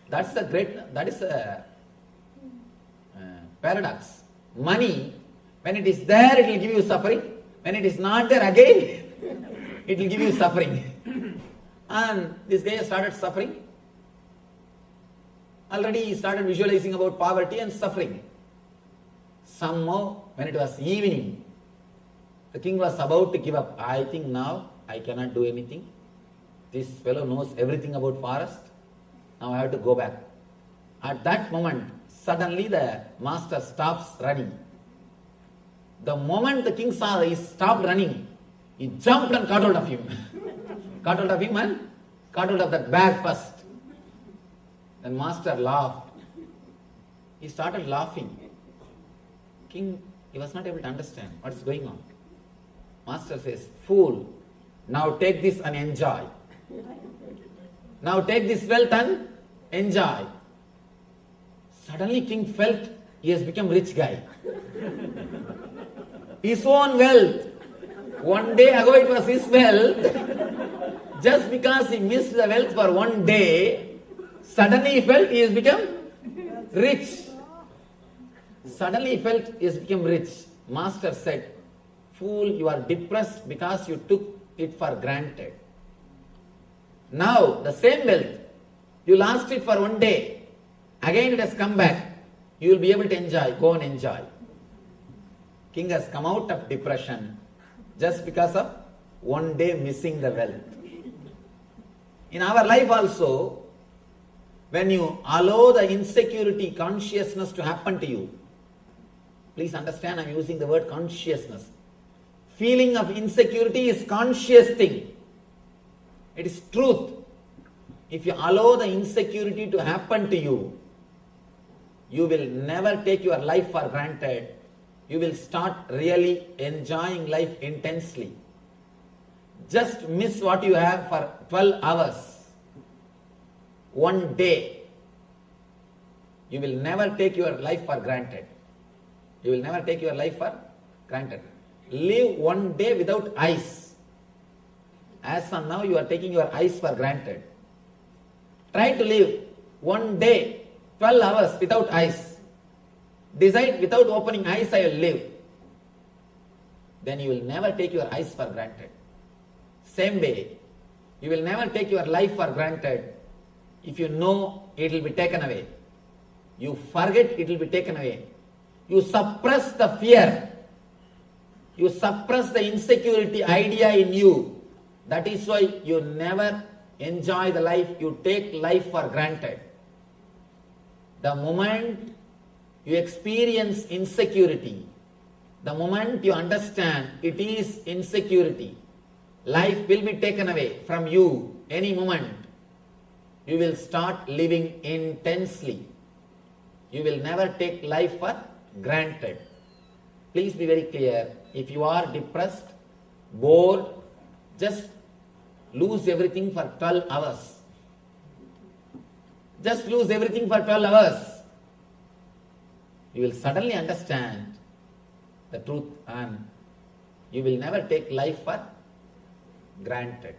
That is a paradox. Money, when it is there, it will give you suffering. When it is not there again, it will give you suffering. And this guy started suffering. Already he started visualizing about poverty and suffering. Somehow, when it was evening, the king was about to give up. I think now I cannot do anything. This fellow knows everything about forest. Now I have to go back. At that moment, suddenly the master stops running. The moment the king saw he stopped running, he jumped and caught hold of him. Caught hold of him and caught hold of that bag first. Then master laughed. He started laughing. King, he was not able to understand what's going on. Master says, fool, now take this and enjoy. Now take this wealth and enjoy. Suddenly king felt he has become rich guy. His own wealth. One day ago it was his wealth. Just because he missed the wealth for one day, suddenly he felt he has become rich. Suddenly he felt he has become rich. Master said, fool, you are depressed because you took it for granted. Now, the same wealth, you lost it for one day. Again it has come back. You will be able to enjoy. Go and enjoy. King has come out of depression just because of one day missing the wealth. In our life also, when you allow the insecurity consciousness to happen to you, please understand I am using the word consciousness. feeling of insecurity is conscious thing. It is truth. If you allow the insecurity to happen to you, you will never take your life for granted. You will start really enjoying life intensely. Just miss what you have for 12 hours. One day. You will never take your life for granted. You will never take your life for granted. Live one day without eyes. As of now, you are taking your eyes for granted. Try to live one day, 12 hours without eyes. Decide without opening eyes I will live. Then you will never take your eyes for granted. Same way, you will never take your life for granted if you know it will be taken away. You forget it will be taken away. You suppress the fear. You suppress the insecurity idea in you. That is why you never enjoy the life. You take life for granted. The moment you experience insecurity, the moment you understand it is insecurity, life will be taken away from you any moment. You will start living intensely. You will never take life for granted. Please be very clear. If you are depressed, bored, just lose everything for 12 hours. Just lose everything for 12 hours. You will suddenly understand the truth and you will never take life for granted.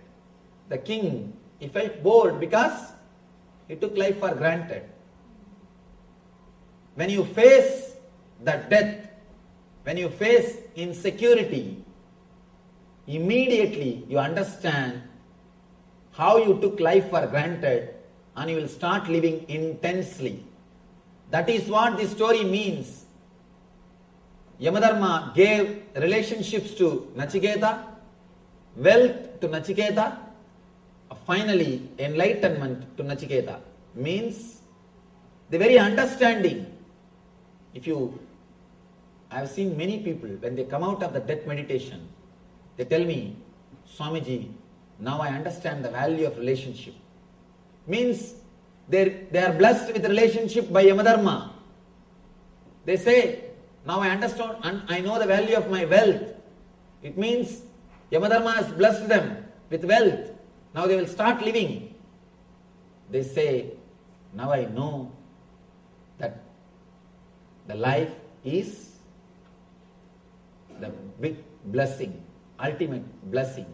The king, he felt bored because he took life for granted. When you face the death, when you face insecurity, immediately you understand how you took life for granted and you will start living intensely. That is what this story means. Yamadharma gave relationships to Nachiketa, wealth to Nachiketa, finally enlightenment to Nachiketa. Means the very understanding. I have seen many people, when they come out of the death meditation, they tell me, Swamiji, now I understand the value of relationship. Means they are blessed with relationship by Yamadharma. They say, now I understand and I know the value of my wealth. It means Yamadharma has blessed them with wealth. Now they will start living. They say, now I know that the life is the big blessing, ultimate blessing.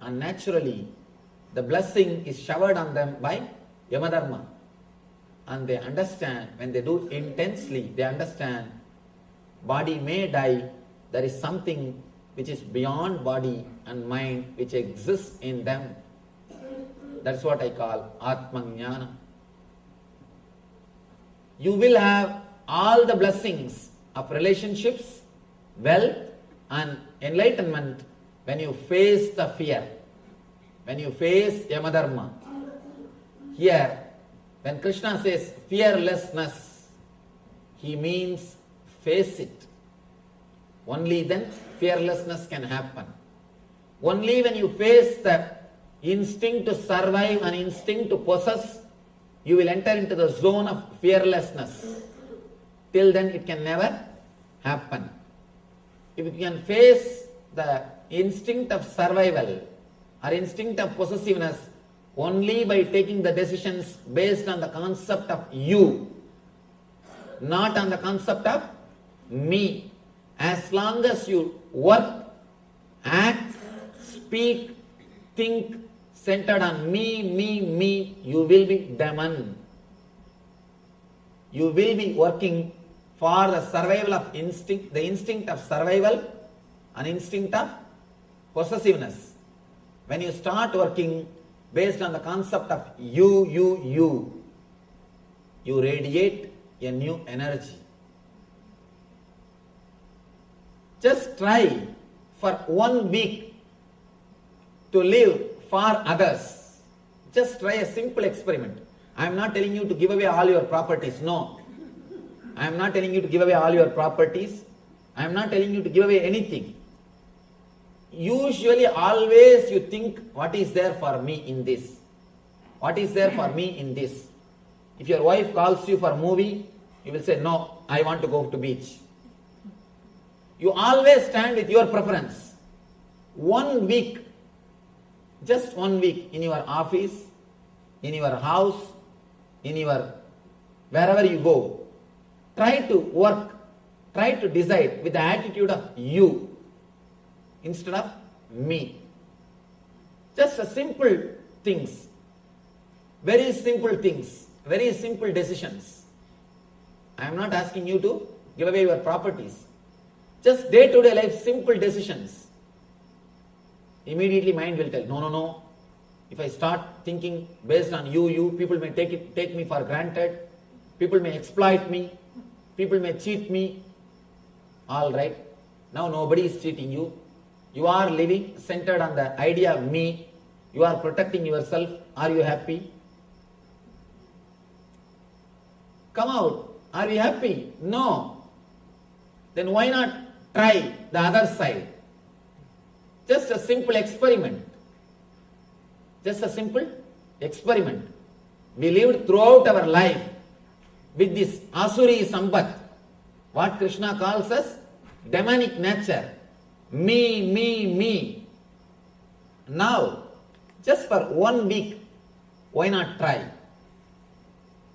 And naturally, the blessing is showered on them by Yamadharma. And they understand, when they do intensely, they understand, body may die, there is something which is beyond body and mind, which exists in them. That's what I call Atmajnana. You will have all the blessings of relationships, wealth and enlightenment when you face the fear, when you face Yamadharma. Here, when Krishna says fearlessness, he means face it. Only then fearlessness can happen. Only when you face the instinct to survive and instinct to possess, you will enter into the zone of fearlessness. Till then it can never happen. If you can face the instinct of survival or instinct of possessiveness only by taking the decisions based on the concept of you, not on the concept of me. As long as you work, act, speak, think centered on me, you will be demon. You will be working for the survival of instinct, the instinct of survival and instinct of possessiveness. When you start working based on the concept of you radiate a new energy. Just try for 1 week to live for others. Just try a simple experiment. I am not telling you to give away all your properties. No. I am not telling you to give away all your properties. I am not telling you to give away anything. usually always you think, what is there for me in this? What is there for me in this? If your wife calls you for a movie, you will say, no, I want to go to beach. You always stand with your preference. 1 week, just 1 week in your office, in your house, in your wherever you go, try to work, try to decide with the attitude of you instead of me. Just a simple things, very simple things, very simple decisions. I am not asking you to give away your properties. Just day-to-day life, simple decisions. Immediately mind will tell, no. If I start thinking based on you, people may take me for granted. People may exploit me. People may cheat me. All right. Now nobody is cheating you. You are living centered on the idea of me. You are protecting yourself. Are you happy? Come out. Are you happy? No. Then why not try the other side? Just a simple experiment. Just a simple experiment. We lived throughout our life with this Asuri Sambat, what Krishna calls as demonic nature. Me. Now, just for 1 week, why not try?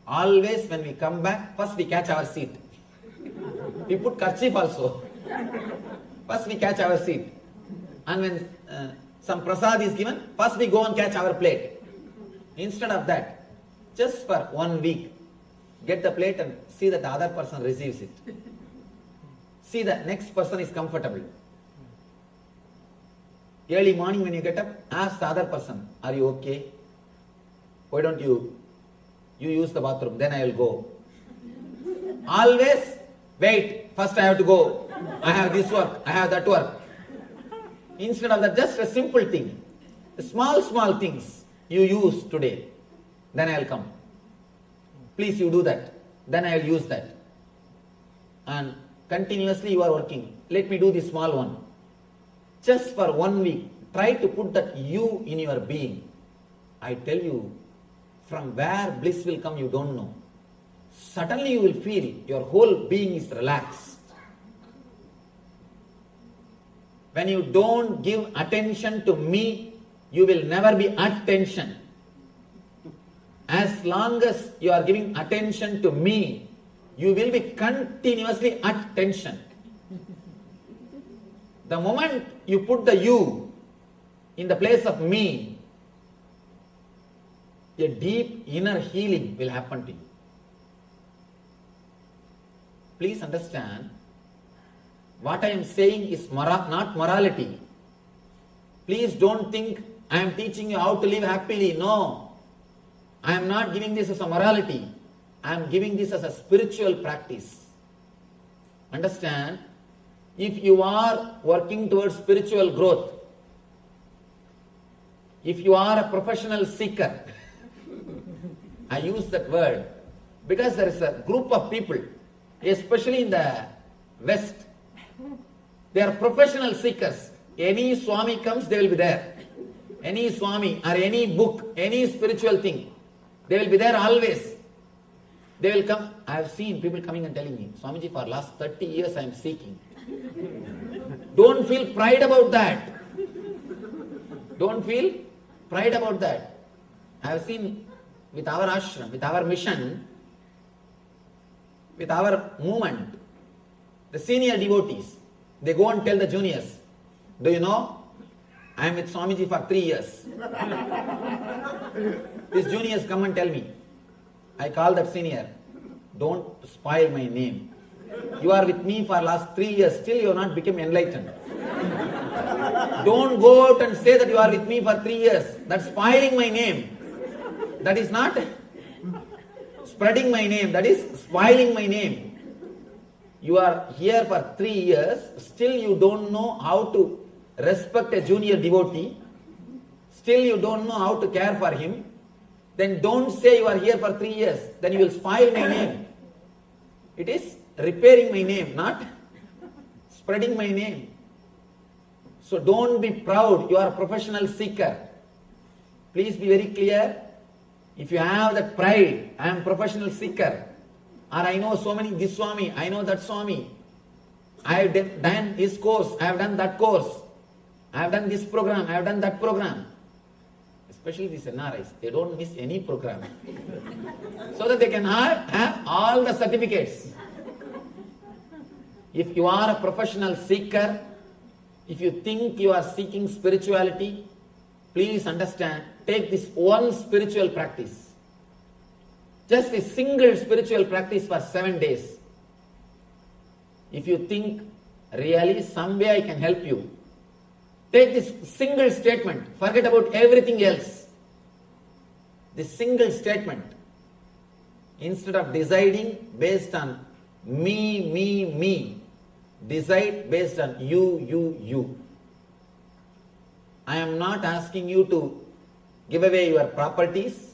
Always when we come back, first we catch our seat. We put kerchief also. First we catch our seat. And when some prasad is given, first we go and catch our plate. Instead of that, just for 1 week, get the plate and see that the other person receives it. See that next person is comfortable. Early morning when you get up, ask the other person, are you okay? Why don't you use the bathroom, then I will go. Always wait, first I have to go. I have this work, I have that work. Instead of that, just a simple thing. Small things you use today, then I will come. Please you do that, then I will use that. And continuously you are working. Let me do this small one. Just for 1 week, try to put that you in your being. I tell you, from where bliss will come you don't know. Suddenly you will feel your whole being is relaxed. When you don't give attention to me, you will never be at tension. As long as you are giving attention to me, you will be continuously at tension. The moment you put the you in the place of me, a deep inner healing will happen to you. Please understand, what I am saying is not morality. Please don't think I am teaching you how to live happily. No. I am not giving this as a morality. I am giving this as a spiritual practice. Understand? If you are working towards spiritual growth, if you are a professional seeker, I use that word because there is a group of people, especially in the West, they are professional seekers. Any Swami comes, they will be there. Any Swami or any book, any spiritual thing, they will be there always. They will come. I have seen people coming and telling me, Swamiji, for last 30 years I am seeking. Don't feel pride about that. Don't feel pride about that. I have seen with our ashram, with our mission, with our movement, the senior devotees, they go and tell the juniors, do you know, I am with Swamiji for 3 years. These juniors come and tell me, I call that senior, don't spoil my name. You are with me for last 3 years, still you have not become enlightened. Don't go out and say that you are with me for 3 years. That's spoiling my name. That is not spreading my name, that is spoiling my name. You are here for 3 years, still you don't know how to respect a junior devotee, still you don't know how to care for him, then don't say you are here for 3 years, then you will spoil my name. It is repairing my name, not spreading my name. So don't be proud, you are a professional seeker. Please be very clear. If you have that pride, I am a professional seeker, or I know so many, this Swami, I know that Swami, I have done his course, I have done that course, I have done this program, I have done that program. Especially these NRIs, they don't miss any program. So that they can have all the certificates. If you are a professional seeker, if you think you are seeking spirituality, please understand, take this one spiritual practice. Just a single spiritual practice for 7 days. If you think, really, some way I can help you, take this single statement, forget about everything else. This single statement, instead of deciding based on me, decide based on you. I am not asking you to give away your properties.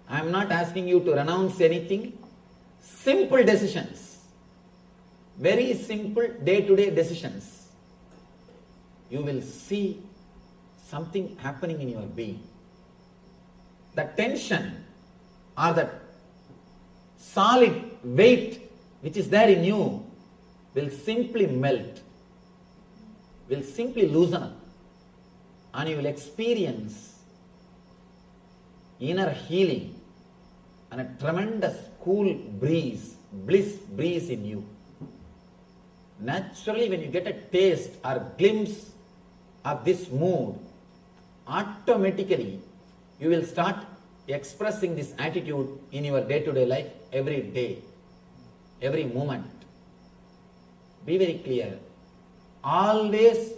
I am not asking you to renounce anything. Simple decisions. Very simple day-to-day decisions. You will see something happening in your being. The tension or the solid weight which is there in you will simply melt, will simply loosen up, and you will experience inner healing and a tremendous cool breeze, bliss breeze in you. Naturally, when you get a taste or glimpse of this mood, automatically you will start expressing this attitude in your day-to-day life every day, every moment. Be very clear. Always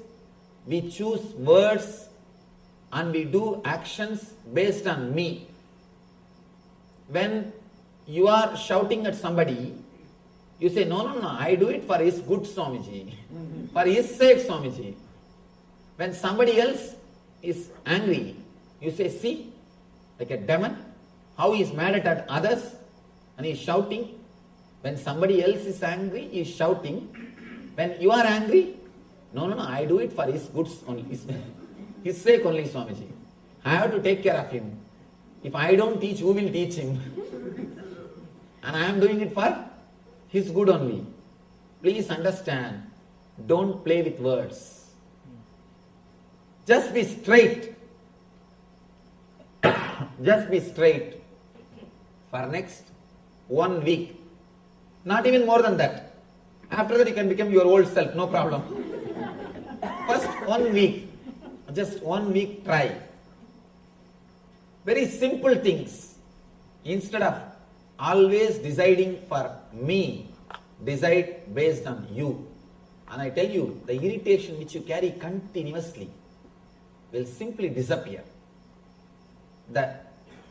we choose words and we do actions based on me. When you are shouting at somebody, you say, no, I do it for his good, Swamiji. For his sake, Swamiji. When somebody else is angry, you say, see, like a demon, how he is mad at others and he is shouting. When somebody else is angry, he is shouting. When you are angry, no, I do it for his good only, his sake only, Swamiji. I have to take care of him. If I don't teach, who will teach him? And I am doing it for his good only. Please understand, don't play with words. Just be straight. Just be straight for next 1 week. Not even more than that. After that you can become your old self, no problem. First 1 week, just 1 week try. Very simple things. Instead of always deciding for me, decide based on you. And I tell you, the irritation which you carry continuously will simply disappear. The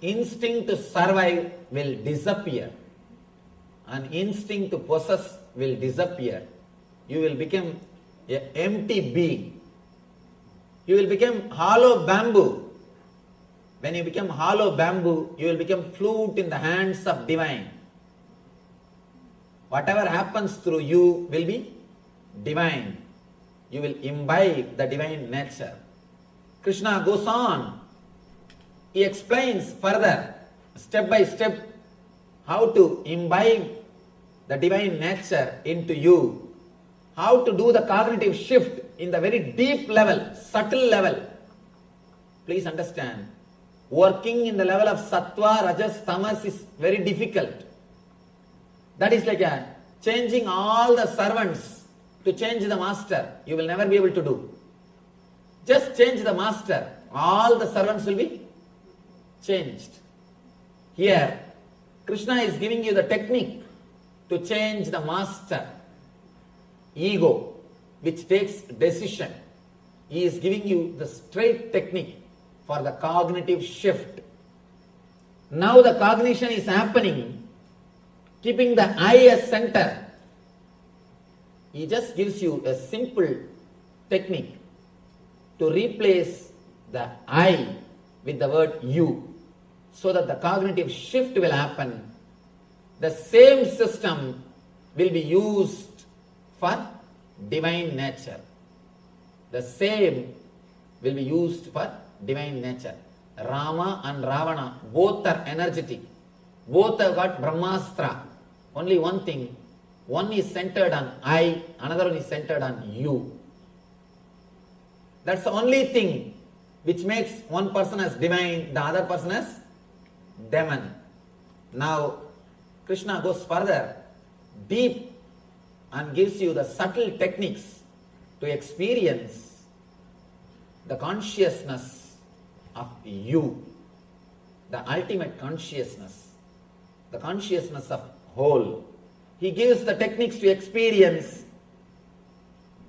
instinct to survive will disappear. An instinct to possess will disappear. You will become an empty being. You will become hollow bamboo. When you become hollow bamboo, you will become flute in the hands of divine. Whatever happens through you will be divine. You will imbibe the divine nature. Krishna goes on. He explains further, step by step, how to imbibe the divine nature into you. How to do the cognitive shift in the very deep level, subtle level. Please understand, working in the level of sattva, rajas, tamas is very difficult. That is like changing all the servants to change the master. You will never be able to do. Just change the master. All the servants will be changed. Here, Krishna is giving you the technique to change the master. Ego, which takes decision. He is giving you the straight technique for the cognitive shift. Now the cognition is happening, keeping the I as center. He just gives you a simple technique to replace the I with the word you, so that the cognitive shift will happen. The same system will be used for divine nature. The same will be used for divine nature. Rama and Ravana, both are energetic. Both have got Brahmastra. Only one thing, one is centered on I, another one is centered on you. That's the only thing which makes one person as divine, the other person as demon. Now, Krishna goes further, deep, and gives you the subtle techniques to experience the consciousness of you, the ultimate consciousness, the consciousness of whole. He gives the techniques to experience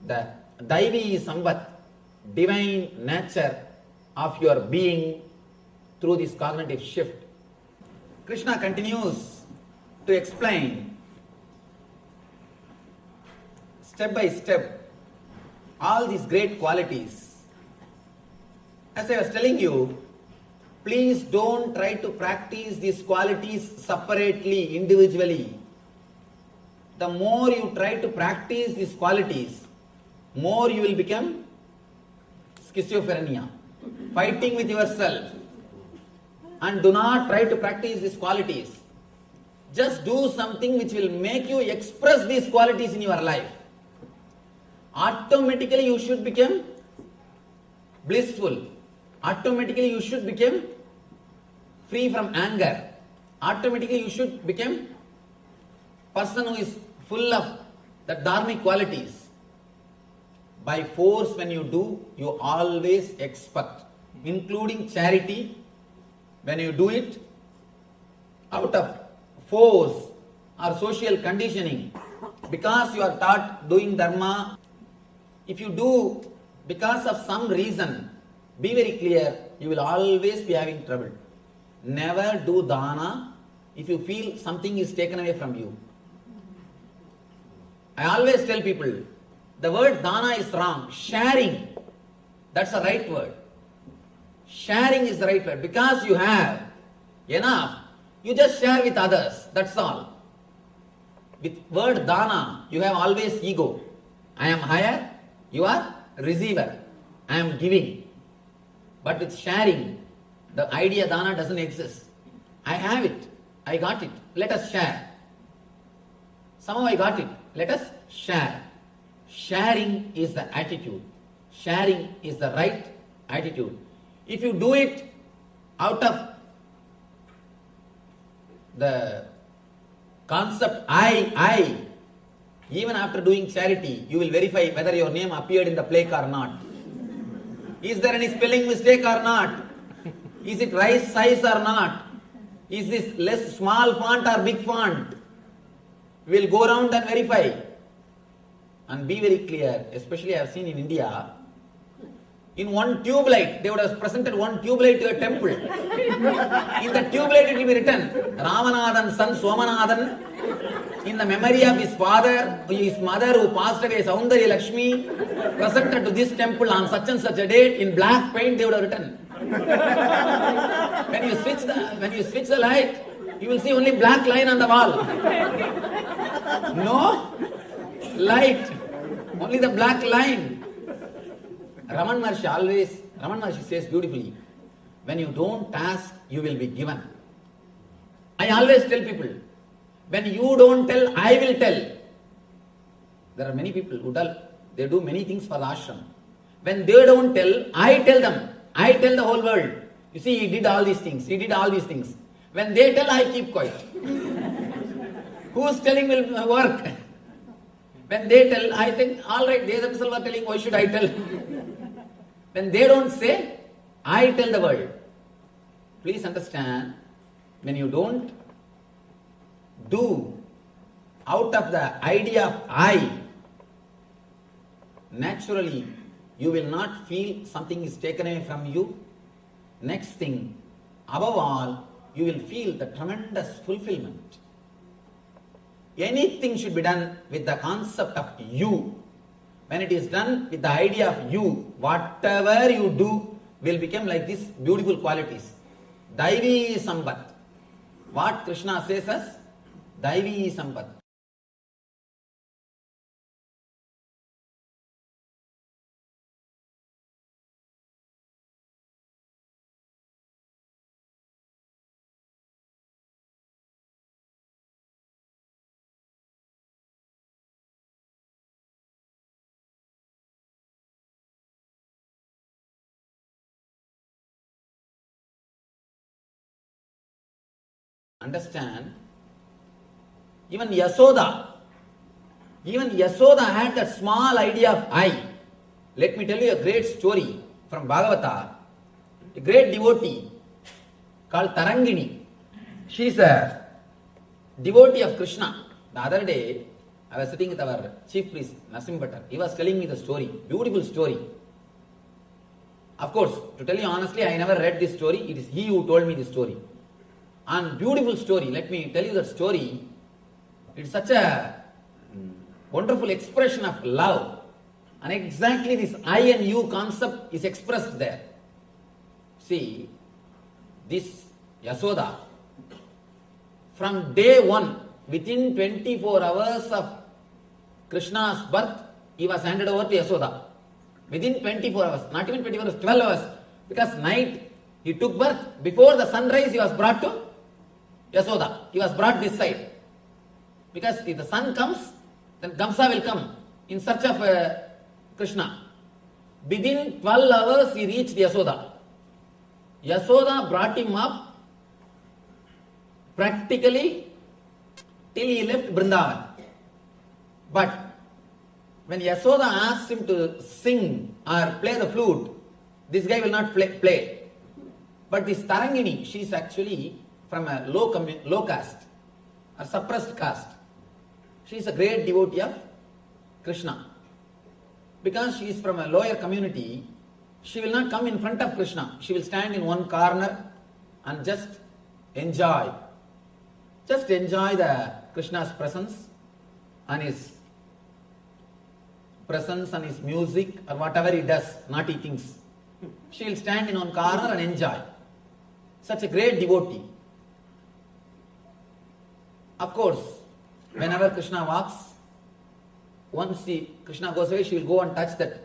the Daivi Samvat, divine nature of your being through this cognitive shift. Krishna continues to explain step by step all these great qualities. As I was telling you, please don't try to practice these qualities separately, individually. The more you try to practice these qualities, more you will become schizophrenia, fighting with yourself. And do not try to practice these qualities. Just do something which will make you express these qualities in your life. Automatically you should become blissful. Automatically you should become free from anger. Automatically you should become person who is full of the dharmic qualities. By force, when you do, you always expect, including charity. When you do it out of force or social conditioning, because you are taught doing dharma, if you do because of some reason, be very clear, you will always be having trouble. Never do dana if you feel something is taken away from you. I always tell people, the word dana is wrong. Sharing, that's the right word. Sharing is the right word. Because you have enough, you just share with others. That's all. With word dana, you have always ego. I am higher, you are receiver. I am giving. But with sharing, the idea dana doesn't exist. I have it. I got it. Let us share. Somehow I got it. Let us share. Sharing is the attitude. Sharing is the right attitude. If you do it out of the concept I, even after doing charity, you will verify whether your name appeared in the plaque or not. Is there any spelling mistake or not? Is it right size or not? Is this less small font or big font? We will go around and verify. And be very clear, especially I have seen in India, in one tube light, they would have presented one tube light to a temple. In the tube light it will be written, Ramanathan son Somanathan, in the memory of his father, his mother who passed away, Saundarya Lakshmi, presented to this temple on such and such a date, in black paint they would have written. When you switch the light, you will see only black line on the wall. No light, only the black line. Raman Maharshi says beautifully, when you don't ask, you will be given. I always tell people, when you don't tell, I will tell. There are many people who tell, they do many things for the ashram. When they don't tell, I tell them. I tell the whole world. You see, he did all these things. He did all these things. When they tell, I keep quiet. Who's telling will work? When they tell, I think, all right, they themselves are telling, why should I tell? When they don't say, I tell the world. Please understand, when you don't do out of the idea of I, naturally you will not feel something is taken away from you. Next thing, above all, you will feel the tremendous fulfillment. Anything should be done with the concept of you. When it is done with the idea of you, whatever you do will become like these beautiful qualities. Daivi Sampat. What Krishna says as Daivi Sampat. understand, even Yasoda had that small idea of I. Let me tell you a great story from Bhagavata. A great devotee called Tarangini. She is a devotee of Krishna. The other day, I was sitting with our chief priest, Nasim Bhattar. He was telling me the story, beautiful story. Of course, to tell you honestly, I never read this story. It is he who told me this story. And beautiful story. Let me tell you that story. It's such a wonderful expression of love. And exactly this I and you concept is expressed there. See, this Yasoda, from day one, within 24 hours of Krishna's birth, he was handed over to Yasoda. Within 24 hours, not even 24 hours, 12 hours. Because night he took birth, before the sunrise he was brought to Yasoda. He was brought this side. Because if the sun comes, then Kamsa will come in search of Krishna. Within 12 hours he reached Yasoda. Yasoda brought him up practically till he left Vrindavan. But when Yasoda asked him to sing or play the flute, this guy will not play. But this Tarangini, she is actually from a low caste or suppressed caste. She is a great devotee of Krishna. Because she is from a lower community, she will not come in front of Krishna. She will stand in one corner and just enjoy. Just enjoy the Krishna's presence and his music or whatever he does, naughty things. She will stand in one corner and enjoy. Such a great devotee. Of course, whenever Krishna walks, once Krishna goes away, she will go and touch that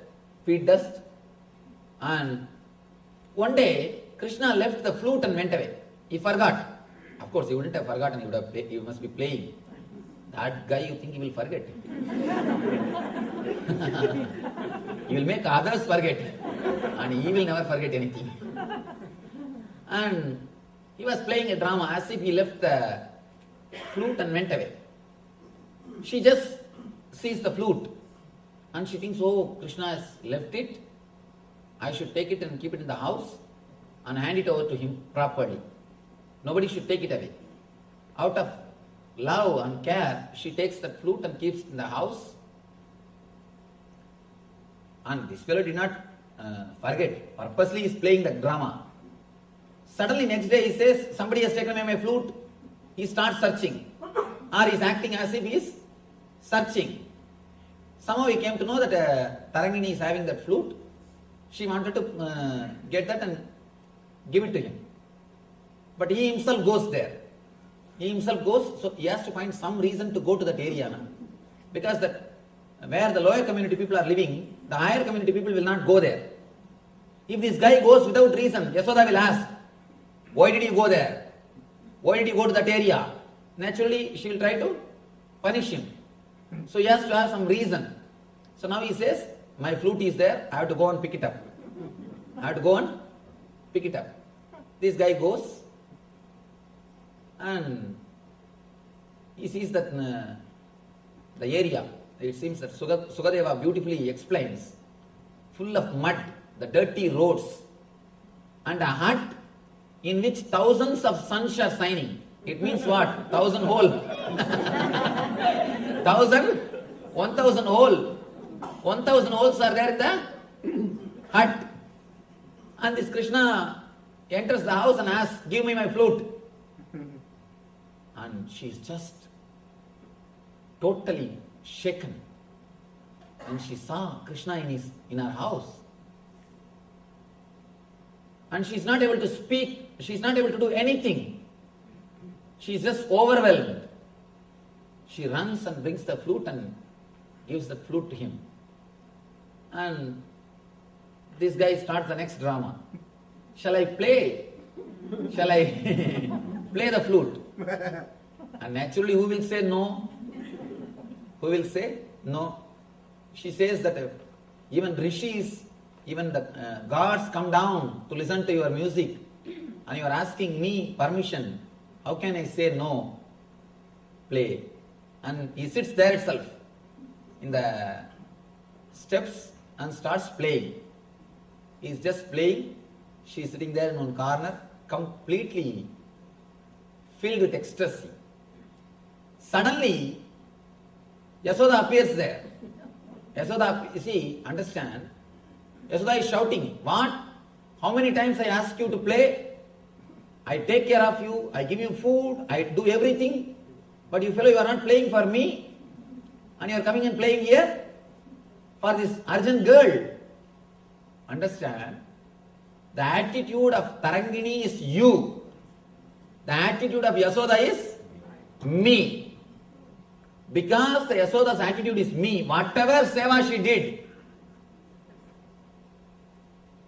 feet dust. And one day, Krishna left the flute and went away. He forgot. Of course, he wouldn't have forgotten, he must be playing. That guy, you think he will forget? He will make others forget. And he will never forget anything. And he was playing a drama as if he left the flute and went away. She just sees the flute and she thinks, oh, Krishna has left it. I should take it and keep it in the house and hand it over to him properly. Nobody should take it away. Out of love and care, she takes that flute and keeps it in the house. And this fellow did not forget. Purposely he is playing the drama. Suddenly next day he says, somebody has taken away my flute. He starts searching. Or he is acting as if he is searching. Somehow he came to know that Tarangini is having that flute. She wanted to get that and give it to him. But he himself goes there. So he has to find some reason to go to that area. No? Because where the lower community people are living, the higher community people will not go there. If this guy goes without reason, Yasoda will ask, why did you go there? Why did you go to that area? Naturally, she will try to punish him. So he has to have some reason. So now he says, my flute is there, I have to go and pick it up. This guy goes and he sees that the area, it seems that Sukadeva beautifully explains, full of mud, the dirty roads, and a hut in which thousands of suns are shining. It means what? 1,000 hole. 1,000 hole. 1,000 holes are there in the hut. And this Krishna enters the house and asks, give me my flute. And she's just totally shaken. And she saw Krishna in her house. And she's not able to speak, she's not able to do anything. She's just overwhelmed. She runs and brings the flute and gives the flute to him. And this guy starts the next drama. Shall I play? Shall I play the flute? And naturally, who will say no? Who will say no? She says that even rishis, even the gods come down to listen to your music, and you are asking me permission. How can I say no? Play. And he sits there itself in the steps and starts playing. He is just playing. She is sitting there in one corner, completely filled with ecstasy. Suddenly, Yasoda appears there. Yasoda, you see, understand, Yasoda is shouting, what? How many times I ask you to play? I take care of you, I give you food, I do everything, but you fellow, you are not playing for me, and you are coming and playing here for this urgent girl. Understand? The attitude of Tarangini is you. The attitude of Yasoda is me. Because the Yasoda's attitude is me, whatever seva she did,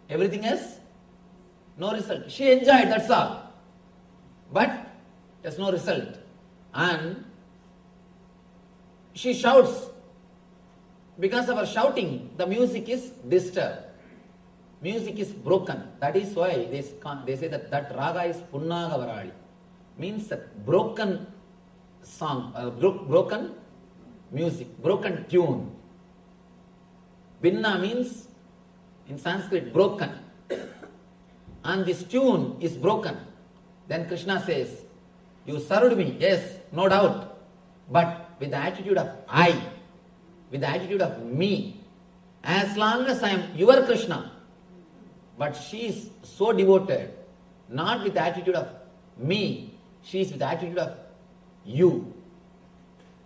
everything else, no result. She enjoyed, that's all. But there's no result. And she shouts. Because of her shouting, the music is disturbed. Music is broken. That is why they say that raga is punnaga varali. Means that broken song, broken music, broken tune. Binna means in Sanskrit broken. And this tune is broken. Then Krishna says, you served me, yes, no doubt, but with the attitude of I, with the attitude of me. As long as I am your Krishna, but she is so devoted, not with the attitude of me, she is with the attitude of you.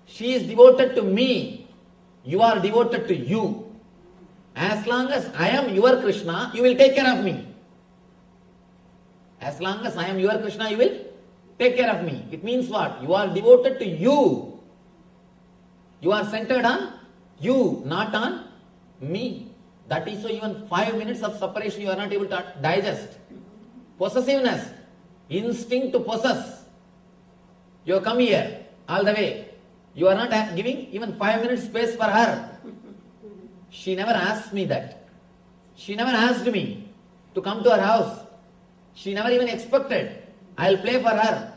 She is devoted to me, you are devoted to you. As long as I am your Krishna, you will take care of me. As long as I am your Krishna, you will take care of me. It means what? You are devoted to you. You are centered on you, not on me. That is why even 5 minutes of separation you are not able to digest. Possessiveness, instinct to possess. You have come here all the way. You are not giving even 5 minutes space for her. She never asked me that. She never asked me to come to her house. She never even expected I'll play for her.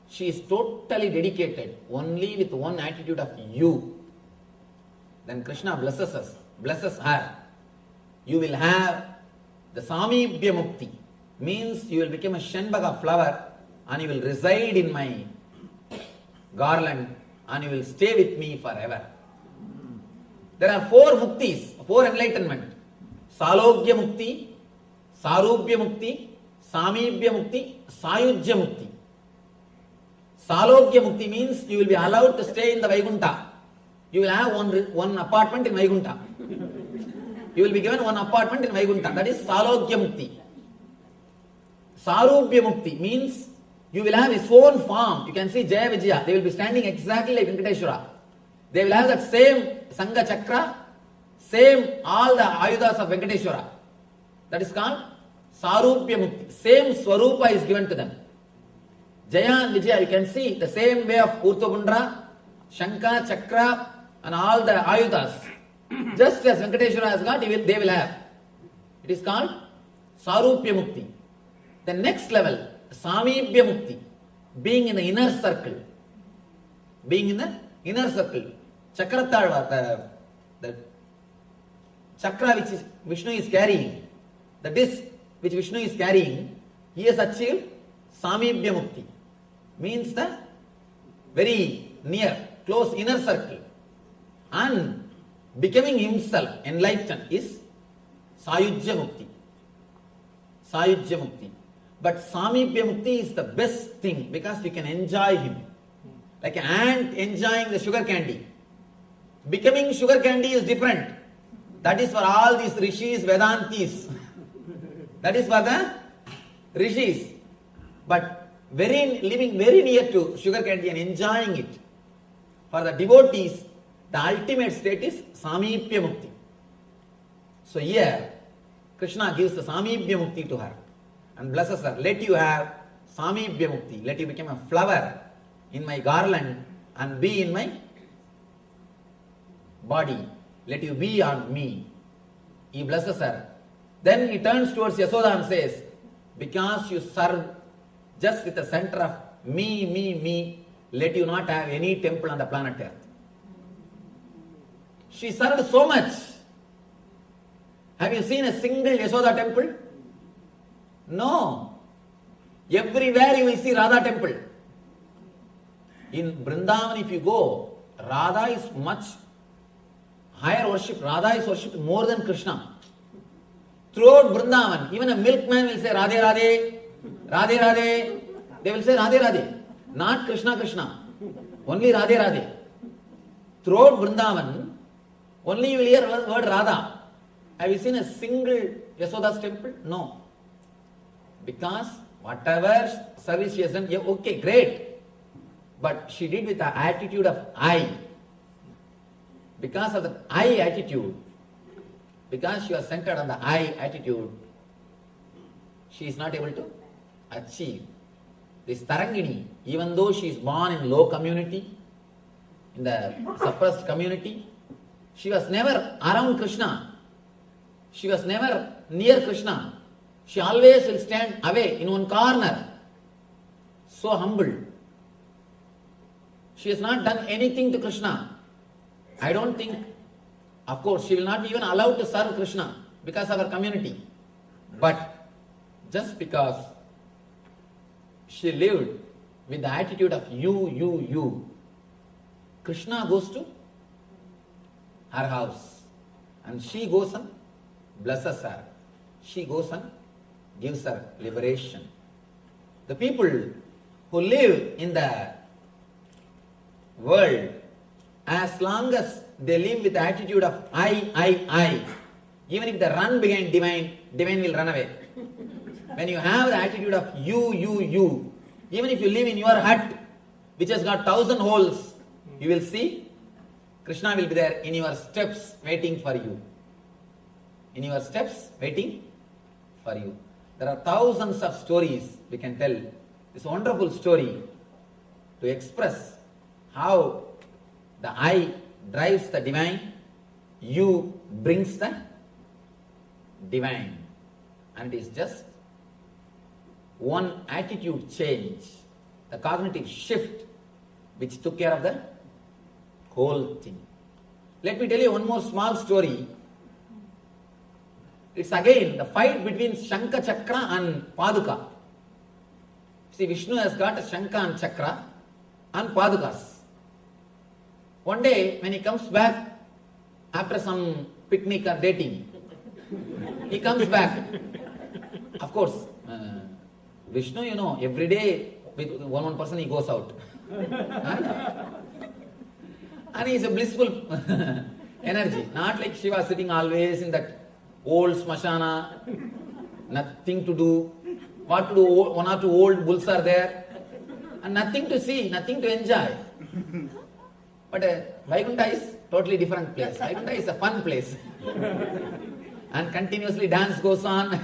She is totally dedicated, only with one attitude of you. Then Krishna blesses us, blesses her. You will have the Samibhya Mukti, means you will become a Shenbaga flower and you will reside in my garland and you will stay with me forever. There are 4 muktis, 4 enlightenment. Salogya Mukti, Sarubhya Mukti, Samibhya Mukti, Sayujya Mukti. Salogya Mukti means you will be allowed to stay in the Vaikuntha. You will have one apartment in Vaikuntha. You will be given one apartment in Vaikuntha. That is Salogya Mukti. Sarubhya Mukti means you will have his own form. You can see Jaya Vijaya. They will be standing exactly like Venkateshwara. They will have that same Sangha Chakra, same all the Ayudas of Venkateshwara. That is called Sarubhya Mukti. Same Swarupa is given to them. Jaya and Vijaya, you can see the same way of Urthabundra, Shankha, Chakra and all the Ayudas. Just as Venkateshwara has got, they will have. It is called Sarupya Mukti. The next level, Samibhya Mukti, being in the inner circle. Being in the inner circle. Chakratalva, the chakra which Vishnu is carrying, the disc which Vishnu is carrying, he has achieved Samibhya Mukti. Means the very near, close inner circle. And becoming himself enlightened is Sayujya Mukti. Sayujya Mukti. But Samibhya Mukti is the best thing because we can enjoy him. Like an ant enjoying the sugar candy. Becoming sugar candy is different. That is for all these rishis, Vedantis. That is for the rishis. But living very near to sugar candy and enjoying it. For the devotees, the ultimate state is Samibhya Mukti. So here, Krishna gives the Samibhya Mukti to her and blesses her. Let you have Samibhya Mukti. Let you become a flower in my garland and be in my body. Let you be on me. He blesses her. Then he turns towards Yasoda and says, because you serve just with the center of me, let you not have any temple on the planet Earth. She served so much. Have you seen a single Yashoda temple? No. Everywhere you will see Radha temple. In Vrindavan, if you go, Radha is much higher worship. Radha is worshipped more than Krishna. Throughout Vrindavan, even a milkman will say Radhe Radhe, Radhe Radhe. They will say Radhe Radhe. Not Krishna Krishna. Only Radhe Radhe. Throughout Vrindavan, only you will hear the word Radha. Have you seen a single Yashoda's temple? No. Because whatever service she has done, yeah, okay, great. But she did with the attitude of I. Because of the I attitude, because she was centered on the I attitude, she is not able to achieve. This Tarangini, even though she is born in low community, in the suppressed community, she was never around Krishna. She was never near Krishna. She always will stand away in one corner. So humble. She has not done anything to Krishna. I don't think, of course, she will not be even allowed to serve Krishna because of her community. But just because she lived with the attitude of you, Krishna goes to her house and she goes and blesses her. She goes and gives her liberation. The people who live in the world, as long as they live with the attitude of I, even if they run behind divine, divine will run away. When you have the attitude of you, even if you live in your hut, which has got 1,000 holes, you will see Krishna will be there in your steps waiting for you. In your steps waiting for you. There are thousands of stories we can tell. This wonderful story to express how the I drives the divine, you brings the divine. And it is just one attitude change, the cognitive shift, which took care of the whole thing. Let me tell you one more small story. It's again the fight between Shankha Chakra and Paduka. See, Vishnu has got a Shankha and Chakra and Padukas. One day, when he comes back after some picnic or dating, he comes back. Of course, Vishnu, you know, every day with one person he goes out. And he is a blissful energy. Not like Shiva sitting always in that old smashana, nothing to do. What to do? One or two old bulls are there. And nothing to see, nothing to enjoy. But Vaikuntha is totally different place. Vaikuntha is a fun place. And continuously dance goes on,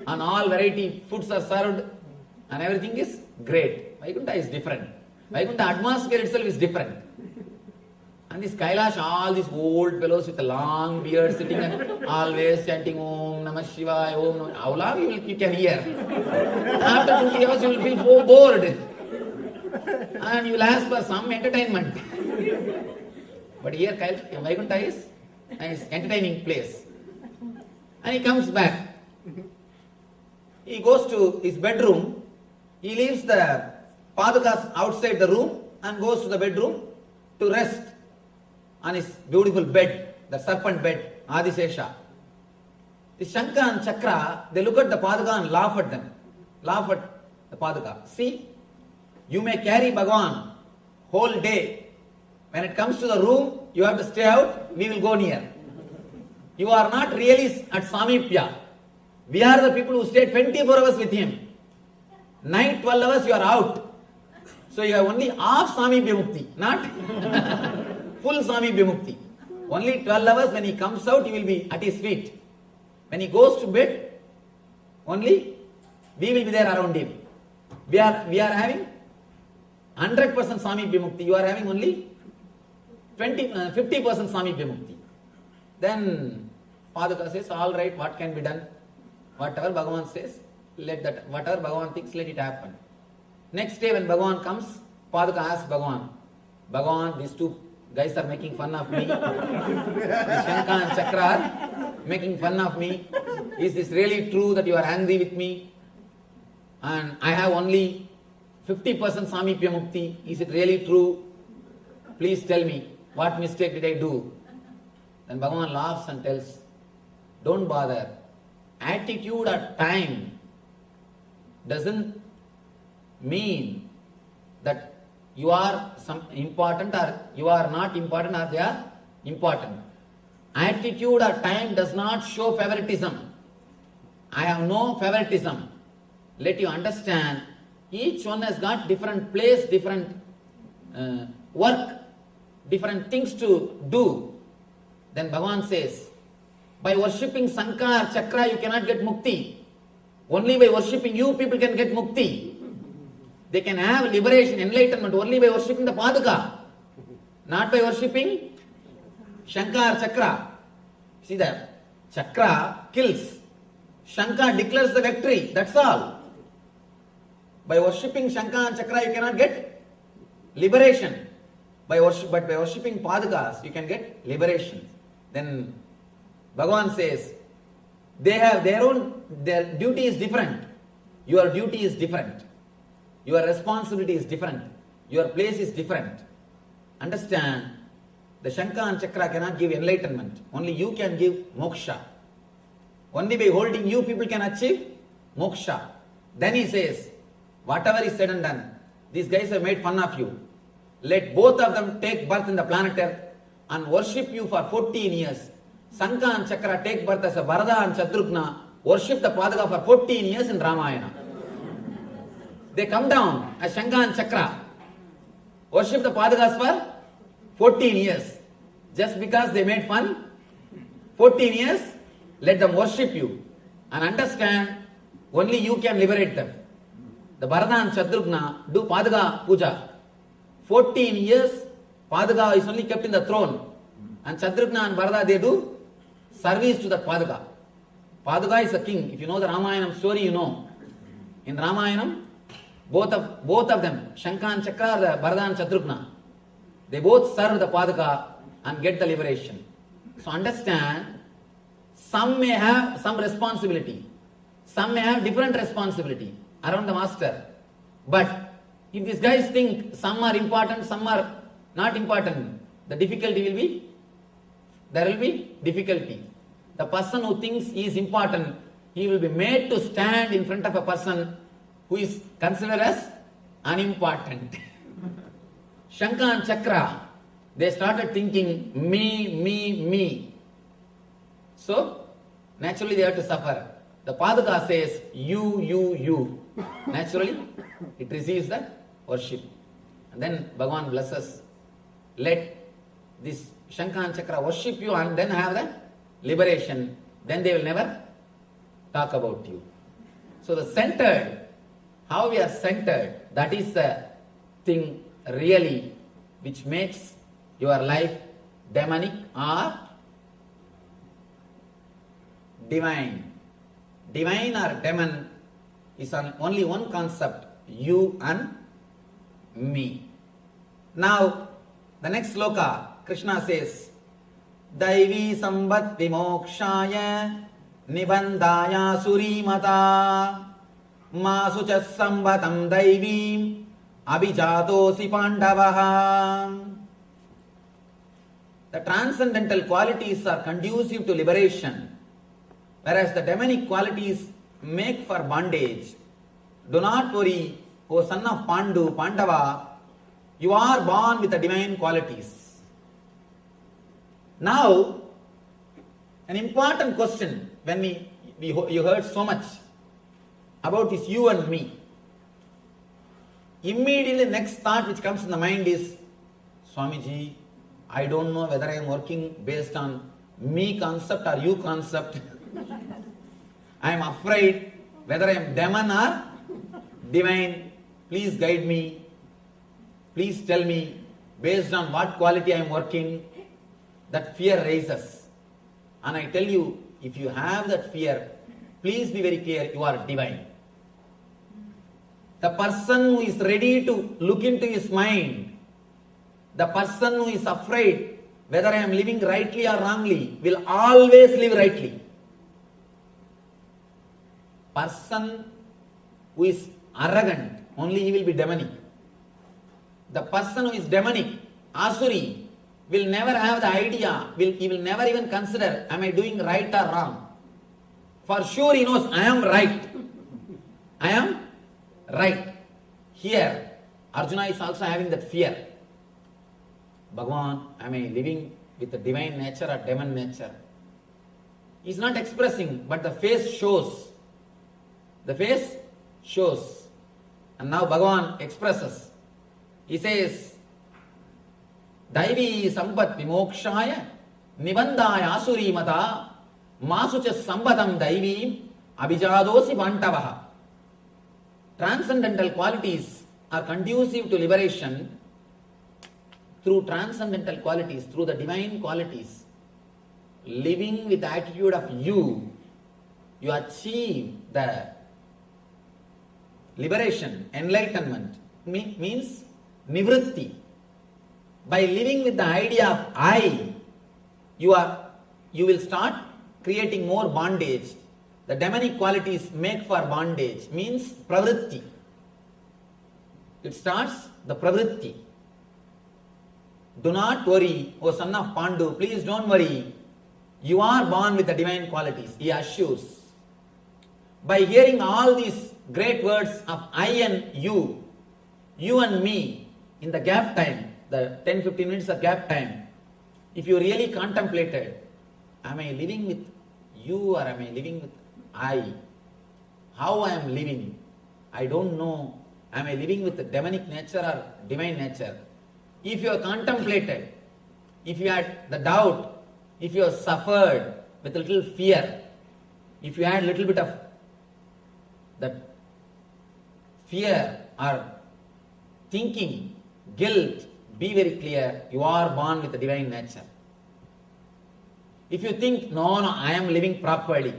and all variety foods are served, and everything is great. Vaikuntha is different. Vaikuntha atmosphere itself is different. And this Kailash, all these old fellows with a long beard sitting and always chanting Om Namah Shivaya, Om Namah. How long you can hear? After 20 hours you will feel so bored. And you will ask for some entertainment. But here Vaikuntha is an entertaining place. And he comes back. He goes to his bedroom. He leaves the Padukas outside the room and goes to the bedroom to rest on his beautiful bed, the serpent bed, Adisesha. The Shankha and Chakra, they look at the Paduka and laugh at them. Laugh at the Paduka. See, you may carry Bhagavan whole day. When it comes to the room, you have to stay out, we will go near. You are not really at Samipya. We are the people who stay 24 hours with him. Night 12 hours you are out. So you have only half Samipya Mukti, not full Samipya Mukti. Only 12 hours when he comes out, you will be at his feet. When he goes to bed, only we will be there around him. We are having 100% Samipya Mukti. You are having only 50% Samipya Mukti. Then Paduka says, all right, what can be done? Whatever Bhagavan says, whatever Bhagavan thinks, let it happen. Next day when Bhagavan comes, Paduka asks Bhagavan, Bhagavan, these two guys are making fun of me. The Shankha and Chakra are making fun of me. Is this really true that you are angry with me? And I have only 50% Samipya Mukti. Is it really true? Please tell me, what mistake did I do? Then Bhagavan laughs and tells, don't bother. Attitude at time doesn't mean that you are some important or you are not important or they are important. Attitude at time does not show favoritism. I have no favoritism. Let you understand, each one has got different place, different work, different things to do. Then Bhagavan says, by worshipping Sankha or Chakra you cannot get mukti. Only by worshipping you people can get mukti. They can have liberation, enlightenment only by worshipping the Paduka, not by worshipping Shankha or Chakra. See that? Chakra kills. Shankha declares the victory, that's all. By worshipping Shankha and Chakra you cannot get liberation. But by worshipping Padukas you can get liberation. Then Bhagavan says, they have their duty is different. Your duty is different. Your responsibility is different. Your place is different. Understand, the Shankha and Chakra cannot give enlightenment. Only you can give moksha. Only by holding you people can achieve moksha. Then he says, whatever is said and done, these guys have made fun of you. Let both of them take birth in the planet Earth and worship you for 14 years. Sankha and Chakra take birth as a Bharata and Shatrugna, worship the Paduka for 14 years in Ramayana. They come down as Shankha and Chakra, worship the Padukas for 14 years. Just because they made fun, 14 years, let them worship you. And understand, only you can liberate them. The Bharata and Shatrugna do Paduka Puja. 14 years, Paduka is only kept in the throne. And Shatrugna and Bharata, they do service to the Paduka. Paduka is a king. If you know the Ramayanam story, you know. In Ramayanam, both of them, Shankha and Chakra, the Bharata and Shatrugna, they both serve the Paduka and get the liberation. So understand, some may have some responsibility. Some may have different responsibility around the master. But if these guys think some are important, some are not important, the difficulty will be, there will be difficulty. The person who thinks he is important, he will be made to stand in front of a person who is considered as unimportant. Shankha and Chakra, they started thinking me. So, naturally they have to suffer. The Paduka says you. Naturally, it receives the worship. And then Bhagavan blesses. Let this Shankha and Chakra worship you and then have the liberation. Then they will never talk about you. So the centered, how we are centered, that is the thing really which makes your life demonic or divine. Divine or demon is only one concept, you and me. Now, the next sloka, Krishna says, Daivi sambatti mokshaya nibandaya surimata masucha sambatam daivim abhijatosi pandavaha. The transcendental qualities are conducive to liberation, whereas the demonic qualities make for bondage. Do not worry, O son of Pandava, you are born with the divine qualities. Now, an important question when you heard so much about this you and me. Immediately next thought which comes in the mind is, Swamiji, I don't know whether I am working based on me concept or you concept. I am afraid whether I am demon or divine. Please guide me. Please tell me based on what quality I am working. That fear rises. And I tell you, if you have that fear, please be very clear, you are divine. The person who is ready to look into his mind, the person who is afraid whether I am living rightly or wrongly, will always live rightly. Person who is arrogant, only he will be demonic. The person who is demonic, asuri, will never have the idea, he will never even consider, am I doing right or wrong? For sure he knows, I am right. I am right. Here, Arjuna is also having that fear. Bhagavan, am I living with the divine nature or demon nature? He is not expressing, but the face shows. The face shows. And now Bhagavan expresses. He says, Daivi sampat vimokshaya nibandaya asuri mata masucha sambatam daivim abhijadosi vantavaha. Transcendental qualities are conducive to liberation through transcendental qualities, through the divine qualities. Living with the attitude of you achieve the liberation, enlightenment, means nivritti. By living with the idea of I, you will start creating more bondage. The demonic qualities make for bondage, means pravritti. It starts the pravritti. Do not worry, O son of Pandu, please don't worry. You are born with the divine qualities, he assures. By hearing all these great words of I and you and me, in the gap time, the 10-15 minutes of gap time, if you really contemplated, am I living with you or am I living with I? How I am living? I don't know. Am I living with the demonic nature or divine nature? If you have contemplated, if you had the doubt, if you have suffered with a little fear, if you had a little bit of that fear or thinking, guilt, be very clear, you are born with the divine nature. If you think, no, I am living properly.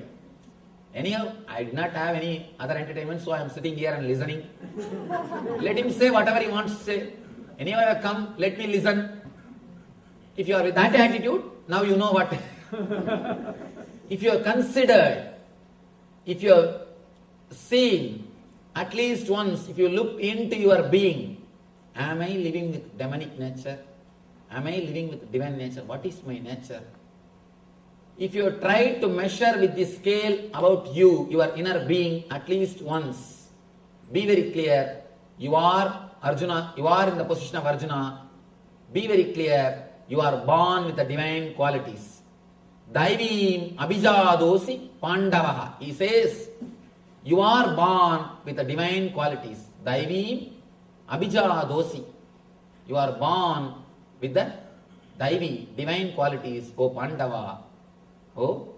Anyhow, I did not have any other entertainment, so I am sitting here and listening. Let him say whatever he wants to say. Anyhow, I have come, let me listen. If you are with that attitude, now you know what. If you have considered, if you have seen, at least once, if you look into your being, am I living with demonic nature? Am I living with divine nature? What is my nature? If you try to measure with this scale about you, your inner being, at least once, be very clear, you are Arjuna, you are in the position of Arjuna. Be very clear, you are born with the divine qualities. Daivim abhijadosi pandavaha. He says, you are born with the divine qualities. Daivim abhijadosi. You are born with the Daivi, divine qualities, O Pandava, O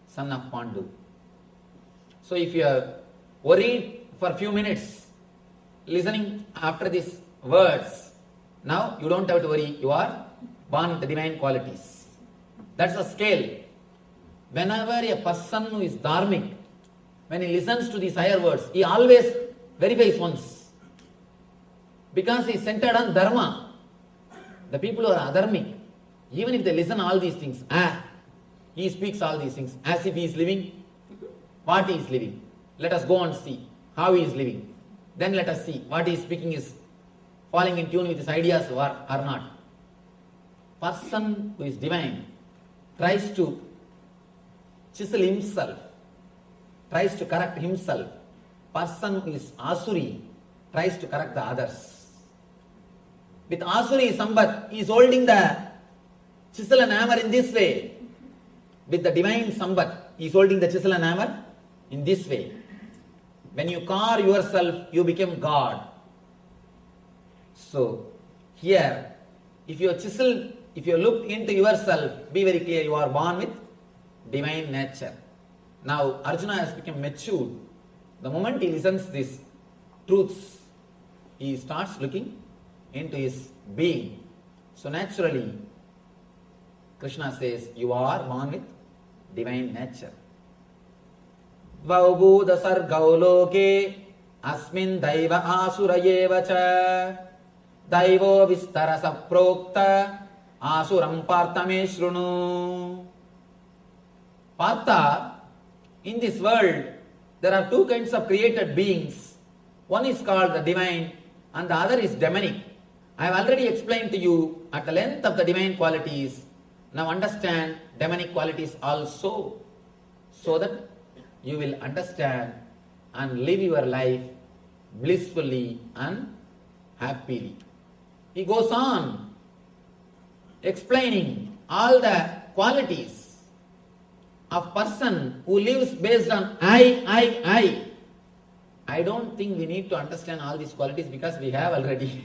son of Pandu. So if you are worried for a few minutes, listening after these words, now you don't have to worry, you are born with the divine qualities. That's the scale. Whenever a person who is dharmic, when he listens to these higher words, he always verifies once. Because he is centered on dharma. The people who are adharmic, even if they listen all these things, he speaks all these things as if he is living what he is living. Let us go and see how he is living. Then let us see what he is speaking is falling in tune with his ideas or not. Person who is divine tries to chisel himself, tries to correct himself. Person who is asuri tries to correct the others. With asuri sambat, he is holding the chisel and hammer in this way. With the divine sambat, he is holding the chisel and hammer in this way. When you carve yourself, you become God. So, here, if you chisel, if you look into yourself, be very clear, you are born with divine nature. Now, Arjuna has become matured. The moment he listens these truths, he starts looking into his being. So, naturally, Krishna says, you are born with divine nature. Vaubhuda sargau loke Asmin Daiva Asura Yevacha Daivo Vistarasa Prokta Asuram Partame Shrunu. Partha, in this world, there are two kinds of created beings. One is called the divine and the other is demonic. I have already explained to you at the length of the divine qualities. Now understand demonic qualities also, so that you will understand and live your life blissfully and happily. He goes on explaining all the qualities of person who lives based on I. I don't think we need to understand all these qualities because we have already.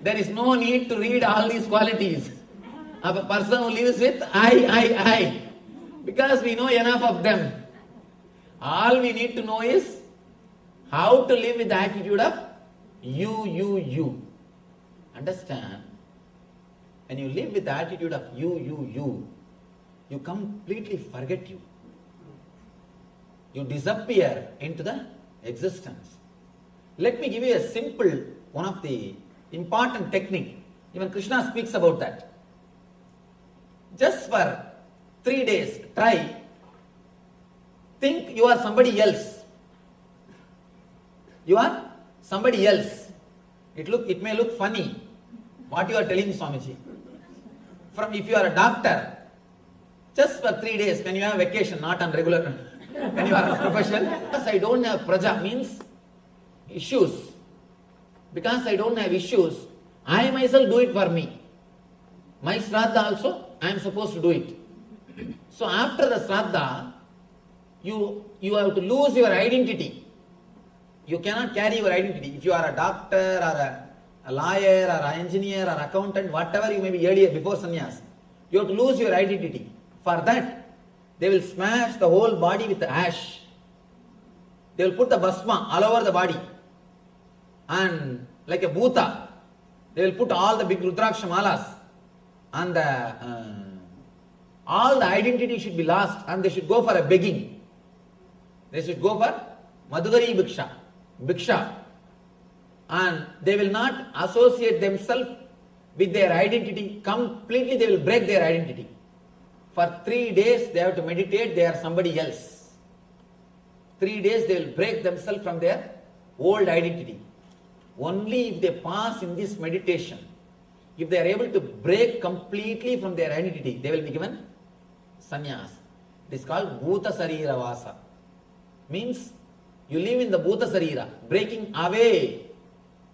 There is no need to read all these qualities of a person who lives with I, because we know enough of them. All we need to know is how to live with the attitude of you. Understand? When you live with the attitude of you completely forget you. You disappear into the existence. Let me give you a simple, one of the important technique. Even Krishna speaks about that. Just for 3 days, try. Think you are somebody else. You are somebody else. It may look funny what you are telling Swamiji. If you are a doctor, just for 3 days, when you have vacation, not on regular, when you are a profession, because I don't have praja, means issues. Because I don't have issues, I myself do it for me. My Shraddha also, I am supposed to do it. So after the Shraddha, you have to lose your identity. You cannot carry your identity. If you are a doctor or a lawyer or an engineer or accountant, whatever you may be earlier, before sannyas, you have to lose your identity. For that, they will smash the whole body with the ash. They will put the bhasma all over the body. And like a bhuta, they will put all the big rudraksha malas. And all the identity should be lost, and they should go for a begging. They should go for Madhugari Bhiksha. And they will not associate themselves with their identity. Completely they will break their identity. For 3 days they have to meditate, they are somebody else. 3 days they will break themselves from their old identity. Only if they pass in this meditation, if they are able to break completely from their identity, they will be given sannyas. It is called Bhuta Sarira Vasa. Means you live in the Bhuta Sarira, breaking away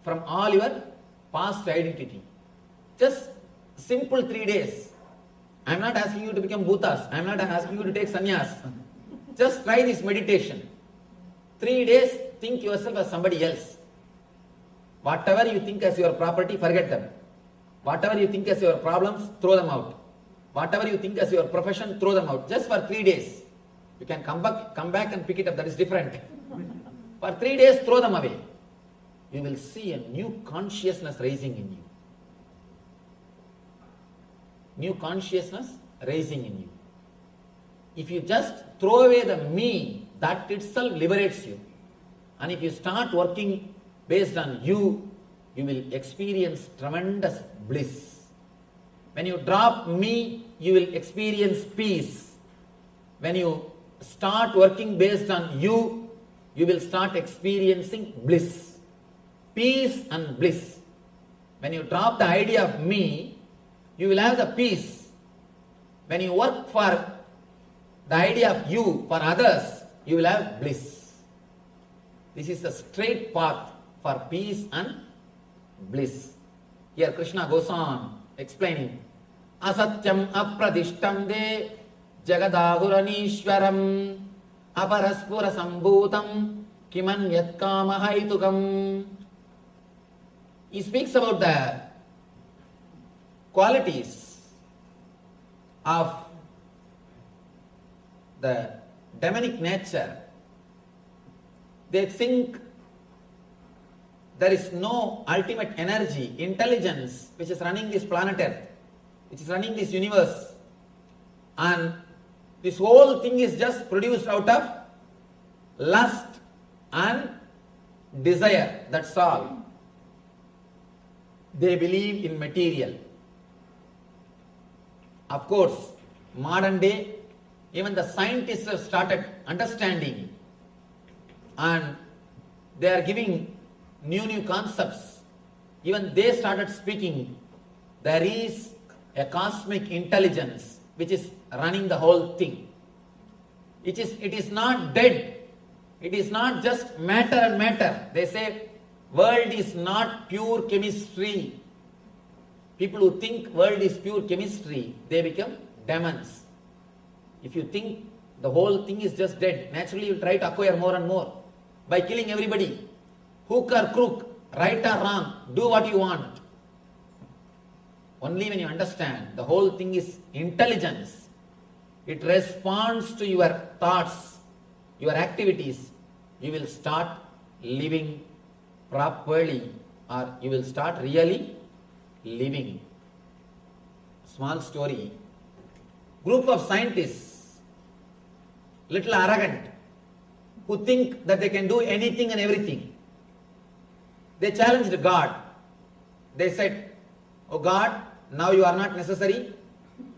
from all your past identity. Just simple 3 days. I am not asking you to become Bhutas. I am not asking you to take sannyas. Just try this meditation. 3 days, think yourself as somebody else. Whatever you think as your property, forget them. Whatever you think as your problems, throw them out. Whatever you think as your profession, throw them out. Just for 3 days. You can come back and pick it up. That is different. For 3 days, throw them away. You will see a new consciousness rising in you. New consciousness rising in you. If you just throw away the me, that itself liberates you. And if you start working based on you will experience tremendous bliss. When you drop me, you will experience peace. When you start working based on you will start experiencing bliss. Peace and bliss. When you drop the idea of me, you will have the peace. When you work for the idea of you, for others, you will have bliss. This is the straight path for peace and bliss. Here Krishna goes on explaining, Asatyam apradishtam de jagadahuranishwaram aparaspura sambhutam kimanyat kama haitukam. He speaks about the qualities of the demonic nature. They think there is no ultimate energy, intelligence which is running this planet Earth, which is running this universe, and this whole thing is just produced out of lust and desire, that's all. They believe in material. Of course, modern day, even the scientists have started understanding and they are giving new concepts. Even they started speaking. There is a cosmic intelligence which is running the whole thing. It is not dead. It is not just matter and matter. They say world is not pure chemistry. People who think world is pure chemistry, they become demons. If you think the whole thing is just dead, naturally you try to acquire more and more by killing everybody. Hook or crook, right or wrong, do what you want. Only when you understand the whole thing is intelligence, it responds to your thoughts, your activities, you will start living properly, or you will start really living. Small story. Group of scientists, little arrogant, who think that they can do anything and everything. They challenged God. They said, "Oh God, now you are not necessary.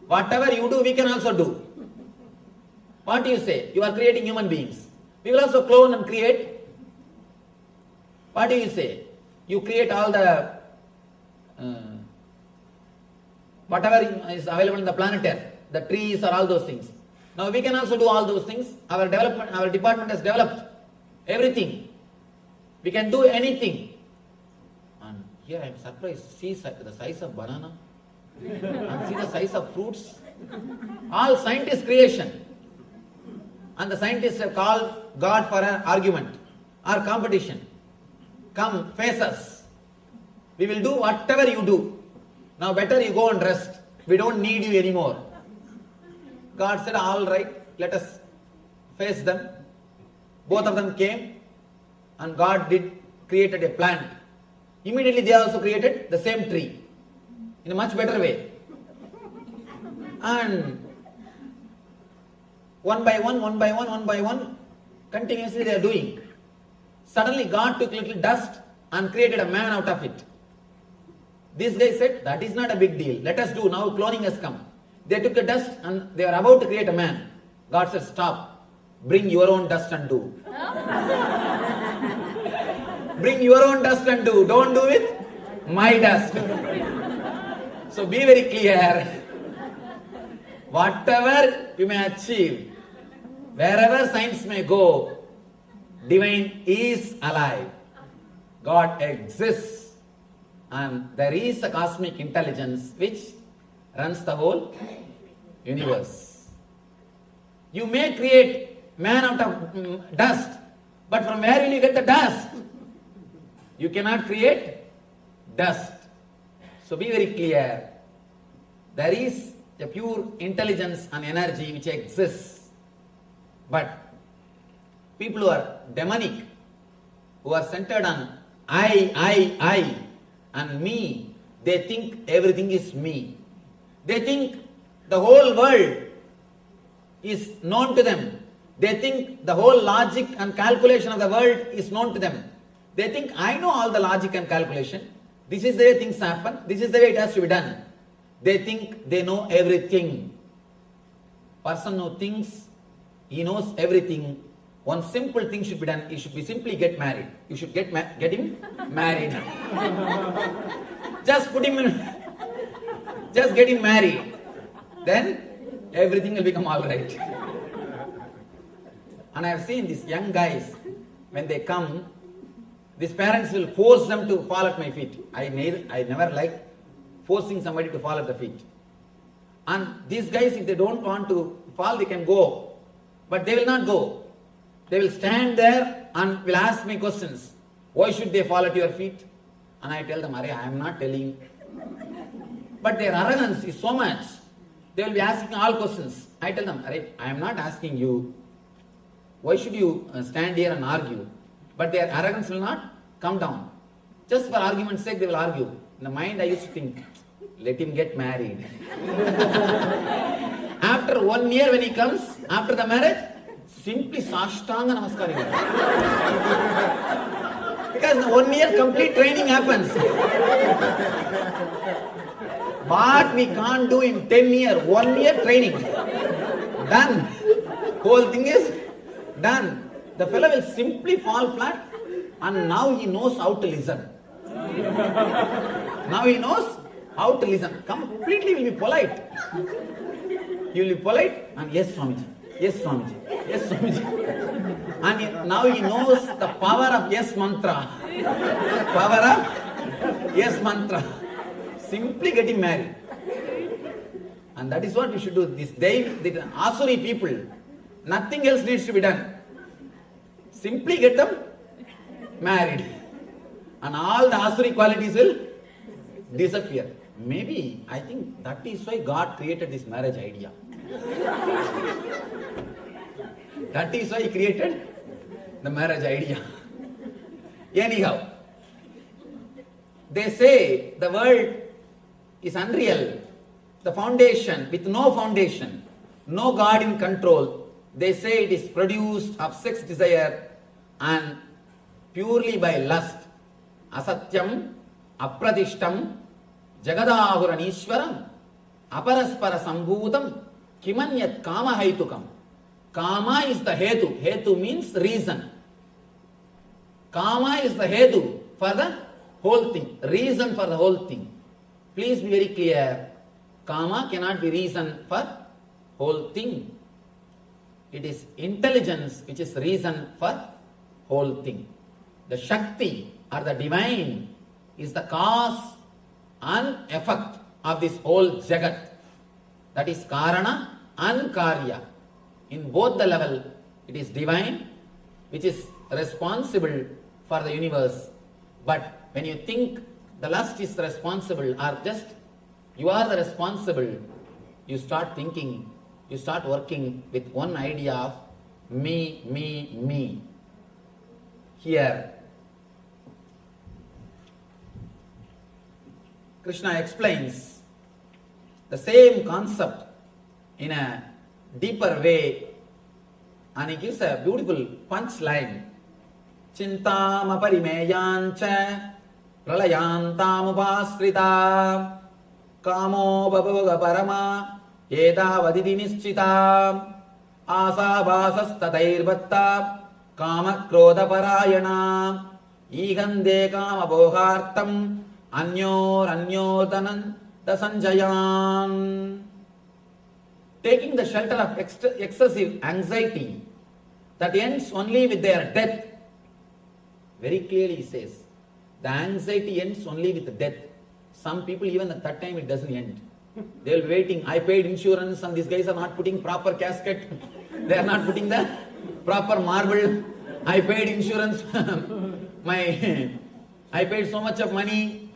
Whatever you do, we can also do." What do you say? You are creating human beings. We will also clone and create. What do you say? You create all the whatever is available in the planet Earth, the trees or all those things. Now we can also do all those things. Our department has developed everything. We can do anything. And here I am surprised. See the size of banana and see the size of fruits. All scientist creation. And the scientists have called God for an argument or competition. Come, face us. We will do whatever you do. Now better you go and rest. We don't need you anymore. God said, all right, let us face them. Both of them came and God created a plant. Immediately they also created the same tree in a much better way. And one by one, continuously they are doing. Suddenly God took little dust and created a man out of it. This guy said, that is not a big deal. Let us do. Now cloning has come. They took the dust and they are about to create a man. God said, stop. Bring your own dust and do. Bring your own dust and do. Don't do with my dust. So be very clear. Whatever you may achieve, wherever science may go, divine is alive. God exists. And there is a cosmic intelligence which runs the whole universe. You may create man out of dust, but from where will you get the dust? You cannot create dust. So be very clear. There is a pure intelligence and energy which exists. But people who are demonic, who are centered on I, and me, they think everything is me. They think the whole world is known to them. They think the whole logic and calculation of the world is known to them. They think, I know all the logic and calculation. This is the way things happen. This is the way it has to be done. They think they know everything. Person who thinks he knows everything, one simple thing should be done. He should be simply get married. You should get him married. Just put him in, just get him married. Then everything will become all right. And I have seen these young guys, when they come, these parents will force them to fall at my feet. I never like forcing somebody to fall at the feet. And these guys, if they don't want to fall, they can go. But they will not go. They will stand there and will ask me questions. Why should they fall at your feet? And I tell them, I am not telling. But their arrogance is so much. They will be asking all questions. I tell them, I am not asking you. Why should you stand here and argue? But their arrogance will not come down. Just for argument's sake, they will argue. In the mind, I used to think, let him get married. After 1 year when he comes, after the marriage, simply Sashtanga Namaskari. Because in 1 year complete training happens. What we can't do in 10 years, 1 year training. Done. Whole thing is done. The fellow will simply fall flat, and now he knows how to listen. Now he knows how to listen. Completely will be polite. He will be polite and yes Swamiji, yes Swamiji, yes Swamiji. And now he knows the power of yes mantra. Power of yes mantra. Simply getting married. And that is what we should do. This day, the Asuri people, nothing else needs to be done. Simply get them married. And all the Asuri qualities will disappear. Maybe, I think that is why God created this marriage idea. That is why He created the marriage idea. Anyhow, they say the world is unreal. The foundation, with no foundation, no God in control, they say it is produced of sex desire and purely by lust. Asatyam, apradishtam, jagadahuranishwaram, aparaspara sambhutam, kimanyat kama haitukam. Kama is the hetu. Hetu means reason. Kama is the hetu for the whole thing. Reason for the whole thing. Please be very clear. Kama cannot be reason for whole thing. It is intelligence which is reason for whole thing. The Shakti or the divine is the cause and effect of this whole Jagat. That is Karana and Karya. In both the level, it is divine which is responsible for the universe. But when you think the lust is responsible or just you are the responsible, you start thinking, you start working with one idea of me, me, me. Here, Krishna explains the same concept in a deeper way, and he gives a beautiful punchline. Chintam aparimeyancha pralayantam upasrita kamo babhoga parama edavaditi nischita asabhasas tatairvatta kama krodha parayana ihande kama bhogartam anyoranyotanan dasanjayan. Taking the shelter of excessive anxiety that ends only with their death. Very clearly he says, the anxiety ends only with death. Some people even at that time it doesn't end. They will be waiting. I paid insurance and these guys are not putting proper casket. They are not putting the proper marble. I paid insurance. I paid so much of money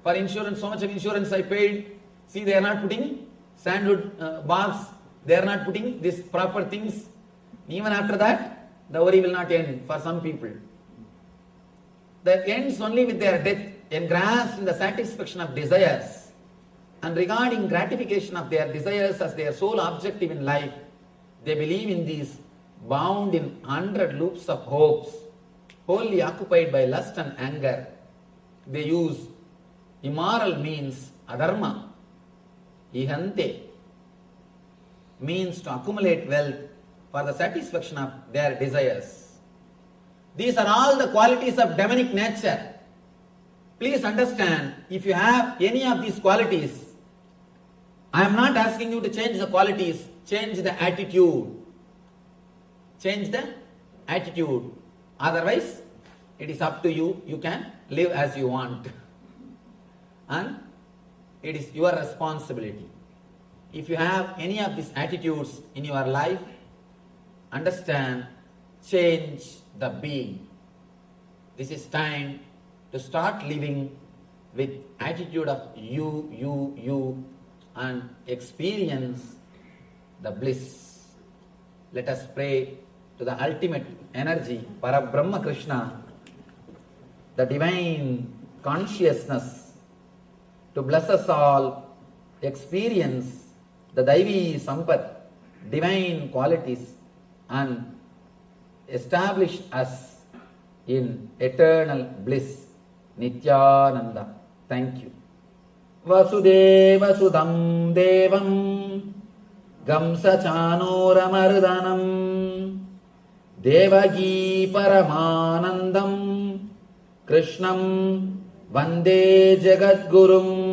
for insurance, so much of insurance I paid. See, they are not putting sandwood baths. They are not putting these proper things. Even after that, the worry will not end for some people. That ends only with their death, engrossed in the satisfaction of desires. And regarding gratification of their desires as their sole objective in life, they believe in these bound in 100 loops of hopes, wholly occupied by lust and anger. They use immoral means, adharma, ihante, means to accumulate wealth for the satisfaction of their desires. These are all the qualities of demonic nature. Please understand, if you have any of these qualities, I am not asking you to change the qualities, change the attitude. Change the attitude. Otherwise, it is up to you. You can live as you want. And it is your responsibility. If you have any of these attitudes in your life, understand, change the being. This is time to start living with attitude of you, and experience the bliss. Let us pray to the ultimate energy, Parabrahma Krishna, the divine consciousness, to bless us all, experience the Daivi Sampat, divine qualities, and establish us in eternal bliss. Nityananda. Thank you. Vasudeva Sudam Devam Gamsachanoramardanam Devagi Paramanandam Krishnam Vande Jagadgurum.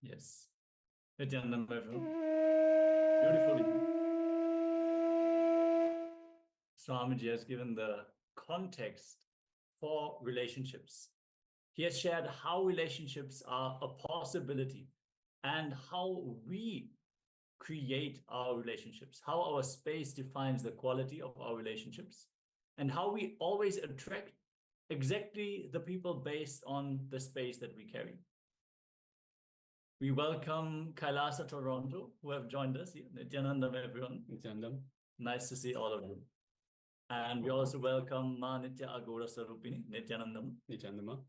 Yes. Nityananda, beautifully. Swamiji has given the context for relationships. He has shared how relationships are a possibility and how we create our relationships, how our space defines the quality of our relationships, and how we always attract exactly the people based on the space that we carry. We welcome Kailasa Toronto, who have joined us here. Nityanandam, everyone. Nityanandam. Nice to see all of you. And we also welcome Ma Nitya Agora Sarupini, Nityanandam. Nityanandama.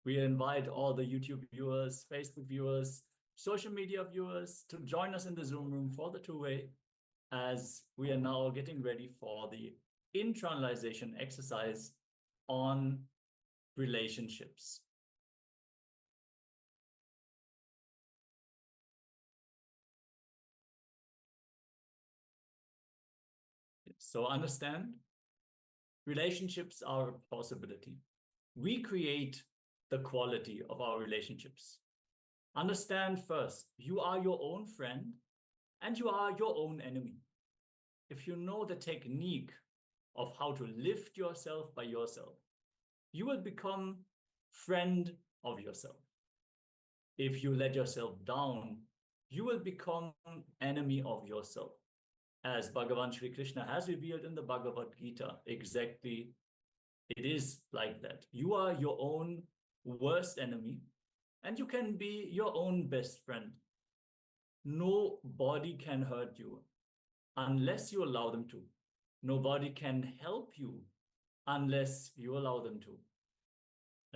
We invite all the YouTube viewers, Facebook viewers, social media viewers to join us in the Zoom room for the two-way, as we are now getting ready for the internalization exercise on relationships. So understand, relationships are a possibility. We create the quality of our relationships. Understand first, you are your own friend and you are your own enemy. If you know the technique of how to lift yourself by yourself, you will become friend of yourself. If you let yourself down, you will become enemy of yourself. As Bhagavan Sri Krishna has revealed in the Bhagavad Gita, exactly, it is like that. You are your own worst enemy, and you can be your own best friend. Nobody can hurt you unless you allow them to. Nobody can help you unless you allow them to.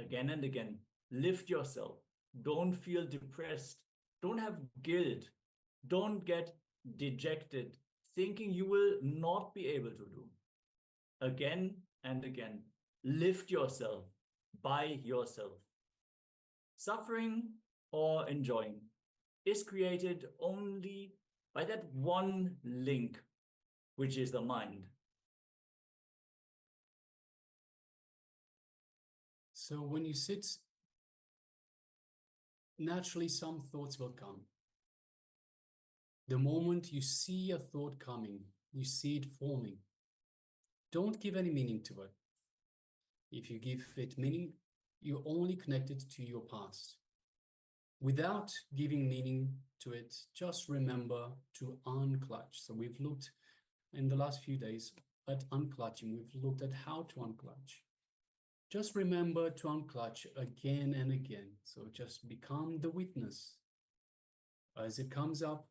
Again and again, lift yourself. Don't feel depressed. Don't have guilt. Don't get dejected, thinking you will not be able to do. Again and again, lift yourself by yourself. Suffering or enjoying is created only by that one link, which is the mind. So when you sit, naturally some thoughts will come. The moment you see a thought coming, you see it forming, don't give any meaning to it. If you give it meaning, you only connect it to your past. Without giving meaning to it, just remember to unclutch. So we've looked in the last few days at unclutching. We've looked at how to unclutch. Just remember to unclutch again and again. So just become the witness. As it comes up,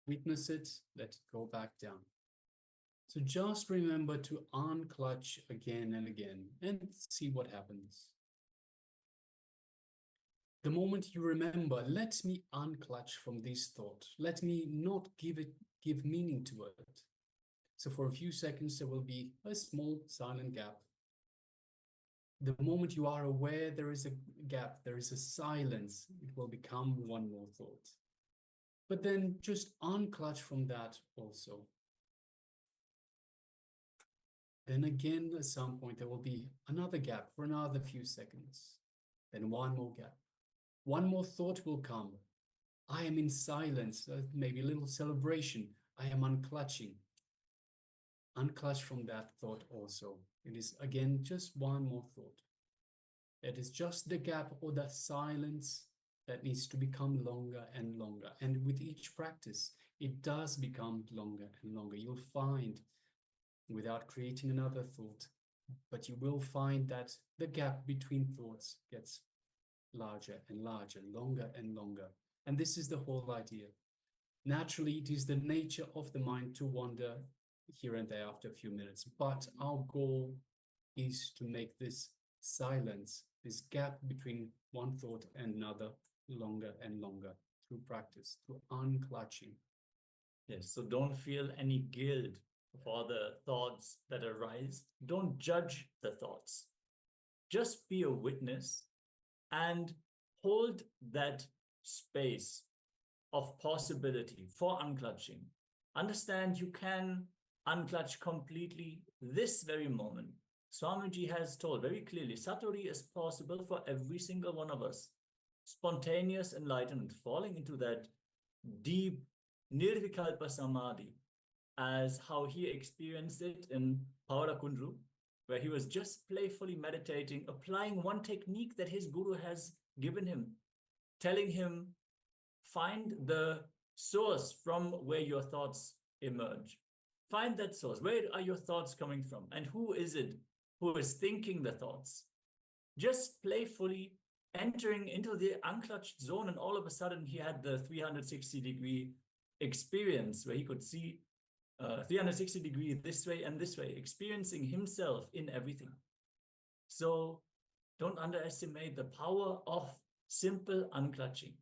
witness it, let it go back down. So just remember to unclutch again and again and see what happens. The moment you remember, let me unclutch from this thought. Let me not give meaning to it. So for a few seconds, there will be a small silent gap. The moment you are aware there is a gap, there is a silence, it will become one more thought. But then just unclutch from that also. Then again, at some point, there will be another gap for another few seconds. Then one more gap. One more thought will come. I am in silence, maybe a little celebration. I am unclutching. Unclutch from that thought also. It is again just one more thought. It is just the gap or the silence that needs to become longer and longer. And with each practice, it does become longer and longer. You'll find, without creating another thought, but you will find that the gap between thoughts gets larger and larger, longer and longer. And this is the whole idea. Naturally, it is the nature of the mind to wander here and there after a few minutes. But our goal is to make this silence, this gap between one thought and another, longer and longer through practice, through unclutching. Yes, so don't feel any guilt for the thoughts that arise. Don't judge the thoughts. Just be a witness and hold that space of possibility for unclutching. Understand you can unclutch completely this very moment. Swamiji has told very clearly, Satori is possible for every single one of us. Spontaneous enlightenment, falling into that deep nirvikalpa samadhi, as how he experienced it in Pawarakundru, where he was just playfully meditating, applying one technique that his guru has given him, telling him, find the source from where your thoughts emerge. Find that source. Where are your thoughts coming from? And who is it who is thinking the thoughts? Just playfully entering into the unclutched zone, and all of a sudden he had the 360-degree experience where he could see 360 degree this way and this way, experiencing himself in everything. So don't underestimate the power of simple unclutching.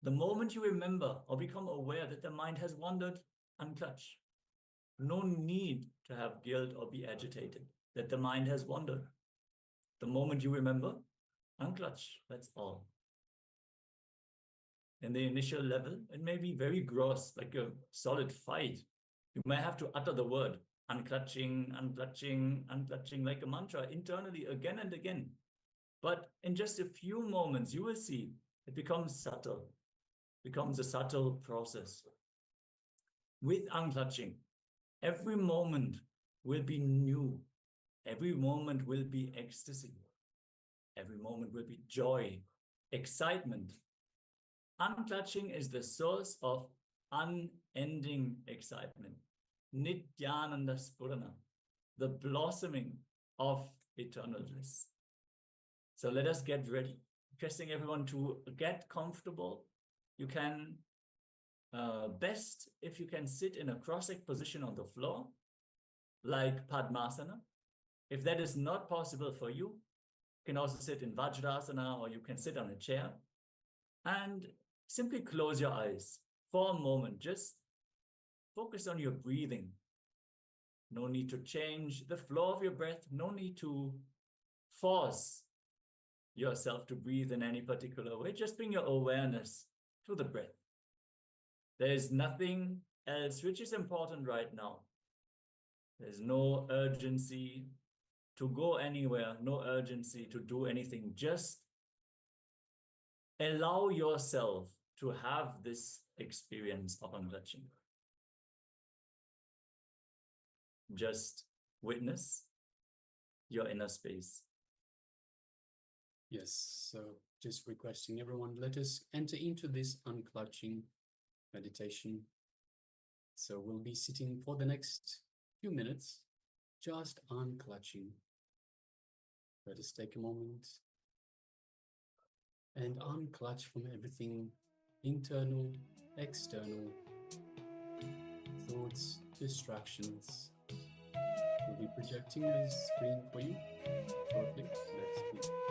The moment you remember or become aware that the mind has wandered, unclutch. No need to have guilt or be agitated that the mind has wandered. The moment you remember, unclutch, that's all. In the initial level, it may be very gross, like a solid fight. You may have to utter the word, unclutching, unclutching, unclutching, like a mantra internally again and again. But in just a few moments, you will see it becomes subtle, becomes a subtle process. With unclutching, every moment will be new. Every moment will be ecstasy. Every moment will be joy, excitement. Unclutching is the source of unending excitement. Nityananda Spurana, the blossoming of eternal bliss. So let us get ready. Requesting everyone to get comfortable. You can best if you can sit in a cross-legged position on the floor, like Padmasana. If that is not possible for you, you can also sit in Vajrasana, or you can sit on a chair and simply close your eyes for a moment. Just focus on your breathing. No need to change the flow of your breath. No need to force yourself to breathe in any particular way. Just bring your awareness to the breath. There is nothing else which is important right now. There's no urgency to go anywhere, no urgency to do anything. Just allow yourself to have this experience of unclutching. Just witness your inner space. Yes, so just requesting everyone, let us enter into this unclutching meditation. So we'll be sitting for the next few minutes, just unclutching. Let us take a moment and unclutch from everything internal, external, thoughts, distractions. We'll be projecting a screen for you shortly. Let's begin.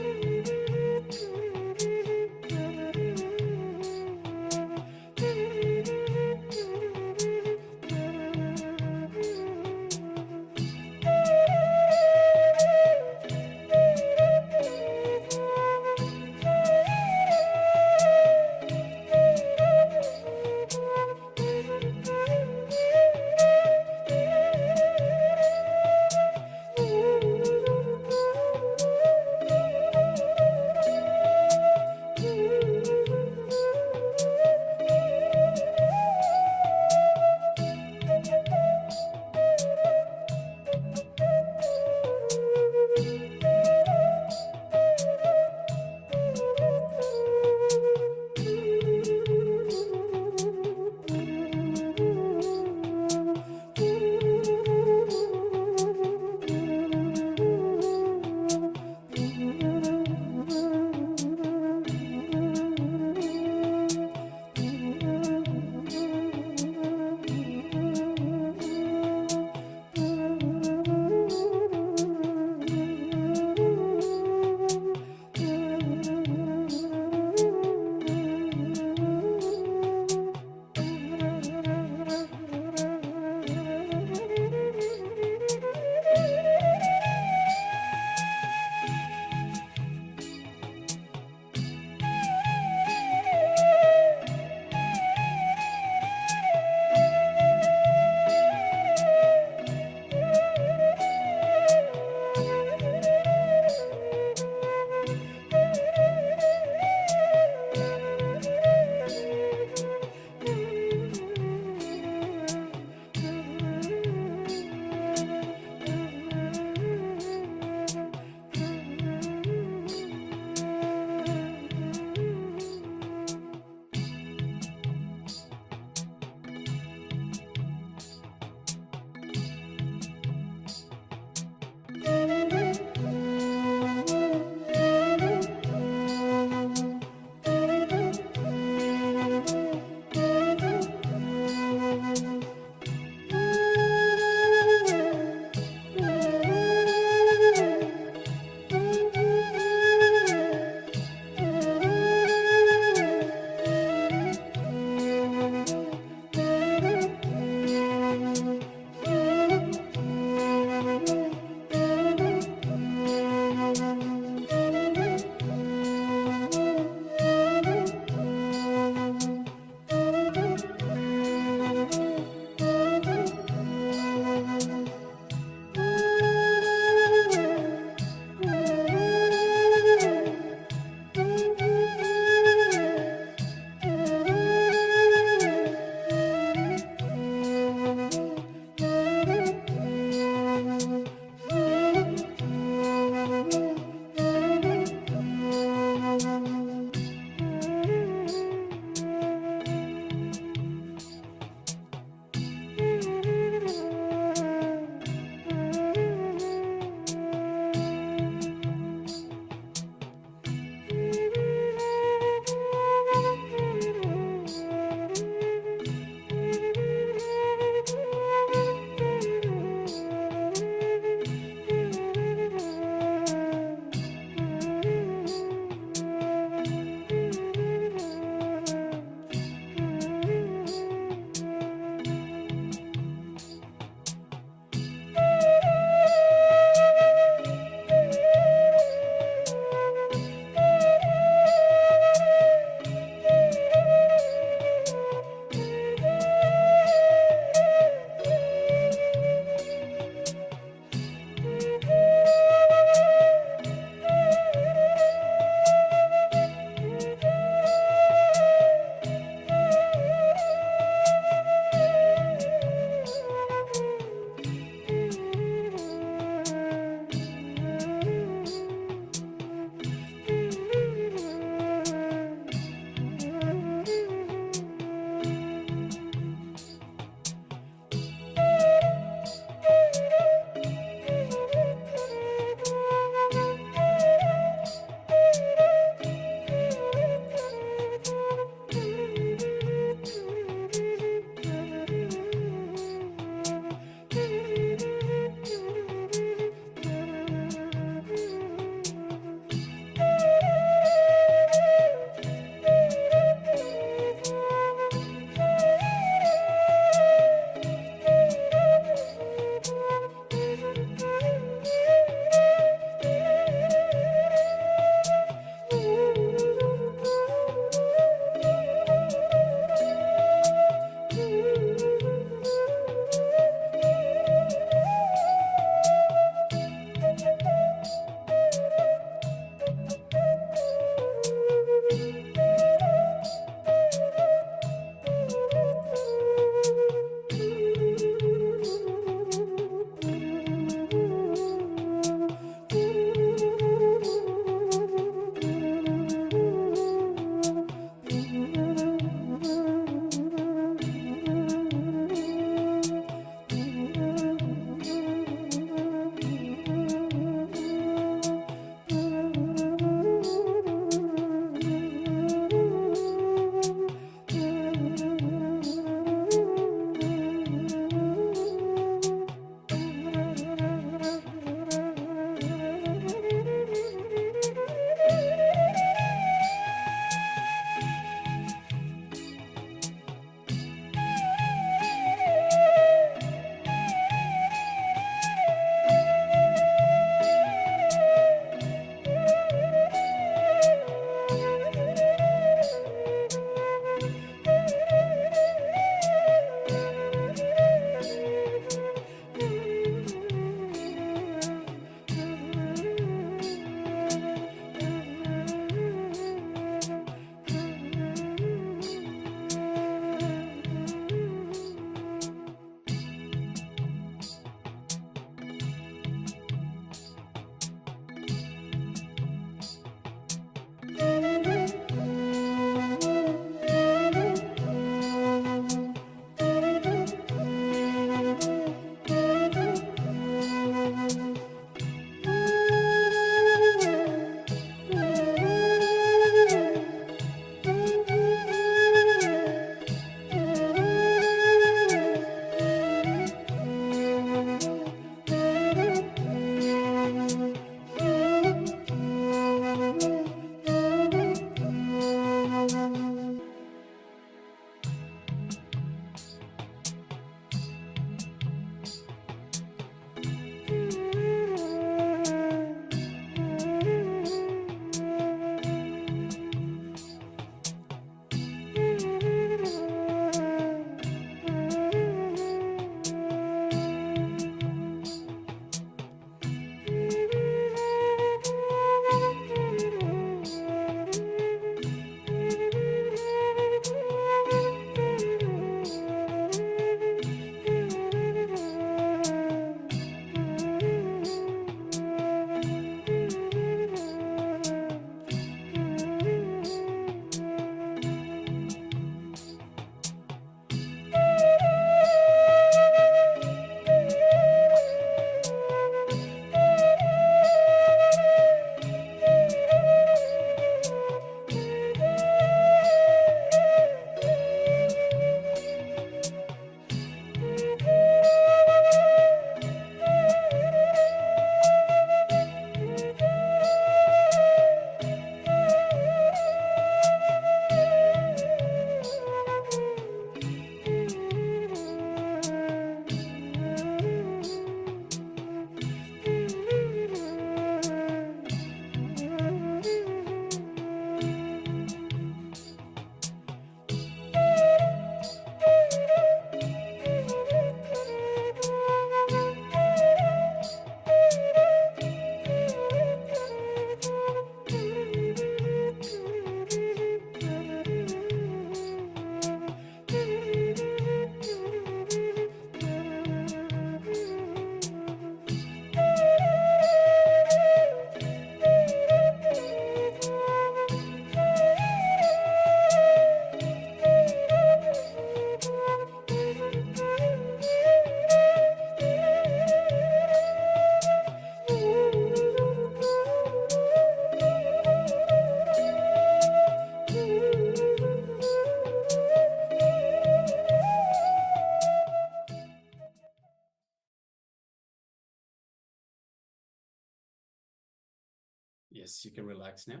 Yes, you can relax now.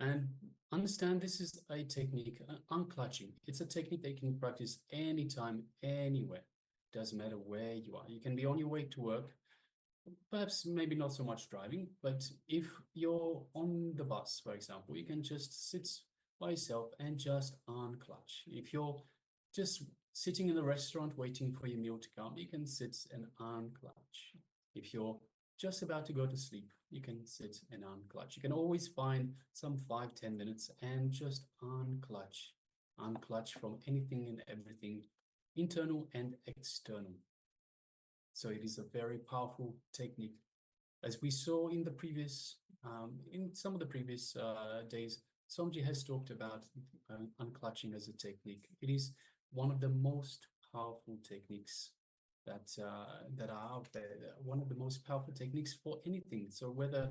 And understand this is a technique, unclutching. It's a technique that you can practice anytime, anywhere. Doesn't matter where you are. You can be on your way to work, perhaps maybe not so much driving, but if you're on the bus, for example, you can just sit by yourself and just unclutch. If you're just sitting in the restaurant waiting for your meal to come, you can sit and unclutch. If you're just about to go to sleep, you can sit and unclutch. You can always find some 5-10 minutes and just unclutch from anything and everything, internal and external. So it is a very powerful technique. As we saw in the previous, in some of the previous days, Somji has talked about unclutching as a technique. It is one of the most powerful techniques that are out there. One of the most powerful techniques for anything. So whether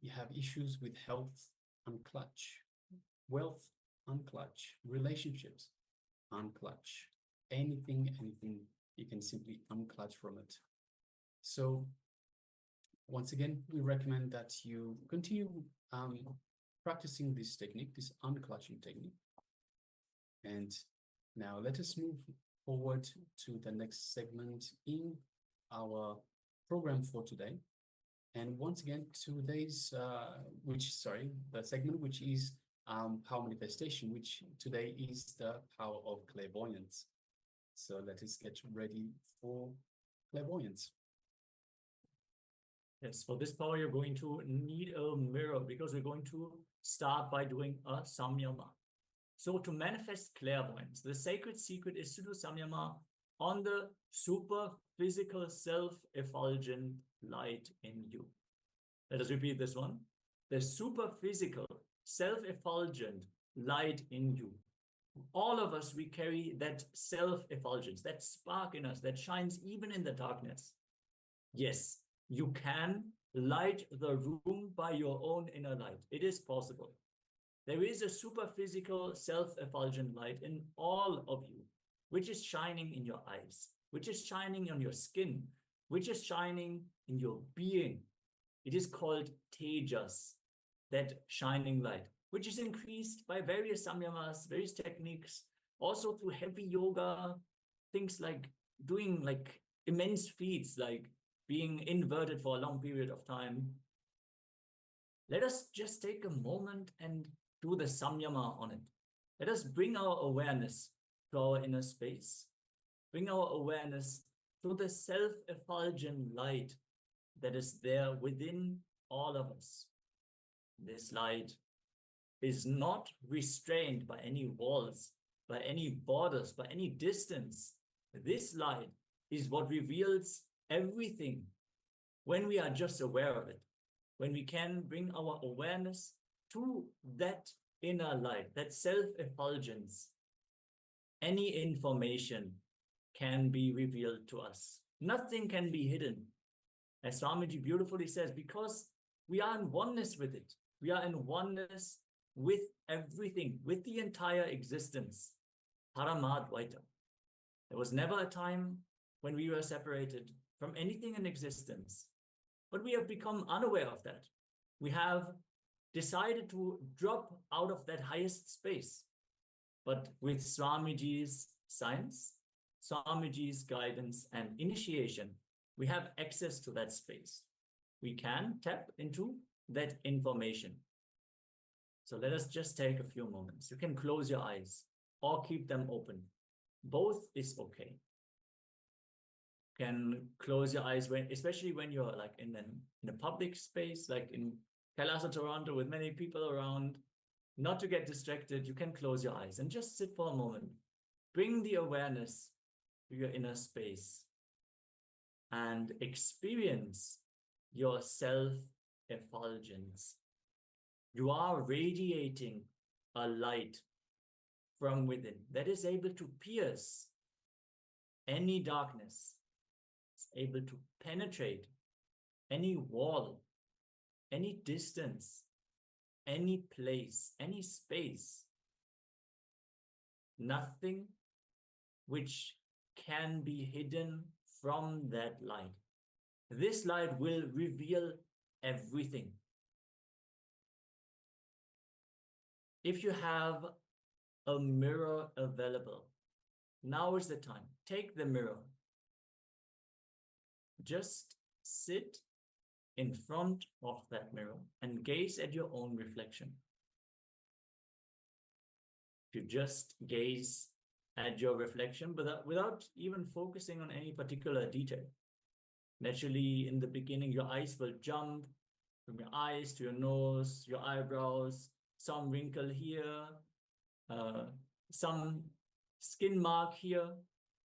you have issues with health, unclutch, wealth, unclutch, relationships, unclutch, anything, you can simply unclutch from it. So once again, we recommend that you continue practicing this technique, this unclutching technique. And now let us move forward to the next segment in our program for today. And once again, today's, the segment which is power manifestation, which today is the power of clairvoyance. So let us get ready for clairvoyance. Yes, for this power, you're going to need a mirror because we're going to start by doing a samyama. So to manifest clairvoyance, the sacred secret is to do samyama on the super physical self-effulgent light in you. Let us repeat this one. The super physical self-effulgent light in you. All of us, we carry that self-effulgence, that spark in us that shines even in the darkness. Yes, you can light the room by your own inner light. It is possible. There is a super physical self-effulgent light in all of you, which is shining in your eyes, which is shining on your skin, which is shining in your being. It is called Tejas, that shining light, which is increased by various samyamas, various techniques, also through heavy yoga, things like doing like immense feats, like being inverted for a long period of time. Let us just take a moment and do the samyama on it. Let us bring our awareness to our inner space. Bring our awareness to the self-effulgent light that is there within all of us. This light is not restrained by any walls, by any borders, by any distance. This light is what reveals everything when we are just aware of it, when we can bring our awareness to that inner light, that self-effulgence. Any information can be revealed to us. Nothing can be hidden. As Swamiji beautifully says, because we are in oneness with it. We are in oneness with everything, with the entire existence. Paramadvaita. There was never a time when we were separated from anything in existence. But we have become unaware of that. We have decided to drop out of that highest space. But with Swamiji's science, Swamiji's guidance and initiation, we have access to that space. We can tap into that information. So let us just take a few moments. You can close your eyes or keep them open. Both is okay. You can close your eyes, especially when you're like in a public space, like in Kailasa, Toronto, with many people around. Not to get distracted, you can close your eyes and just sit for a moment. Bring the awareness to your inner space and experience your self-effulgence. You are radiating a light from within that is able to pierce any darkness. It's able to penetrate any wall, any distance, any place, any space. Nothing which can be hidden from that light. This light will reveal everything. If you have a mirror available, now is the time. Take the mirror. Just sit in front of that mirror and gaze at your own reflection. You just gaze at your reflection without even focusing on any particular detail. Naturally, in the beginning, your eyes will jump from your eyes to your nose, your eyebrows, some wrinkle here, some skin mark here.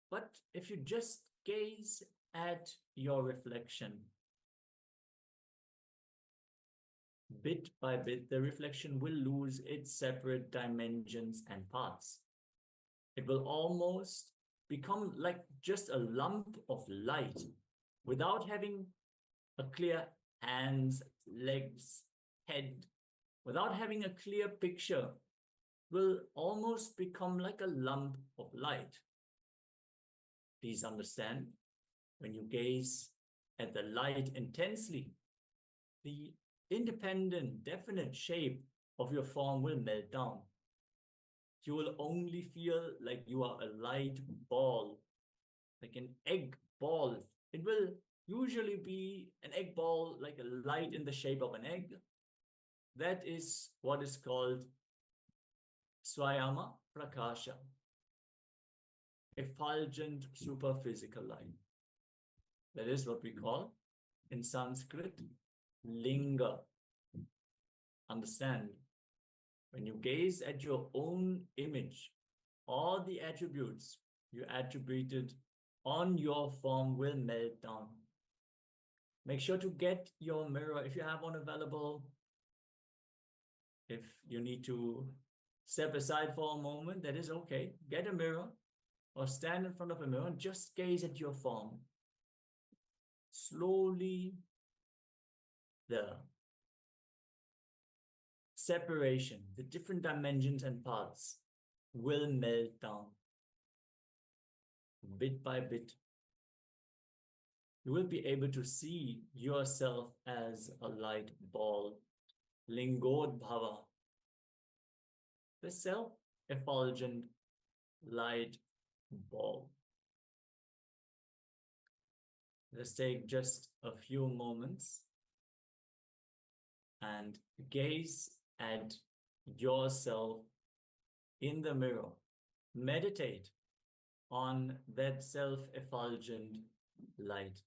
But if you just gaze at your reflection, bit by bit, the reflection will lose its separate dimensions and parts. It will almost become like just a lump of light without having a clear hands, legs, head, without having a clear picture, will almost become like a lump of light. Please understand, when you gaze at the light intensely, the independent, definite shape of your form will melt down. You will only feel like you are a light ball, like an egg ball. It will usually be an egg ball, like a light in the shape of an egg. That is what is called Swayama Prakasha, effulgent superphysical light. That is what we call in Sanskrit linga. Understand, when you gaze at your own image, all the attributes you attributed on your form will melt down. Make sure to get your mirror if you have one available. If you need to step aside for a moment, that is okay. Get a mirror or stand in front of a mirror and just gaze at your form. Slowly, the separation, the different dimensions and parts will melt down. Bit by bit, you will be able to see yourself as a light ball, Lingodbhava, the self-effulgent light ball. Let's take just a few moments and gaze at yourself in the mirror. Meditate on that self-effulgent light.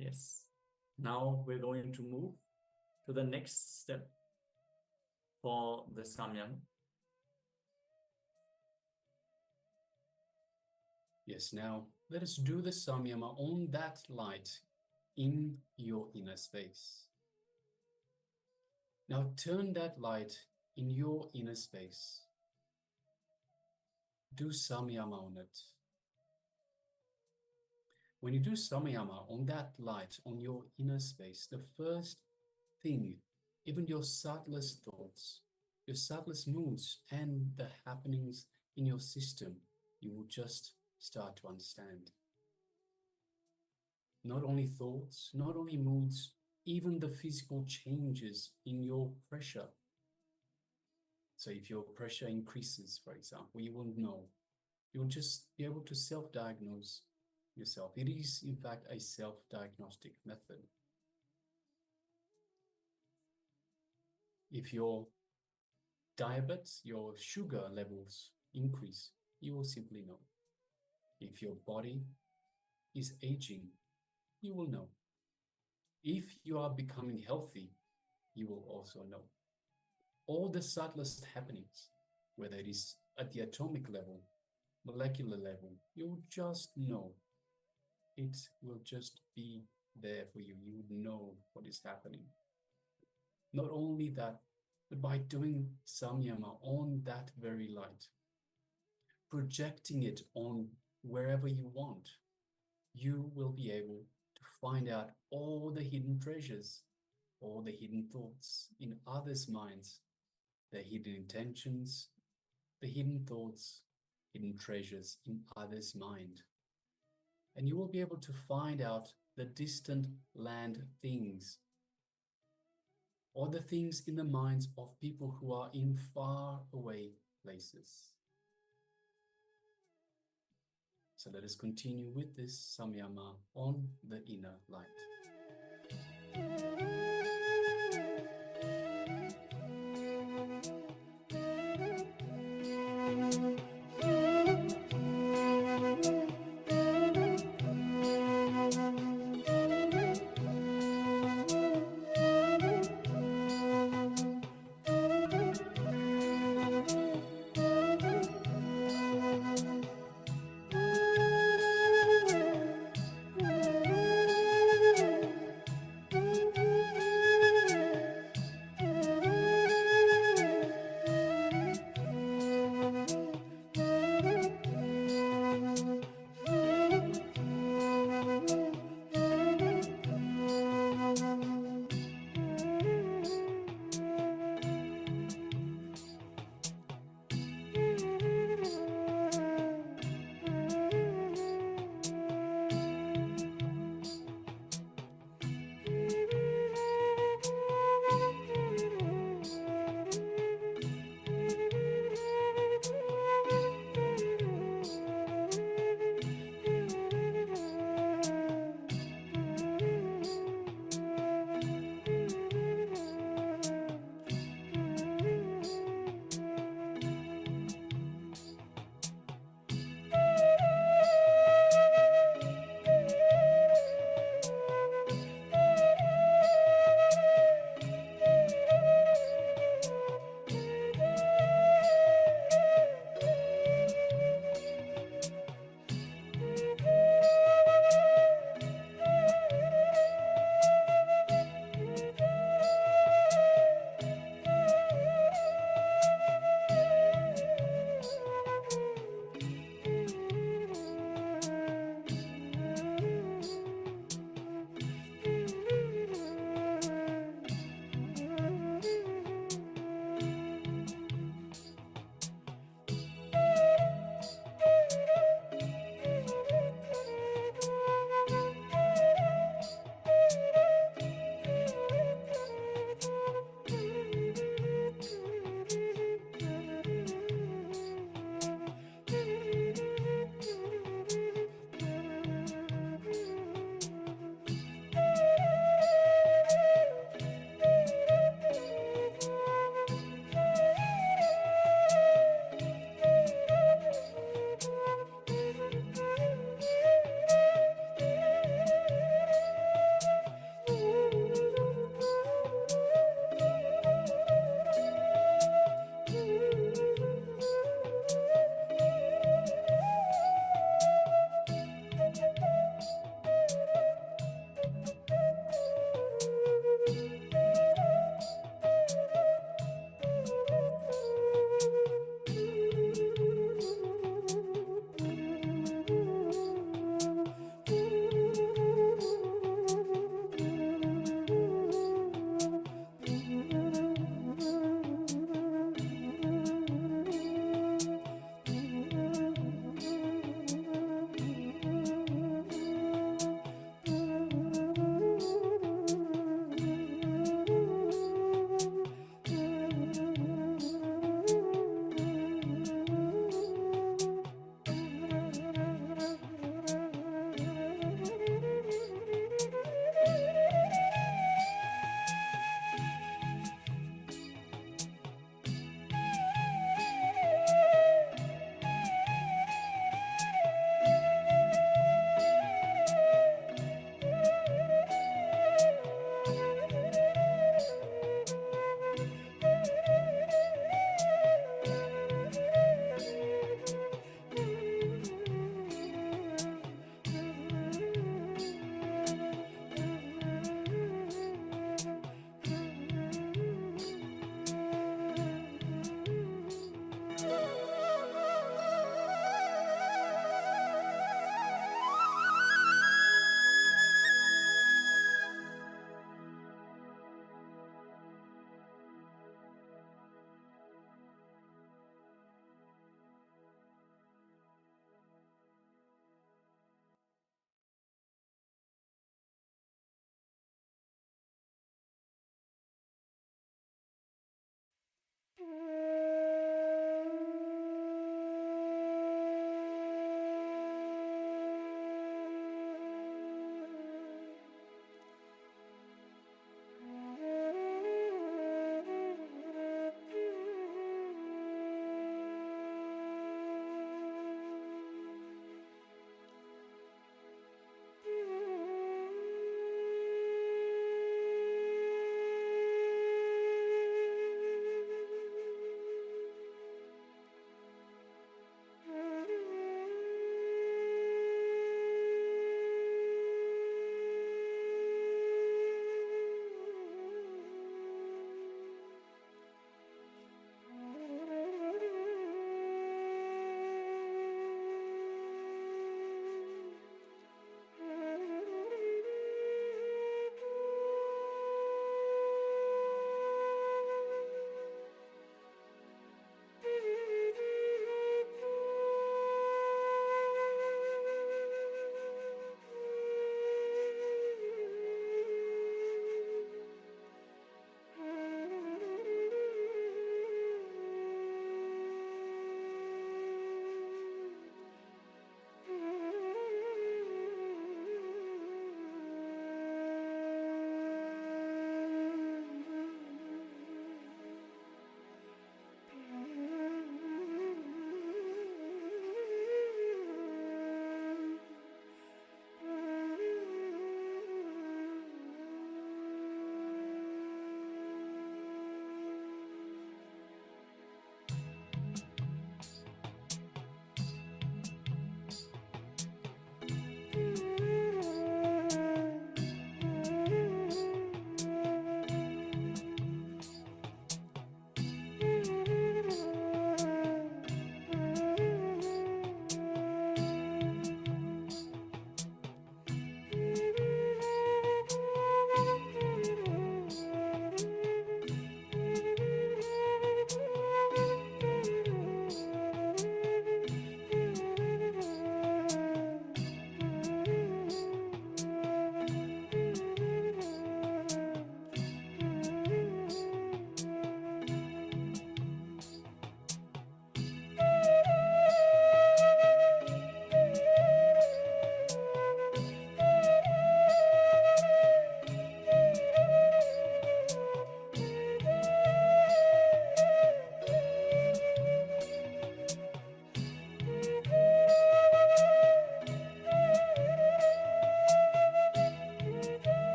Yes. Now we're going to move to the next step for the samyam. Yes, now let us do the samyama on that light in your inner space. Now turn that light in your inner space. Do samyama on it. When you do samyama on that light, on your inner space, the first thing, even your subtlest thoughts, your subtlest moods, and the happenings in your system, you will just start to understand. Not only thoughts, not only moods, even the physical changes in your pressure. So if your pressure increases, for example, you will know. You'll just be able to self-diagnose yourself. It is, in fact, a self-diagnostic method. If your diabetes, your sugar levels increase, you will simply know. If your body is aging, you will know. If you are becoming healthy, you will also know. All the subtlest happenings, whether it is at the atomic level, molecular level, you'll just know. It will just be there for you. You would know what is happening. Not only that, but by doing samyama on that very light, projecting it on wherever you want, you will be able to find out all the hidden treasures, all the hidden thoughts in others' minds, the hidden intentions, the hidden thoughts, hidden treasures in others' mind. And you will be able to find out the distant land things, or the things in the minds of people who are in far away places. So let us continue with this samyama on the inner light.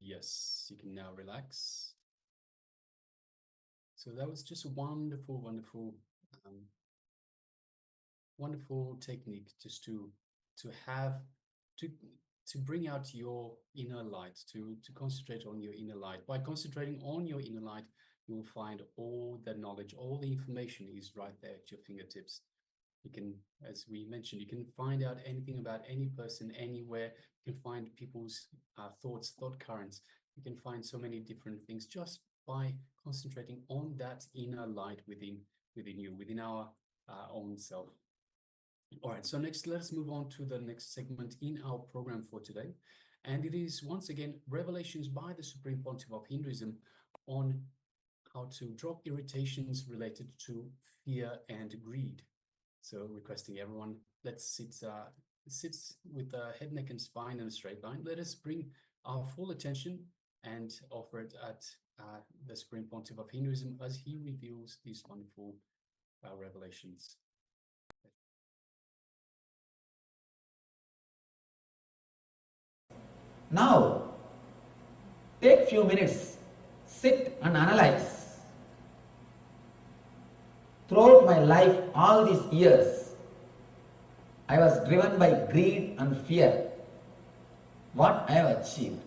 Yes, you can now relax. So that was just a wonderful, wonderful technique just to bring out your inner light, to concentrate on your inner light. By concentrating on your inner light, you will find all the knowledge, all the information is right there at your fingertips. You can, as we mentioned, you can find out anything about any person, anywhere. You can find people's thoughts, thought currents. You can find so many different things just by concentrating on that inner light within you, within our own self. All right, so next, let's move on to the next segment in our program for today. And it is, once again, revelations by the Supreme Pontiff of Hinduism on how to drop irritations related to fear and greed. So requesting everyone, let's sit with the head, neck, and spine in a straight line. Let us bring our full attention and offer it at the Supreme Pontiff of Hinduism as he reveals these wonderful revelations. Now, take few minutes, sit and analyze. Throughout my life, all these years, I was driven by greed and fear. What I have achieved?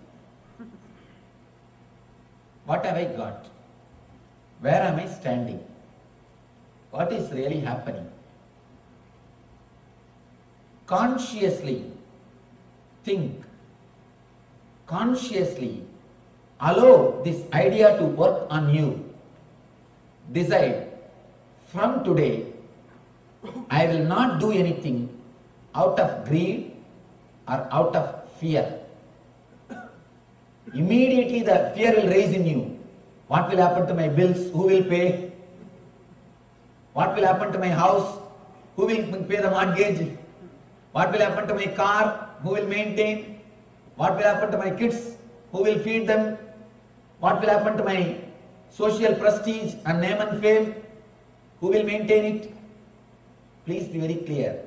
What have I got? Where am I standing? What is really happening? Consciously think. Consciously allow this idea to work on you. Decide, from today, I will not do anything out of greed or out of fear. Immediately the fear will rise in you. What will happen to my bills? Who will pay? What will happen to my house? Who will pay the mortgage? What will happen to my car? Who will maintain? What will happen to my kids? Who will feed them? What will happen to my social prestige and name and fame? Who will maintain it? Please be very clear.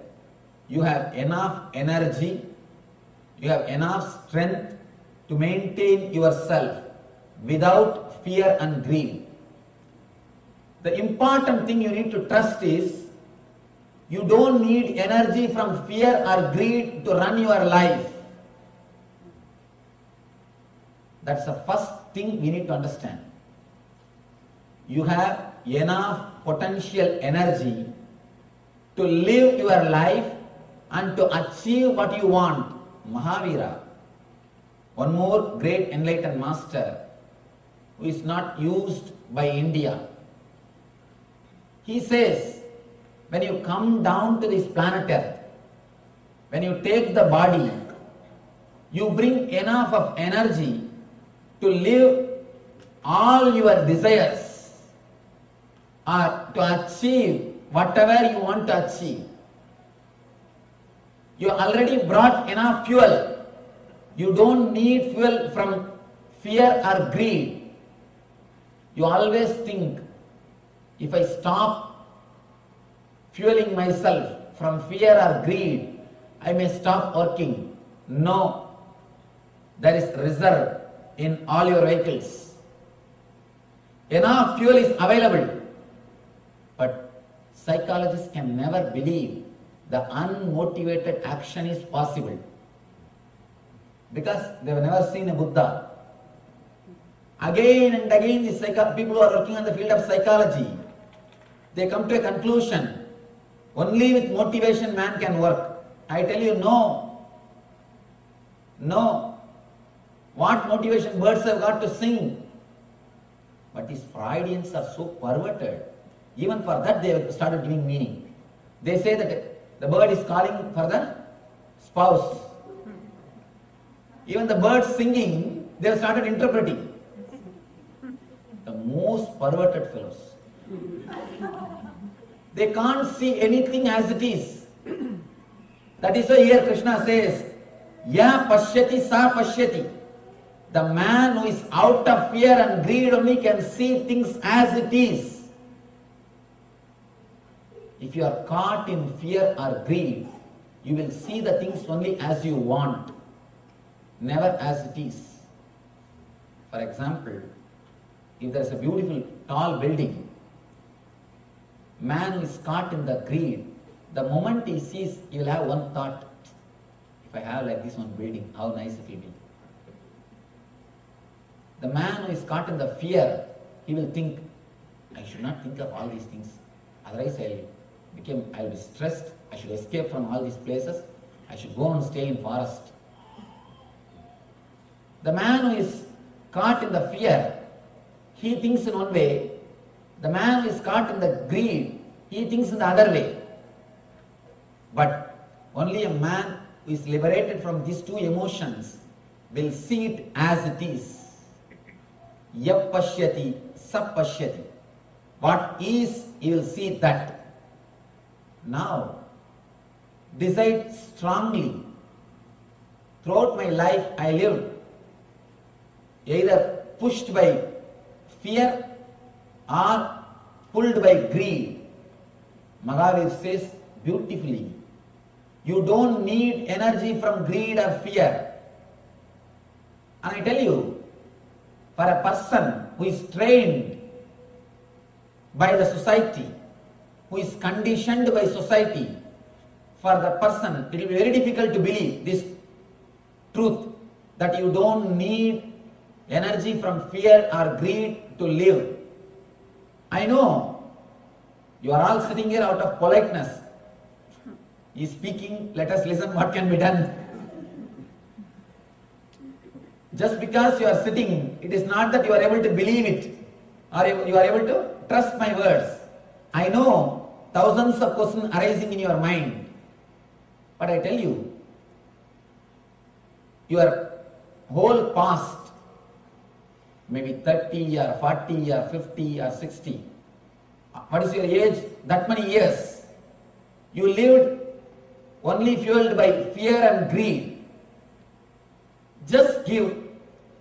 You have enough energy, you have enough strength to maintain yourself without fear and greed. The important thing you need to trust is you don't need energy from fear or greed to run your life. That's the first thing we need to understand. You have enough potential energy to live your life and to achieve what you want. Mahavira, one more great enlightened master who is not used by India. He says, when you come down to this planet Earth, when you take the body, you bring enough of energy to live all your desires or to achieve whatever you want to achieve. You already brought enough fuel. You don't need fuel from fear or greed. You always think, if I stop fueling myself from fear or greed, I may stop working. No, there is reserve in all your vehicles. Enough fuel is available. But psychologists can never believe the unmotivated action is possible, because they have never seen a Buddha. Again and again, these people who are working on the field of psychology, they come to a conclusion, only with motivation man can work. I tell you, no. No. What motivation birds have got to sing? But these Freudians are so perverted. Even for that they have started giving meaning. They say that the bird is calling for the spouse. Even the birds singing, they have started interpreting. The most perverted fellows. They can't see anything as it is. That is why here Krishna says, Ya pashyati sa pashyati. The man who is out of fear and greed only can see things as it is. If you are caught in fear or greed, you will see the things only as you want, never as it is. For example, if there is a beautiful tall building, man is caught in the greed. The moment he sees, he will have one thought, if I have like this one building, how nice it will be. The man who is caught in the fear, he will think, I should not think of all these things, otherwise I'll be stressed, I should escape from all these places, I should go and stay in forest. The man who is caught in the fear, he thinks in one way. The man who is caught in the greed, he thinks in the other way. But only a man who is liberated from these two emotions will see it as it is. Yap pashyati, sap pashyati. What is, he will see that. Now, decide strongly. Throughout my life, I lived either pushed by fear or pulled by greed. Mahavir says beautifully, you don't need energy from greed or fear. And I tell you, for a person who is trained by the society, who is conditioned by society, for the person it will be very difficult to believe this truth, that you don't need energy from fear or greed to live. I know you are all sitting here out of politeness. He is speaking, let us listen what can be done. Just because you are sitting, it is not that you are able to believe it or you are able to trust my words. I know thousands of questions arising in your mind, but I tell you, your whole past, maybe 30 or 40 or 50 or 60, what is your age? That many years. You lived only fueled by fear and greed. Just give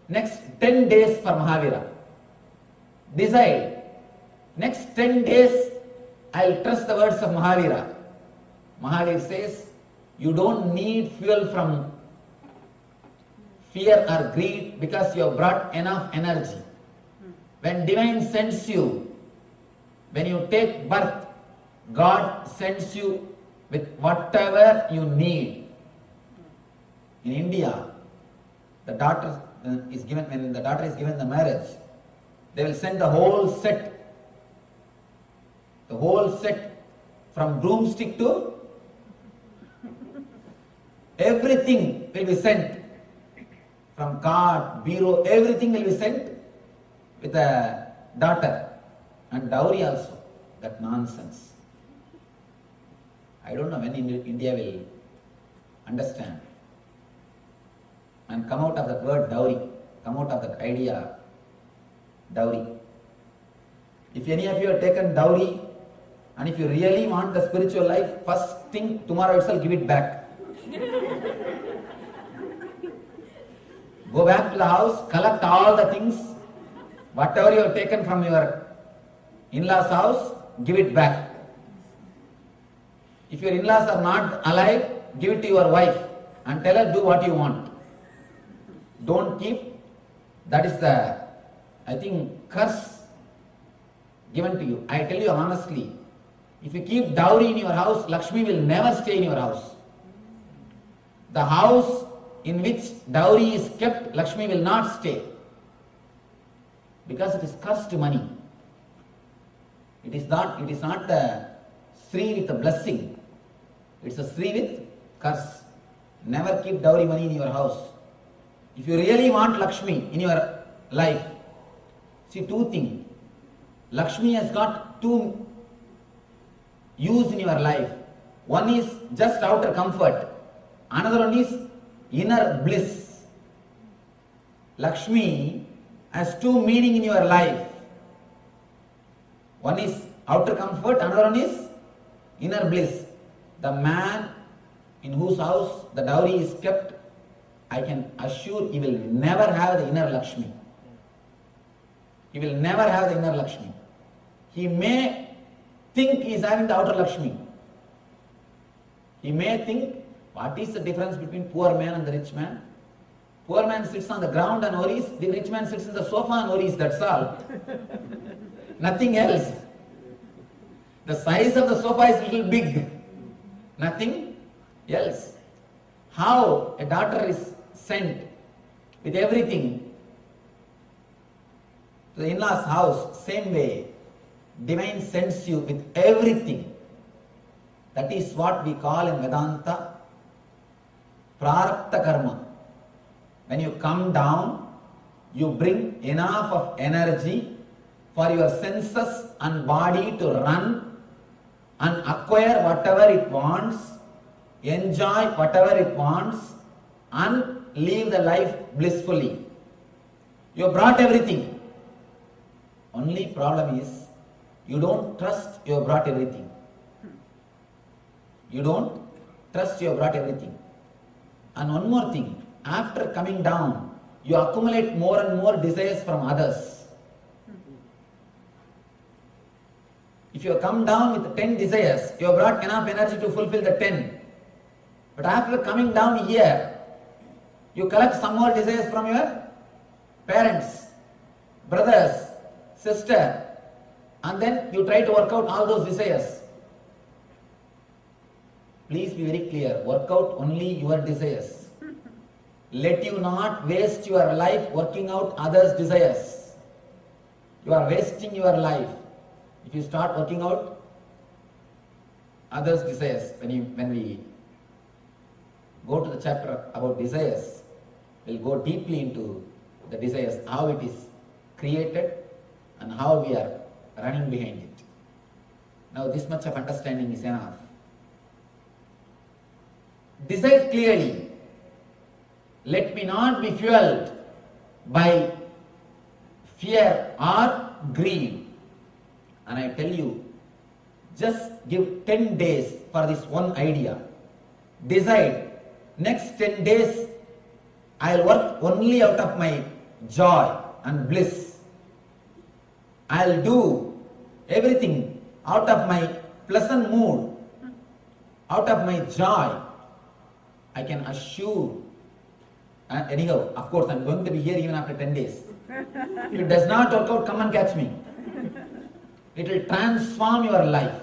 next 10 days for Mahavira. Decide, next 10 days I will trust the words of Mahavira. Mahavir says, you don't need fuel from fear or greed because you have brought enough energy. When divine sends you, when you take birth, God sends you with whatever you need. In India, the daughter is given, when the daughter is given the marriage, they will send the whole set from broomstick to everything will be sent, from card, bureau, everything will be sent with the daughter, and dowry also. That nonsense. I don't know when India will understand and come out of that word dowry, come out of that idea dowry. If any of you have taken dowry, and if you really want the spiritual life, first thing, tomorrow itself give it back. Go back to the house, collect all the things, whatever you have taken from your in-laws' house, give it back. If your in-laws are not alive, give it to your wife and tell her, do what you want. Don't keep, that is the, I think, curse given to you. I tell you honestly, if you keep dowry in your house, Lakshmi will never stay in your house. The house in which dowry is kept, Lakshmi will not stay, because it is cursed money. It is not the Sri with a blessing. It's a Sri with curse. Never keep dowry money in your house. If you really want Lakshmi in your life, see two things. Lakshmi has got two use in your life. One is just outer comfort. Another one is inner bliss. Lakshmi has two meaning in your life. One is outer comfort, another one is inner bliss. The man in whose house the dowry is kept, I can assure he will never have the inner Lakshmi. He will never have the inner Lakshmi. He may think he is having the outer Lakshmi. He may think, what is the difference between poor man and the rich man? Poor man sits on the ground and worries, the rich man sits in the sofa and worries, that's all. Nothing else. The size of the sofa is little big. Nothing else. How a daughter is sent with everything to the in-laws house, same way, divine sends you with everything. That is what we call in Vedanta prarabdha karma. When you come down, you bring enough of energy for your senses and body to run and acquire whatever it wants, enjoy whatever it wants, and live the life blissfully. You brought everything. Only problem is, you don't trust you have brought everything. You don't trust you have brought everything. And one more thing, after coming down, you accumulate more and more desires from others. If you come down with 10 desires, you have brought enough energy to fulfill the 10. But after coming down here, you collect some more desires from your parents, brothers, sister, and then you try to work out all those desires. Please be very clear, work out only your desires. Let you not waste your life working out others' desires. You are wasting your life if you start working out others' desires. When we go to the chapter about desires, we'll go deeply into the desires, how it is created and how we are running behind it. Now this much of understanding is enough. Decide clearly, let me not be fueled by fear or greed. And I tell you, just give 10 days for this one idea. Decide, next 10 days I'll work only out of my joy and bliss. I'll do everything out of my pleasant mood, out of my joy. I can assure, anyhow, of course I'm going to be here even after 10 days. If it does not work out, come and catch me. It will transform your life.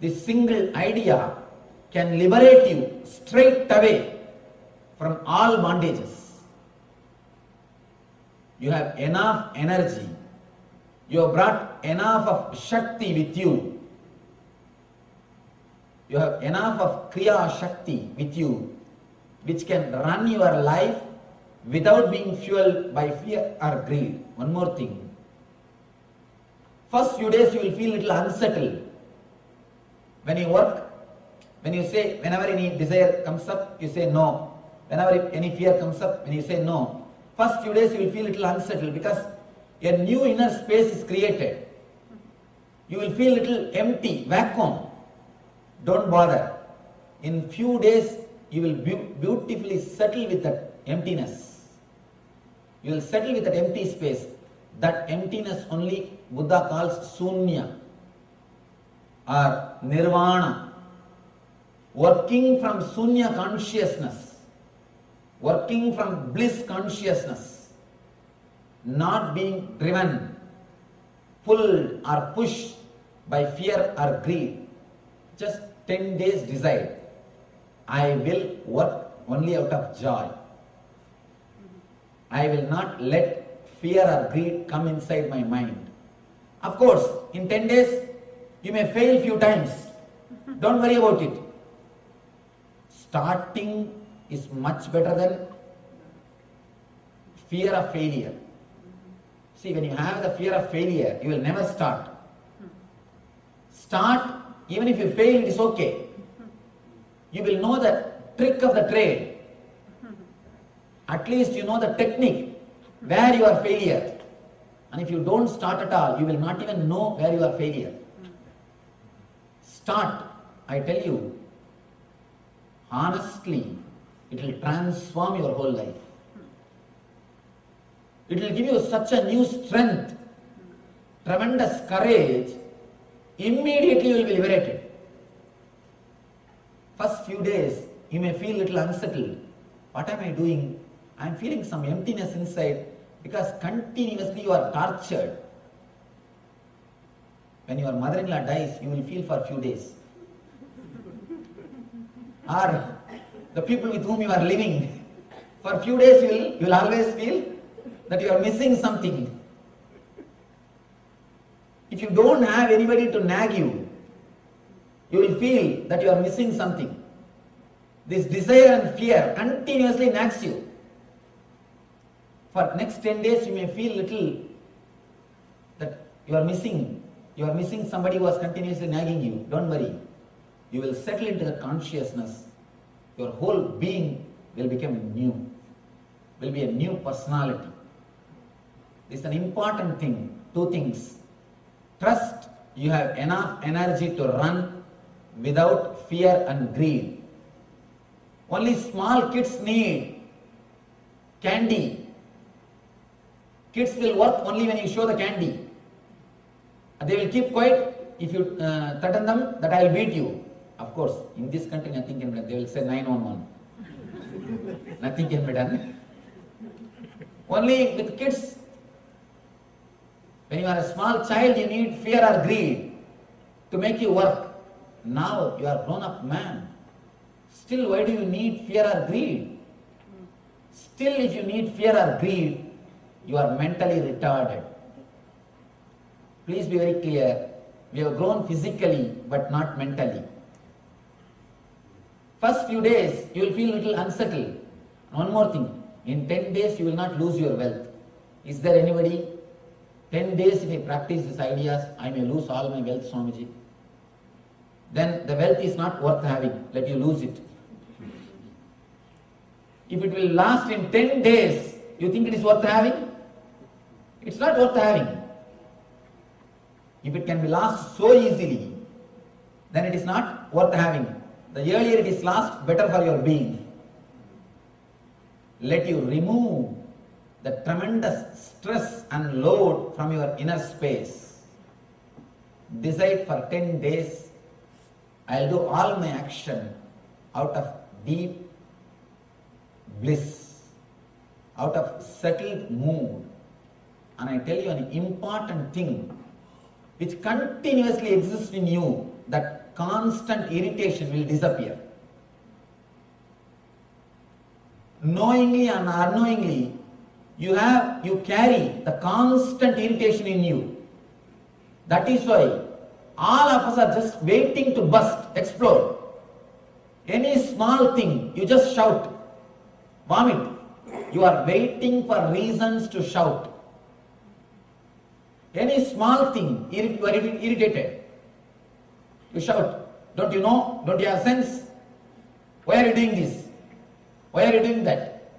This single idea can liberate you straight away from all bondages. You have enough energy. You have brought enough of Shakti with you. You have enough of Kriya Shakti with you, which can run your life without being fueled by fear or greed. One more thing. First few days you will feel a little unsettled. When you work, when you say, whenever any desire comes up, you say no. Whenever any fear comes up, when you say no. First few days you will feel a little unsettled because a new inner space is created. You will feel a little empty, vacuum. Don't bother. In few days you will beautifully settle with that emptiness. You will settle with that empty space. That emptiness only Buddha calls Sunya or Nirvana. Working from Sunya consciousness, working from bliss consciousness, not being driven, pulled or pushed by fear or greed. Just 10 days decide, I will work only out of joy. I will not let fear or greed come inside my mind. Of course, in 10 days, you may fail few times. Don't worry about it. Starting is much better than fear of failure. See, when you have the fear of failure, you will never start. Start, even if you fail, it is okay. You will know the trick of the trade. At least you know the technique, where you are failure. And if you don't start at all, you will not even know where you are failure. Start, I tell you, honestly, it will transform your whole life. It will give you such a new strength, tremendous courage. Immediately you will be liberated. First few days, you may feel a little unsettled. What am I doing? I am feeling some emptiness inside because continuously you are tortured. When your mother-in-law dies, you will feel for a few days. Or the people with whom you are living, for a few days you will always feel that you are missing something. If you don't have anybody to nag you, you will feel that you are missing something. This desire and fear continuously nags you. For next 10 days you may feel little that you are missing somebody who was continuously nagging you. Don't worry. You will settle into the consciousness. Your whole being will become new. Will be a new personality. This is an important thing. Two things. Trust you have enough energy to run without fear and greed. Only small kids need candy. Kids will work only when you show the candy. They will keep quiet if you threaten them that I will beat you. Of course, in this country nothing can be done. They will say 911. Nothing can be done. Only with kids, when you are a small child, you need fear or greed to make you work. Now you are a grown-up man. Still, why do you need fear or greed? Still, if you need fear or greed, you are mentally retarded. Please be very clear. We have grown physically, but not mentally. First few days, you will feel a little unsettled. One more thing. In 10 days, you will not lose your wealth. Is there anybody? 10 days, if I practice these ideas, I may lose all my wealth, Swamiji. Then the wealth is not worth having. Let you lose it. If it will last in 10 days, you think it is worth having? It's not worth having. If it can be lost so easily, then it is not worth having. The earlier it is lost, better for your being. Let you remove the tremendous stress and load from your inner space. Decide for 10 days, I'll do all my action out of deep bliss, out of settled mood. And I tell you an important thing which continuously exists in you, that constant irritation will disappear. Knowingly and unknowingly, you carry the constant irritation in you. That is why all of us are just waiting to burst, explode. Any small thing, you just shout, vomit. You are waiting for reasons to shout. Any small thing, you are irritated. You shout, don't you know? Don't you have sense? Why are you doing this? Why are you doing that?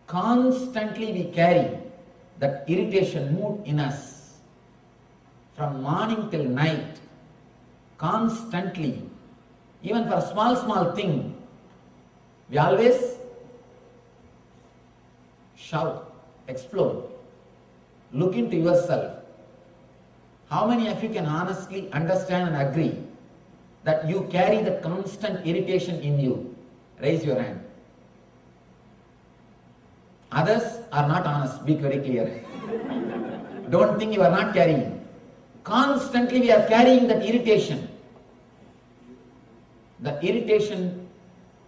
Constantly we carry that irritation mood in us. From morning till night, constantly, even for a small thing, we always shout, explode. Look into yourself. How many of you can honestly understand and agree that you carry the constant irritation in you? Raise your hand. Others are not honest, be very clear. Don't think you are not carrying. Constantly we are carrying that irritation. The irritation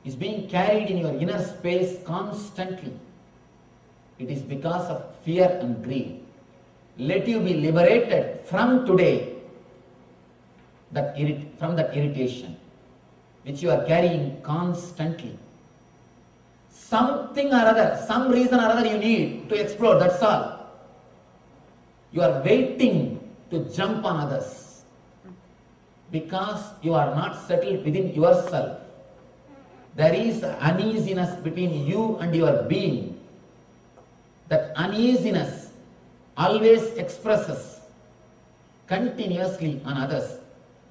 is being carried in your inner space constantly. It is because of fear and greed. Let you be liberated from today from that irritation which you are carrying constantly. Something or other, some reason or other you need to explode, that's all. You are waiting to jump on others because you are not settled within yourself. There is uneasiness between you and your being. That uneasiness always expresses continuously on others.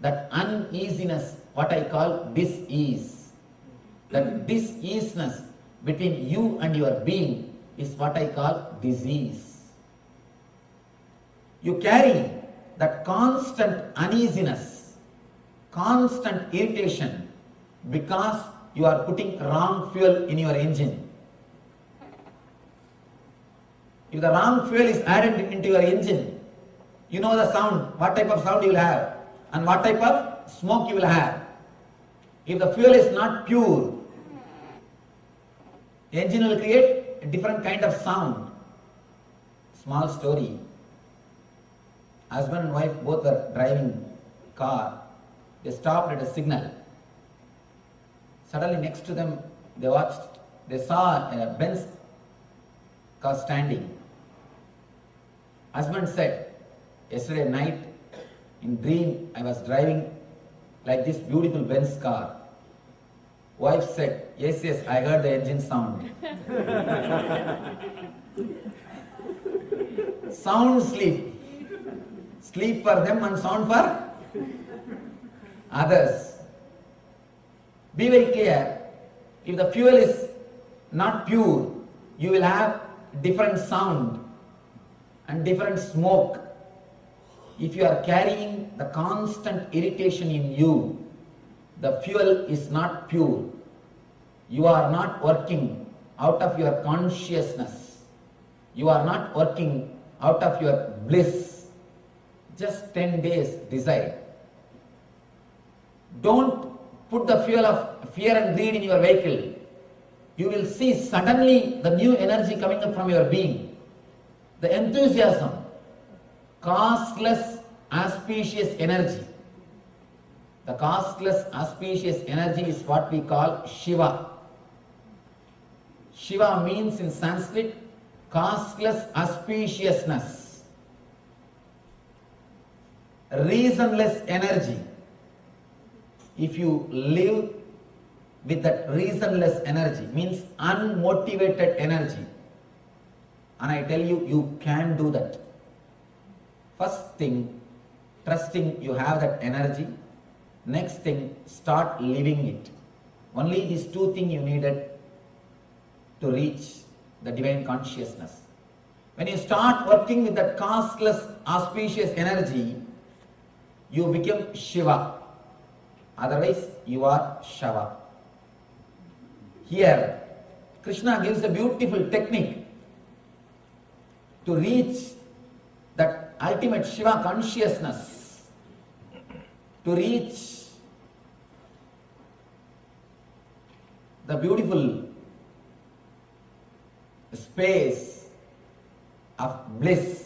That uneasiness, what I call dis-ease. That dis-easeness between you and your being is what I call disease. You carry that constant uneasiness, constant irritation because you are putting wrong fuel in your engine. If the wrong fuel is added into your engine, you know the sound, what type of sound you will have and what type of smoke you will have. If the fuel is not pure, the engine will create a different kind of sound. Small story. Husband and wife both were driving car. They stopped at a signal. Suddenly next to them they saw a Benz car standing. Husband said, yesterday night in dream I was driving like this beautiful Benz car. Wife said, yes, I heard the engine sound. Sound sleep. Sleep for them and sound for others. Be very clear. If the fuel is not pure, you will have different sound and different smoke. If you are carrying the constant irritation in you, the fuel is not pure. You are not working out of your consciousness. You are not working out of your bliss. Just 10 days, decide. Don't put the fuel of fear and greed in your vehicle. You will see suddenly the new energy coming up from your being. The enthusiasm, costless, auspicious energy. The costless, auspicious energy is what we call Shiva. Shiva means in Sanskrit, costless auspiciousness. Reasonless energy. If you live with that reasonless energy, means unmotivated energy, and I tell you, you can do that. First thing, trusting you have that energy. Next thing, start living it. Only these two things you needed to reach the divine consciousness. When you start working with that costless, auspicious energy, you become Shiva. Otherwise, you are Shava. Here, Krishna gives a beautiful technique to reach that ultimate Shiva consciousness, to reach the beautiful space of bliss.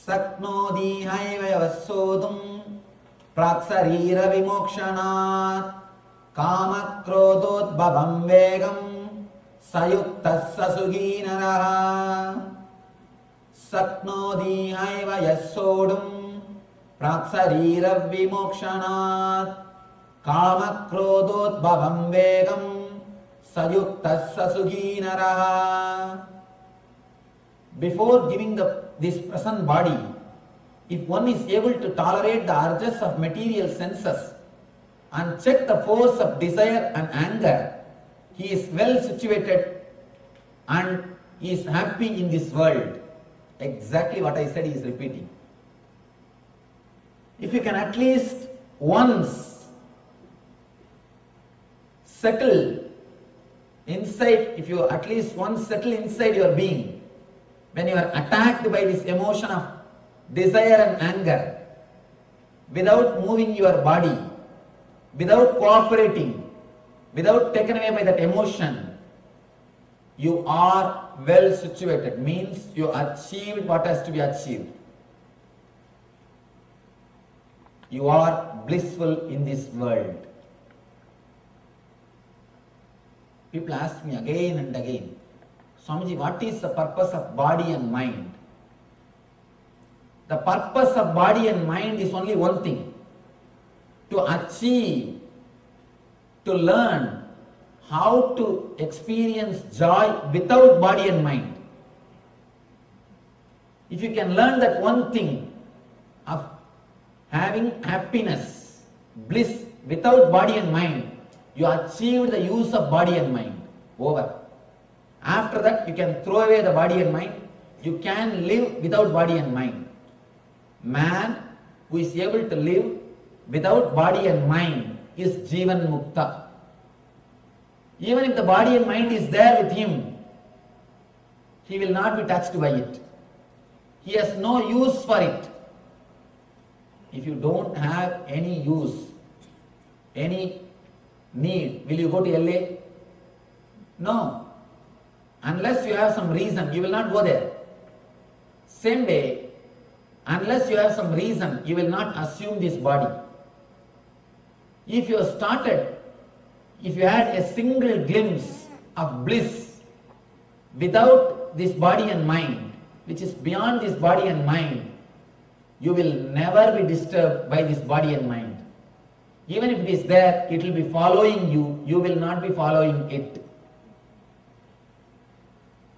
Saknodi haivayavasodum praksarira vimokshanat kama krododbhavam vegam sayuktas sasuginaraha. Saknodi haivayasodum praksarira vimokshanat kama krododbhavam vegam sayuktas sasuginaraha. Before giving this present body, if one is able to tolerate the urges of material senses and check the force of desire and anger, he is well situated and he is happy in this world. Exactly what I said he is repeating. If you can at least once settle inside, if you at least once settle inside your being, when you are attacked by this emotion of desire and anger, without moving your body, without cooperating, without taken away by that emotion, you are well situated, means you achieved what has to be achieved. You are blissful in this world. People ask me again and again, Swamiji, what is the purpose of body and mind? The purpose of body and mind is only one thing: to achieve, to learn how to experience joy without body and mind. If you can learn that one thing of having happiness, bliss without body and mind, you achieved the use of body and mind. Over. After that, you can throw away the body and mind. You can live without body and mind. Man who is able to live without body and mind is Jivan Mukta. Even if the body and mind is there with him, he will not be touched by it. He has no use for it. If you don't have any use, any need, will you go to LA? No. Unless you have some reason, you will not go there. Same way, unless you have some reason, you will not assume this body. If you started, if you had a single glimpse of bliss without this body and mind, which is beyond this body and mind, you will never be disturbed by this body and mind. Even if it is there, it will be following you, you will not be following it.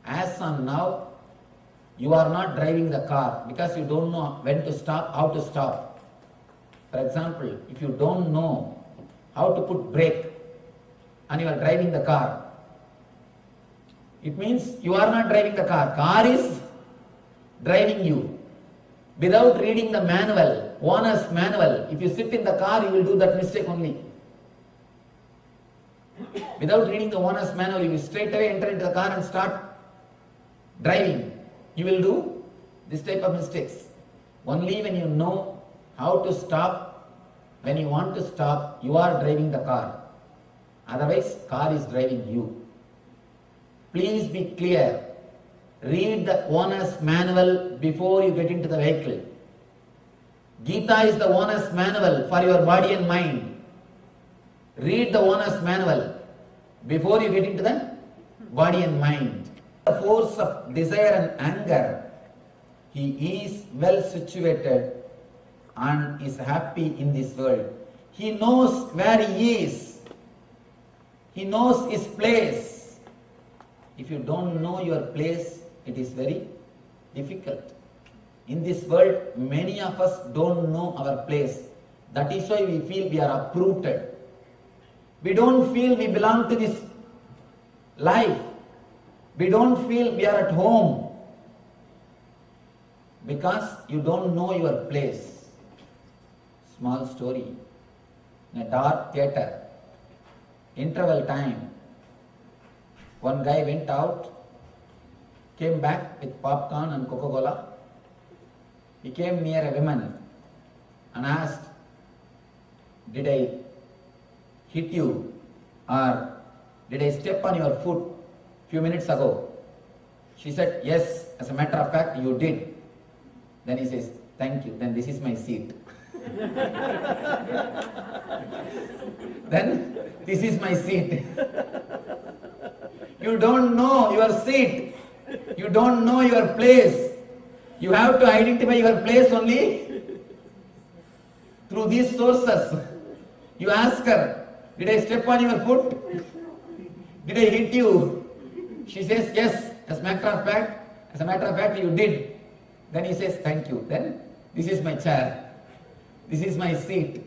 As on now, you are not driving the car because you don't know when to stop, how to stop. For example, if you don't know how to put brake and you are driving the car, it means you are not driving the car. Car is driving you. Without reading the manual, owner's manual, if you sit in the car, you will do that mistake only. Without reading the owner's manual, you will straight away enter into the car and start driving. You will do this type of mistakes. Only when you know how to stop, when you want to stop, you are driving the car. Otherwise, car is driving you. Please be clear. Read the owner's manual before you get into the vehicle. Gita is the owner's manual for your body and mind. Read the owner's manual before you get into the body and mind. The force of desire and anger, he is well situated and is happy in this world. He knows where he is. He knows his place. If you don't know your place, it is very difficult. In this world, many of us don't know our place. That is why we feel we are uprooted. We don't feel we belong to this life. We don't feel we are at home because you don't know your place. Small story. In a dark theatre, interval time, one guy went out, came back with popcorn and Coca-Cola. He came near a woman and asked, "Did I hit you or did I step on your foot few minutes ago?" She said, "Yes, as a matter of fact, you did." Then he says, "Thank you, then this is my seat." Then, this is my seat. You don't know your seat. You don't know your place. You have to identify your place only through these sources. You ask her, "Did I step on your foot? Did I hit you?" She says, "Yes, as a matter of fact, you did." Then he says, "Thank you." Then, "This is my chair. This is my seat."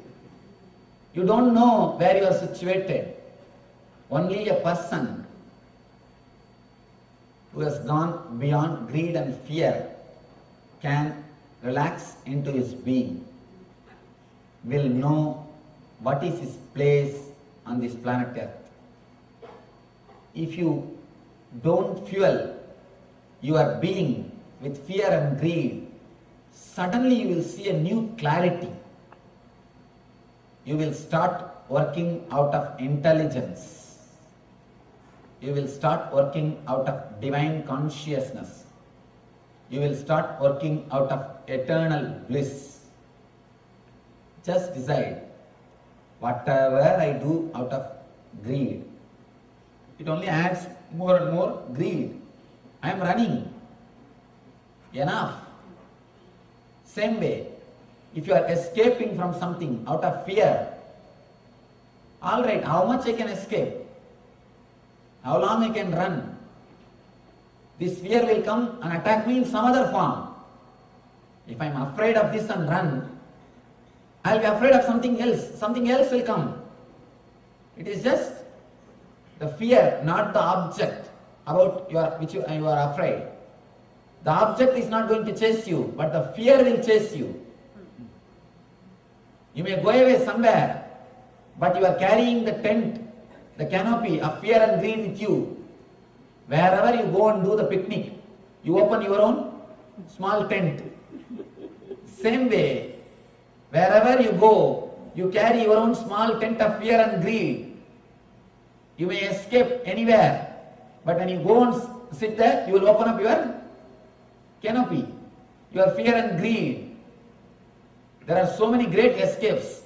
You don't know where you are situated. Only a person who has gone beyond greed and fear can relax into his being, will know what is his place on this planet Earth. If you don't fuel your being with fear and greed, suddenly you will see a new clarity. You will start working out of intelligence. You will start working out of divine consciousness. You will start working out of eternal bliss. Just decide, whatever I do out of greed, it only adds more and more greed. I am running. Enough. Same way, if you are escaping from something out of fear, all right, how much I can escape? How long I can run? This fear will come and attack me in some other form. If I am afraid of this and run, I will be afraid of something else. Something else will come. It is just the fear, not the object about which you are afraid. The object is not going to chase you, but the fear will chase you. You may go away somewhere, but you are carrying the tent, the canopy of fear and greed with you. Wherever you go and do the picnic, You open your own small tent. Same way, wherever you go, you carry your own small tent of fear and greed. You may escape anywhere, but when you go and sit there, you will open up your canopy, your fear and greed. There are so many great escapes,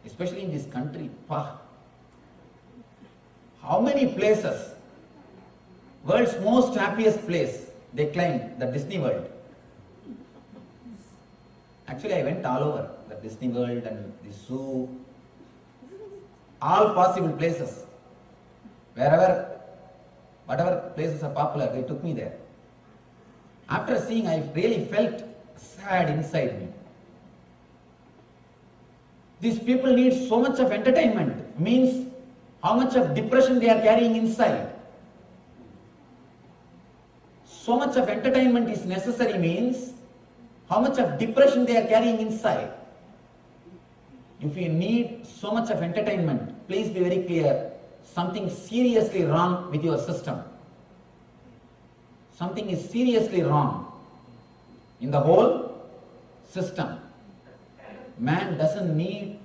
especially in this country. How many places? World's most happiest place, they claim, the Disney World. Actually, I went all over, the Disney World and the zoo, all possible places. Wherever, whatever places are popular, they took me there. After seeing, I really felt sad inside me. These people need so much of entertainment, means how much of depression they are carrying inside. So much of entertainment is necessary means how much of depression they are carrying inside. If you need so much of entertainment, please be very clear, something seriously wrong with your system. Something is seriously wrong in the whole system. Man doesn't need,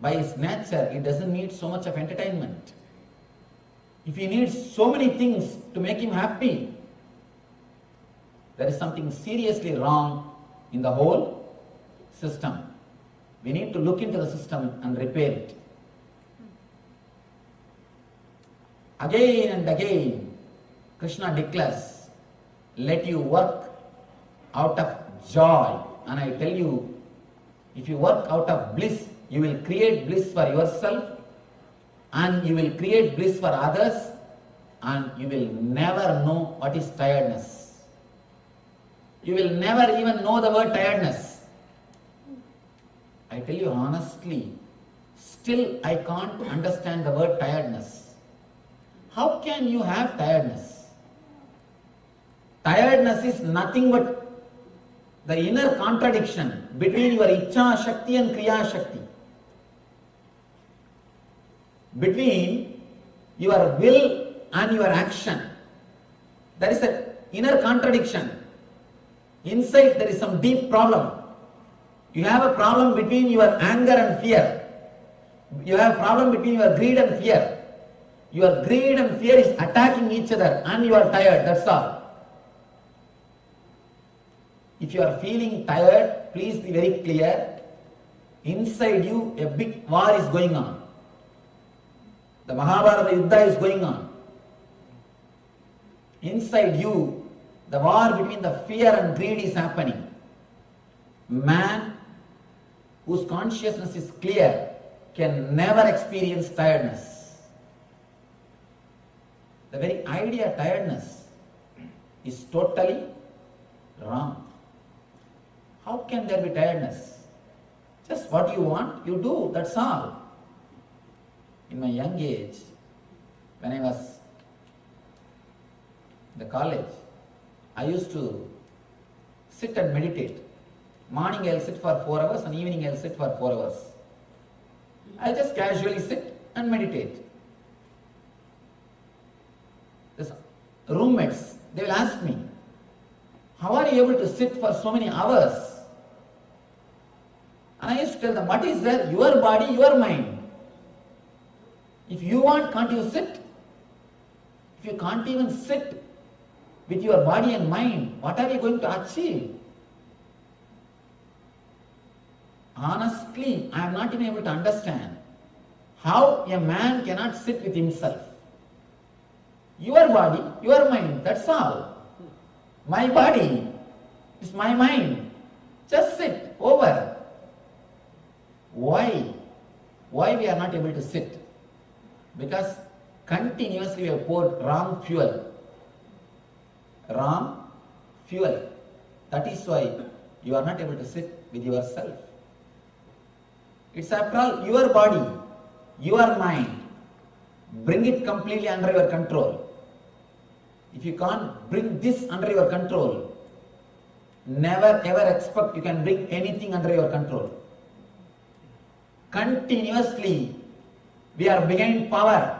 by his nature, he doesn't need so much of entertainment. If he needs so many things to make him happy, there is something seriously wrong in the whole system. We need to look into the system and repair it. Again and again, Krishna declares, let you work out of joy. And I tell you, if you work out of bliss, you will create bliss for yourself, and you will create bliss for others, and you will never know what is tiredness. You will never even know the word tiredness. I tell you honestly, still I can't understand the word tiredness. How can you have tiredness? Tiredness is nothing but the inner contradiction between your Ichcha Shakti and Kriya Shakti. Between your will and your action. There is an inner contradiction. Inside there is some deep problem. You have a problem between your anger and fear. You have a problem between your greed and fear. Your greed and fear is attacking each other and you are tired, that's all. If you are feeling tired, please be very clear. Inside you, a big war is going on. The Mahabharata Yuddha is going on. Inside you, the war between the fear and greed is happening. Man whose consciousness is clear can never experience tiredness. The very idea of tiredness is totally wrong. How can there be tiredness? Just what you want, you do, that's all. In my young age, when I was in the college, I used to sit and meditate. Morning I'll sit for 4 hours and evening I'll sit for 4 hours. I'll just casually sit and meditate. The roommates, they will ask me, how are you able to sit for so many hours? And I used to tell them, what is there? Your body, your mind. If you want, can't you sit? If you can't even sit with your body and mind, what are you going to achieve? Honestly, I am not even able to understand how a man cannot sit with himself. Your body, your mind, that's all. My body is my mind. Just sit, over. Why? Why we are not able to sit? Because continuously we have poured wrong fuel. Wrong fuel. That is why you are not able to sit with yourself. It's after all your body, your mind. Bring it completely under your control. If you can't bring this under your control, never ever expect you can bring anything under your control. Continuously, we are behind power.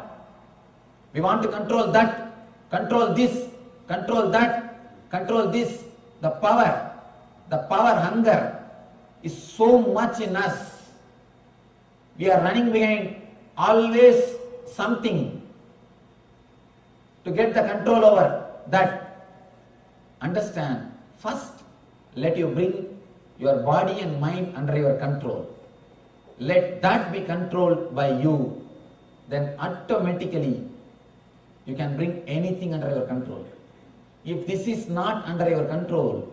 We want to control that, control this, control that, control this. The power hunger is so much in us. We are running behind always something to get the control over that. Understand, first let you bring your body and mind under your control. Let that be controlled by you. Then automatically you can bring anything under your control. If this is not under your control,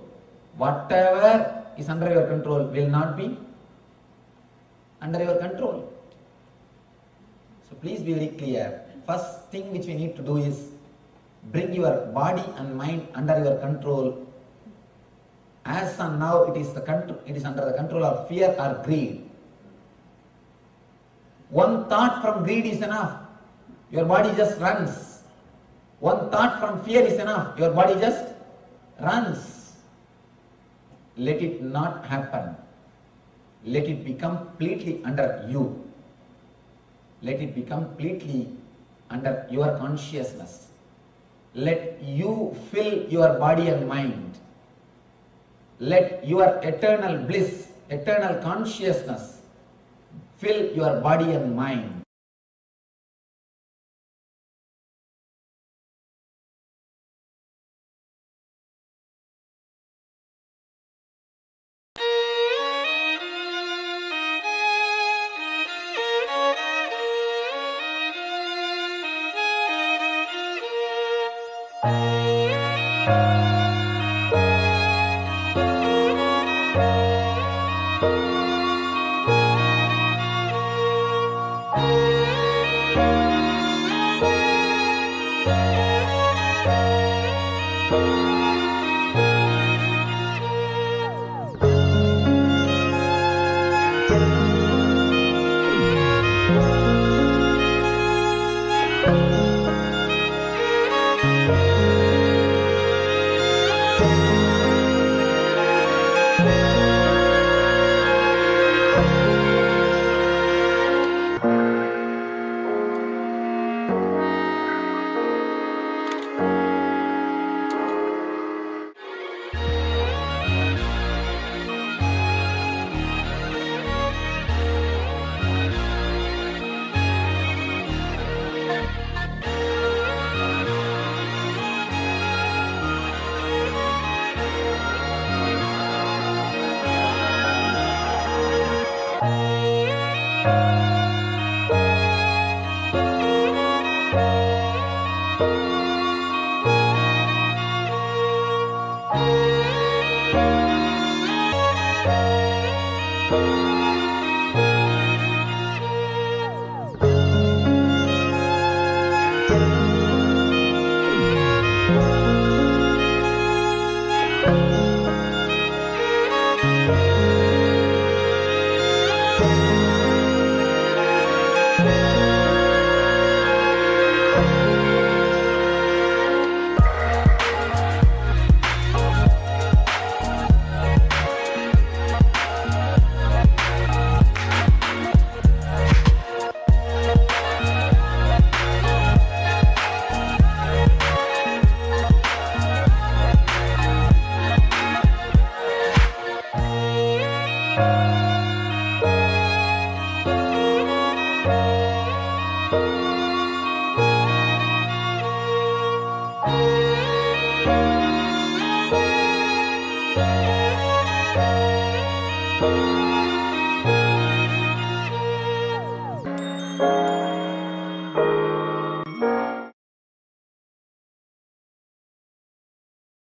whatever is under your control will not be under your control. So please be very clear. First thing which we need to do is bring your body and mind under your control. As and now it is under the control of fear or greed. One thought from greed is enough. Your body just runs. One thought from fear is enough. Your body just runs. Let it not happen. Let it be completely under you. Let it be completely under your consciousness. Let you fill your body and mind. Let your eternal bliss, eternal consciousness fill your body and mind.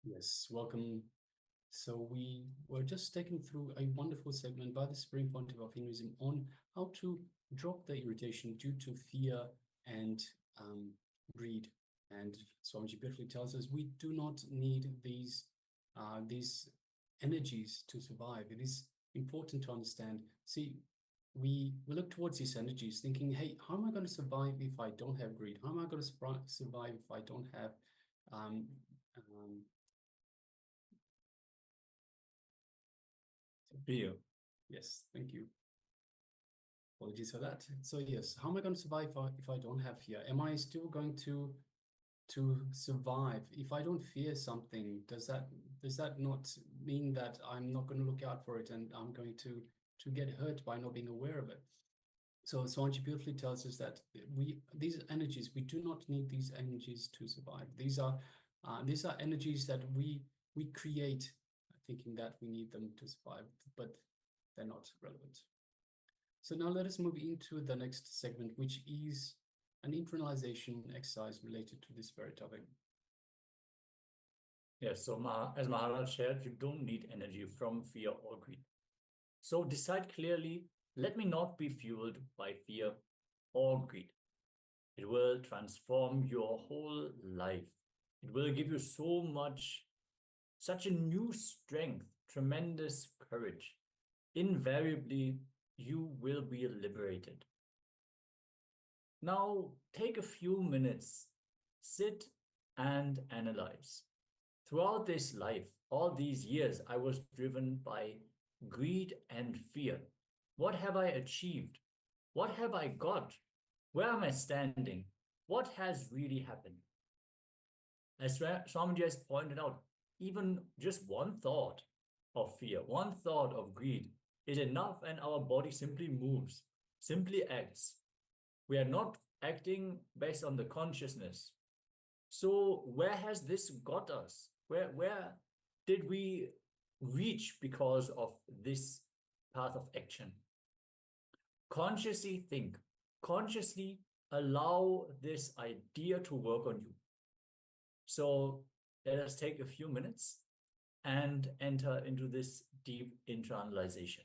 Yes, welcome. So we were just taken through a wonderful segment by the Supreme Pontiff of Hinduism on how to drop the irritation due to fear and greed. And Swamiji beautifully tells us we do not need these energies to survive. It is important to understand. See, we look towards these energies thinking, hey, how am I going to survive if I don't have greed? How am I going to survive if I don't have fear? Yes, thank you. Apologies for that. So yes, how am I going to survive if I don't have fear? Am I still going to to survive. If I don't fear something, does that not mean that I'm not going to look out for it and I'm going to get hurt by not being aware of it? So Swamiji beautifully tells us that these energies, we do not need these energies to survive. These are energies that we create, thinking that we need them to survive, but they're not relevant. So now let us move into the next segment, which is an internalization exercise related to this very topic. Yes, so as Maharaj shared, you don't need energy from fear or greed. So decide clearly, let me not be fueled by fear or greed. It will transform your whole life. It will give you such a new strength, tremendous courage. Invariably, you will be liberated. Now, take a few minutes, sit and analyze. Throughout this life, all these years, I was driven by greed and fear. What have I achieved? What have I got? Where am I standing? What has really happened? As Swamiji has pointed out, even just one thought of fear, one thought of greed is enough, and our body simply moves, simply acts. We are not acting based on the consciousness. So where has this got us? Where did we reach because of this path of action? Consciously think, consciously allow this idea to work on you. So let us take a few minutes and enter into this deep internalization.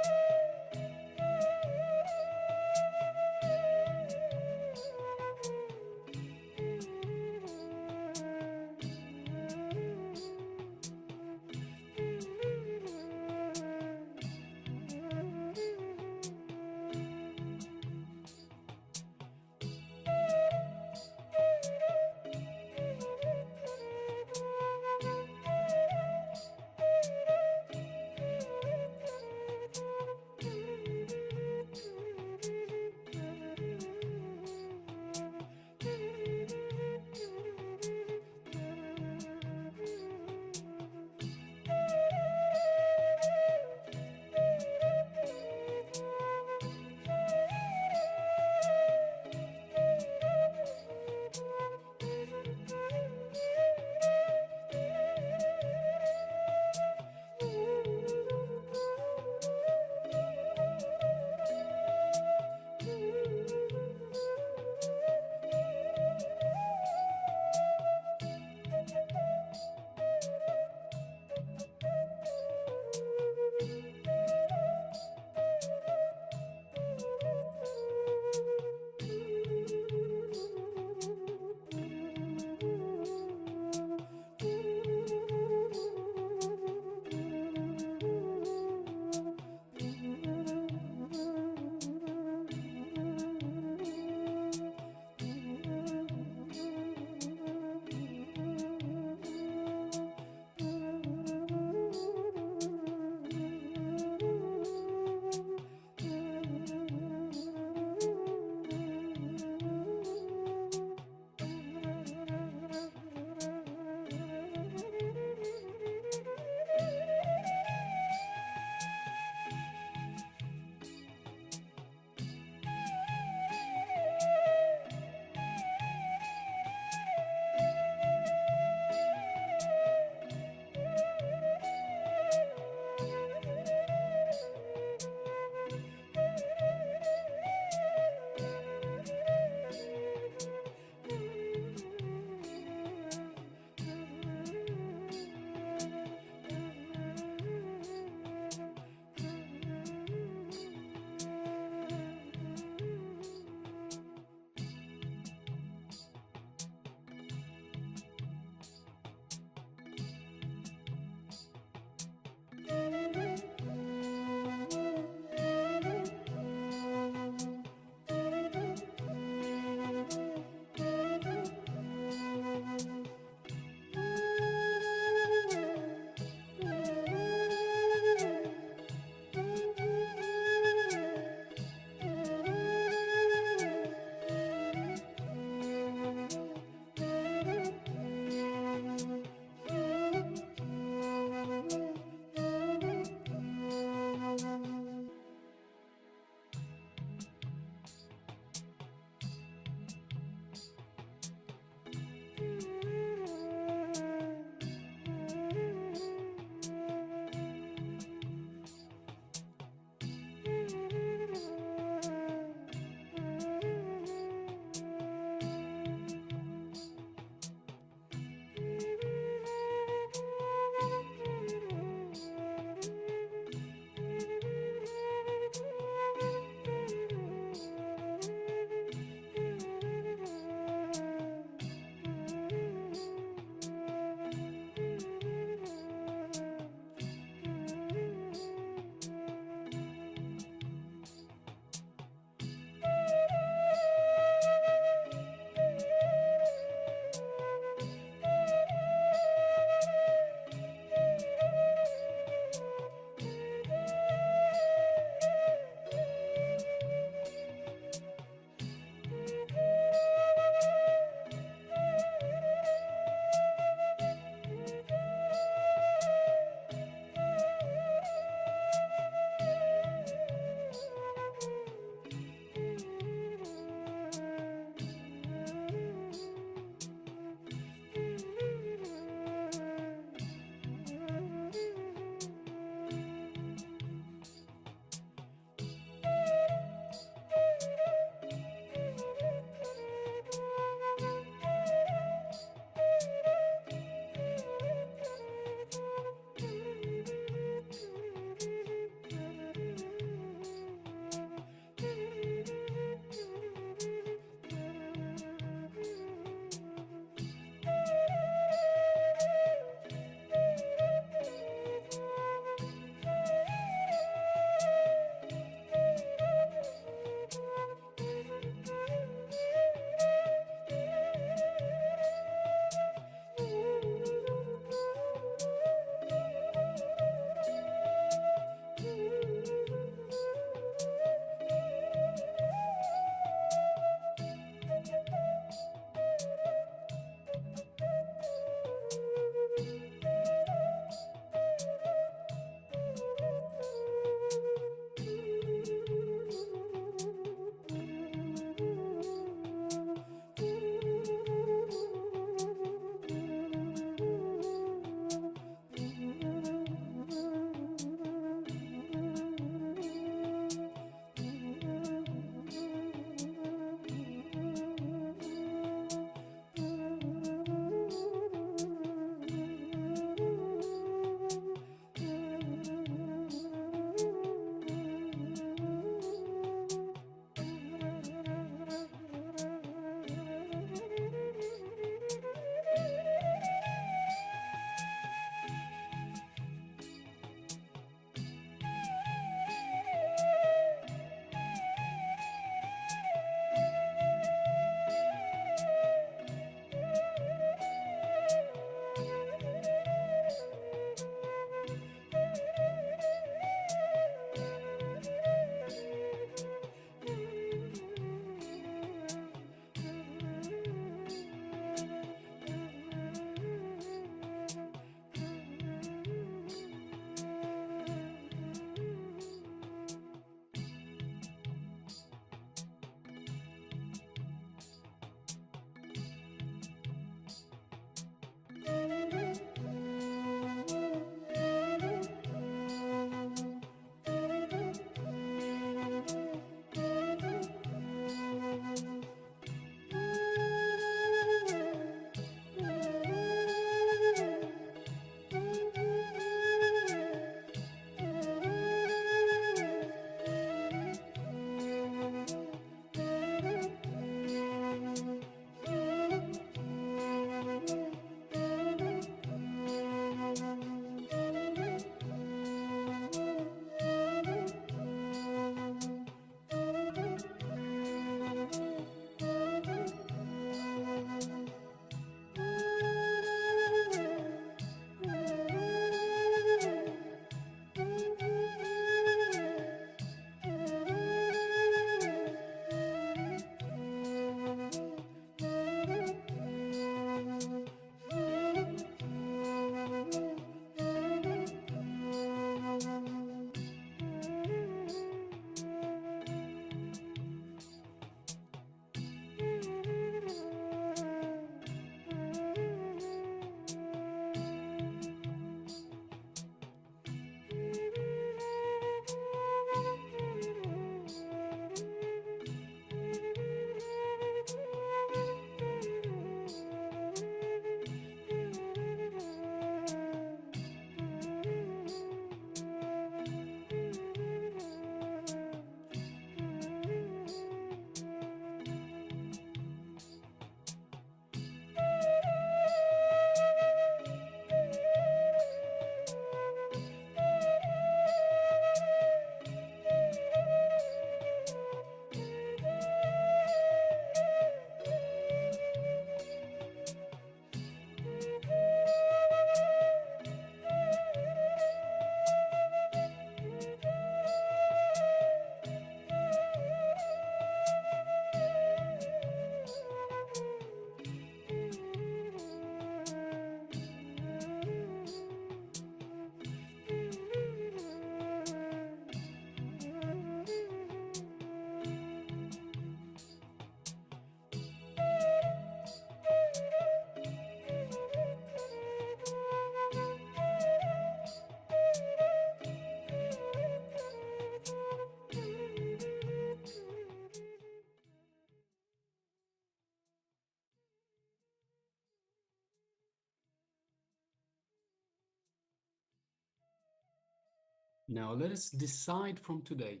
Now let us decide from today,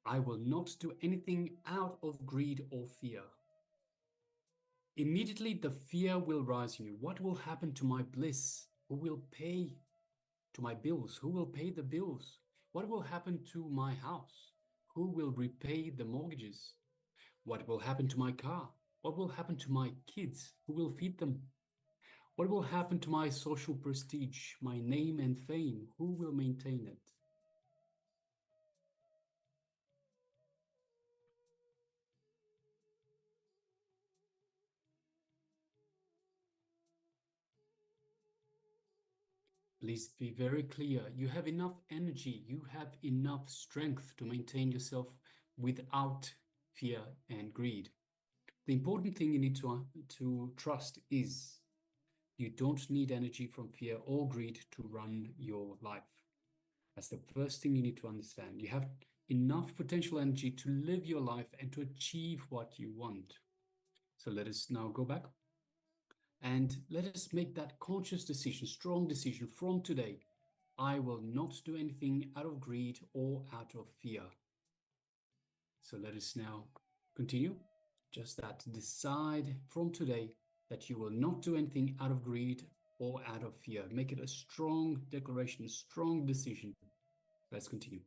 I will not do anything out of greed or fear. Immediately the fear will rise in you. What will happen to my bliss? Who will pay to my bills? Who will pay the bills? What will happen to my house? Who will repay the mortgages? What will happen to my car? What will happen to my kids? Who will feed them? What will happen to my social prestige, my name and fame? Who will maintain it? Please be very clear. You have enough energy, you have enough strength to maintain yourself without fear and greed. The important thing you need to trust is you don't need energy from fear or greed to run your life. That's the first thing you need to understand. You have enough potential energy to live your life and to achieve what you want. So let us now go back and let us make that conscious decision, strong decision from today. I will not do anything out of greed or out of fear. So let us now continue. Just that, decide from today that you will not do anything out of greed or out of fear. Make it a strong declaration, a strong decision. Let's continue.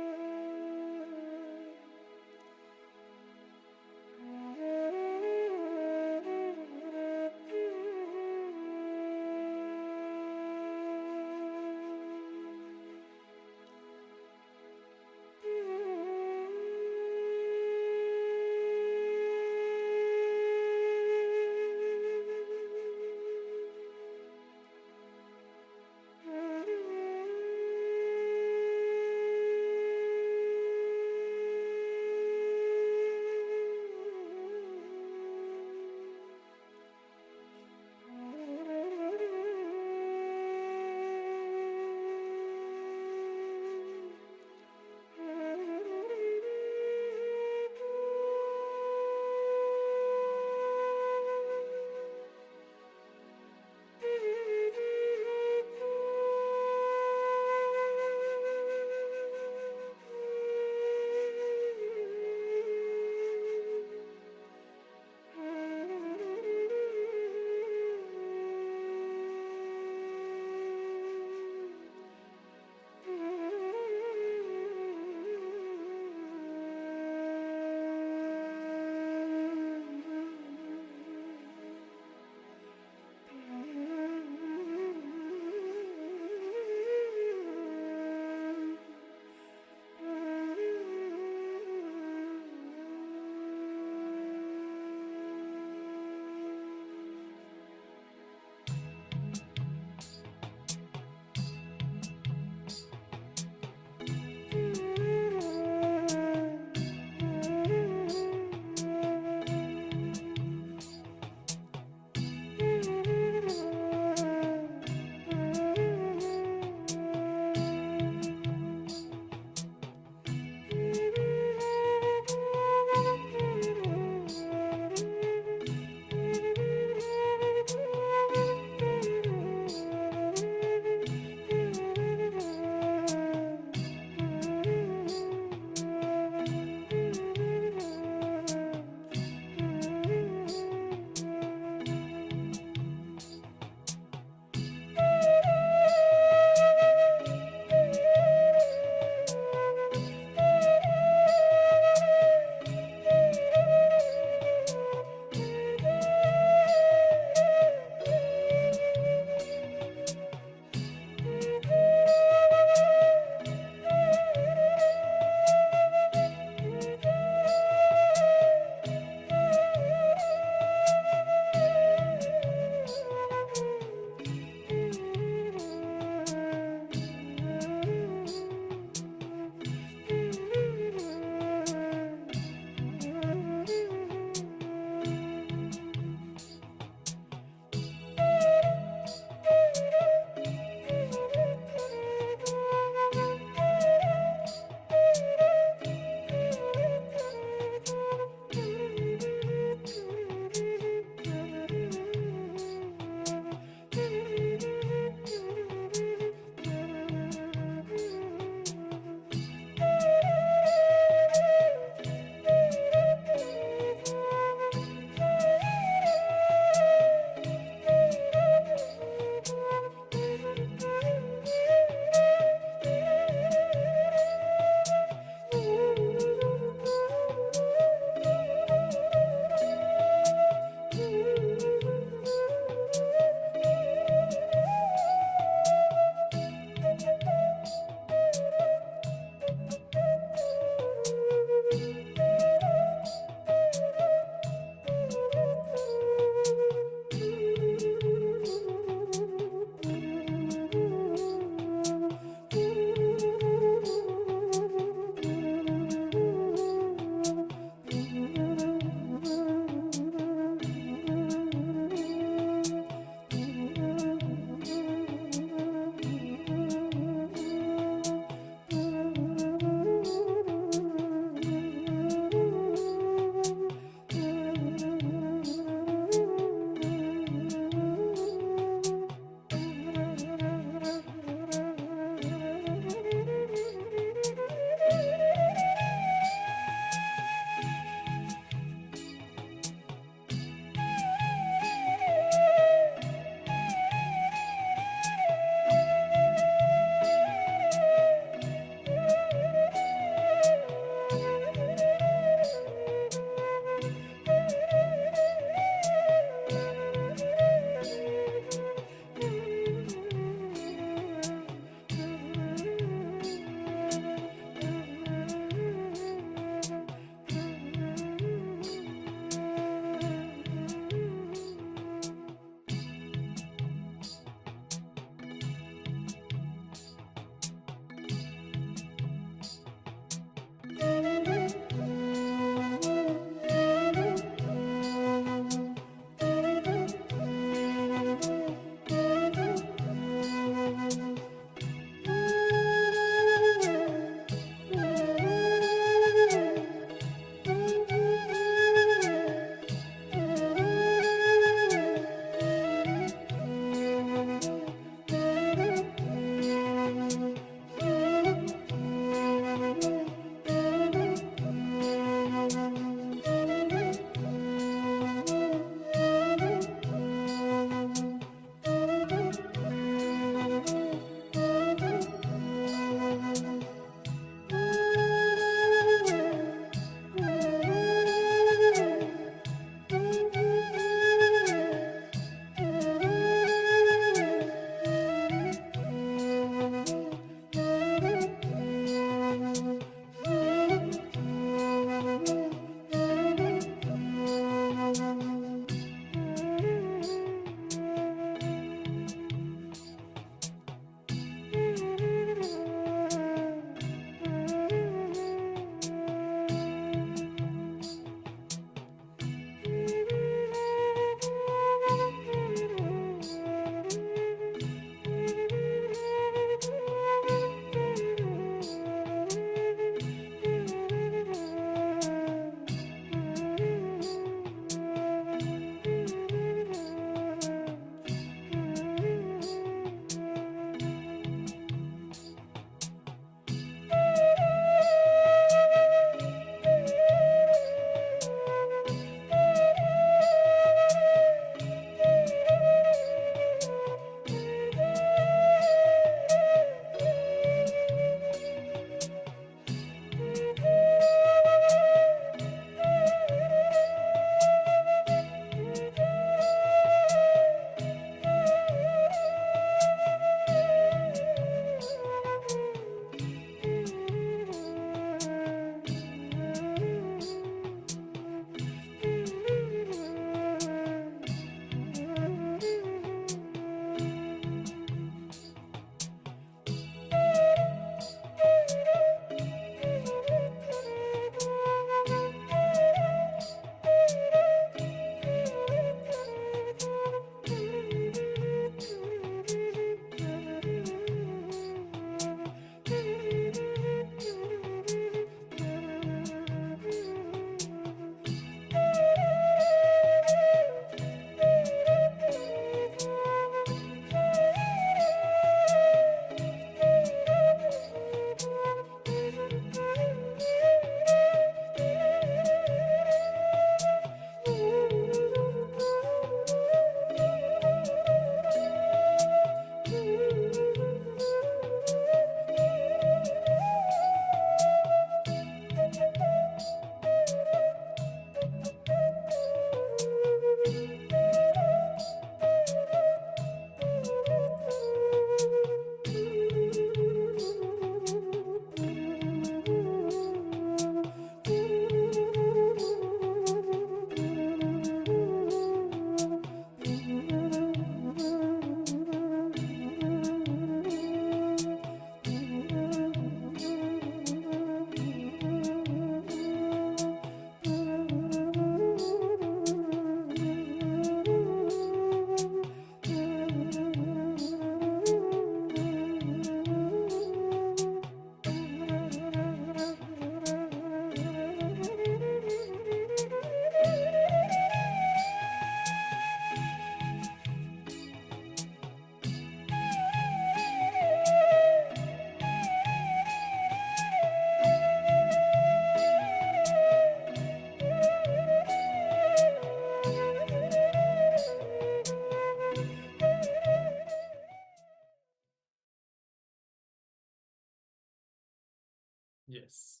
Yes.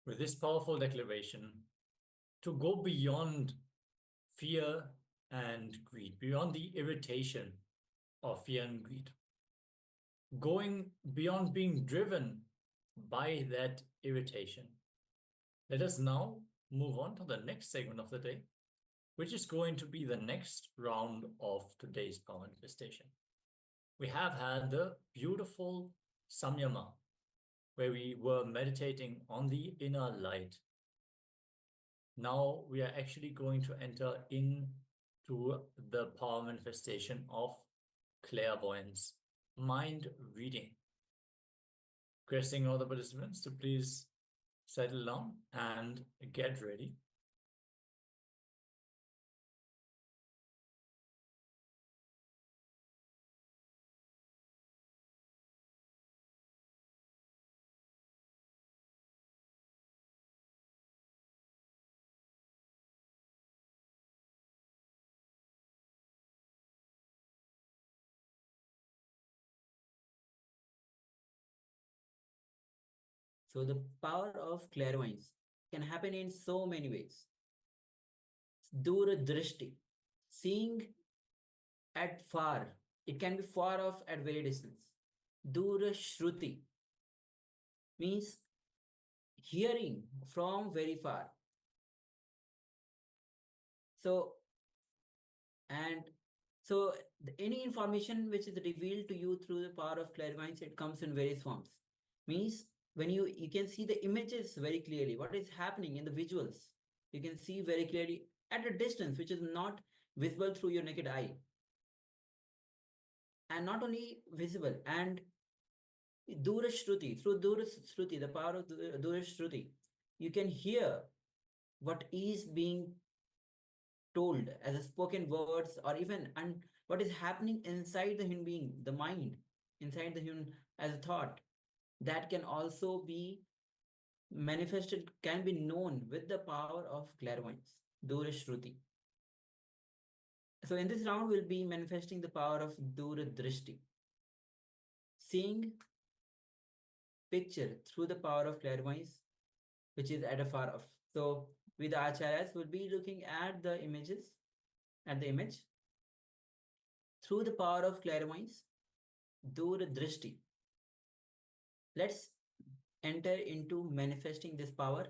With this powerful declaration, to go beyond fear and greed, beyond the irritation of fear and greed, going beyond being driven by that irritation. Let us now move on to the next segment of the day, which is going to be the next round of today's power manifestation. We have had the beautiful Samyama, where we were meditating on the inner light. Now we are actually going to enter into the power manifestation of clairvoyance, mind reading. Requesting all the participants to please settle down and get ready. So the power of clairvoyance can happen in so many ways. Dura drishti, seeing at far. It can be far off at very distance. Dura shruti means hearing from very far. So any information which is revealed to you through the power of clairvoyance, it comes in various forms. Means when you can see the images very clearly, what is happening in the visuals, you can see very clearly at a distance which is not visible through your naked eye. And not only visible, and Dura Shruti, through Dura Shruti, the power of Dura Shruti, you can hear what is being told as a spoken words, or even what is happening inside the human being, the mind, inside the human as a thought, that can also be manifested, can be known with the power of clairvoyance, Dura Shruti. So in this round, we'll be manifesting the power of Dura Drishti, seeing picture through the power of clairvoyance, which is at a far off. So with the acharyas, we'll be looking at the images, at the image, through the power of clairvoyance, Dura Drishti. Let's enter into manifesting this power.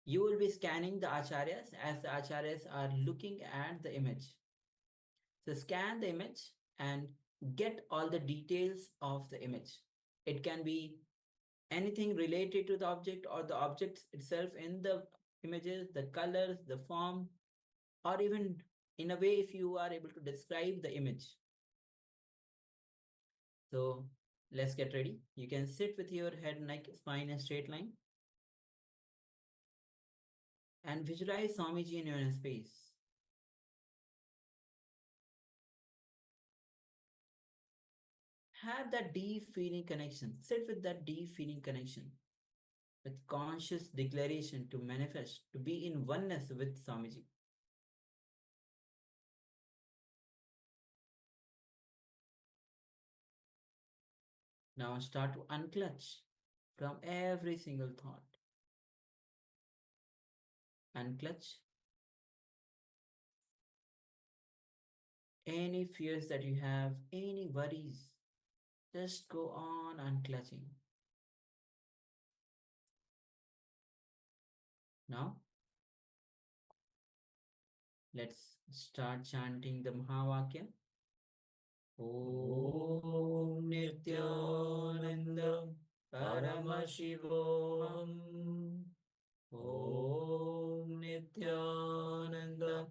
You will be scanning the acharyas as the acharyas are looking at the image. So scan the image and get all the details of the image. It can be anything related to the object or the object itself in the images, the colors, the form, or even in a way if you are able to describe the image. So let's get ready. You can sit with your head, neck, spine in a straight line and visualize Swamiji in your inner space. Have that deep feeling connection. Sit with that deep feeling connection with conscious declaration to manifest, to be in oneness with Swamiji. Now start to unclutch from every single thought. Unclutch any fears that you have, any worries. Just go on unclutching. Now, let's start chanting the Mahavakya. Om Nityananda Paramashivoham. Om Nityananda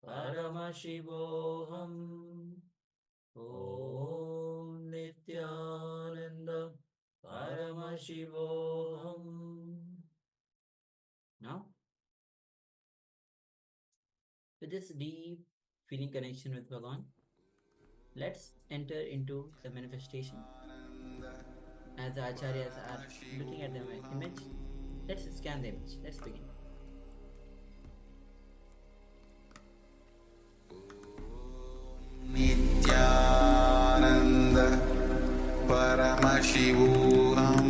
Paramashivoham. Om Nityananda Paramashivoham. Now, with this deep feeling connection with Bhagavan, let's enter into the manifestation. As the acharyas are looking at the image, let's scan the image. Let's begin. Nityananda Paramashivoham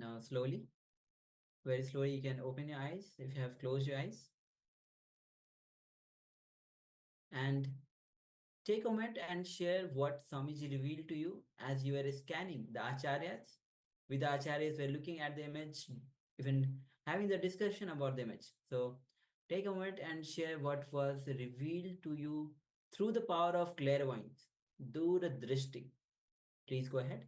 Now slowly, very slowly, you can open your eyes if you have closed your eyes. And take a moment and share what Swamiji revealed to you as you were scanning the Acharyas. With the Acharyas, we're looking at the image, even having the discussion about the image. So take a moment and share what was revealed to you through the power of clairvoyance, Dura Drishti. Please go ahead.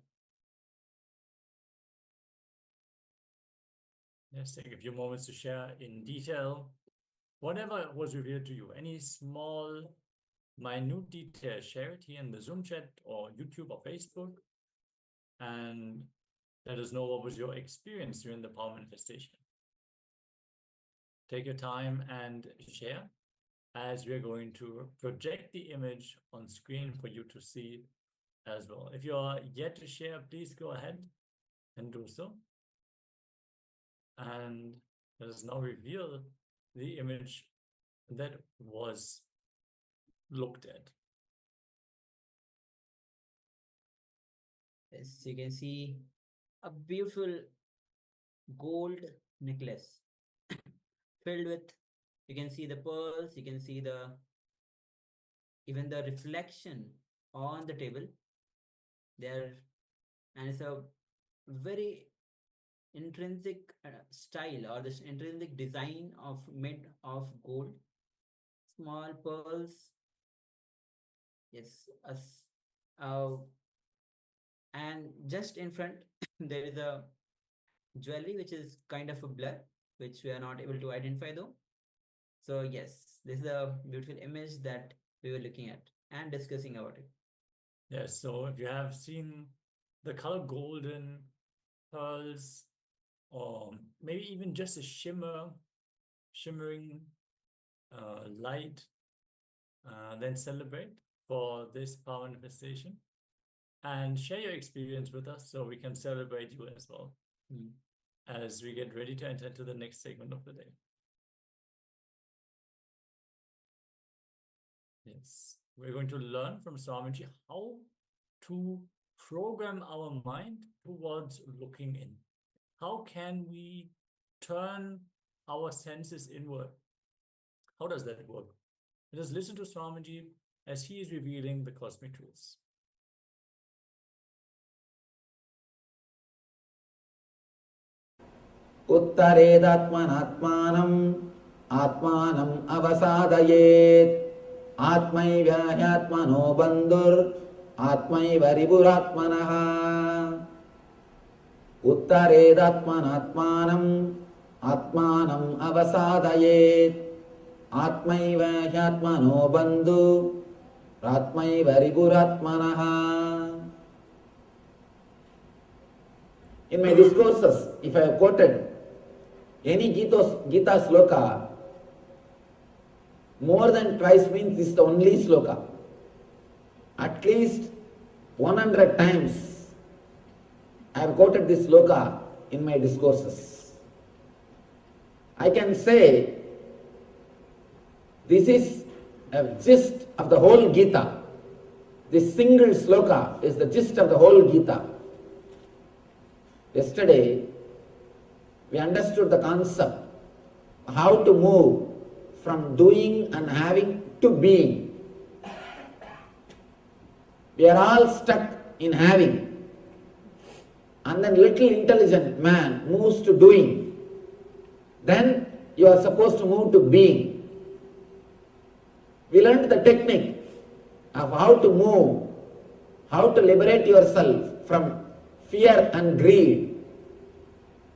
Let's take a few moments to share in detail whatever was revealed to you. Any small, minute detail, share it here in the Zoom chat or YouTube or Facebook. And let us know what was your experience during the power manifestation. Take your time and share, as we're going to project the image on screen for you to see as well. If you are yet to share, please go ahead and do so. And let us now reveal the image that was looked at. Yes, you can see a beautiful gold necklace filled with, you can see the pearls, you can see even the reflection on the table there, and it's a very intrinsic style, or this intrinsic design made of gold, small pearls. Yes, and just in front there is a jewelry which is kind of a blur, which we are not able to identify though. So yes, this is a beautiful image that we were looking at and discussing about it. Yes, so if you have seen the color golden pearls, or maybe even just a shimmering light, then celebrate for this power manifestation and share your experience with us so we can celebrate you as well as we get ready to enter into the next segment of the day. Yes, we're going to learn from Swamiji how to program our mind towards looking in. How can we turn our senses inward? How does that work? Let us listen to Swamiji as he is revealing the cosmic truths. Uttaredatmanatmanam atmanam avasadayet atmaiva hyatmano bandhur atmaiva riburatmanaha. Uttaredatmanatmanam atmanam avasadayet atmaiva hyatmano bandhu atmaiva riburatmanaha. In my discourses, if I have quoted any Gita sloka, more than twice means this is the only sloka. At least 100 times I have quoted this sloka in my discourses. I can say this is a gist of the whole Gita. This single sloka is the gist of the whole Gita. Yesterday, we understood the concept, how to move from doing and having to being. We are all stuck in having, and then little intelligent man moves to doing. Then you are supposed to move to being. We learned the technique of how to move, how to liberate yourself from fear and greed,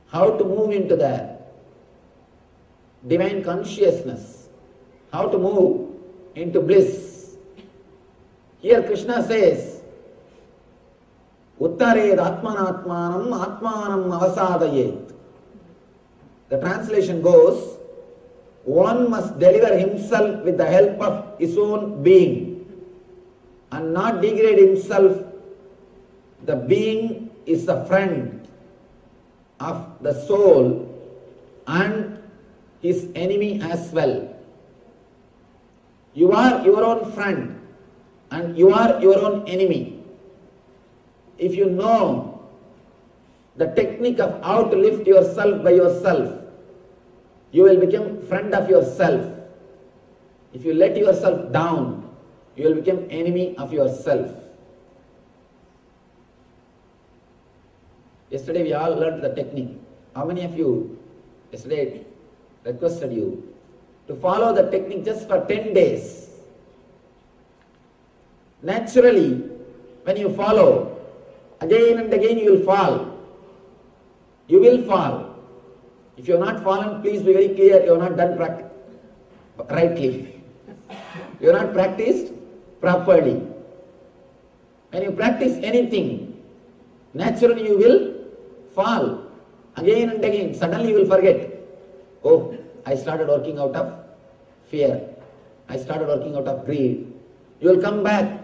how to move into the divine consciousness, how to move into bliss. Here Krishna says, Uttared atmanatmanam atmanam avasadayet. The translation goes, one must deliver himself with the help of his own being and not degrade himself. The being is a friend of the soul and his enemy as well. You are your own friend and you are your own enemy. If you know the technique of how to lift yourself by yourself, you will become friend of yourself. If you let yourself down, you will become enemy of yourself. Yesterday we all learned the technique. How many of you yesterday requested you to follow the technique just for 10 days? Naturally, when you follow, again and again you will fall. You will fall. If you have not fallen, please be very clear, you have not done rightly. You have not practiced properly. When you practice anything, naturally you will fall. Again and again, suddenly you will forget. Oh, I started working out of fear. I started working out of greed. You will come back.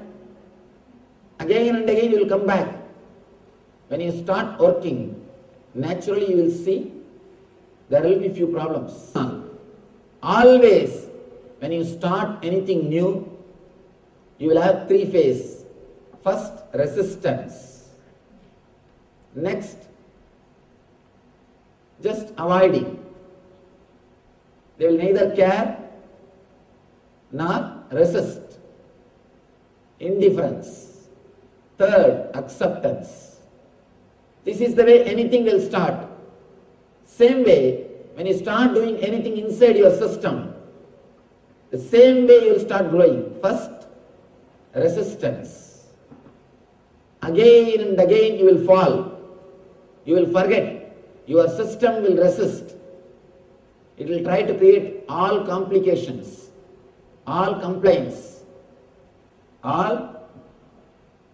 Again and again you will come back. When you start working, naturally you will see there will be few problems. Always, when you start anything new, you will have three phases. First, resistance. Next, just avoiding. They will neither care nor resist. Indifference. Third, acceptance. This is the way anything will start. Same way, when you start doing anything inside your system, the same way you will start growing. First, resistance. Again and again you will fall. You will forget. Your system will resist. It will try to create all complications, all complaints, all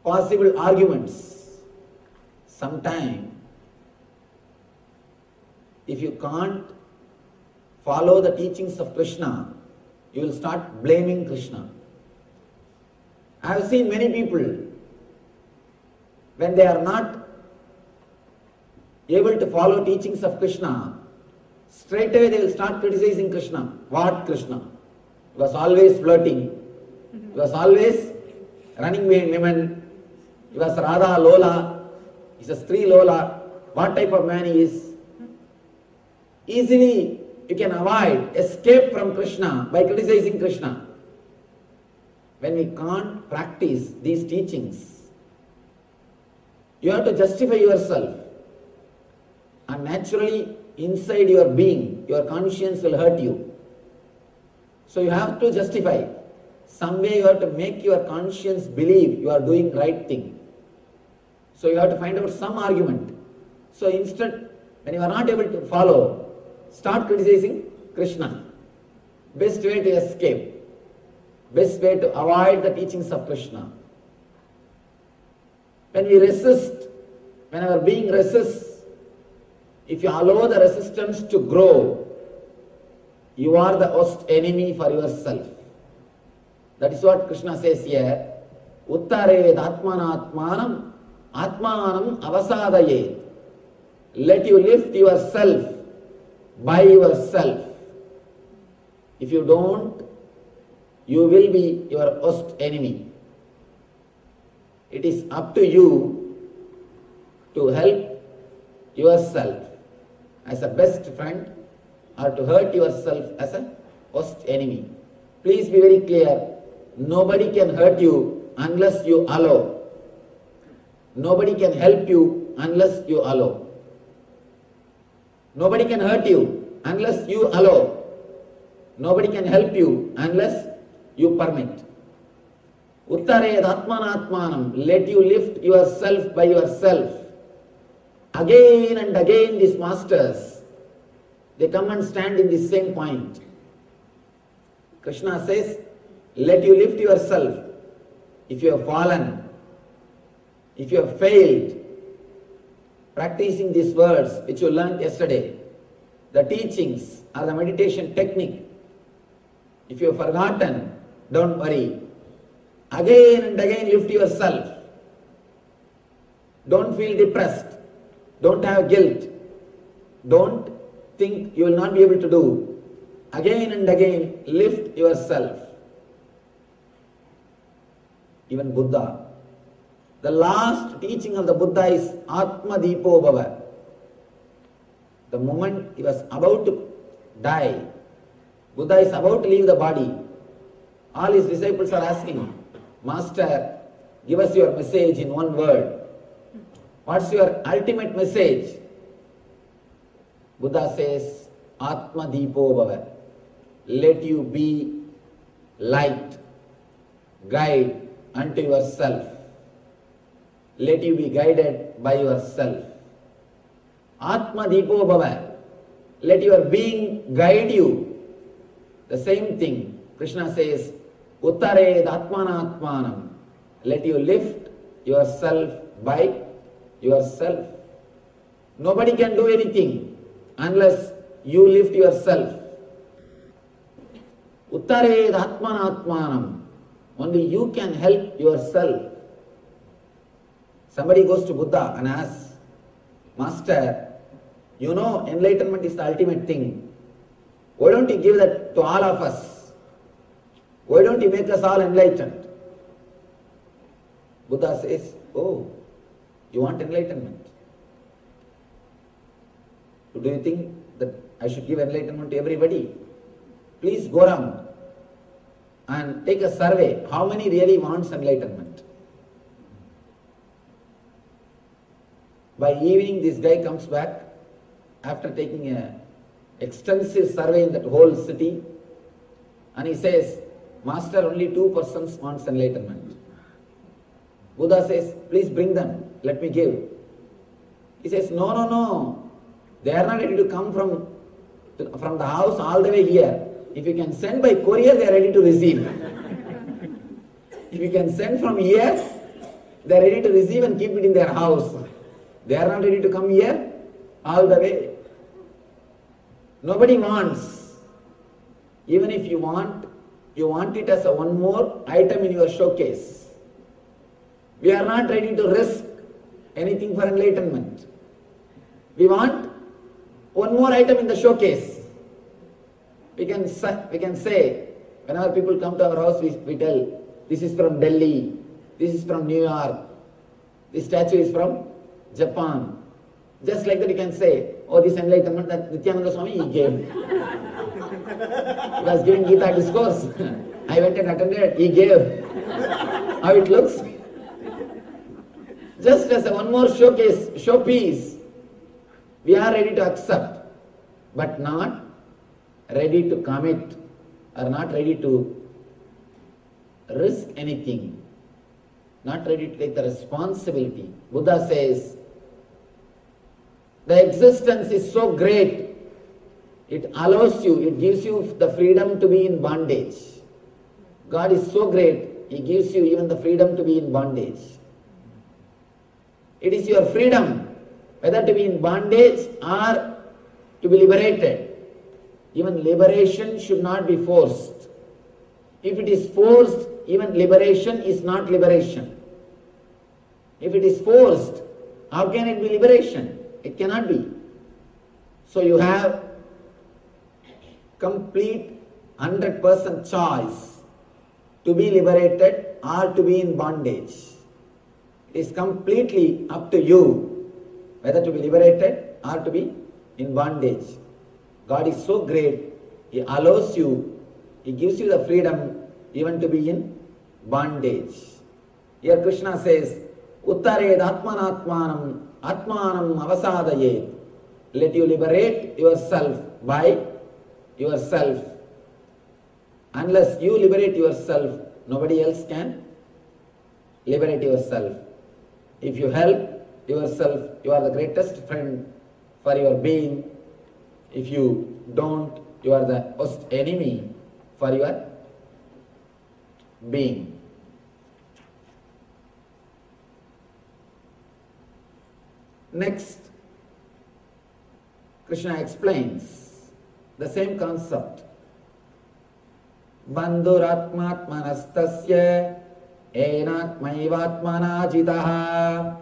possible arguments. Sometime, if you can't follow the teachings of Krishna, you will start blaming Krishna. I have seen many people, when they are not able to follow teachings of Krishna, straight away they will start criticizing Krishna. What Krishna? He was always flirting. He was always running behind women. He was Radha Lola. He's a Stree Lola. What type of man he is? Easily you can avoid, escape from Krishna by criticizing Krishna. When we can't practice these teachings, you have to justify yourself. And naturally, inside your being, your conscience will hurt you. So you have to justify. Some way you have to make your conscience believe you are doing right thing. So you have to find out some argument. So instead, when you are not able to follow, start criticizing Krishna. Best way to escape. Best way to avoid the teachings of Krishna. When we resist, when our being resists, if you allow the resistance to grow, you are the worst enemy for yourself. That is what Krishna says here. Uttared atmanatmanam atmanam avasadayet. Let you lift yourself by yourself. If you don't, you will be your worst enemy. It is up to you to help yourself as a best friend or to hurt yourself as a worst enemy. Please be very clear. Nobody can hurt you unless you allow. Nobody can help you unless you allow. Nobody can hurt you unless you allow. Nobody can help you unless you permit. Uttared atmanatmanam. Let you lift yourself by yourself. Again and again these masters, they come and stand in the same point. Krishna says, let you lift yourself. If you have fallen, if you have failed, practicing these words which you learned yesterday, the teachings or the meditation technique, if you have forgotten, don't worry. Again and again lift yourself. Don't feel depressed. Don't have guilt. Don't think you will not be able to do. Again and again lift yourself. Even Buddha. The last teaching of the Buddha is Atma Deepo Bhava. The moment he was about to die, Buddha is about to leave the body, all his disciples are asking, Master, give us your message in one word. What's your ultimate message? Buddha says, Atma Deepo Bhava. Let you be light, guide unto yourself. Let you be guided by yourself. Atma Deepo Bhava. Let your being guide you. The same thing. Krishna says, Uttared Atmanatmanam. Let you lift yourself by yourself. Nobody can do anything unless you lift yourself. Uttared Atmanatmanam. Only you can help yourself. Somebody goes to Buddha and asks, Master, you know enlightenment is the ultimate thing. Why don't you give that to all of us? Why don't you make us all enlightened? Buddha says, oh, you want enlightenment? Do you think that I should give enlightenment to everybody? Please go around and take a survey. How many really wants enlightenment? By evening, this guy comes back after taking an extensive survey in that whole city, and he says, Master, only 2 persons wants enlightenment. Buddha says, please bring them, let me give. He says, no, they are not ready to come from the house all the way here. If you can send by courier, they are ready to receive. If you can send from here, they are ready to receive and keep it in their house. They are not ready to come here all the way. Nobody wants. Even if you want it as a one more item in your showcase. We are not ready to risk anything for enlightenment. We want one more item in the showcase. We can say, whenever people come to our house, we tell, this is from Delhi, this is from New York, this statue is from Japan. Just like that you can say, oh, this enlightenment that Nityananda Swami he gave. He was giving Gita discourse. I went and attended, he gave. How it looks? Just as a one more showpiece, we are ready to accept, but not ready to commit, or not ready to risk anything, not ready to take the responsibility. Buddha says, the existence is so great, it allows you, it gives you the freedom to be in bondage. God is so great, He gives you even the freedom to be in bondage. It is your freedom, whether to be in bondage or to be liberated. Even liberation should not be forced. If it is forced, even liberation is not liberation. If it is forced, how can it be liberation? It cannot be. So you have complete 100% choice to be liberated or to be in bondage. It is completely up to you whether to be liberated or to be in bondage. God is so great, He allows you, He gives you the freedom even to be in bondage. Here Krishna says, Uttared Atmanatmanam Atmanam Avasadayet. Let you liberate yourself by yourself. Unless you liberate yourself, nobody else can liberate yourself. If you help yourself, you are the greatest friend for your being. If you don't, you are the worst enemy for your being. Next, Krishna explains the same concept. Bandhuratmatmanastasya enatmaivatmanajitaha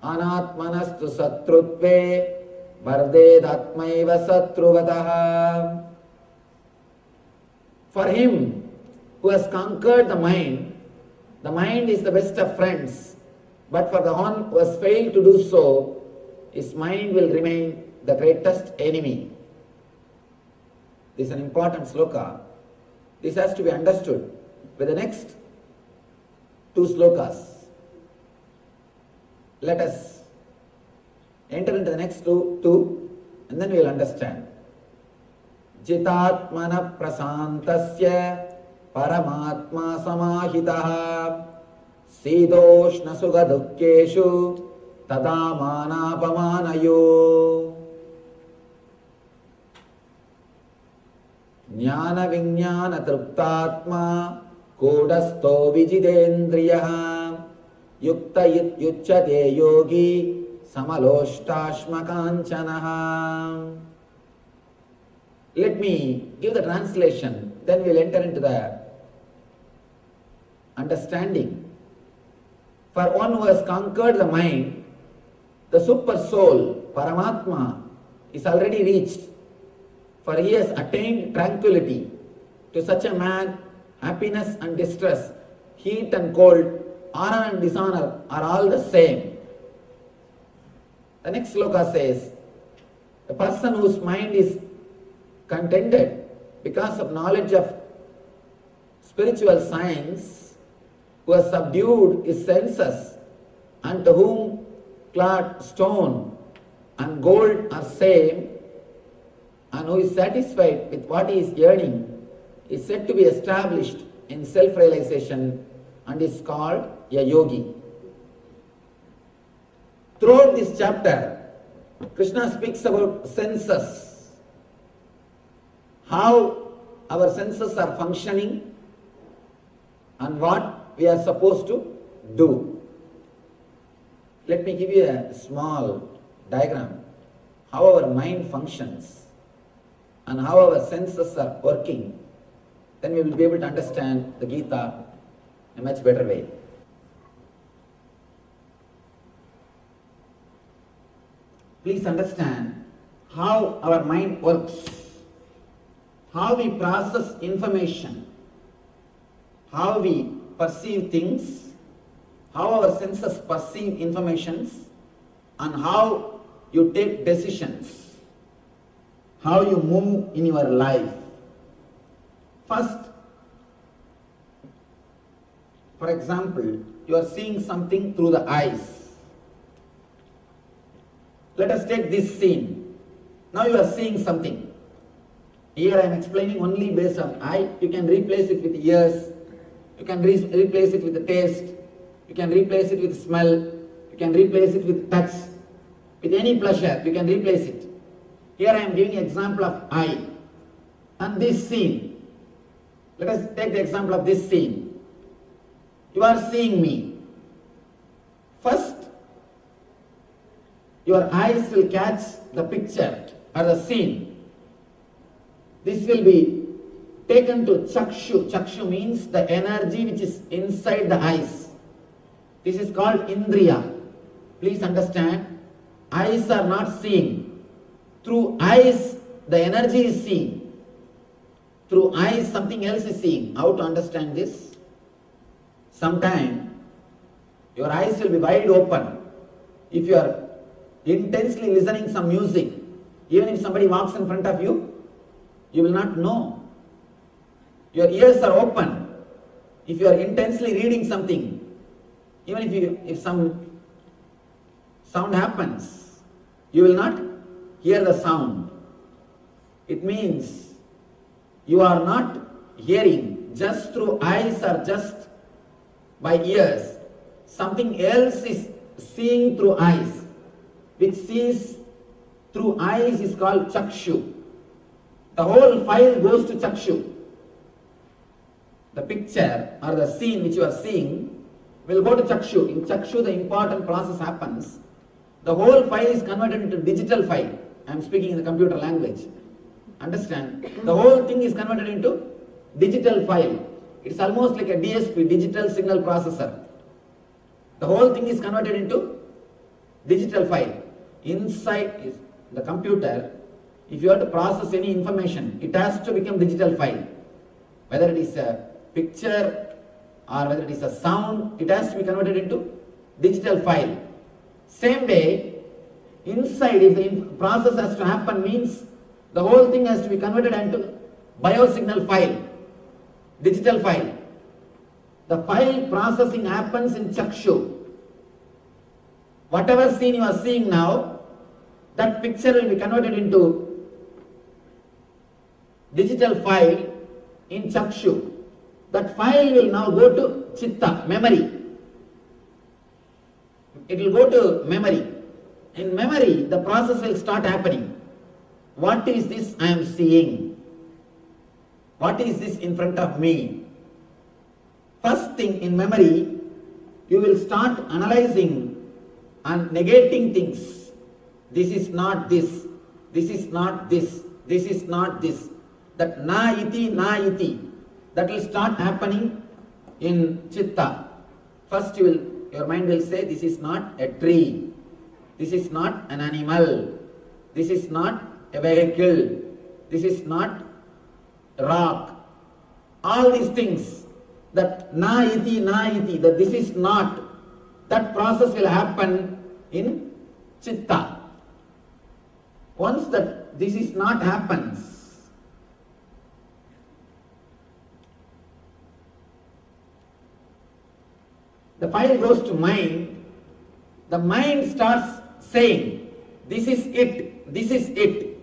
anatmanastu satrutve vardedatmaiva satruvataha. For him who has conquered the mind is the best of friends. But for the one who has failed to do so, his mind will remain the greatest enemy. This is an important sloka. This has to be understood with the next two slokas. Let us enter into the next two and then we will understand. Jitatmana prasantasya paramatma samahitaha sidoshna sugha dukkeshu tadamanapamanayo jnana vinyana truptatma kodasto vijidendriyaha yukta yucchate yogi samaloshtasmakanchanaha. Let me give the translation, then we will enter into the understanding. For one who has conquered the mind, the super soul, Paramatma, is already reached. For he has attained tranquility. To such a man, happiness and distress, heat and cold, honor and dishonor are all the same. The next sloka says, the person whose mind is contented because of knowledge of spiritual science, who has subdued his senses, and to whom cloud, stone and gold are same, and who is satisfied with what he is earning, is said to be established in self-realization and is called a yogi. Throughout this chapter, Krishna speaks about senses, how our senses are functioning and what we are supposed to do. Let me give you a small diagram, how our mind functions and how our senses are working. Then we will be able to understand the Gita in a much better way. Please understand how our mind works, how we process information, how we perceive things, how our senses perceive information, and how you take decisions, how you move in your life. First, for example, you are seeing something through the eyes. Let us take this scene. Now you are seeing something. Here I am explaining only based on eye. You can replace it with ears. You can replace it with the taste. You can replace it with smell. You can replace it with touch. With any pleasure, you can replace it. Here I am giving an example of eye. And this scene. Let us take the example of this scene. You are seeing me. First, your eyes will catch the picture or the scene. This will be taken to chakshu. Chakshu means the energy which is inside the eyes. This is called indriya. Please understand, eyes are not seeing. Through eyes, the energy is seen. Through eyes, something else is seeing. How to understand this? Sometime, your eyes will be wide open. If you are intensely listening some music, even if somebody walks in front of you, you will not know. Your ears are open. If you are intensely reading something, even if some sound happens, you will not hear the sound. It means you are not hearing just through eyes or just by ears. Something else is seeing through eyes. Which sees through eyes is called chakshu. The whole file goes to chakshu. The picture or the scene which you are seeing will go to chakshu. In chakshu, the important process happens. The whole file is converted into digital file. I am speaking in the computer language. Understand? The whole thing is converted into digital file. It's almost like a DSP, digital signal processor. The whole thing is converted into digital file. Inside the computer, if you have to process any information, it has to become digital file. Whether it is a picture or whether it is a sound, it has to be converted into digital file. Same way, inside, if the process has to happen, means the whole thing has to be converted into biosignal file, digital file. The file processing happens in Chakshu. Whatever scene you are seeing now, that picture will be converted into digital file in Chakshu. That file will now go to Chitta, memory. It will go to memory. In memory, the process will start happening. What is this I am seeing? What is this in front of me? First thing, in memory, you will start analyzing and negating things. This is not this. This is not this. This is not this. That na iti, that will start happening in Chitta. First your mind will say, this is not a tree. This is not an animal. This is not a vehicle. This is not a rock. All these things, that na iti, that this is not, that process will happen in Chitta. Once that this is not happens, the file goes to mind. The mind starts saying, this is it, this is it.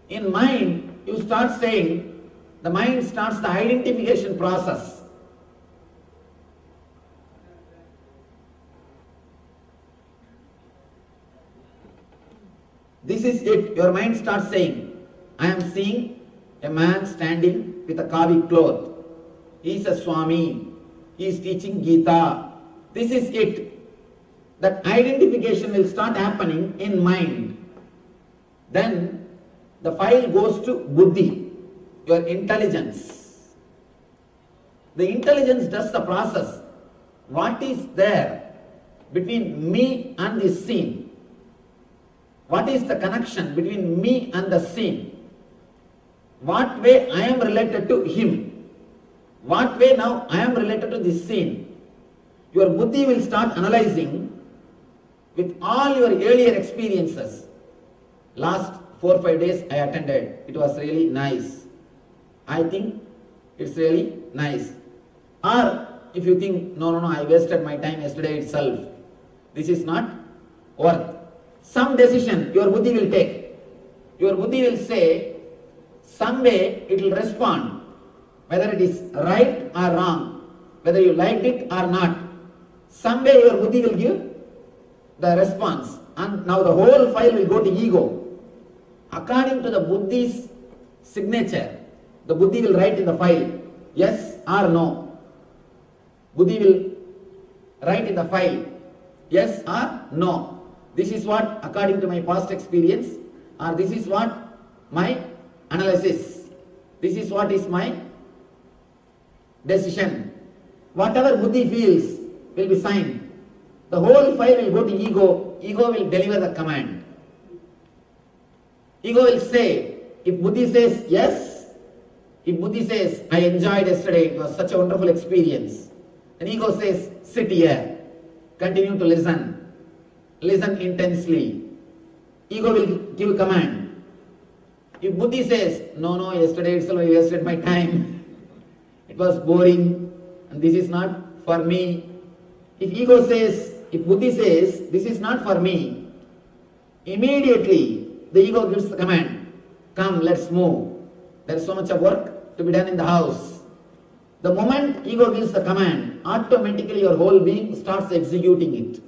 In mind, you start saying, the mind starts the identification process. This is it. Your mind starts saying, I am seeing a man standing with a kavi cloth. He is a Swami. He is teaching Gita. This is it. That identification will start happening in mind. Then the file goes to Buddhi, your intelligence. The intelligence does the process. What is there between me and this scene? What is the connection between me and the scene? What way I am related to him? What way now I am related to this scene? Your Buddhi will start analyzing with all your earlier experiences. Last 4 or 5 days I attended. It was really nice. I think it's really nice. Or if you think, no, I wasted my time yesterday itself. This is not worth. Some decision your Buddhi will take. Your Buddhi will say, some way it will respond, whether it is right or wrong, whether you liked it or not. Some way your Buddhi will give the response, and now the whole file will go to ego. According to the Buddhi's signature, the Buddhi will write in the file, yes or no. Buddhi will write in the file, yes or no. This is what, according to my past experience, or this is what my analysis, this is what is my decision. Whatever Buddhi feels will be signed. The whole file will go to ego. Ego will deliver the command. Ego will say, if Buddhi says yes, if Buddhi says, I enjoyed yesterday, it was such a wonderful experience, then ego says, sit here, continue to listen. Listen intensely. Ego will give command. If Buddhi says, no, yesterday itself I wasted my time, it was boring, and this is not for me. If ego says, if Buddhi says, this is not for me, immediately the ego gives the command, come, let's move. There is so much of work to be done in the house. The moment ego gives the command, automatically your whole being starts executing it.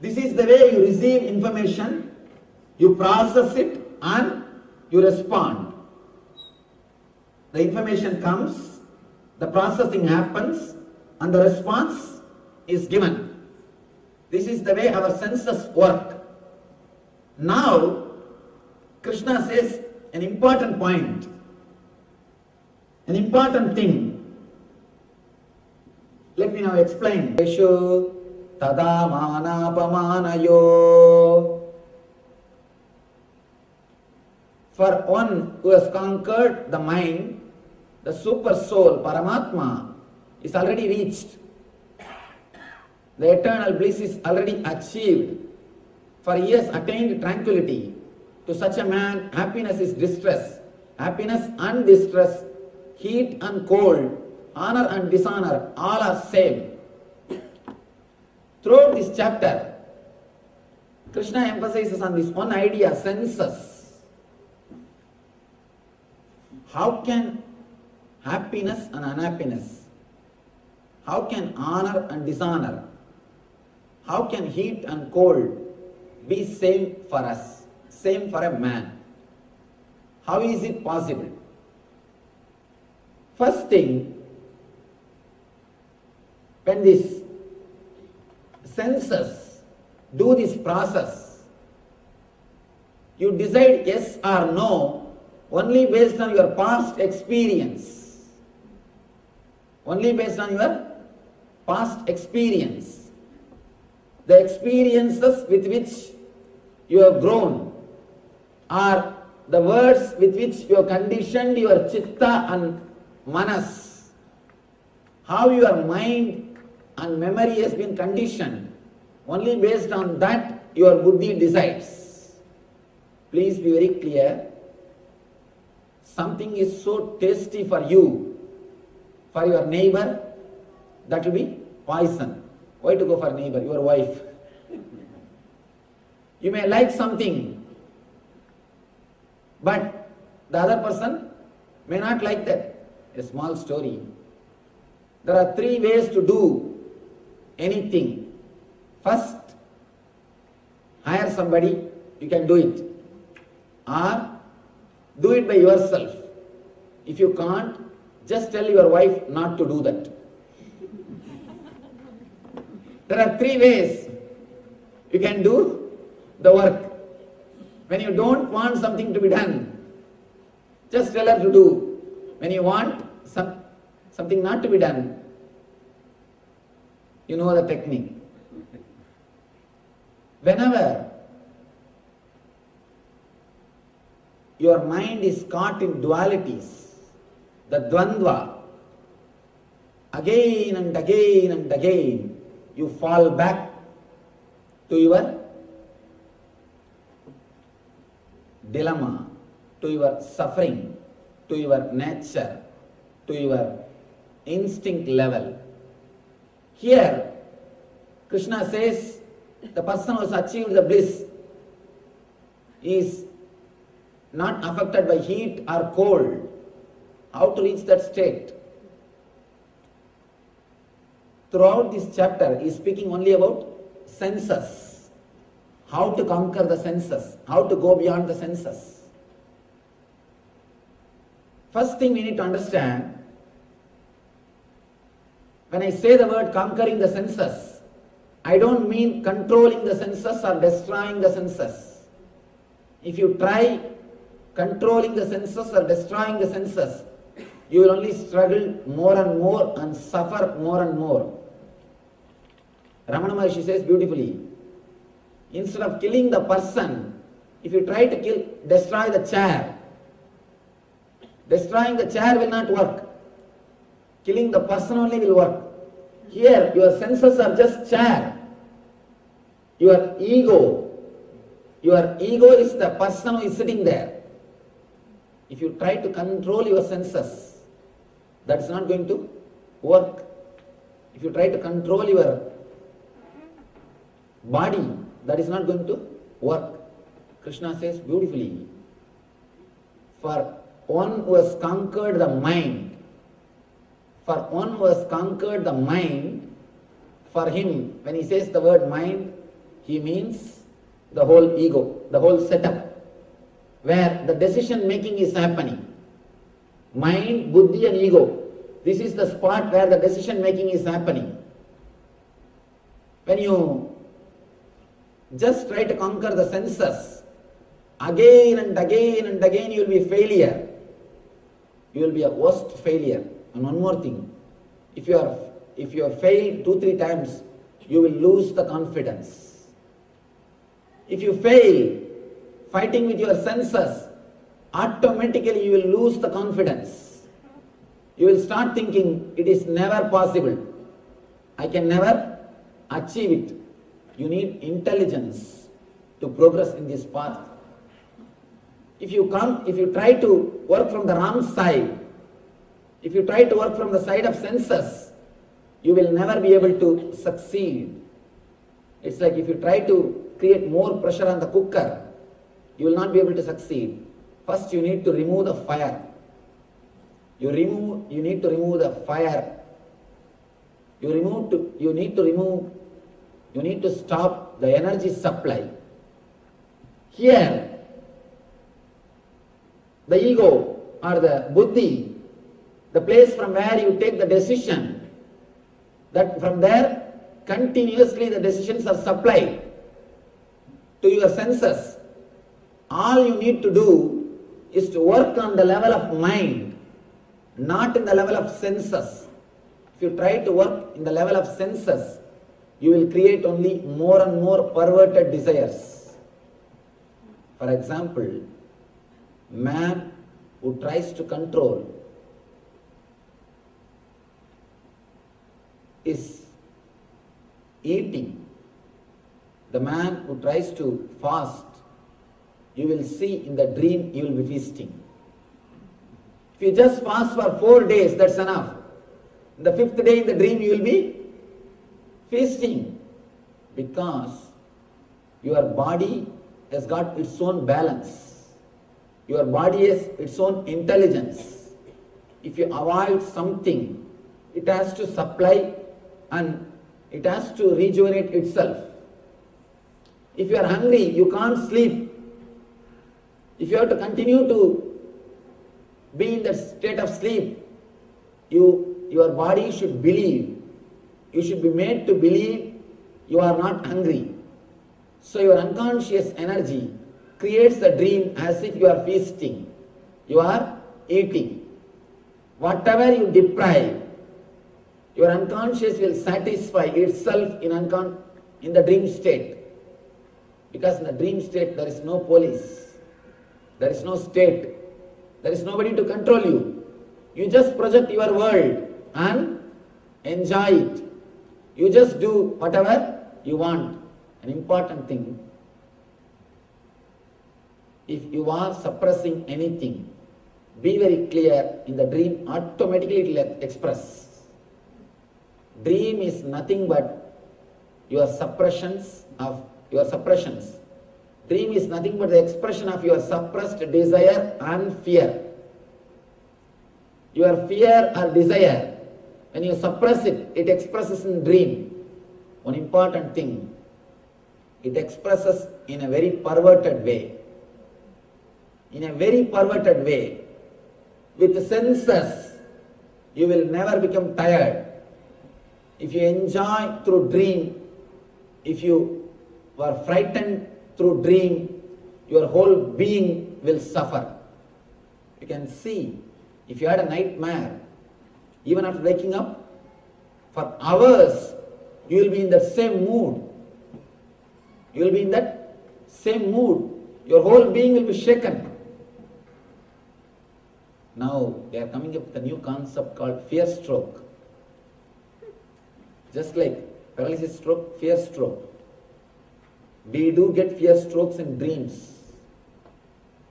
This is the way you receive information, you process it, and you respond. The information comes, the processing happens, and the response is given. This is the way our senses work. Now, Krishna says an important point, an important thing. Let me now explain. Tada manapamanayo. For one who has conquered the mind, the super soul, Paramatma, is already reached. The eternal bliss is already achieved. For he has attained tranquility. To such a man, happiness is distress. Happiness and distress, heat and cold, honor and dishonor, all are same. Throughout this chapter, Krishna emphasizes on this one idea, senses. How can happiness and unhappiness, how can honor and dishonor, how can heat and cold be same for us, same for a man? How is it possible? First thing, when these senses do this process, you decide yes or no only based on your past experience. Only based on your past experience. The experiences with which you have grown are the words with which you have conditioned your chitta and manas. How your mind and memory has been conditioned. Only based on that your buddhi decides. Please be very clear. Something is so tasty for you, for your neighbor, that will be poison. Why to go for neighbor? Your wife. You may like something, but the other person may not like that. A small story. There are 3 ways to do anything. First, hire somebody, you can do it. Or do it by yourself. If you can't, just tell your wife not to do that. There are 3 ways you can do the work. When you don't want something to be done, just tell her to do. When you want something not to be done, you know the technique. Whenever your mind is caught in dualities, the dvandva, again and again and again, you fall back to your dilemma, to your suffering, to your nature, to your instinct level. Here, Krishna says, the person who has achieved the bliss is not affected by heat or cold. How to reach that state? Throughout this chapter, he is speaking only about senses. How to conquer the senses, how to go beyond the senses. First thing we need to understand, when I say the word conquering the senses, I don't mean controlling the senses or destroying the senses. If you try controlling the senses or destroying the senses, you will only struggle more and more and suffer more and more. Ramana Maharshi says beautifully, instead of killing the person, if you try to destroy the chair, destroying the chair will not work. Killing the person only will work. Here, your senses are just chair. Your ego is the person who is sitting there. If you try to control your senses, that is not going to work. If you try to control your body, that is not going to work. Krishna says beautifully, for one who has conquered the mind, for him, when he says the word mind, he means the whole ego, the whole setup, where the decision making is happening. Mind, buddhi and ego. This is the spot where the decision making is happening. When you just try to conquer the senses, again and again and again you will be a failure. You will be a worst failure. And one more thing, if you have failed 2-3 times, you will lose the confidence. If you fail fighting with your senses, automatically you will lose the confidence. You will start thinking, it is never possible. I can never achieve it. You need intelligence to progress in this path. If you try to work from the wrong side, if you try to work from the side of senses, you will never be able to succeed. It's like if you try to create more pressure on the cooker, you will not be able to succeed. First you need to remove the fire. You need to remove the fire. You need to stop the energy supply. Here, the ego or the buddhi, the place from where you take the decision, that from there continuously the decisions are supplied to your senses. All you need to do is to work on the level of mind, not in the level of senses. If you try to work in the level of senses, you will create only more and more perverted desires. For example, man who tries to control is eating. The man who tries to fast, you will see in the dream you will be feasting. If you just fast for 4 days, that's enough. In the 5th day in the dream you will be feasting, because your body has got its own balance. Your body has its own intelligence. If you avoid something, it has to supply and it has to rejuvenate itself. If you are hungry, you can't sleep. If you have to continue to be in that state of sleep, your body should believe. You should be made to believe you are not hungry. So your unconscious energy creates the dream as if you are feasting. You are eating. Whatever you deprive, your unconscious will satisfy itself in the dream state. Because in the dream state there is no police, there is no state, there is nobody to control you. You just project your world and enjoy it. You just do whatever you want. An important thing, if you are suppressing anything, be very clear, in the dream automatically it will express. Dream is nothing but your suppressions. Dream is nothing but the expression of your suppressed desire and fear. Your fear or desire, when you suppress it, it expresses in dream. One important thing, it expresses in a very perverted way. In a very perverted way. With the senses, you will never become tired. If you enjoy through dream, if you are frightened through dream, your whole being will suffer. You can see, if you had a nightmare, even after waking up, for hours, you will be in that same mood. You will be in that same mood. Your whole being will be shaken. Now, they are coming up with a new concept called fear stroke. Just like paralysis stroke, fear stroke. We do get fear strokes in dreams.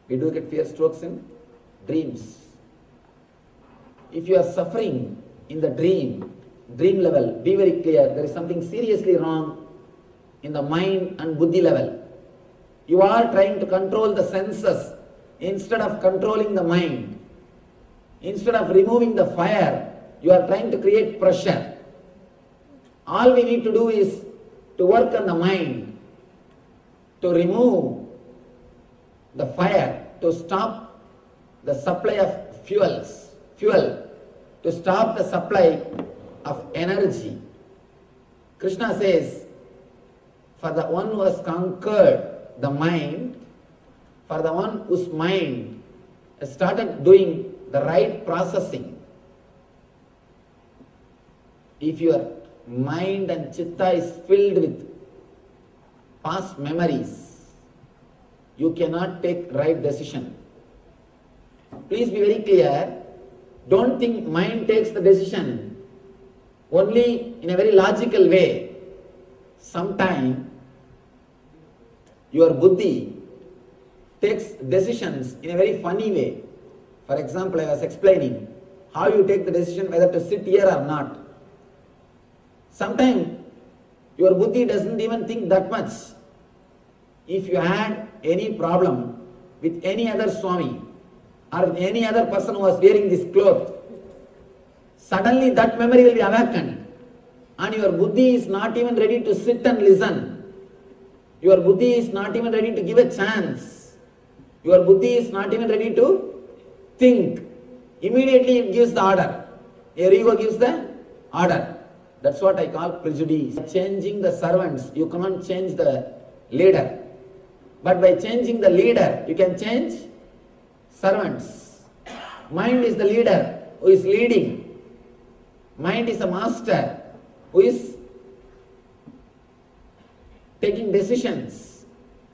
We do get fear strokes in dreams. If you are suffering in the dream level, be very clear, there is something seriously wrong in the mind and buddhi level. You are trying to control the senses instead of controlling the mind. Instead of removing the fire, you are trying to create pressure. All we need to do is to work on the mind, to remove the fire, to stop the supply of fuel, to stop the supply of energy. Krishna says, for the one who has conquered the mind, for the one whose mind has started doing the right processing, if your mind and chitta is filled with past memories, you cannot take right decision. Please be very clear. Don't think mind takes the decision only in a very logical way. Sometimes your buddhi takes decisions in a very funny way. For example, I was explaining how you take the decision whether to sit here or not. Sometimes your buddhi doesn't even think that much. If you had any problem with any other Swami or with any other person who was wearing this cloth, suddenly that memory will be awakened and your buddhi is not even ready to sit and listen. Your buddhi is not even ready to give a chance. Your buddhi is not even ready to think. Immediately it gives the order. Your ego gives the order. That's what I call prejudice. Changing the servants, you can't change the leader. But by changing the leader, you can change servants. Mind is the leader who is leading. Mind is a master who is taking decisions.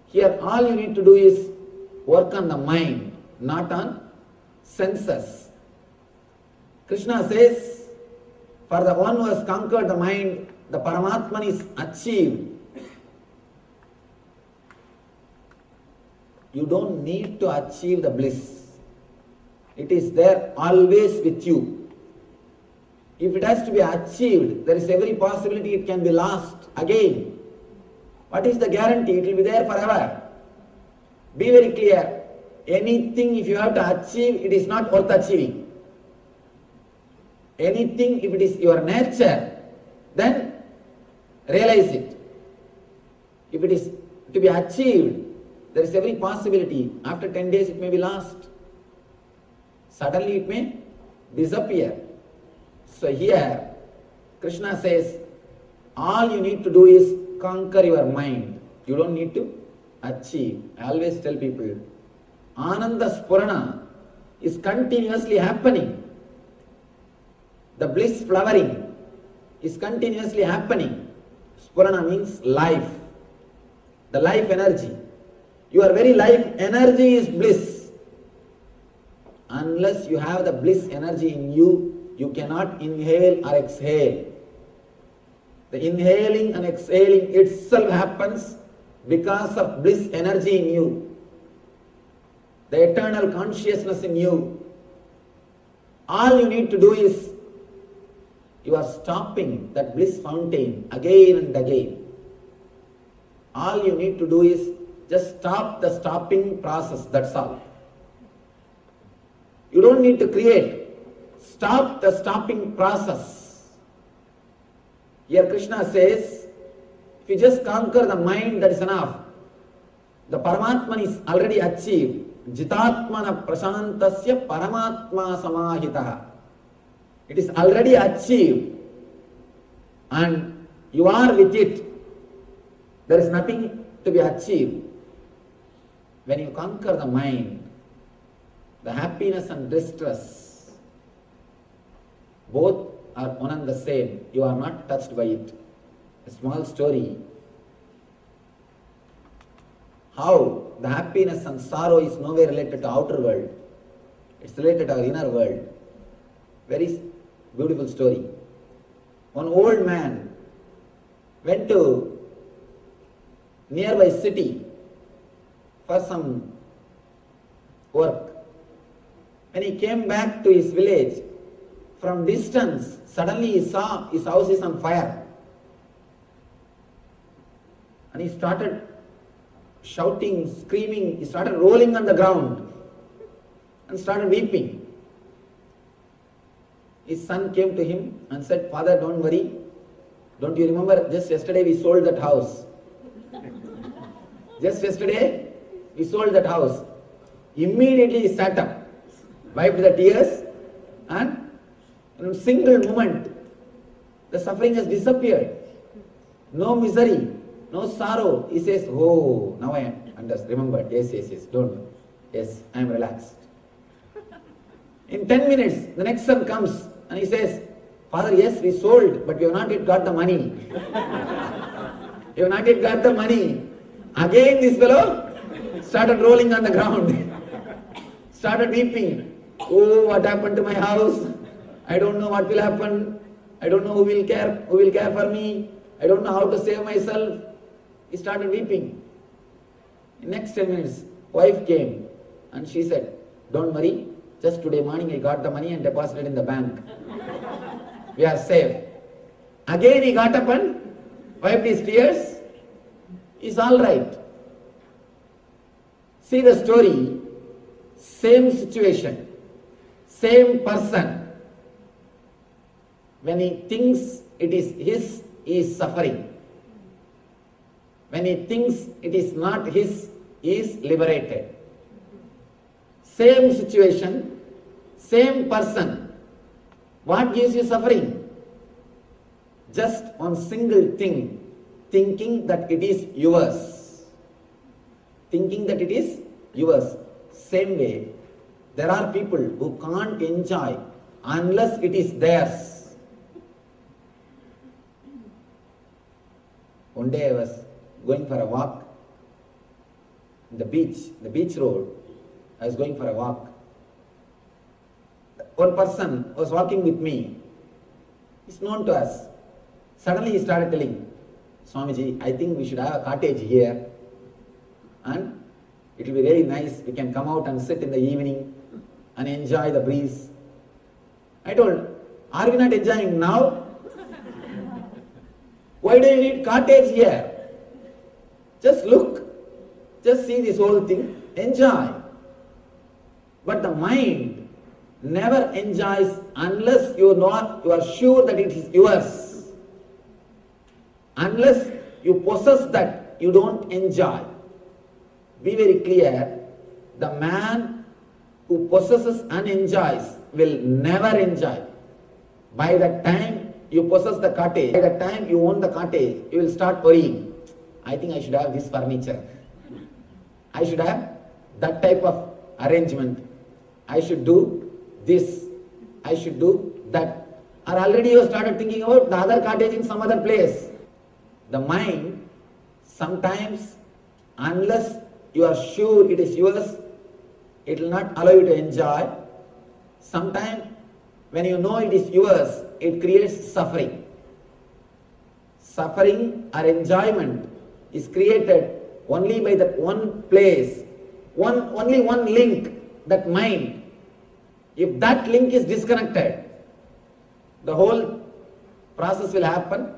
Here all you need to do is work on the mind, not on senses. Krishna says, for the one who has conquered the mind, the Paramatman is achieved. You don't need to achieve the bliss. It is there always with you. If it has to be achieved, there is every possibility it can be lost again. What is the guarantee? It will be there forever. Be very clear. Anything if you have to achieve, it is not worth achieving. Anything if it is your nature, then realize it. If it is to be achieved, there is every possibility. After 10 days it may be lost. Suddenly it may disappear. So here, Krishna says, all you need to do is conquer your mind. You don't need to achieve. I always tell people, Ananda Spurana is continuously happening. The bliss flowering is continuously happening. Spurana means life. The life energy. Your very life energy is bliss. Unless you have the bliss energy in you, you cannot inhale or exhale. The inhaling and exhaling itself happens because of bliss energy in you. The eternal consciousness in you. All you need to do is you are stopping that bliss fountain again and again. All you need to do is just stop the stopping process, that's all. You don't need to create. Stop the stopping process. Here Krishna says, if you just conquer the mind, that is enough. The Paramatman is already achieved. Jitatmana prasantasya paramatma samahitaha. It is already achieved and you are with it. There is nothing to be achieved. When you conquer the mind, the happiness and distress, both are one and the same. You are not touched by it. A small story. How the happiness and sorrow is nowhere related to outer world. It's related to our inner world. Very beautiful story. One old man went to nearby city for some work. When he came back to his village, from distance, suddenly he saw his house is on fire. And he started shouting, screaming, he started rolling on the ground and started weeping. His son came to him and said, "Father, don't worry. Don't you remember just yesterday we sold that house? Just yesterday we sold that house." Immediately he sat up, wiped the tears, and in a single moment the suffering has disappeared. No misery, no sorrow. He says, "Oh, now I remembered. Yes, don't. Yes, I am relaxed." In 10 minutes, the next son comes and he says, "Father, yes, we sold, but we have not yet got the money." "You have not yet got the money." Again this fellow started rolling on the ground, started weeping. "Oh, what happened to my house? I don't know what will happen. I don't know who will care for me. I don't know how to save myself." He started weeping. In next 10 minutes, wife came and she said, don't worry, just today morning I got the money and deposited in the bank. We are safe. Again he got up and wiped his tears. He's all right. See the story, same situation, same person. When he thinks it is his, he is suffering. When he thinks it is not his, he is liberated. Same situation, same person. What gives you suffering? Just one single thing, thinking that it is yours. Thinking that it is yours. Same way, there are people who can't enjoy unless it is theirs. One day I was going for a walk in the beach road. I was going for a walk. One person was walking with me. He's known to us. Suddenly he started telling, Swamiji, I think we should have a cottage here and it will be very nice. We can come out and sit in the evening and enjoy the breeze. I told, are we not enjoying now? Why do you need cottage here? Just look, just see this whole thing, enjoy. But the mind never enjoys unless you are sure that it is yours. Unless you possess that, you don't enjoy. Be very clear, the man who possesses and enjoys will never enjoy. By the time you possess the cottage, by the time you own the cottage, you will start worrying. I think I should have this furniture. I should have that type of arrangement. I should do this. I should do that. Or already you have started thinking about the other cottage in some other place. The mind, sometimes, unless you are sure it is yours, it will not allow you to enjoy. Sometimes, when you know it is yours, it creates suffering. Suffering or enjoyment is created only by that one place, only one link, that mind. If that link is disconnected, the whole process will happen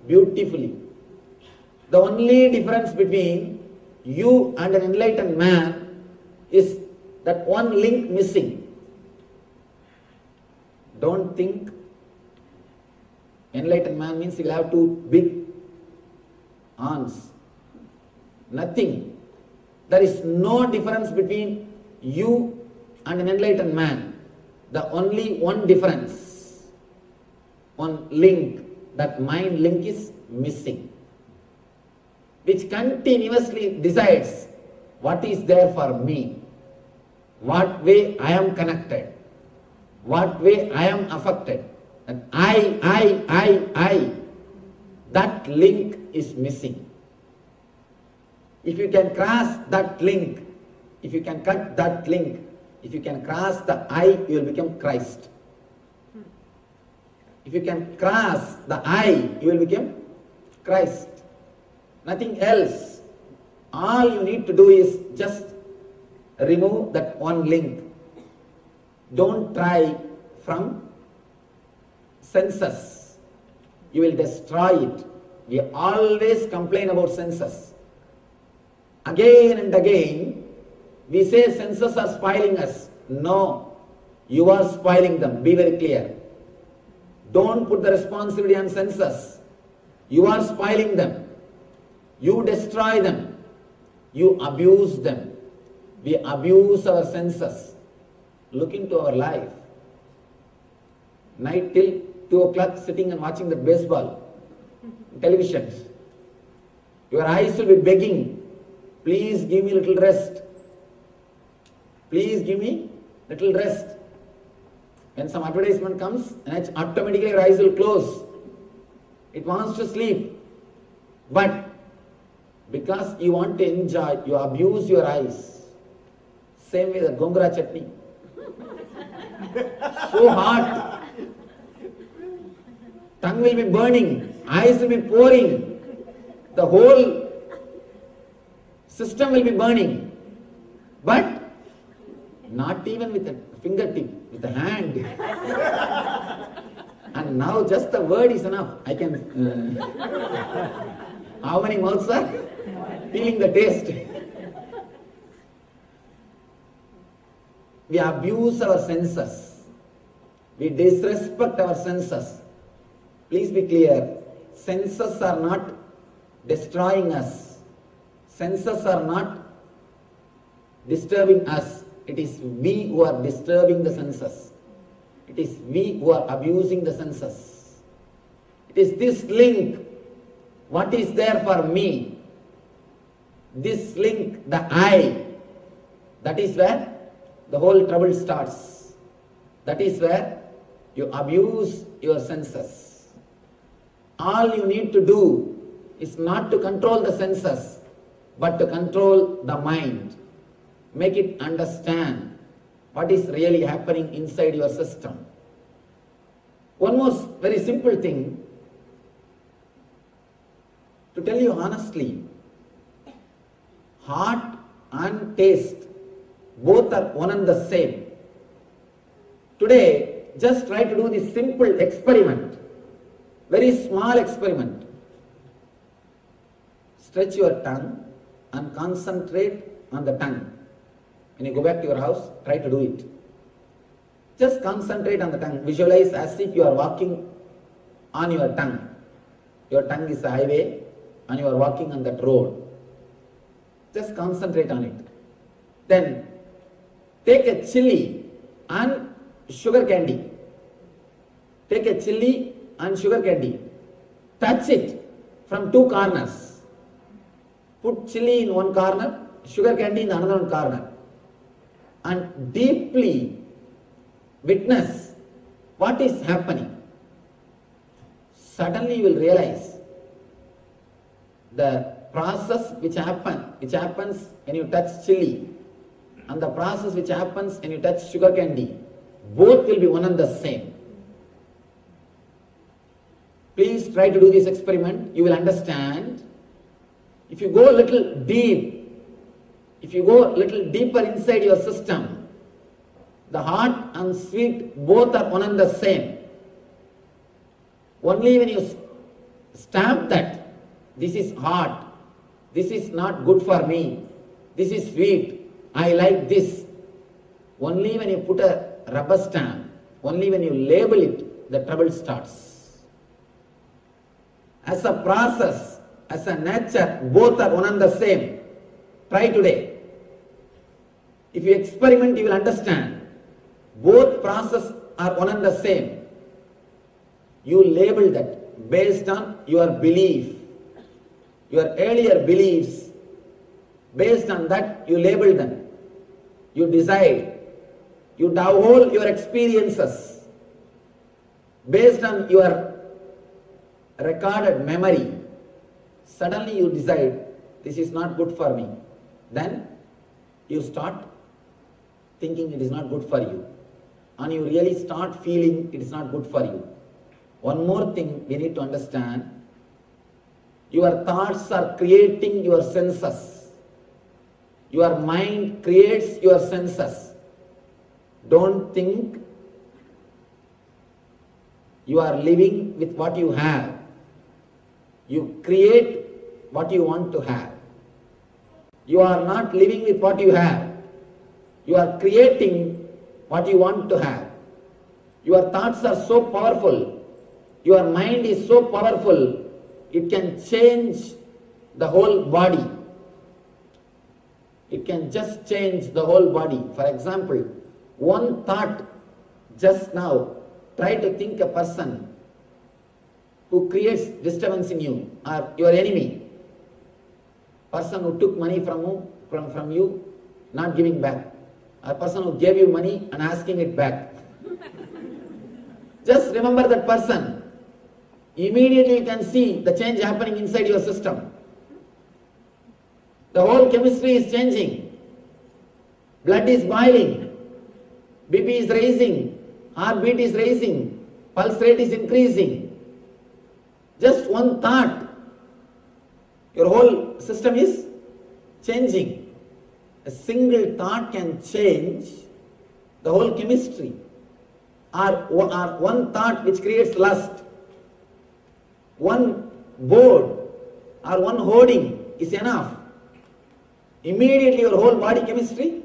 beautifully. The only difference between you and an enlightened man is that one link missing. Don't think enlightened man means he will have two big arms. Nothing. There is no difference between you and an enlightened man. The only one difference, one link, that mind link is missing, which continuously decides what is there for me, what way I am connected, what way I am affected. And I, that link is missing. If you can cross that link, if you can cut that link, if you can cross the I, you will become Christ. If you can cross the I, you will become Christ. Nothing else. All you need to do is just remove that one link. Don't try from senses. You will destroy it. We always complain about senses. Again and again, we say senses are spoiling us. No, you are spoiling them. Be very clear. Don't put the responsibility on senses. You are spoiling them. You destroy them. You abuse them. We abuse our senses. Look into our life. Night till 2 o'clock sitting and watching the baseball, television. Your eyes will be begging, please give me a little rest. Please give me little rest. When some advertisement comes, and automatically your eyes will close. It wants to sleep. But because you want to enjoy, you abuse your eyes. Same way the gongura chutney. So hot. Tongue will be burning. Eyes will be pouring. The whole System will be burning. But not even with a fingertip, with a hand. And now just the word is enough. I can... how many mouths are feeling the taste? We abuse our senses. We disrespect our senses. Please be clear. Senses are not destroying us. Senses are not disturbing us. It is we who are disturbing the senses. It is we who are abusing the senses. It is this link. What is there for me? This link, the I. That is where the whole trouble starts. That is where you abuse your senses. All you need to do is not to control the senses, but to control the mind. Make it understand what is really happening inside your system. One more very simple thing, to tell you honestly, heart and taste, both are one and the same. Today, just try to do this simple experiment, very small experiment. Stretch your tongue and concentrate on the tongue. When you go back to your house, try to do it. Just concentrate on the tongue. Visualize as if you are walking on your tongue. Your tongue is a highway and you are walking on that road. Just concentrate on it. Then take a chili and sugar candy. Take a chili and sugar candy. Touch it from two corners. Put chili in one corner, sugar candy in another one corner. And deeply witness what is happening. Suddenly you will realize the process which happens when you touch chili and the process which happens when you touch sugar candy, both will be one and the same. Please try to do this experiment. You will understand. If you go a little deep, if you go a little deeper inside your system, the hot and sweet both are one and the same. Only when you stamp that, this is hot, this is not good for me, this is sweet, I like this. Only when you put a rubber stamp, only when you label it, the trouble starts. As a process, as a nature, both are one and the same. Try today. If you experiment, you will understand. Both processes are one and the same. You label that based on your belief, your earlier beliefs. Based on that, you label them. You decide. You downhole your experiences based on your recorded memory. Suddenly you decide, this is not good for me. Then you start thinking it is not good for you. And you really start feeling it is not good for you. One more thing we need to understand. Your thoughts are creating your senses. Your mind creates your senses. Don't think you are living with what you have. You create what you want to have. You are not living with what you have. You are creating what you want to have. Your thoughts are so powerful. Your mind is so powerful. It can change the whole body. It can just change the whole body. For example, one thought just now, try to think a person who creates disturbance in you or your enemy. Person who took money from you, not giving back. A person who gave you money and asking it back. Just remember that person. Immediately you can see the change happening inside your system. The whole chemistry is changing. Blood is boiling. BP is rising. Heartbeat is rising. Pulse rate is increasing. Just one thought. Your whole system is changing. A single thought can change the whole chemistry. Or one thought which creates lust. One board or one hoarding is enough. Immediately your whole body chemistry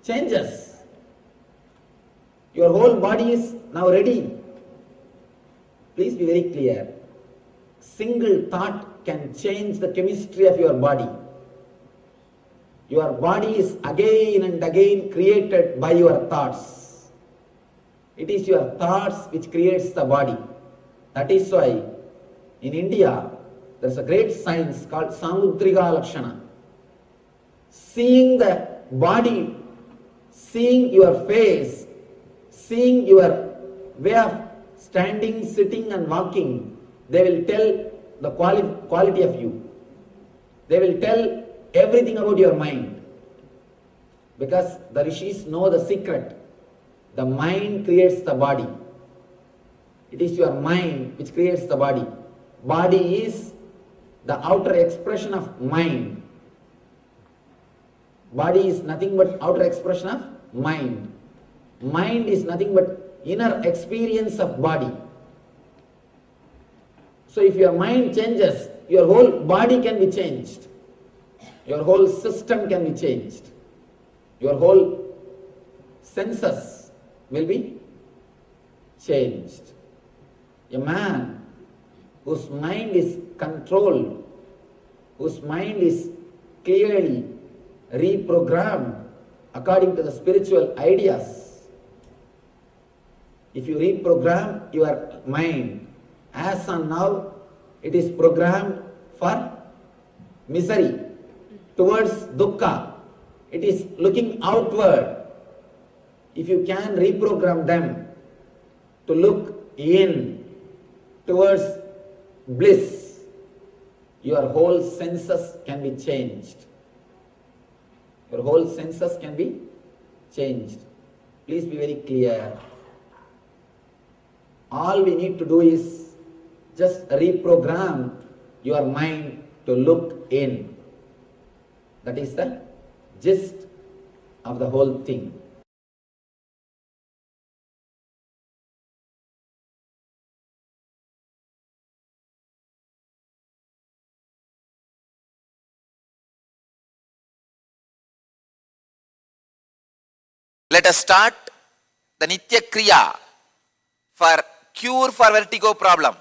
changes. Your whole body is now ready. Please be very clear. Single thought can change the chemistry of your body. Your body is again and again created by your thoughts. It is your thoughts which creates the body. That is why in India there is a great science called Samudrika Lakshana. Seeing the body, seeing your face, seeing your way of standing, sitting and walking, they will tell the quality of you. They will tell everything about your mind. Because the rishis know the secret. The mind creates the body. It is your mind which creates the body. Body is the outer expression of mind. Body is nothing but outer expression of mind. Mind is nothing but inner experience of body. So if your mind changes, your whole body can be changed. Your whole system can be changed. Your whole senses will be changed. A man whose mind is controlled, whose mind is clearly reprogrammed according to the spiritual ideas. If you reprogram your mind, as on now, it is programmed for misery, towards dukkha. It is looking outward. If you can reprogram them to look in, towards bliss, your whole senses can be changed. Your whole senses can be changed. Please be very clear. All we need to do is just reprogram your mind to look in. That is the gist of the whole thing. Let us start the Nitya Kriya for cure for vertigo problem.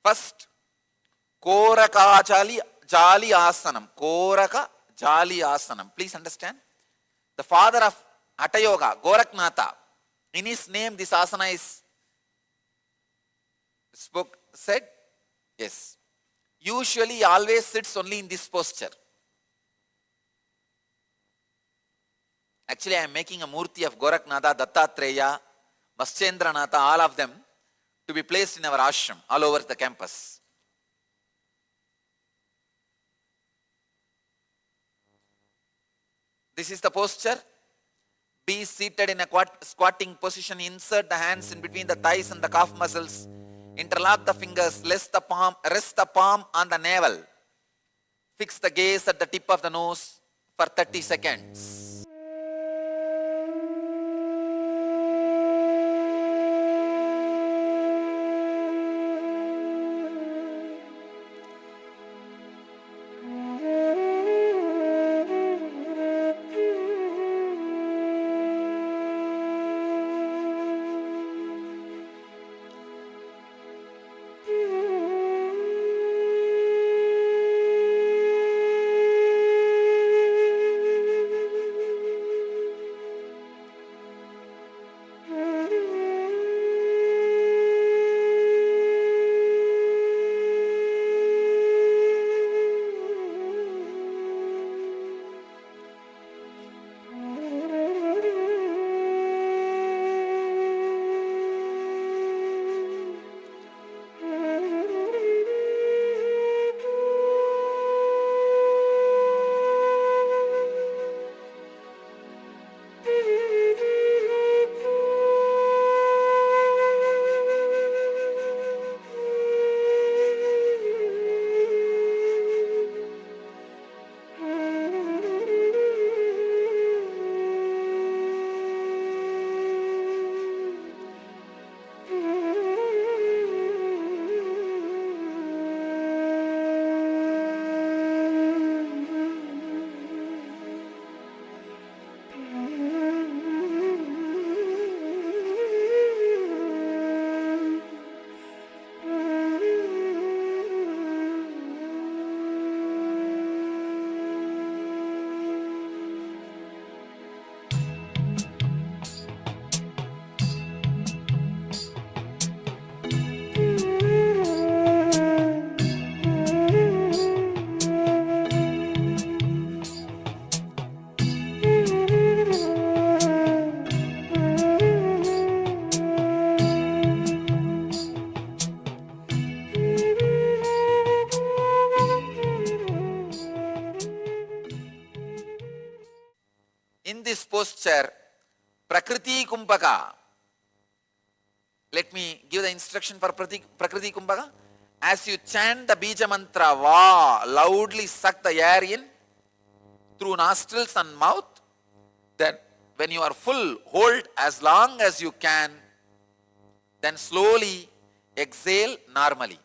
First, Koraka Jali Asanam. Koraka Jali Asanam. Please understand. The father of Hatha Yoga, Goraknatha, in his name this asana is said. Yes. Usually he always sits only in this posture. Actually I am making a murti of Goraknatha, Dattatreya, Vaschendranatha, all of them to be placed in our ashram all over the campus. This is the posture. Be seated in a squatting position. Insert the hands in between the thighs and the calf muscles. Interlock the fingers. Rest the palm on the navel. Fix the gaze at the tip of the nose for 30 seconds. posture, Prakriti Kumbhaka. Let me give the instruction for Prakriti Kumbhaka. As you chant the Bija mantra, Va, loudly suck the air in through nostrils and mouth. Then when you are full, hold as long as you can. Then slowly exhale normally.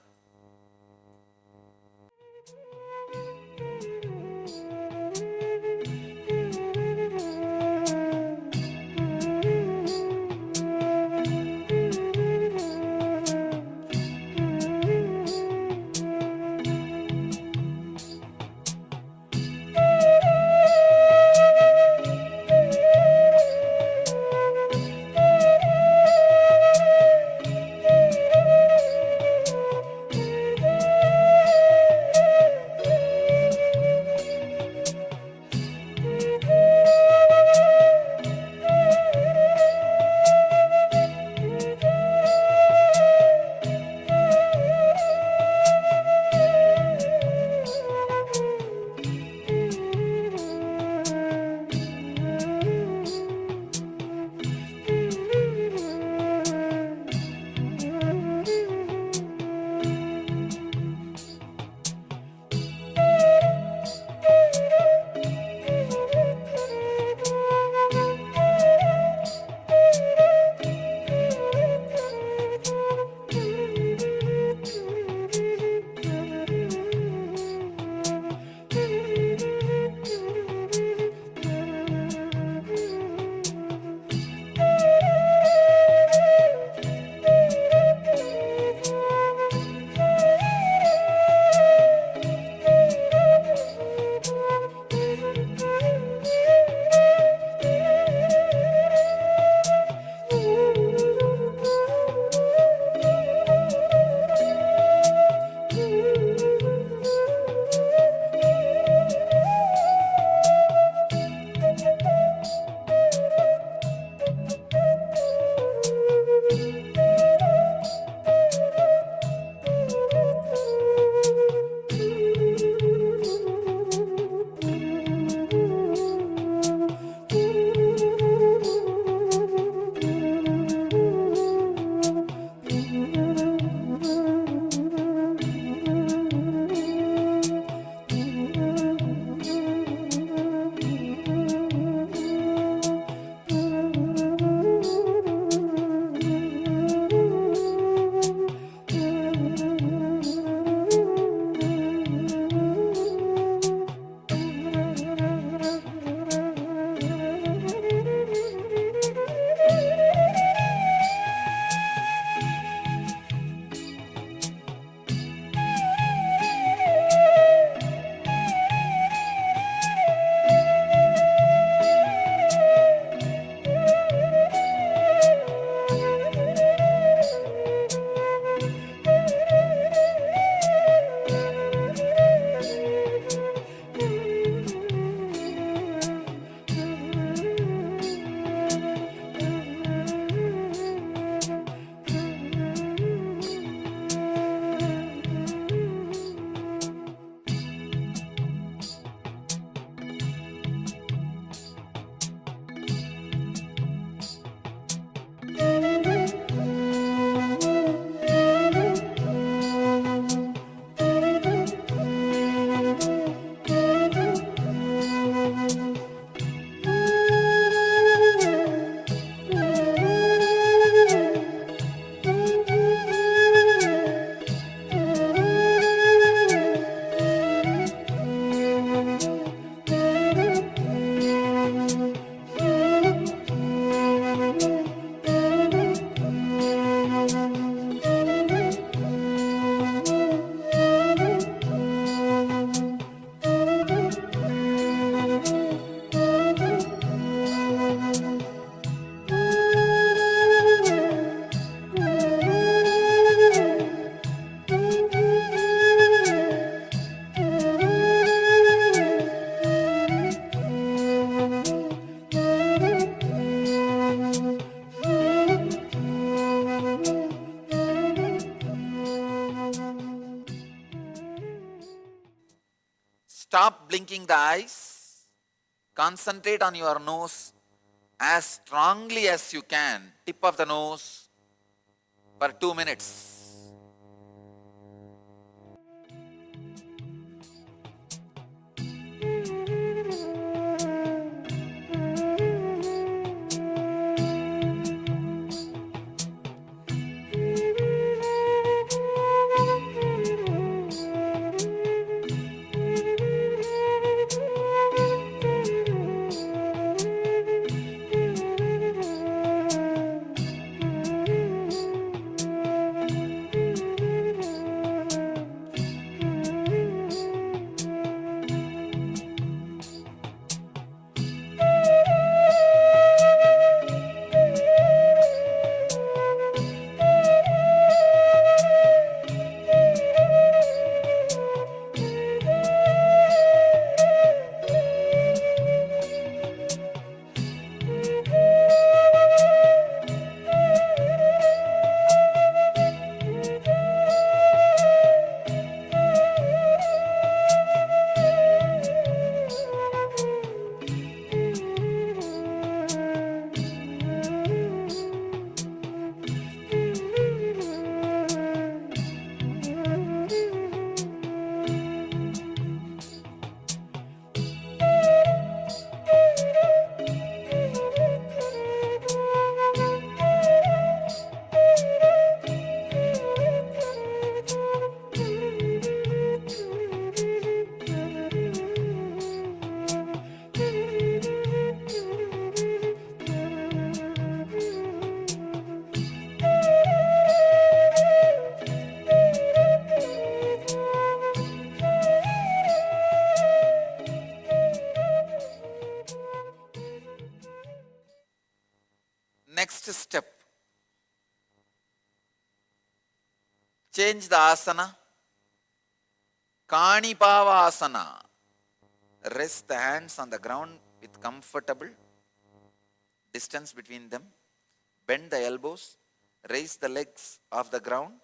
Stop blinking the eyes. Concentrate on your nose as strongly as you can, tip of the nose for 2 minutes. Next step, change the asana. Kanipava asana. Rest the hands on the ground with comfortable distance between them. Bend the elbows. Raise the legs off the ground.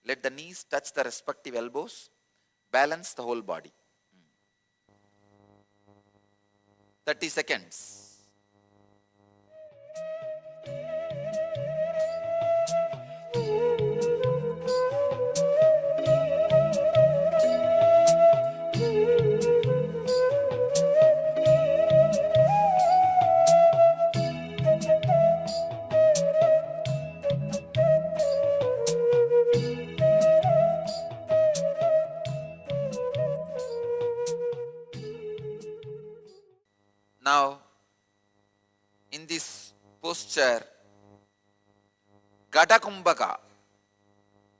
Let the knees touch the respective elbows. Balance the whole body. 30 seconds. Now, in this posture, Gada Kumbhaka.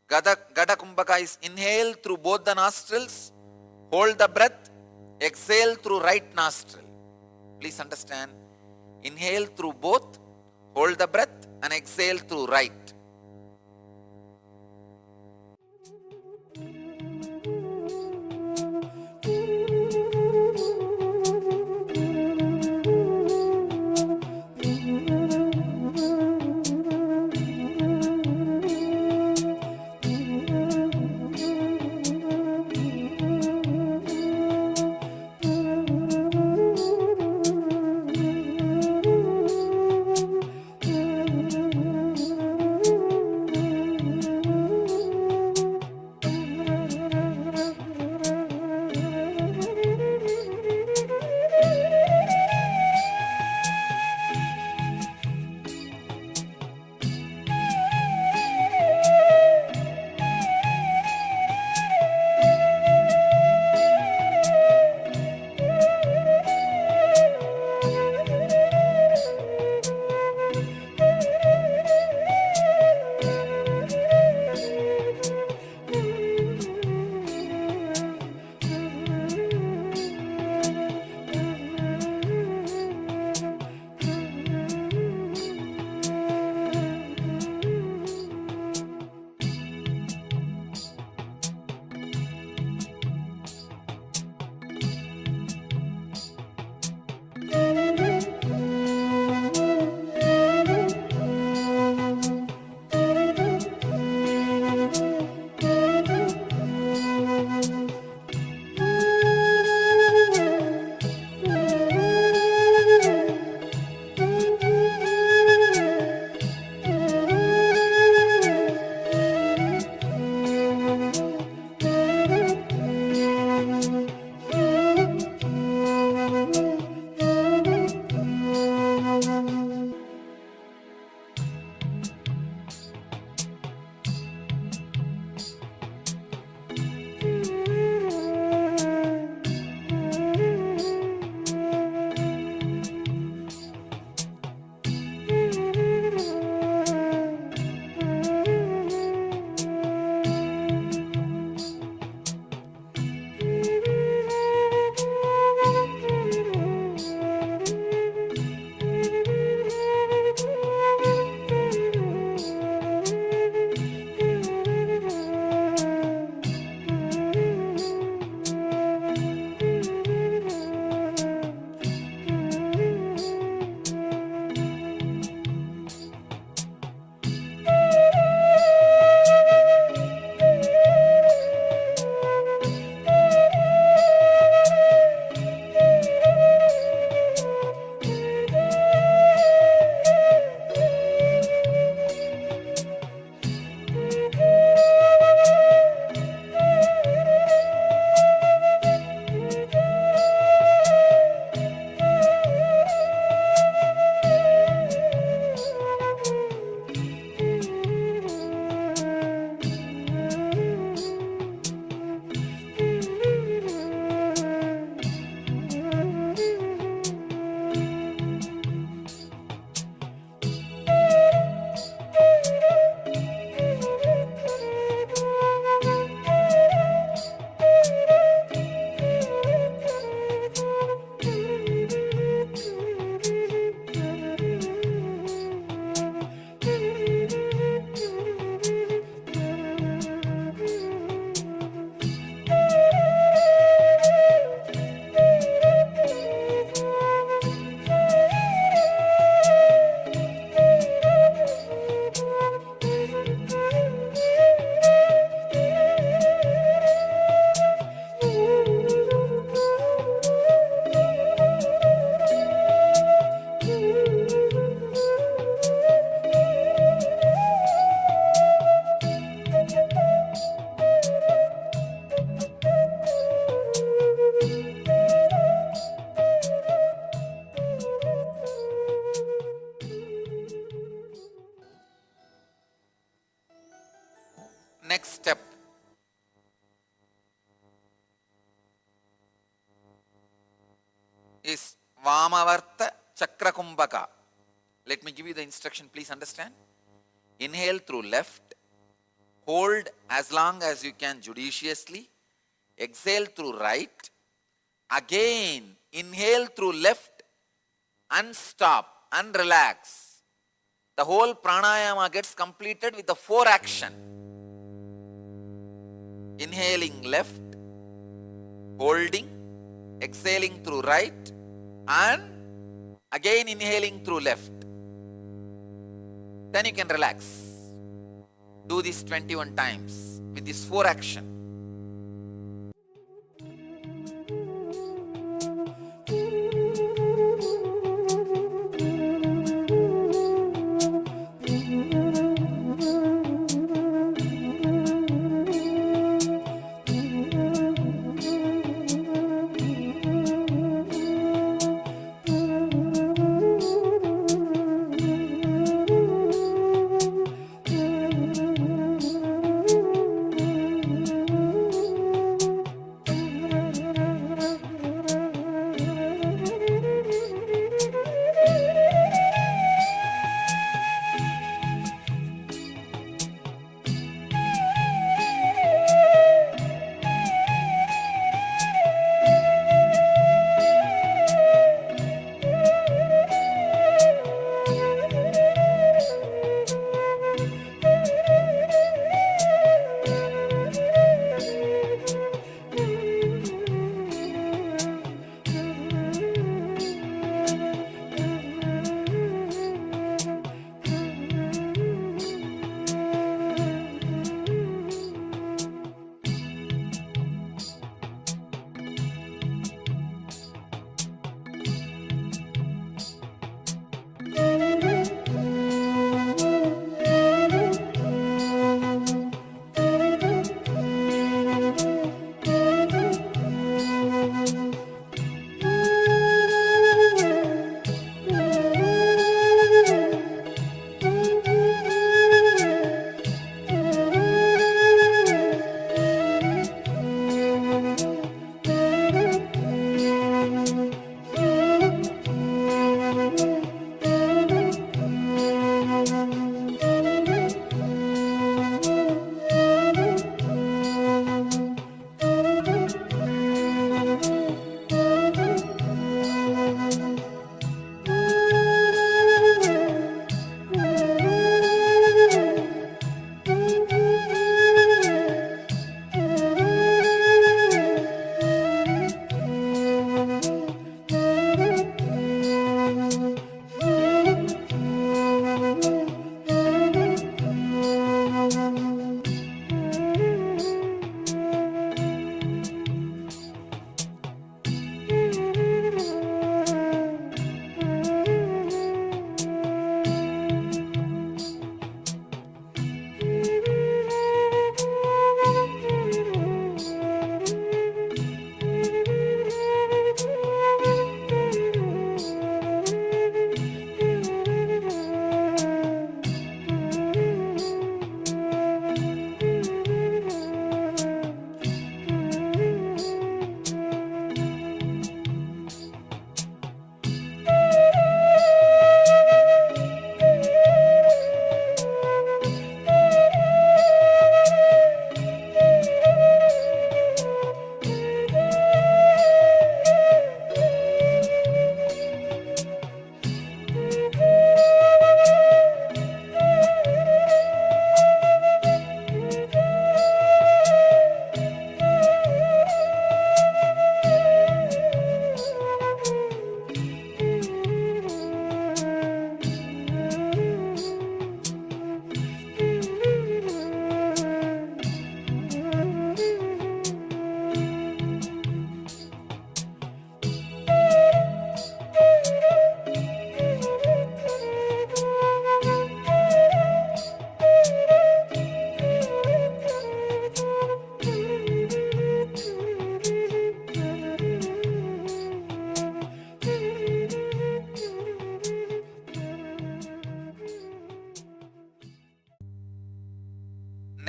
Gada Kumbhaka is inhale through both the nostrils, hold the breath, exhale through right nostril. Please understand, inhale through both, hold the breath and exhale through right. is Vamavarta Chakrakumbhaka. Let me give you the instruction, please understand. Inhale through left, hold as long as you can judiciously, exhale through right, again inhale through left and stop and relax. The whole pranayama gets completed with the 4 action. Inhaling left, holding, exhaling through right, and again inhaling through left. Then you can relax. Do this 21 times with this 4 action.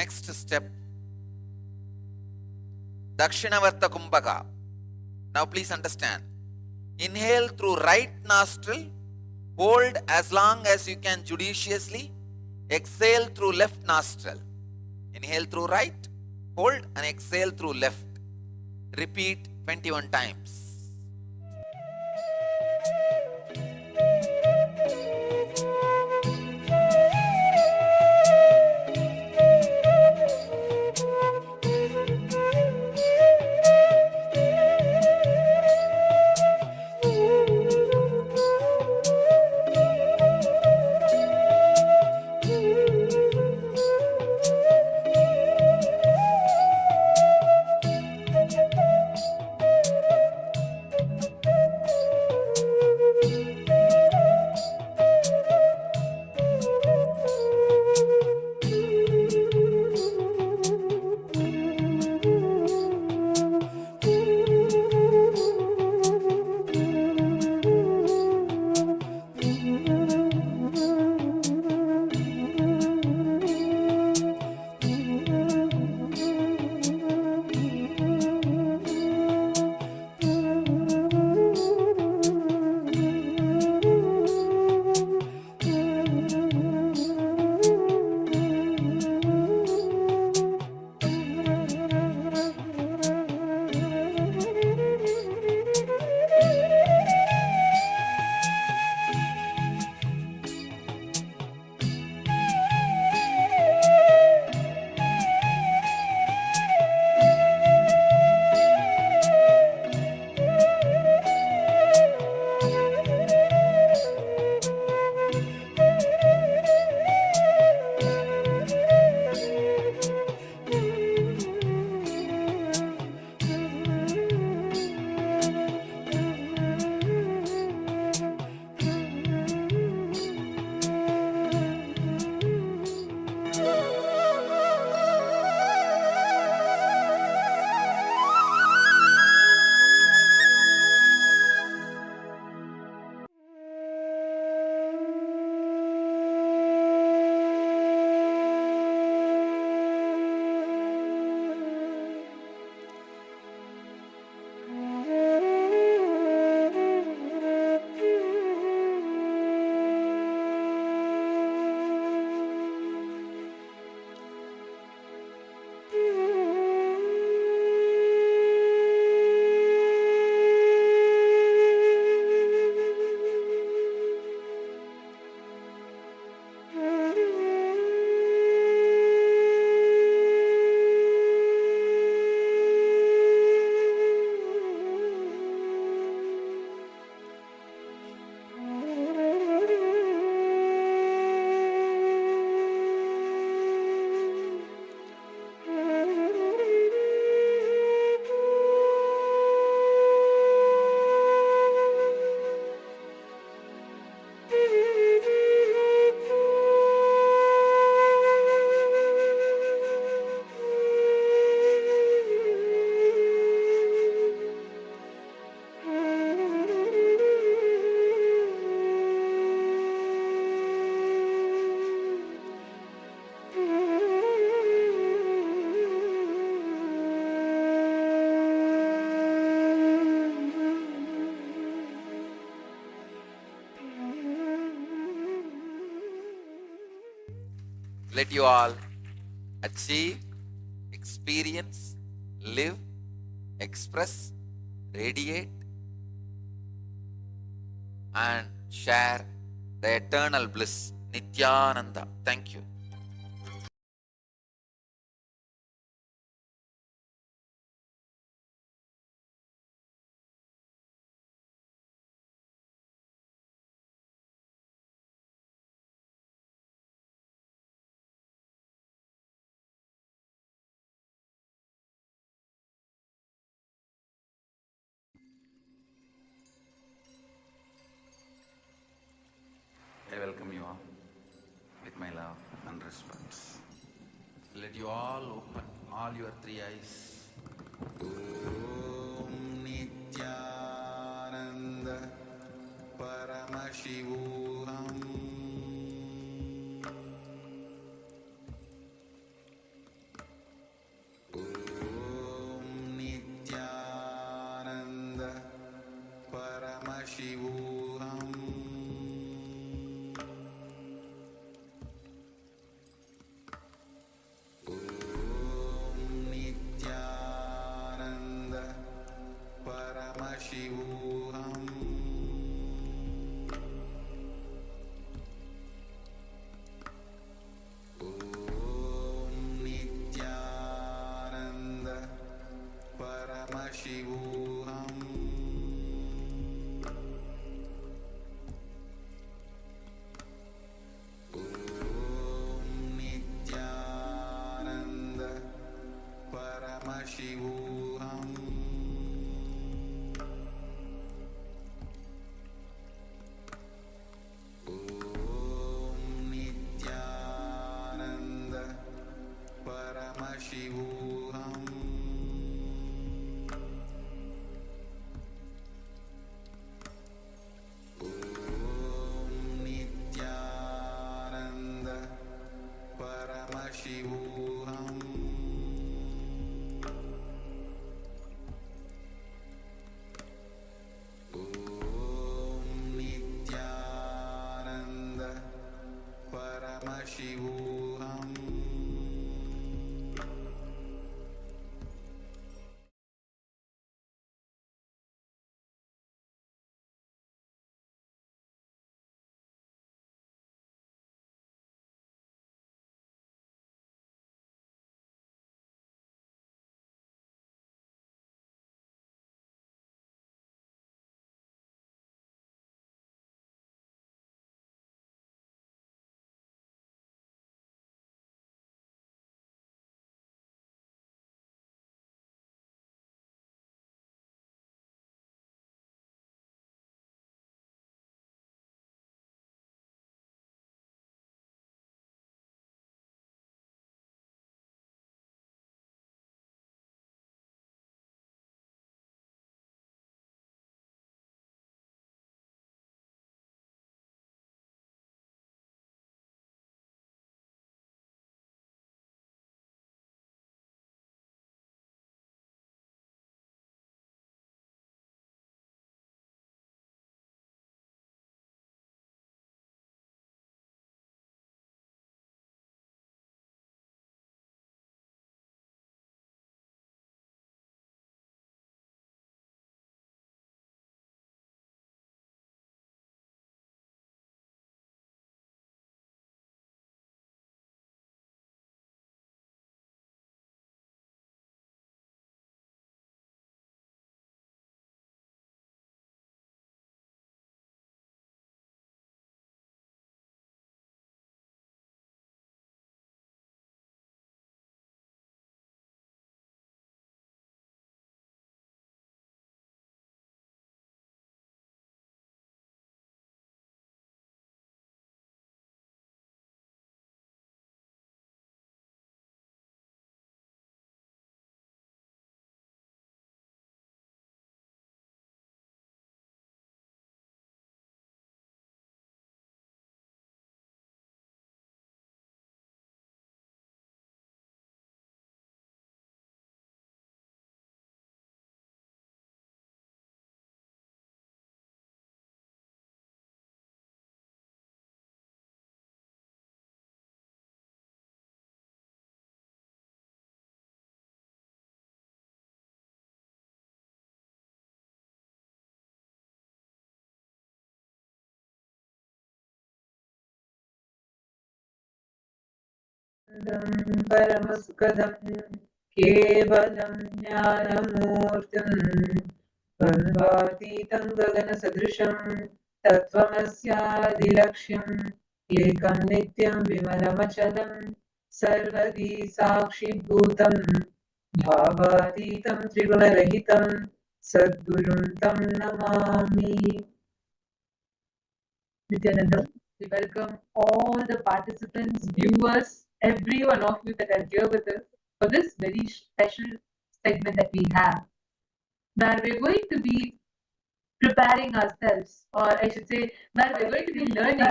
Next step, Dakshinavarta Kumbhaka. Now please understand, Inhale through right nostril, hold as long as you can judiciously, exhale through left nostril. Inhale through right, hold and exhale through left. Repeat 21 times. Let you all achieve, experience, live, express, radiate, and share the eternal bliss, Nityananda. Thank you. I welcome you all with my love and respect. Let you all open all your three eyes. Om Nityananda Paramashivoham Om Nityananda Paramashivoham Paramashivoham Om Nityananda Paramashivoham Om Nityananda Paramashivoham Om Nityananda Paramashivoham परमसुखदं केवलं ज्ञानमूर्तिं द्वन्द्वातीतं गगनसदृशं तत्त्वमस्यादिलक्ष्यम् एकं नित्यं विमलमचलं सर्वदी साक्षिभूतं भावातीतं त्रिगुणरहितं सद्गुरुं तं Namami. Nityananda, we welcome all the participants, viewers, every one of you that are here with us for this very special segment that we have. Now we're going to be preparing ourselves, or I should say, where we're going to be learning,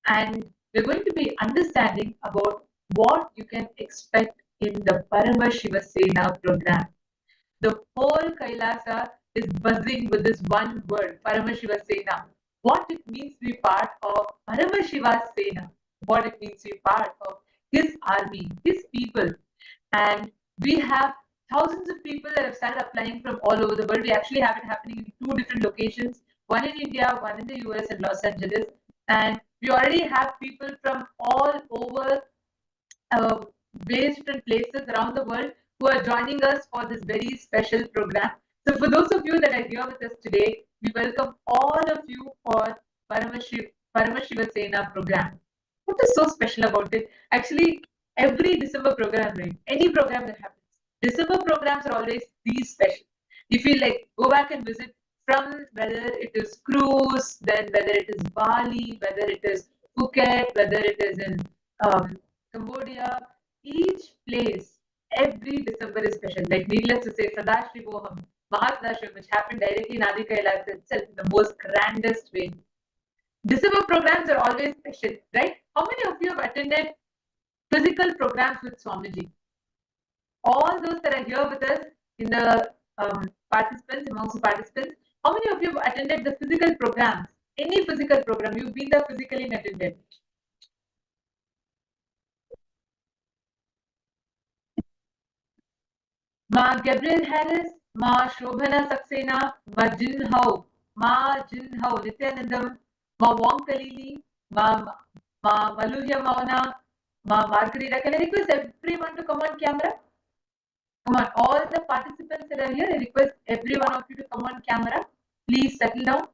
and we're going to be understanding about what you can expect in the Paramashivoham program. The whole Kailasa is buzzing with this one word, Paramashivoham. What it means to be part of Paramashiva's Sena, what it means to be part of his army, his people. And we have thousands of people that have started applying from all over the world. We actually have it happening in 2 different locations, one in India, one in the US and Los Angeles. And we already have people from all over various different places around the world who are joining us for this very special program. So for those of you that are here with us today, we welcome all of you for Paramashivoham program. What is so special about it? Actually, every December program, right? Any program that happens, December programs are always these special. You feel like go back and visit from whether it is cruise, then whether it is Bali, whether it is Phuket, whether it is in Cambodia. Each place, every December is special. Like needless to say, Sadashivoham Mahasdasham, which happened directly in Adi Kailash itself in the most grandest way. December programs are always special, right? How many of you have attended physical programs with Swamiji? All those that are here with us in the participants, amongst the participants, how many of you have attended the physical programs? Any physical program, you've been there physically and attended. Ma Gabriel Harris, Ma Shobhana Saxena, Ma Jinhao, Nityanandam, Ma Wong Kalili, Ma Maluhya Mauna, Ma Margarita. Can I request everyone to come on camera? Come on, all the participants that are here, I request every one of you to come on camera. Please settle down.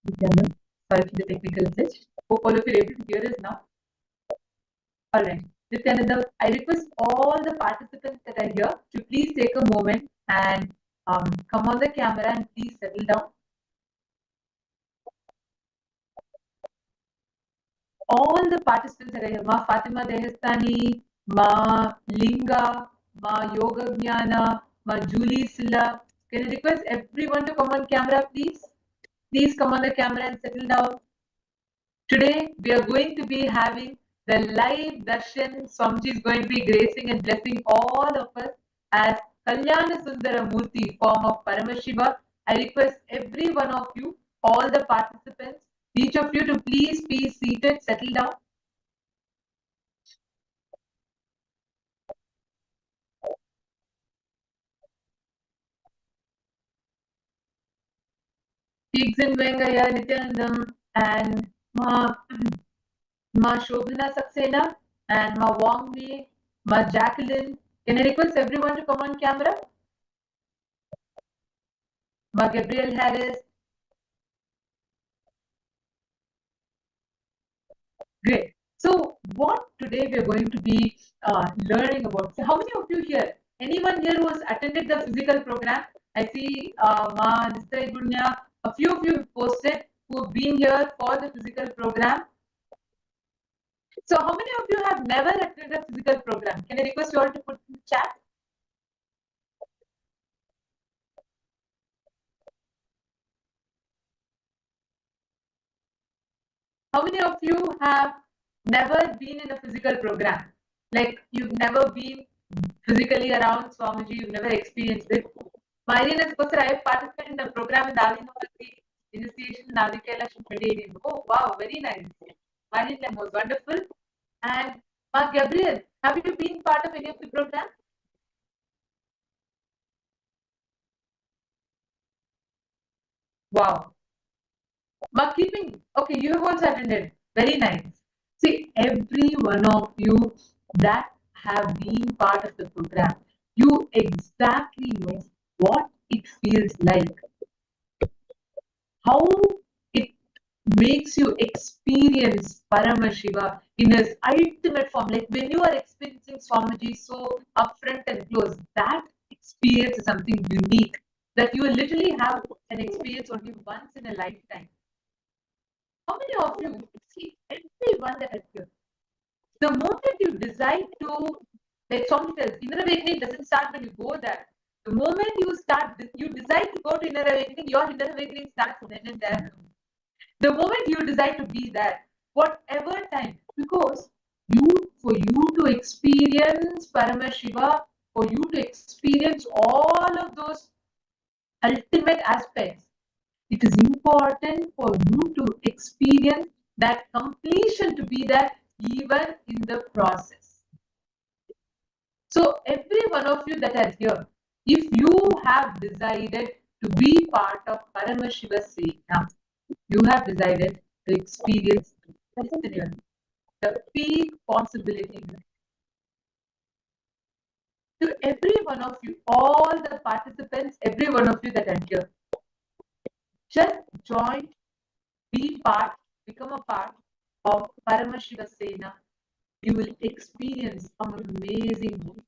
Nityanand, sorry for the technical glitch. Hope all of you are able to hear us now. Alright. Nityananda, I request all the participants that are here to please take a moment and come on the camera and please settle down. All the participants that are here, Ma Fatima Dehestani, Ma Linga, Ma Yoga Jnana, Ma Julie Silla. Can I request everyone to come on camera, please? Please come on the camera and settle down. Today, we are going to be having the live darshan. Swamiji is going to be gracing and blessing all of us as Kalyana Sundara Murti, form of Paramashiva. I request every one of you, all the participants, each of you to please be seated, settle down. Pigs and Vengaya, Nityanandam, and Ma Shobhana Saxena, and Ma Wong Mi, Ma Jacqueline. Can I request everyone to come on camera? Ma Gabriel Harris. Great. So what today we are going to be learning about. So how many of you here, anyone here who has attended the physical program? I see Ma Nistai Gunya, a few of you have posted who have been here for the physical program. So how many of you have never attended a physical program? Can I request you all to put in the chat? How many of you have never been in a physical program? Like you've never been physically around Swamiji, you've never experienced it. My real person, I have participated in the program in the initiation Navikela Meditating. Oh wow, very nice. Marian was wonderful. And Mark Gabriel, have you been part of any of the program? Wow. Mark Keeping, okay, you have also attended. Very nice. See, every one of you that have been part of the program, you exactly know what it feels like, how it makes you experience Paramashiva in his ultimate form. Like when you are experiencing Swamiji so upfront and close, that experience is something unique that you will literally have an experience only once in a lifetime. How many of you see everyone that is here? The moment you decide to, like Swami says, inner awakening doesn't start when you go there. The moment you decide to go to inner awakening, your inner awakening starts then and there. The moment you decide to be there, whatever time, because for you to experience Paramashiva, for you to experience all of those ultimate aspects, it is important for you to experience that completion to be there even in the process. So every one of you that are here, if you have decided to be part of Paramashiva Sena, you have decided to experience the peak possibilities. To every one of you, all the participants, every one of you that are here, just join, be part, become a part of Paramashiva Sena. You will experience amazing.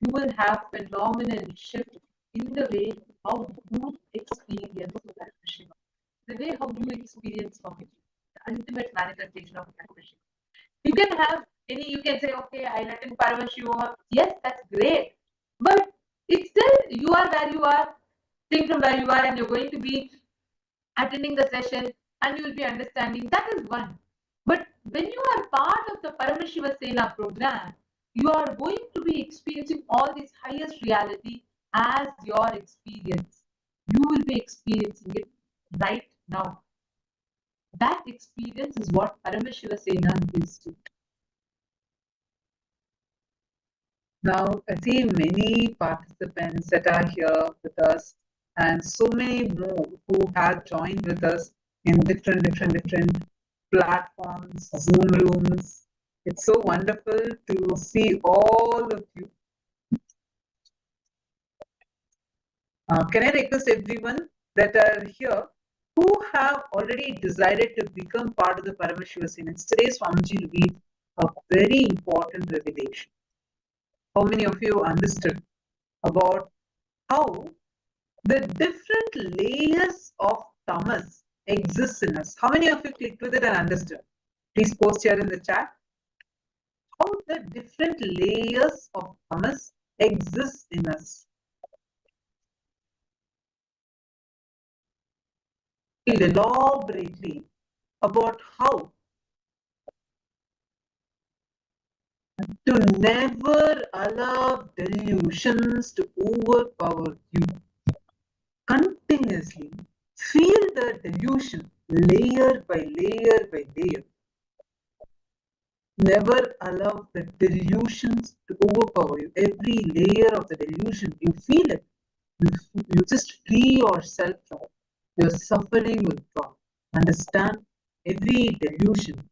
You will have phenomenal shift in the way how you experience Paramashiva, the way how you experience Swamiji, the ultimate manifestation of Paramashiva. You can have you can say, okay, I'll attend Paramashivoham. Yes, that's great. But it's still, you are where you are, think from where you are, and you're going to be attending the session and you will be understanding. That is one. But when you are part of the Paramashiva Sena program, you are going to be experiencing all this highest reality as your experience. You will be experiencing it right now. That experience is what Paramashiva Sena gives you. Now, I see many participants that are here with us, and so many more who have joined with us in different platforms, Zoom rooms. It's so wonderful to see all of you. Can I request everyone that are here who have already decided to become part of the Paramashiva Sena? Today's Swamiji revealed a very important revelation. How many of you understood about how the different layers of tamas exist in us? How many of you clicked with it and understood? Please post here in the chat. How the different layers of tamas exist in us. Elaborately about how to never allow delusions to overpower you. Continuously feel the delusion layer by layer by layer. Never allow the delusions to overpower you. Every layer of the delusion, you feel it. You just free yourself from it. Your suffering will drop. Understand? Every delusion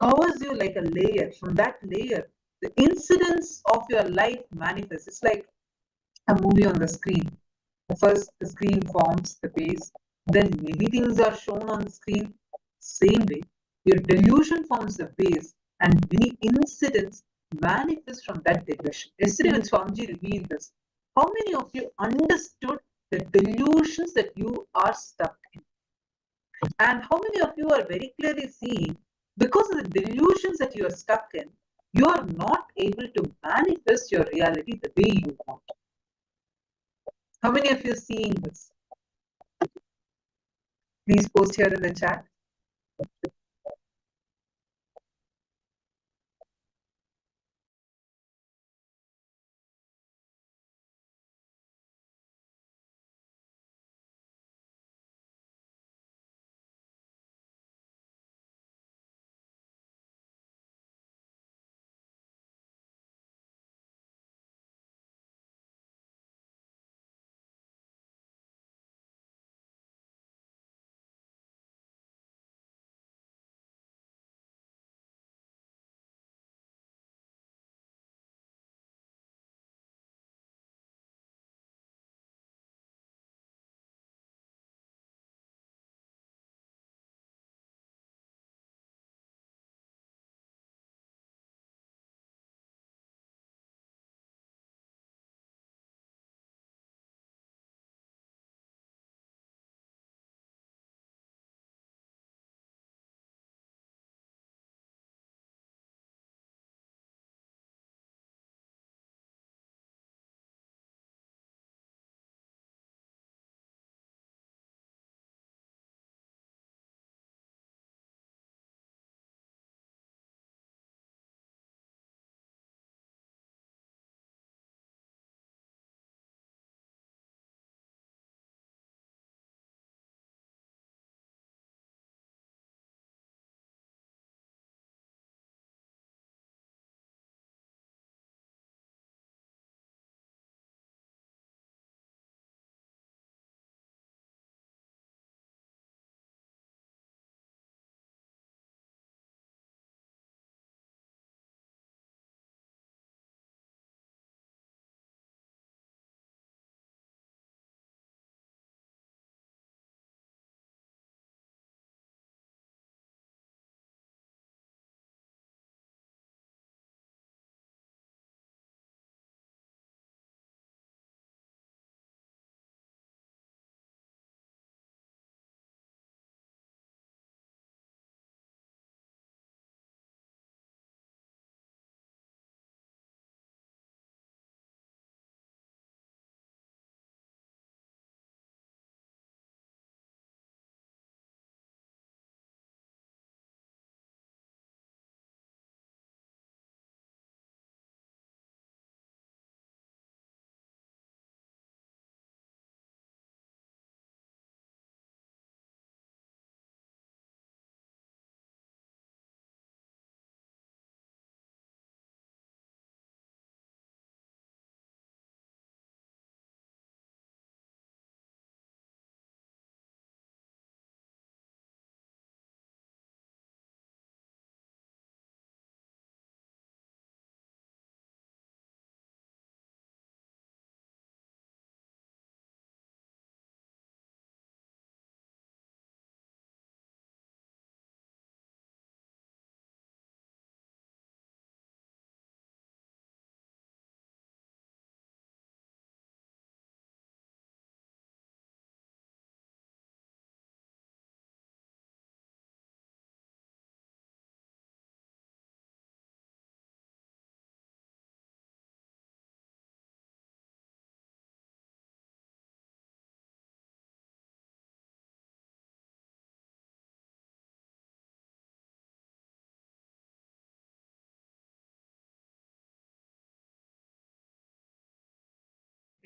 covers you like a layer. From that layer, the incidents of your life manifest. It's like a movie on the screen. First, the screen forms the base. Then many things are shown on the screen. Same way, your delusion forms the base, and many incidents manifest from that delusion. Yesterday, when Swamiji revealed this, how many of you understood the delusions that you are stuck in? And how many of you are very clearly seeing, because of the delusions that you are stuck in, you are not able to manifest your reality the way you want? How many of you are seeing this? Please post here in the chat.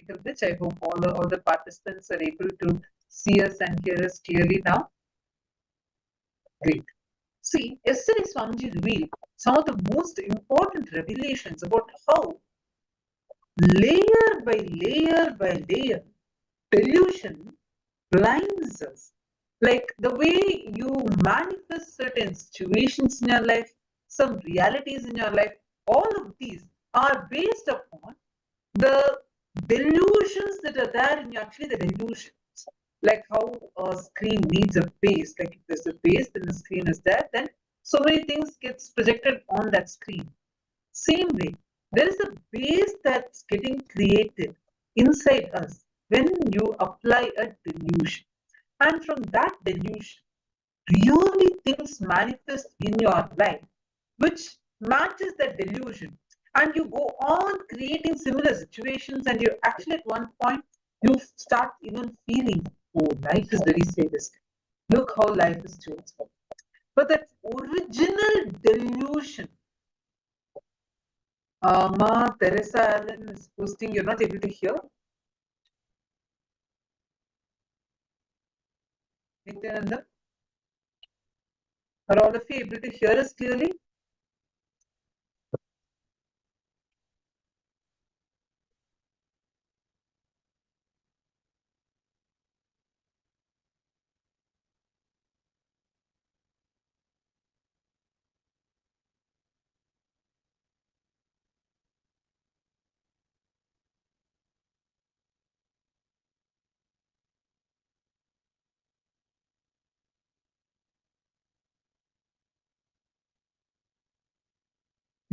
technical glitch. I hope all the participants are able to see us and hear us clearly now. Great. See, yesterday Swamiji revealed some of the most important revelations about how layer by layer delusion blinds us. Like the way you manifest certain situations in your life, some realities in your life, all of these are based upon the delusions that are there in you, actually the delusions. Like how a screen needs a base. Like if there's a base, then the screen is there, then so many things gets projected on that screen. Same way, there is a base that's getting created inside us when you apply a delusion. And from that delusion, really things manifest in your life which matches that delusion. And you go on creating similar situations, and you actually at one point you start even feeling, oh, life is very sadistic. Look how life is chosen. But that original delusion, Ma Teresa Allen is posting, you're not able to hear. Nityananda, are all of you able to hear us clearly?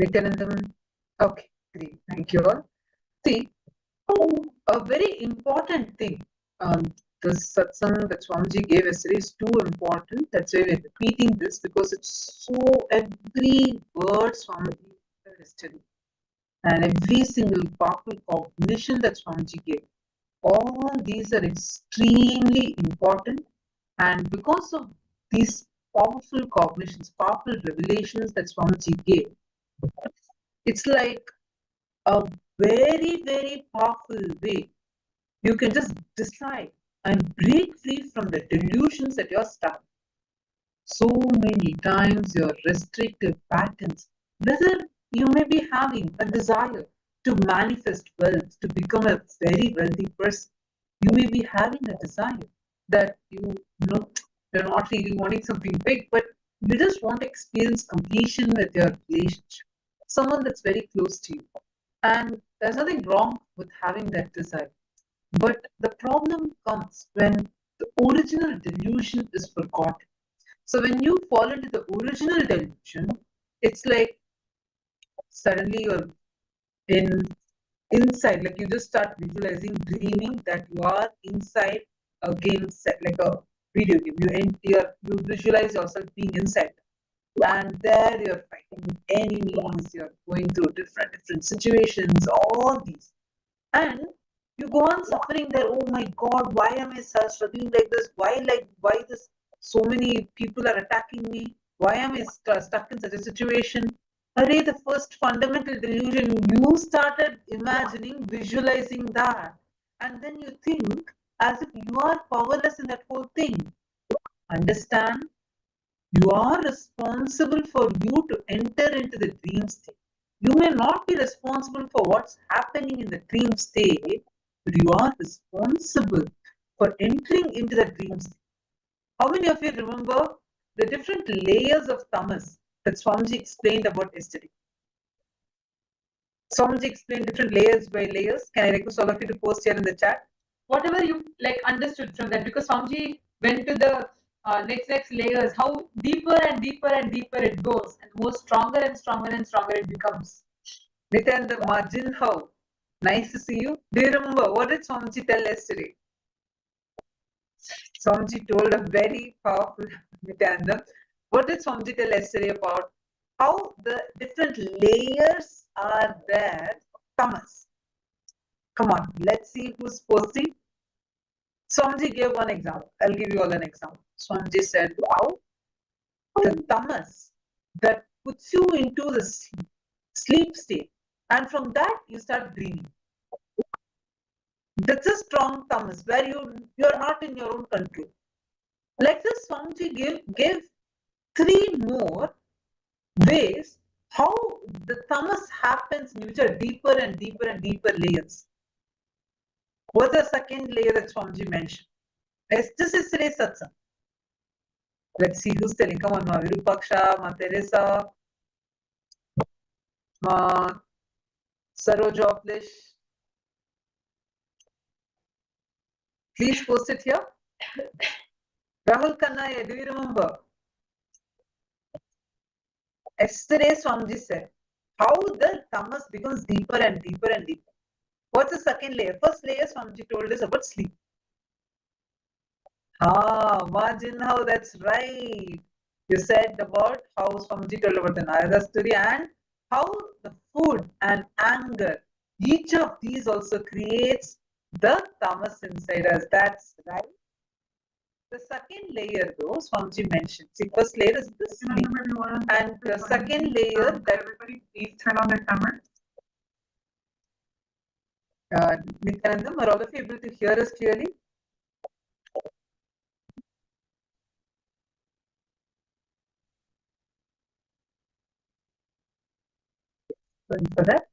Nityanandam, okay, great, thank you all. See, a very important thing, the satsang that Swamiji gave yesterday is too important. That's why we're repeating this, because it's so, every word Swamiji said yesterday and every single powerful cognition that Swamiji gave, all these are extremely important. And because of these powerful cognitions, powerful revelations that Swamiji gave, it's like a very, very powerful way you can just decide and break free from the delusions that you're stuck. So many times your restrictive patterns, whether you may be having a desire to manifest wealth, to become a very wealthy person, you may be having a desire that you're not really wanting something big, but you just want to experience completion with your relationship, someone that's very close to you. And there's nothing wrong with having that desire. But the problem comes when the original delusion is forgotten. So when you fall into the original delusion, it's like suddenly you're inside, like you just start visualizing, dreaming that you are inside a game set, like a video game. You visualize yourself being inside, and there you're fighting with enemies, you're going through different situations, all these, and you go on suffering there. Oh my God, why am I struggling like this? Why this? So many people are attacking me. Why am I stuck in such a situation? Array, the first fundamental delusion, you started imagining, visualizing that, and then you think as if you are powerless in that whole thing. Understand? You are responsible for you to enter into the dream state. You may not be responsible for what's happening in the dream state, but you are responsible for entering into the dream state. How many of you remember the different layers of tamas that Swamiji explained about yesterday? Swamiji explained different layers by layers. Can I request all of you to post here in the chat? Whatever you understood from that, because Swamiji went to the next layers, how deeper and deeper and deeper it goes, and more stronger and stronger and stronger it becomes. Nityan, the margin, how? Nice to see you. Do you remember what did Swamiji tell yesterday? Swamiji told a very powerful Nityananda. What did Swamiji tell yesterday about how the different layers are there? Tamas. Come on, let's see who's posting. Swamiji gave one example. I'll give you all an example. Swamiji said, wow, the tamas that puts you into the sleep state, and from that you start dreaming. That's a strong tamas where you're not in your own control. Like this, Swamiji gave 3 more ways how the tamas happens, which are deeper and deeper and deeper layers. What's the second layer that Swamiji mentioned? It's just yesterday's satsang. Let's see who's telling. Come on, Ma Virupaksha, Ma Teresa, Ma Sarojoplish. Please post it here. Rahul Kannaya, do you remember? Yesterday Swamiji said how the tamas becomes deeper and deeper and deeper. What's the second layer? First layer Swamiji told us about sleep. Imagine how that's right. You said about how Swamiji told about the Narada story and how the food and anger, each of these also creates the tamas inside us. That's right. The second layer, though, Swamiji mentioned. See, first layer is the sleep. And the second layer that everybody please turn on their camera. Nityanandam, are all of you able to hear us clearly? Sorry for that.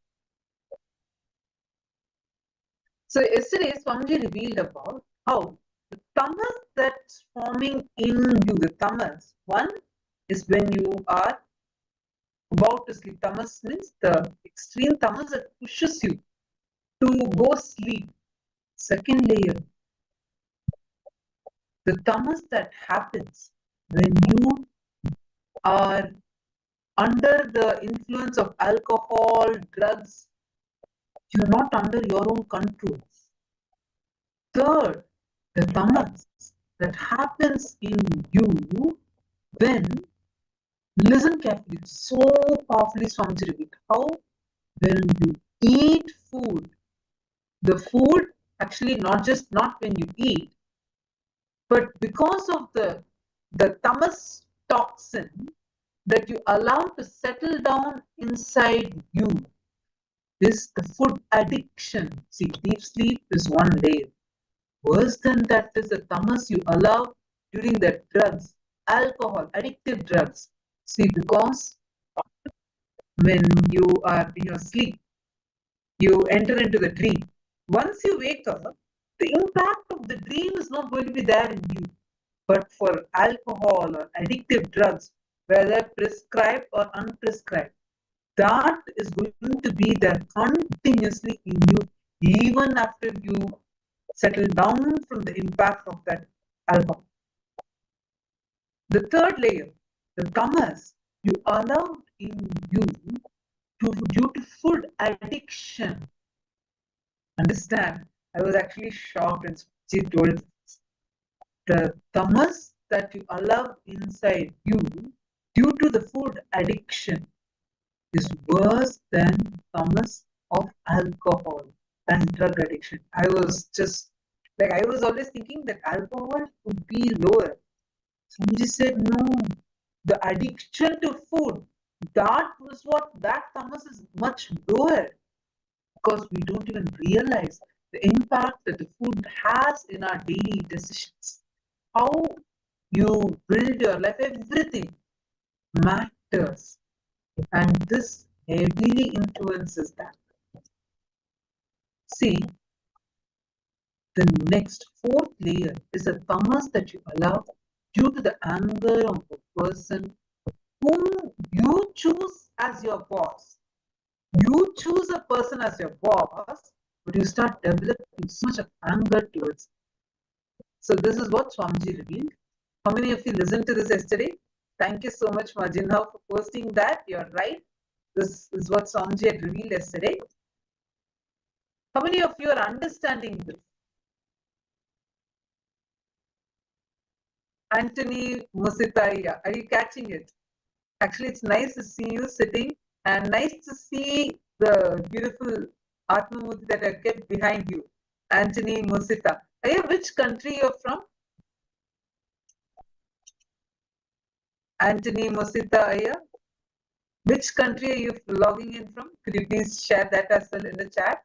So yesterday Swamiji revealed about how the tamas that's forming in you, the tamas, one is when you are about to sleep. Tamas means the extreme tamas that pushes you to go sleep. Second layer, the tamas that happens when you are under the influence of alcohol, drugs, you're not under your own control. Third, the tamas that happens in you when, listen carefully, so powerfully Swamiji revealed how when you eat food, the food actually not when you eat, but because of the tamas toxin that you allow to settle down inside you is the food addiction. See, deep sleep is one layer. Worse than that is the tamas you allow during the drugs, alcohol, addictive drugs. See, because when you are in your sleep, you enter into the dream. Once you wake up, the impact of the dream is not going to be there in you. But for alcohol or addictive drugs, whether prescribed or unprescribed, that is going to be there continuously in you, even after you settle down from the impact of that alcohol. The third layer, the tamas you allowed in you due to food addiction. Understand? I was actually shocked when she told this. The tamas that you allow inside you due to the food addiction is worse than tamas of alcohol and drug addiction. I was always thinking that alcohol would be lower. Swamiji said no, the addiction to food, that tamas is much lower, because we don't even realize the impact that the food has in our daily decisions. How you build your life, everything matters, and this heavily influences that. See, the next fourth layer is the tamas that you allow due to the anger of the person whom you choose as your boss. You choose a person as your boss, but you start developing so much of anger towards it. So this is what Swamiji revealed. How many of you listened to this yesterday? Thank you so much, Majinha, for posting that. You're right. This is what Swamiji had revealed yesterday. How many of you are understanding this? Anthony Musitaya, are you catching it? Actually, it's nice to see you sitting and nice to see the beautiful Atmamurti that I kept behind you. Anthony Musita. Which country you're from? Anthony Musita, which country are you logging in from? Could you please share that as well in the chat?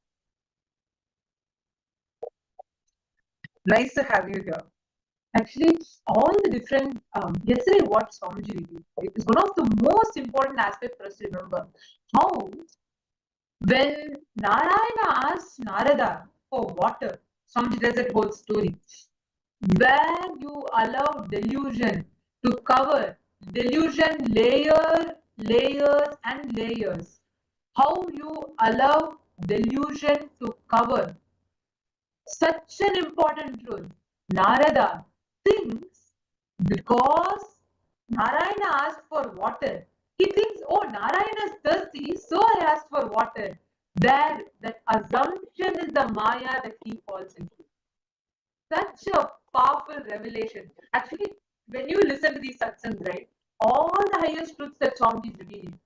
Nice to have you here. Actually, all the different yesterday what Swamiji revealed is one of the most important aspects for us to remember. How when Narayana asked Narada for water, Swamiji tells that whole story, where you allow delusion to cover delusion layers and layers. How you allow delusion to cover such an important truth. Narada thinks because Narayana asked for water, he thinks, oh, Narayana is thirsty, so I asked for water. There, that assumption is the Maya that he falls into. Such a powerful revelation. Actually, when you listen to these satsangs, right, all the highest truths that Swami is revealing,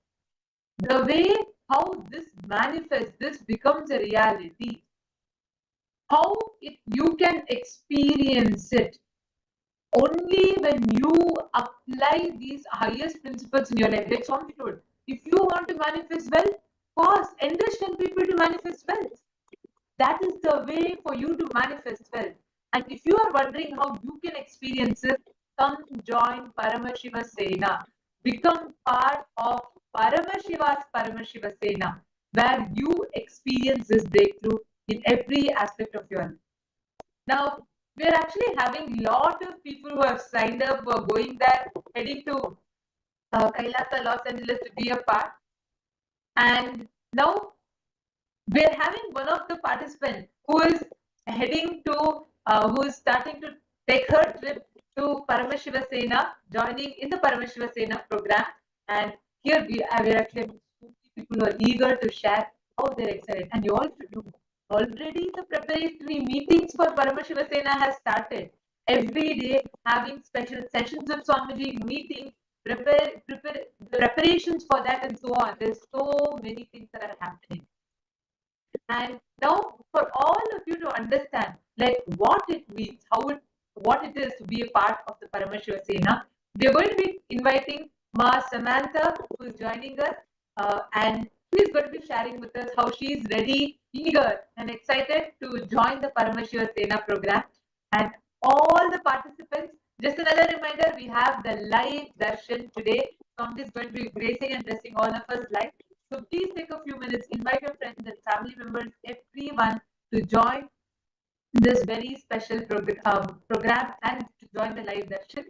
the way how this manifests, this becomes a reality, how you can experience it only when you apply these highest principles in your life. Like Swami told, if you want to manifest wealth, pause, enrich 10 people to manifest wealth. That is the way for you to manifest wealth. And if you are wondering how you can experience it, come join Paramashiva Sena. Become part of Paramashiva's Paramashiva Sena, where you experience this breakthrough in every aspect of your life. Now, we're actually having a lot of people who have signed up for going there, heading to Kailasa, Los Angeles to be a part. And now we're having one of the participants who is heading to, who is starting to take her trip to Paramashiva Sena, joining in the Paramashiva Sena program. And here we are actually people who are eager to share how they're excited. And you all should know, already the preparatory meetings for Paramashiva Sena has started. Every day having special sessions of Swamiji, meetings, preparations for that and so on. There's so many things that are happening. And now, for all of you to understand, like what it means, what it is to be a part of the Paramashiva Sena, we are going to be inviting Ma Samantha, who is joining us, and she is going to be sharing with us how she is ready, eager, and excited to join the Paramashiva Sena program. And all the participants, just another reminder, we have the live darshan today. Swami is going to be gracing and blessing all of us live. So please take a few minutes, invite your friends and family members, everyone to join this very special program and to join the live darshan.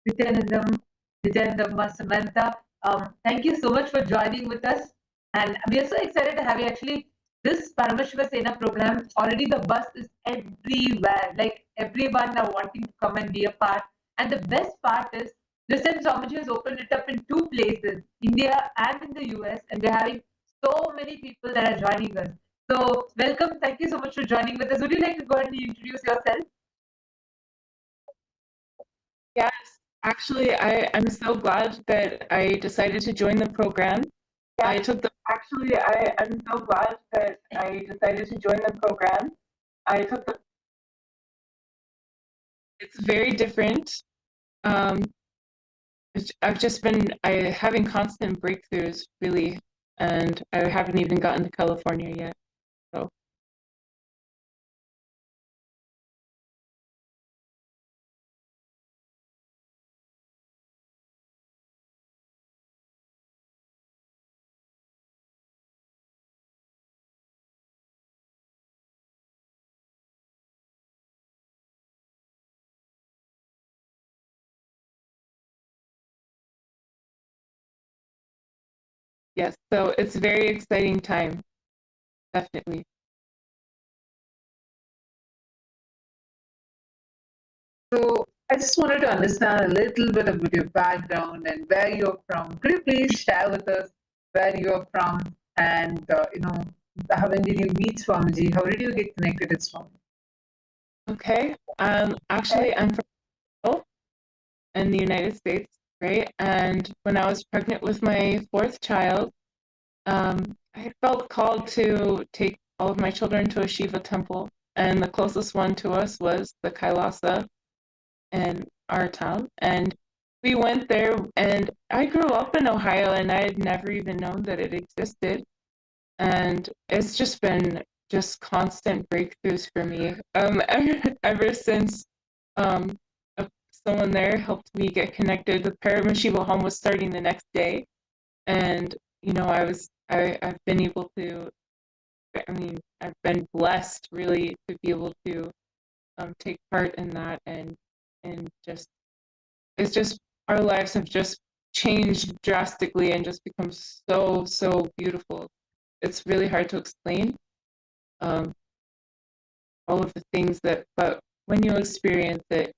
Nityanandam, Nityanandam, Samantha. Thank you so much for joining with us. And we are so excited to have you. Actually, this Paramashiva Sena program, already the buzz is everywhere. Like everyone are wanting to come and be a part. And the best part is, this time Swamiji has opened it up in 2 places, India and in the US. And we're having so many people that are joining us. So, welcome. Thank you so much for joining with us. Would you like to go ahead and introduce yourself? Yes, actually, I'm so glad that I decided to join the program. I took the actually I'm so glad that I decided to join the program. I took the It's very different. Um, I've just been having constant breakthroughs really, and I haven't even gotten to California yet. So yes, so it's a very exciting time, definitely. So I just wanted to understand a little bit about your background and where you're from. Could you please share with us where you're from and when did you meet Swamiji? How did you get connected with Swamiji? Okay. Actually, I'm from Brazil in the United States, right? And when I was pregnant with my 4th child, I felt called to take all of my children to a Shiva temple, and the closest one to us was the Kailasa in our town. And we went there, and I grew up in Ohio, and I had never even known that it existed. And it's just been just constant breakthroughs for me. Ever since someone there helped me get connected. The Paramashivoham was starting the next day, and I've been able to. I mean, I've been blessed really to be able to take part in that, and just it's just our lives have just changed drastically and just become so beautiful. It's really hard to explain all of the things but when you experience it,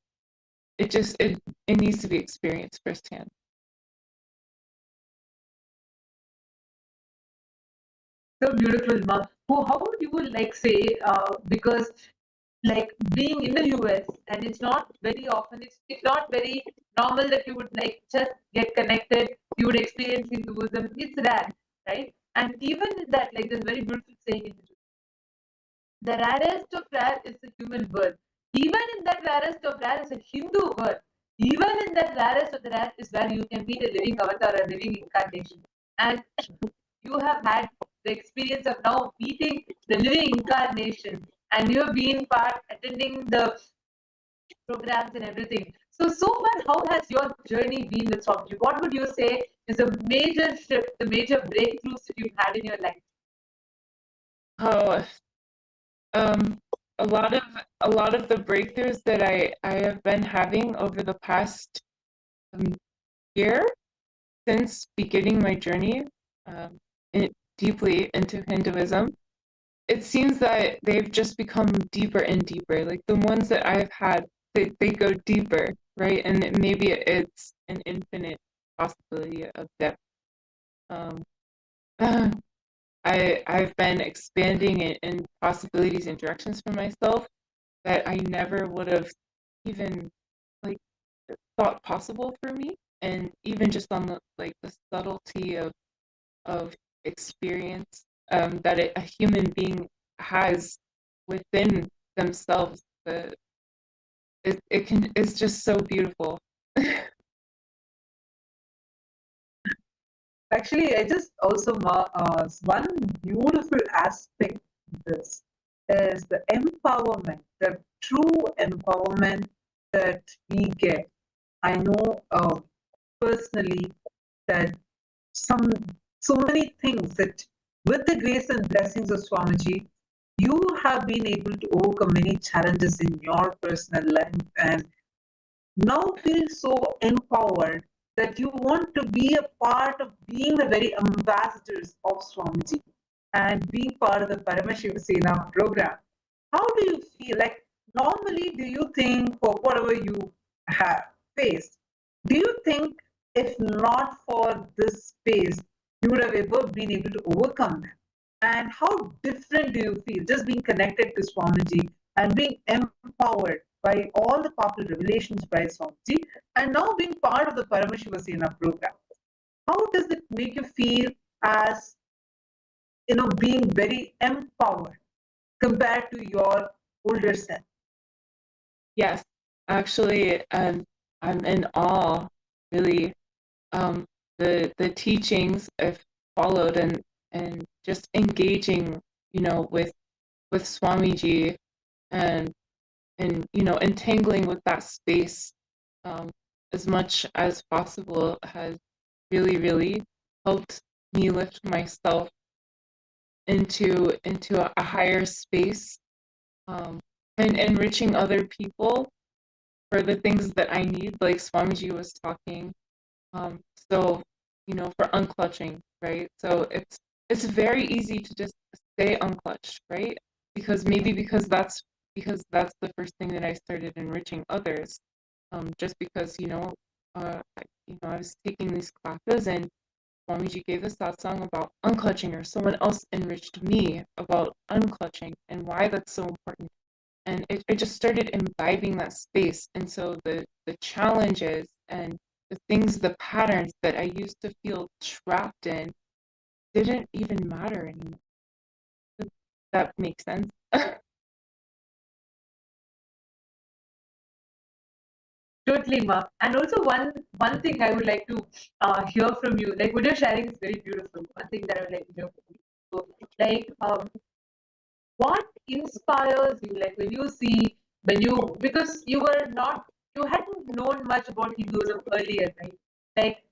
it needs to be experienced firsthand. So beautiful, Ma. How would you say, because like being in the US, and it's not very often, it's not very normal that you would like just get connected, you would experience Hinduism. It's rare, right? And even in that, like there's very beautiful saying in Hinduism, the rarest of rare is a human birth. Even in that rarest of rare is a Hindu birth. Even in that rarest of the rare is where you can meet a living avatar, a living incarnation. And you have had the experience of now meeting the living incarnation, and you have been part attending the programs and everything. So far, how has your journey been with Swamiji? What would you say is a major shift, the major breakthroughs that you've had in your life? Oh, a lot of the breakthroughs that I have been having over the past year since beginning my journey deeply into Hinduism, it seems that they've just become deeper and deeper. Like the ones that I've had, they go deeper, right? And maybe it's an infinite possibility of depth. I've been expanding in possibilities and directions for myself that I never would have even like thought possible for me. And even just on the subtlety of experience that a human being has within themselves, it's just so beautiful. Actually, I just also one beautiful aspect of this is the empowerment, the true empowerment that we get. I know personally that so many things that with the grace and blessings of Swamiji, you have been able to overcome many challenges in your personal life, and now feel so empowered that you want to be a part of being the very ambassadors of Swamiji and being part of the Paramashivoham program. How do you feel? Like, normally, do you think for whatever you have faced, do you think if not for this space, you would have ever been able to overcome that? And how different do you feel just being connected to Swamiji and being empowered by all the powerful revelations by Swamiji and now being part of the Paramashivoham program? How does it make you feel as being very empowered compared to your older self? Yes, actually, I'm in awe, really. The teachings I've followed and just engaging, with Swamiji and entangling with that space as much as possible has really, really helped me lift myself into a higher space, and enriching other people for the things that I need, like Swamiji was talking. So, for unclutching, right? So it's very easy to just stay unclutched, right? Because that's the first thing that I started enriching others. Just because, I was taking these classes and Swamiji gave us that song about unclutching, or someone else enriched me about unclutching and why that's so important. And it just started imbibing that space. And so the challenges and the patterns that I used to feel trapped in didn't even matter anymore. Does that makes sense? Totally, Ma. And also one thing I would like to hear from you, like what you're sharing is very beautiful. One thing that I would like to hear from you. So, like, what inspires you? Like because you hadn't known much about Hinduism earlier, right? Like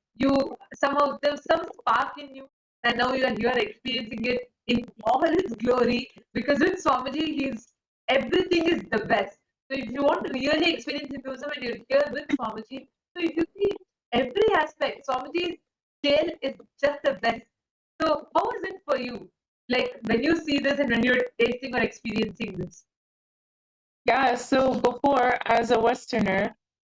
somehow there's some spark in you, and now you are here experiencing it in all its glory. Because with Swamiji, everything is the best. So if you want to really experience Hinduism and you're here with Swamiji, so if you see every aspect, Swamiji's scale is just the best. So how is it for you? Like when you see this and when you're tasting or experiencing this? Yeah, so before, as a Westerner,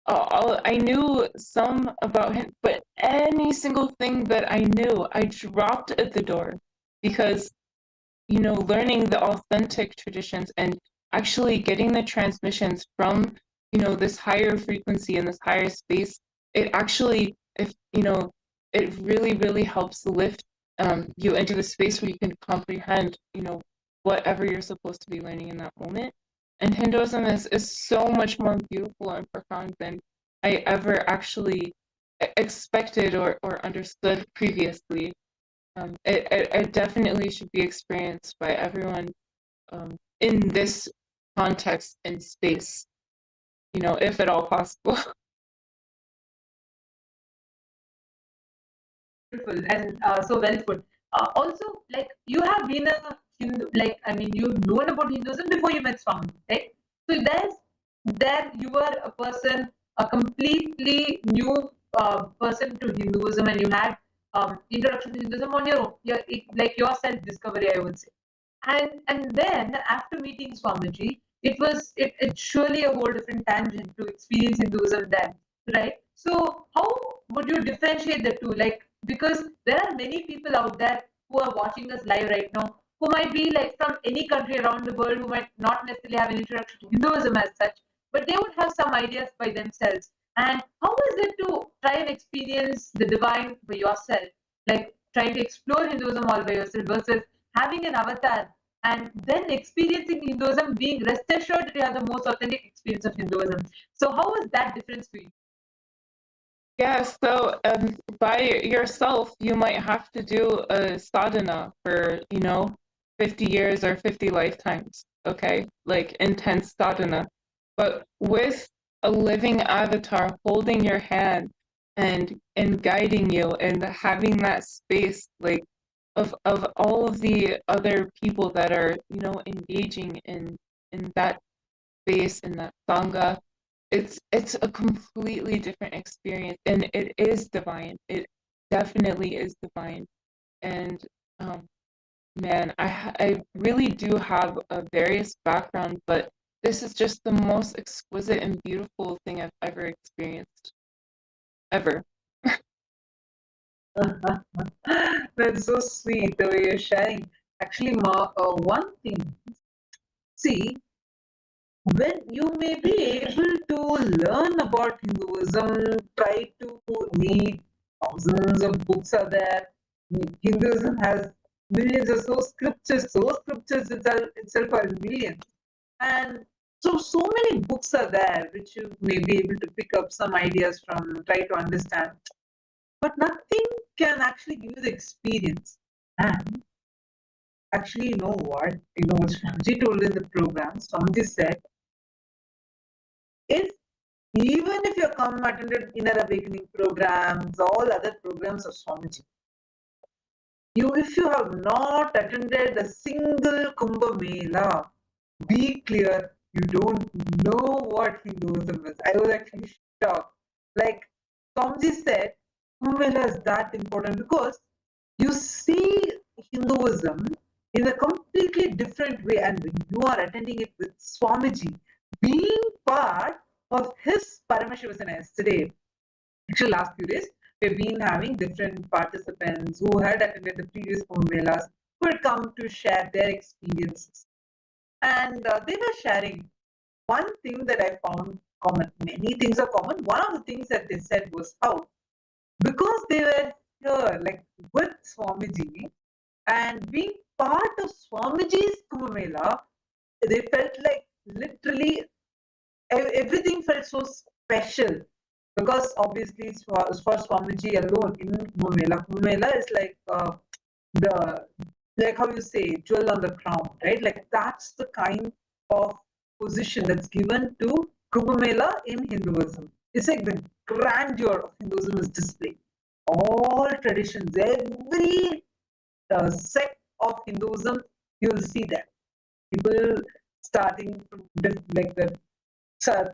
I knew some about him, but any single thing that I knew, I dropped at the door because, learning the authentic traditions and actually getting the transmissions from, this higher frequency and this higher space, it actually, it really, really helps lift you into the space where you can comprehend, whatever you're supposed to be learning in that moment. And Hinduism is so much more beautiful and profound than I ever actually expected or understood previously. It definitely should be experienced by everyone in this context and space, if at all possible. Beautiful and so well put. Also, like you have been a Hindu, like I mean, you've known about Hinduism before you met Swami, right? So there you were a person, a completely new person to Hinduism, and you had introduction to Hinduism on your own, like your self discovery, I would say. And then after meeting Swamiji, it's surely a whole different tangent to experience Hinduism then, right? So how would you differentiate the two? Like because there are many people out there who are watching us live right now who might be like from any country around the world who might not necessarily have an introduction to Hinduism as such, but they would have some ideas by themselves. And how is it to try and experience the divine by yourself? Like trying to explore Hinduism all by yourself versus having an avatar and then experiencing Hinduism, being rest assured that you have the most authentic experience of Hinduism. So, how is that difference for you? Yeah, so by yourself, you might have to do a sadhana for, 50 years or 50 lifetimes, okay? Like intense sadhana. But with a living avatar holding your hand and guiding you and having that space, like of all of the other people that are, engaging in that space, in that sangha, it's a completely different experience, and it is divine. It definitely is divine. And man, I really do have a various background, but this is just the most exquisite and beautiful thing I've ever experienced. Ever. That's so sweet the way you're sharing. Actually, one thing, see, when you may be able to learn about Hinduism, try to read thousands of books are there. Hinduism has millions of so scriptures itself are millions. And so many books are there which you may be able to pick up some ideas from, try to understand. But nothing can actually give you the experience. And actually, you know what? You know what Swamiji told in the program? Swamiji said, even if you come attended inner awakening programs, all other programs of Swamiji, if you have not attended a single Kumbh Mela, be clear, you don't know what Hinduism is. I was actually shocked. Like Swamiji said, Kumbh Mela is that important because you see Hinduism in a completely different way, and when you are attending it with Swamiji, being part of his Paramashivoham yesterday, actually last few days, we've been having different participants who had attended the previous Kumbh Melas who had come to share their experiences. And they were sharing one thing that I found common. Many things are common. One of the things that they said was how, because they were here, like with Swamiji, and being part of Swamiji's Kumbh Mela, they felt like literally everything felt so special. Because obviously for Swamiji alone in Kumbh Mela. Kumbh Mela is like like how you say, jewel on the crown, right? Like that's the kind of position that's given to Kumbh Mela in Hinduism. It's like the grandeur of Hinduism is displayed. All traditions, every sect of Hinduism, you'll see that. People starting from like the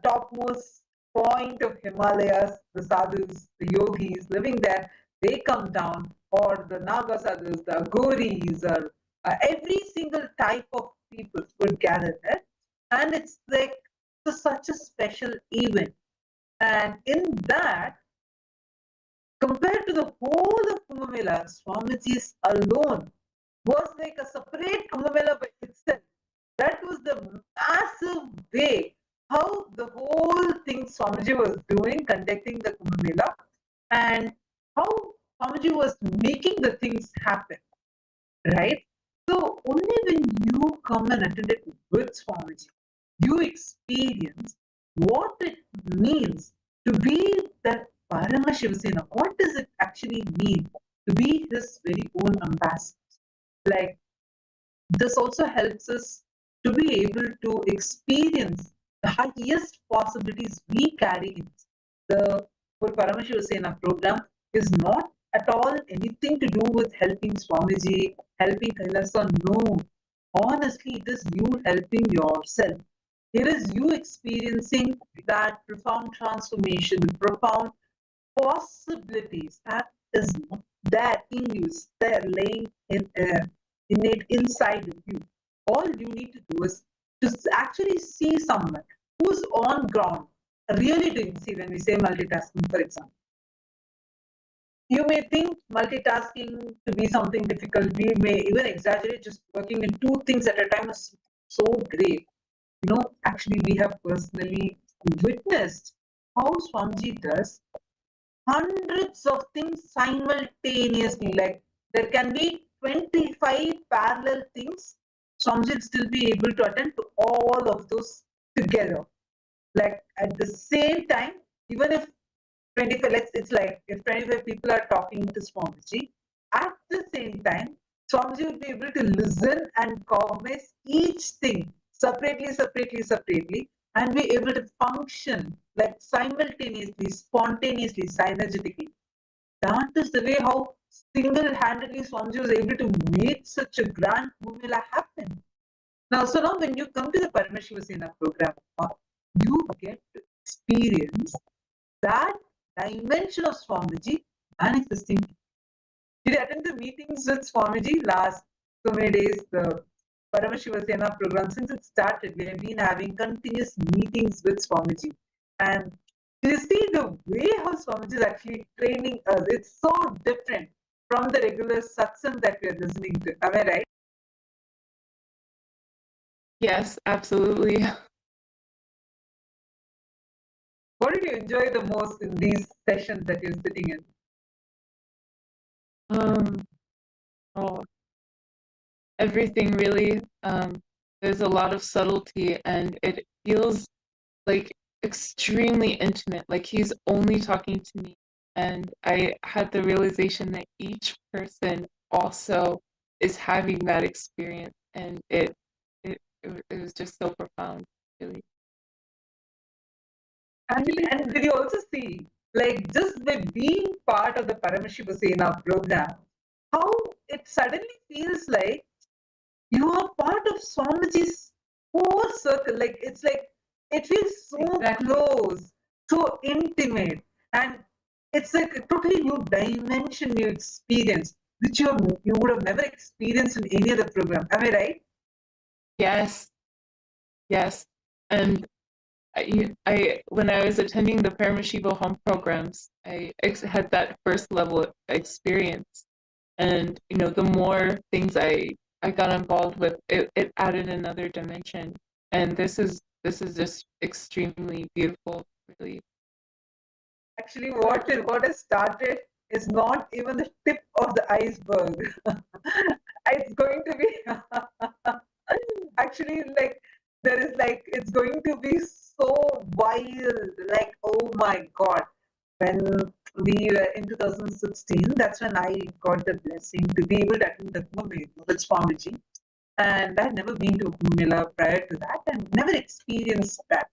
topmost point of Himalayas, the sadhus, the yogis living there, they come down, or the Naga sadhus, the Gauris, or every single type of people would gather there. And it's like such a special event. And in that, compared to the whole of Kumbh Mela, Swamiji's alone was like a separate Kumbh Mela by itself. That was the massive way how the whole thing Swamiji was doing, conducting the Kumbh Mela, and how Swamiji was making the things happen, right? So only when you come and attend it with Swamiji, you experience what it means to be that Paramashivoham. What does it actually mean to be his very own ambassador? Like, this also helps us to be able to experience the highest possibilities we carry in the Paramashivoham program is not at all anything to do with helping Swamiji, helping Kailasa. No, honestly, it is you helping yourself. It is you experiencing that profound transformation, the profound possibilities that is there in you, there laying innate inside of you. All you need to do is to actually see someone who's on ground, really doing, see, when we say multitasking, for example, you may think multitasking to be something difficult. We may even exaggerate just working in two things at a time is so great. You know, actually, we have personally witnessed how Swamiji does hundreds of things simultaneously. Like there can be 25 parallel things. Swamiji will still be able to attend to all of those together. Like at the same time, even if 25, it's like if 25 people are talking to Swamiji, at the same time, Swamiji will be able to listen and cognize each thing separately, and be able to function like simultaneously, spontaneously, synergetically. That is the way how single-handedly Swamiji was able to make such a grand Kumbh Mela happen. Now, when you come to the Paramashivoham program, you get to experience that dimension of Swamiji manifesting. Did you attend the meetings with Swamiji last so many days? The Paramashivoham program, since it started, we have been having continuous meetings with Swamiji. And you see the way how Swamiji is actually training us. It's so different from the regular satsang that we are listening to. Am I right? Yes, absolutely. What did you enjoy the most in these sessions that you're sitting in? Oh, everything really. There's a lot of subtlety, and it feels like extremely intimate. Like he's only talking to me, and I had the realization that each person also is having that experience, and it was just so profound, really. And did you also see, like, just by being part of the Paramashivoham program, how it suddenly feels like you are part of Swamiji's whole circle. Like, it's like, it feels so close, so intimate, and it's like a totally new dimension you experience, which you would have never experienced in any other program. Am I right? Yes, yes. And I when I was attending the Paramashivoham programs, I had that first level experience, and the more things I got involved with, it added another dimension, and this is just extremely beautiful, really. Actually, what has started is not even the tip of the iceberg. It's going to be actually like it's going to be so wild. Like, oh my God. When we were in 2016, that's when I got the blessing to be able to attend the Kumbh Mela with Swamiji. And I had never been to Kumbh Mela prior to that and never experienced that.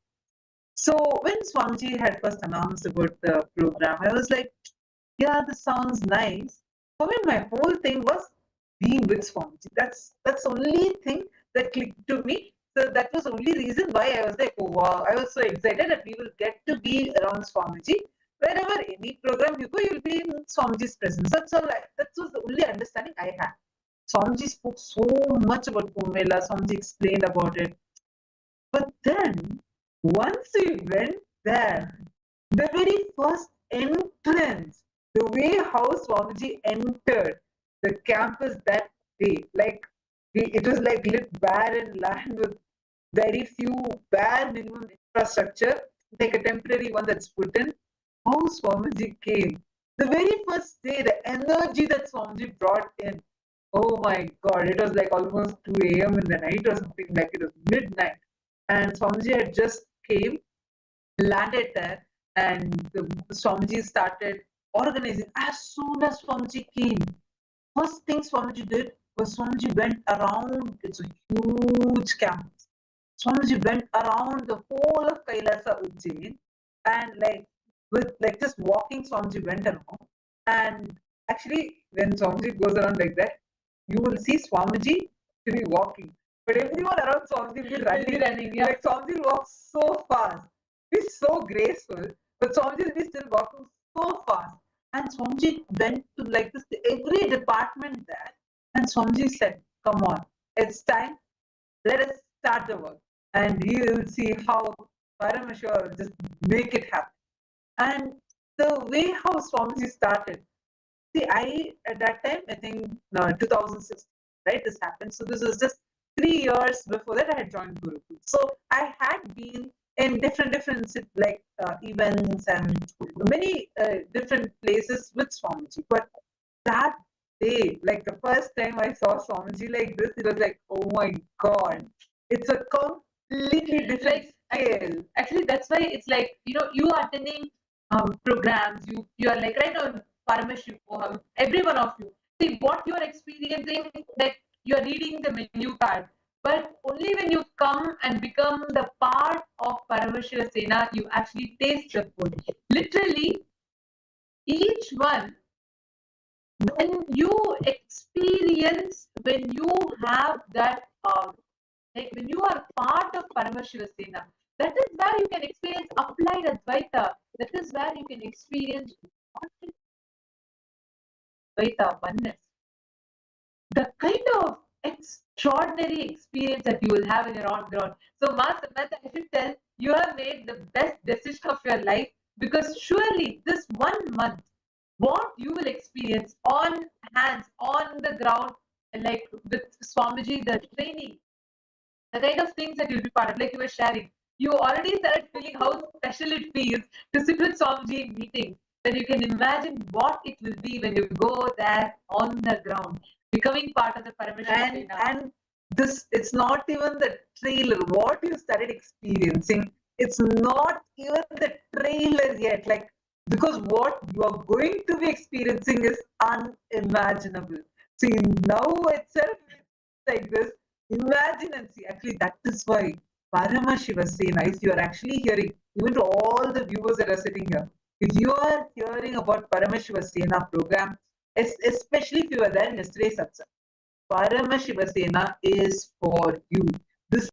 So when Swamiji had first announced about the program, I was like, yeah, this sounds nice. For me, my whole thing was being with Swamiji. That's the only thing that clicked to me. So that was the only reason why I was like, oh wow, I was so excited that we will get to be around Swamiji. Wherever any program you go, you'll be in Swamiji's presence. That was the only understanding I had. Swamiji spoke so much about Kumbh Mela. Swamiji explained about it. But then, once we went there, the very first entrance, the way how Swamiji entered the campus that day, like it was like lit barren land with very few bare minimum infrastructure, like a temporary one that's put in. How Swamiji came. The very first day, the energy that Swamiji brought in, oh my God, it was like almost 2 a.m. in the night or something, like it was midnight. And Swamiji had just came, landed there, and the Swamiji started organizing. As soon as Swamiji came, first thing Swamiji did was Swamiji went around. It's a huge campus. Swamiji went around the whole of Kailasa Ujjain, and with just walking, Swamiji went around. And actually, when Swamiji goes around like that, you will see Swamiji to be walking, but everyone around Swamiji will be running. Yeah. Like Swamiji walks so fast. He's so graceful, but Swamiji will be still walking so fast. And Swamiji went to like this every department there, and Swamiji said, "Come on, it's time. Let us start the work." And you will see how Paramashivoham will just make it happen. And the way how Swamiji started. See, at that time, I think 2006, right? This happened. So this was just 3 years before that I had joined Gurukul. So I had been in different events and many different places with Swamiji. But that day, like the first time I saw Swamiji like this, it was like, oh my God, it's a completely different scale. Actually, that's why it's like, you are attending programs, you are like right now Paramashivoham, every one of you. See what you are experiencing, like you are reading the menu card. But only when you come and become the part of Paramashivoham, you actually taste the food. Literally, each one, when you experience, when you have that, like when you are part of Paramashivoham, That is where you can experience applied Advaita. That is where you can experience Advaita, oneness. The kind of extraordinary experience that you will have in your own ground. So, Ma Samantha, I should tell you have made the best decision of your life, because surely this 1 month, what you will experience on hands, on the ground, like with Swamiji, the training, the kind of things that you'll be part of, like you were sharing. You already started feeling how special it feels to sit with Swamiji in meeting. Then you can imagine what it will be when you go there on the ground, becoming part of the Paramashivoham. And this, it's not even the trailer. What you started experiencing, it's not even the trailer yet. Like, because what you are going to be experiencing is unimaginable. See, now itself, like this, imagine and see. Actually, that is why Paramashivoham, if you are actually hearing, even to all the viewers that are sitting here, if you are hearing about Paramashivoham program, especially if you were there in yesterday's satsang, Paramashivoham is for you. This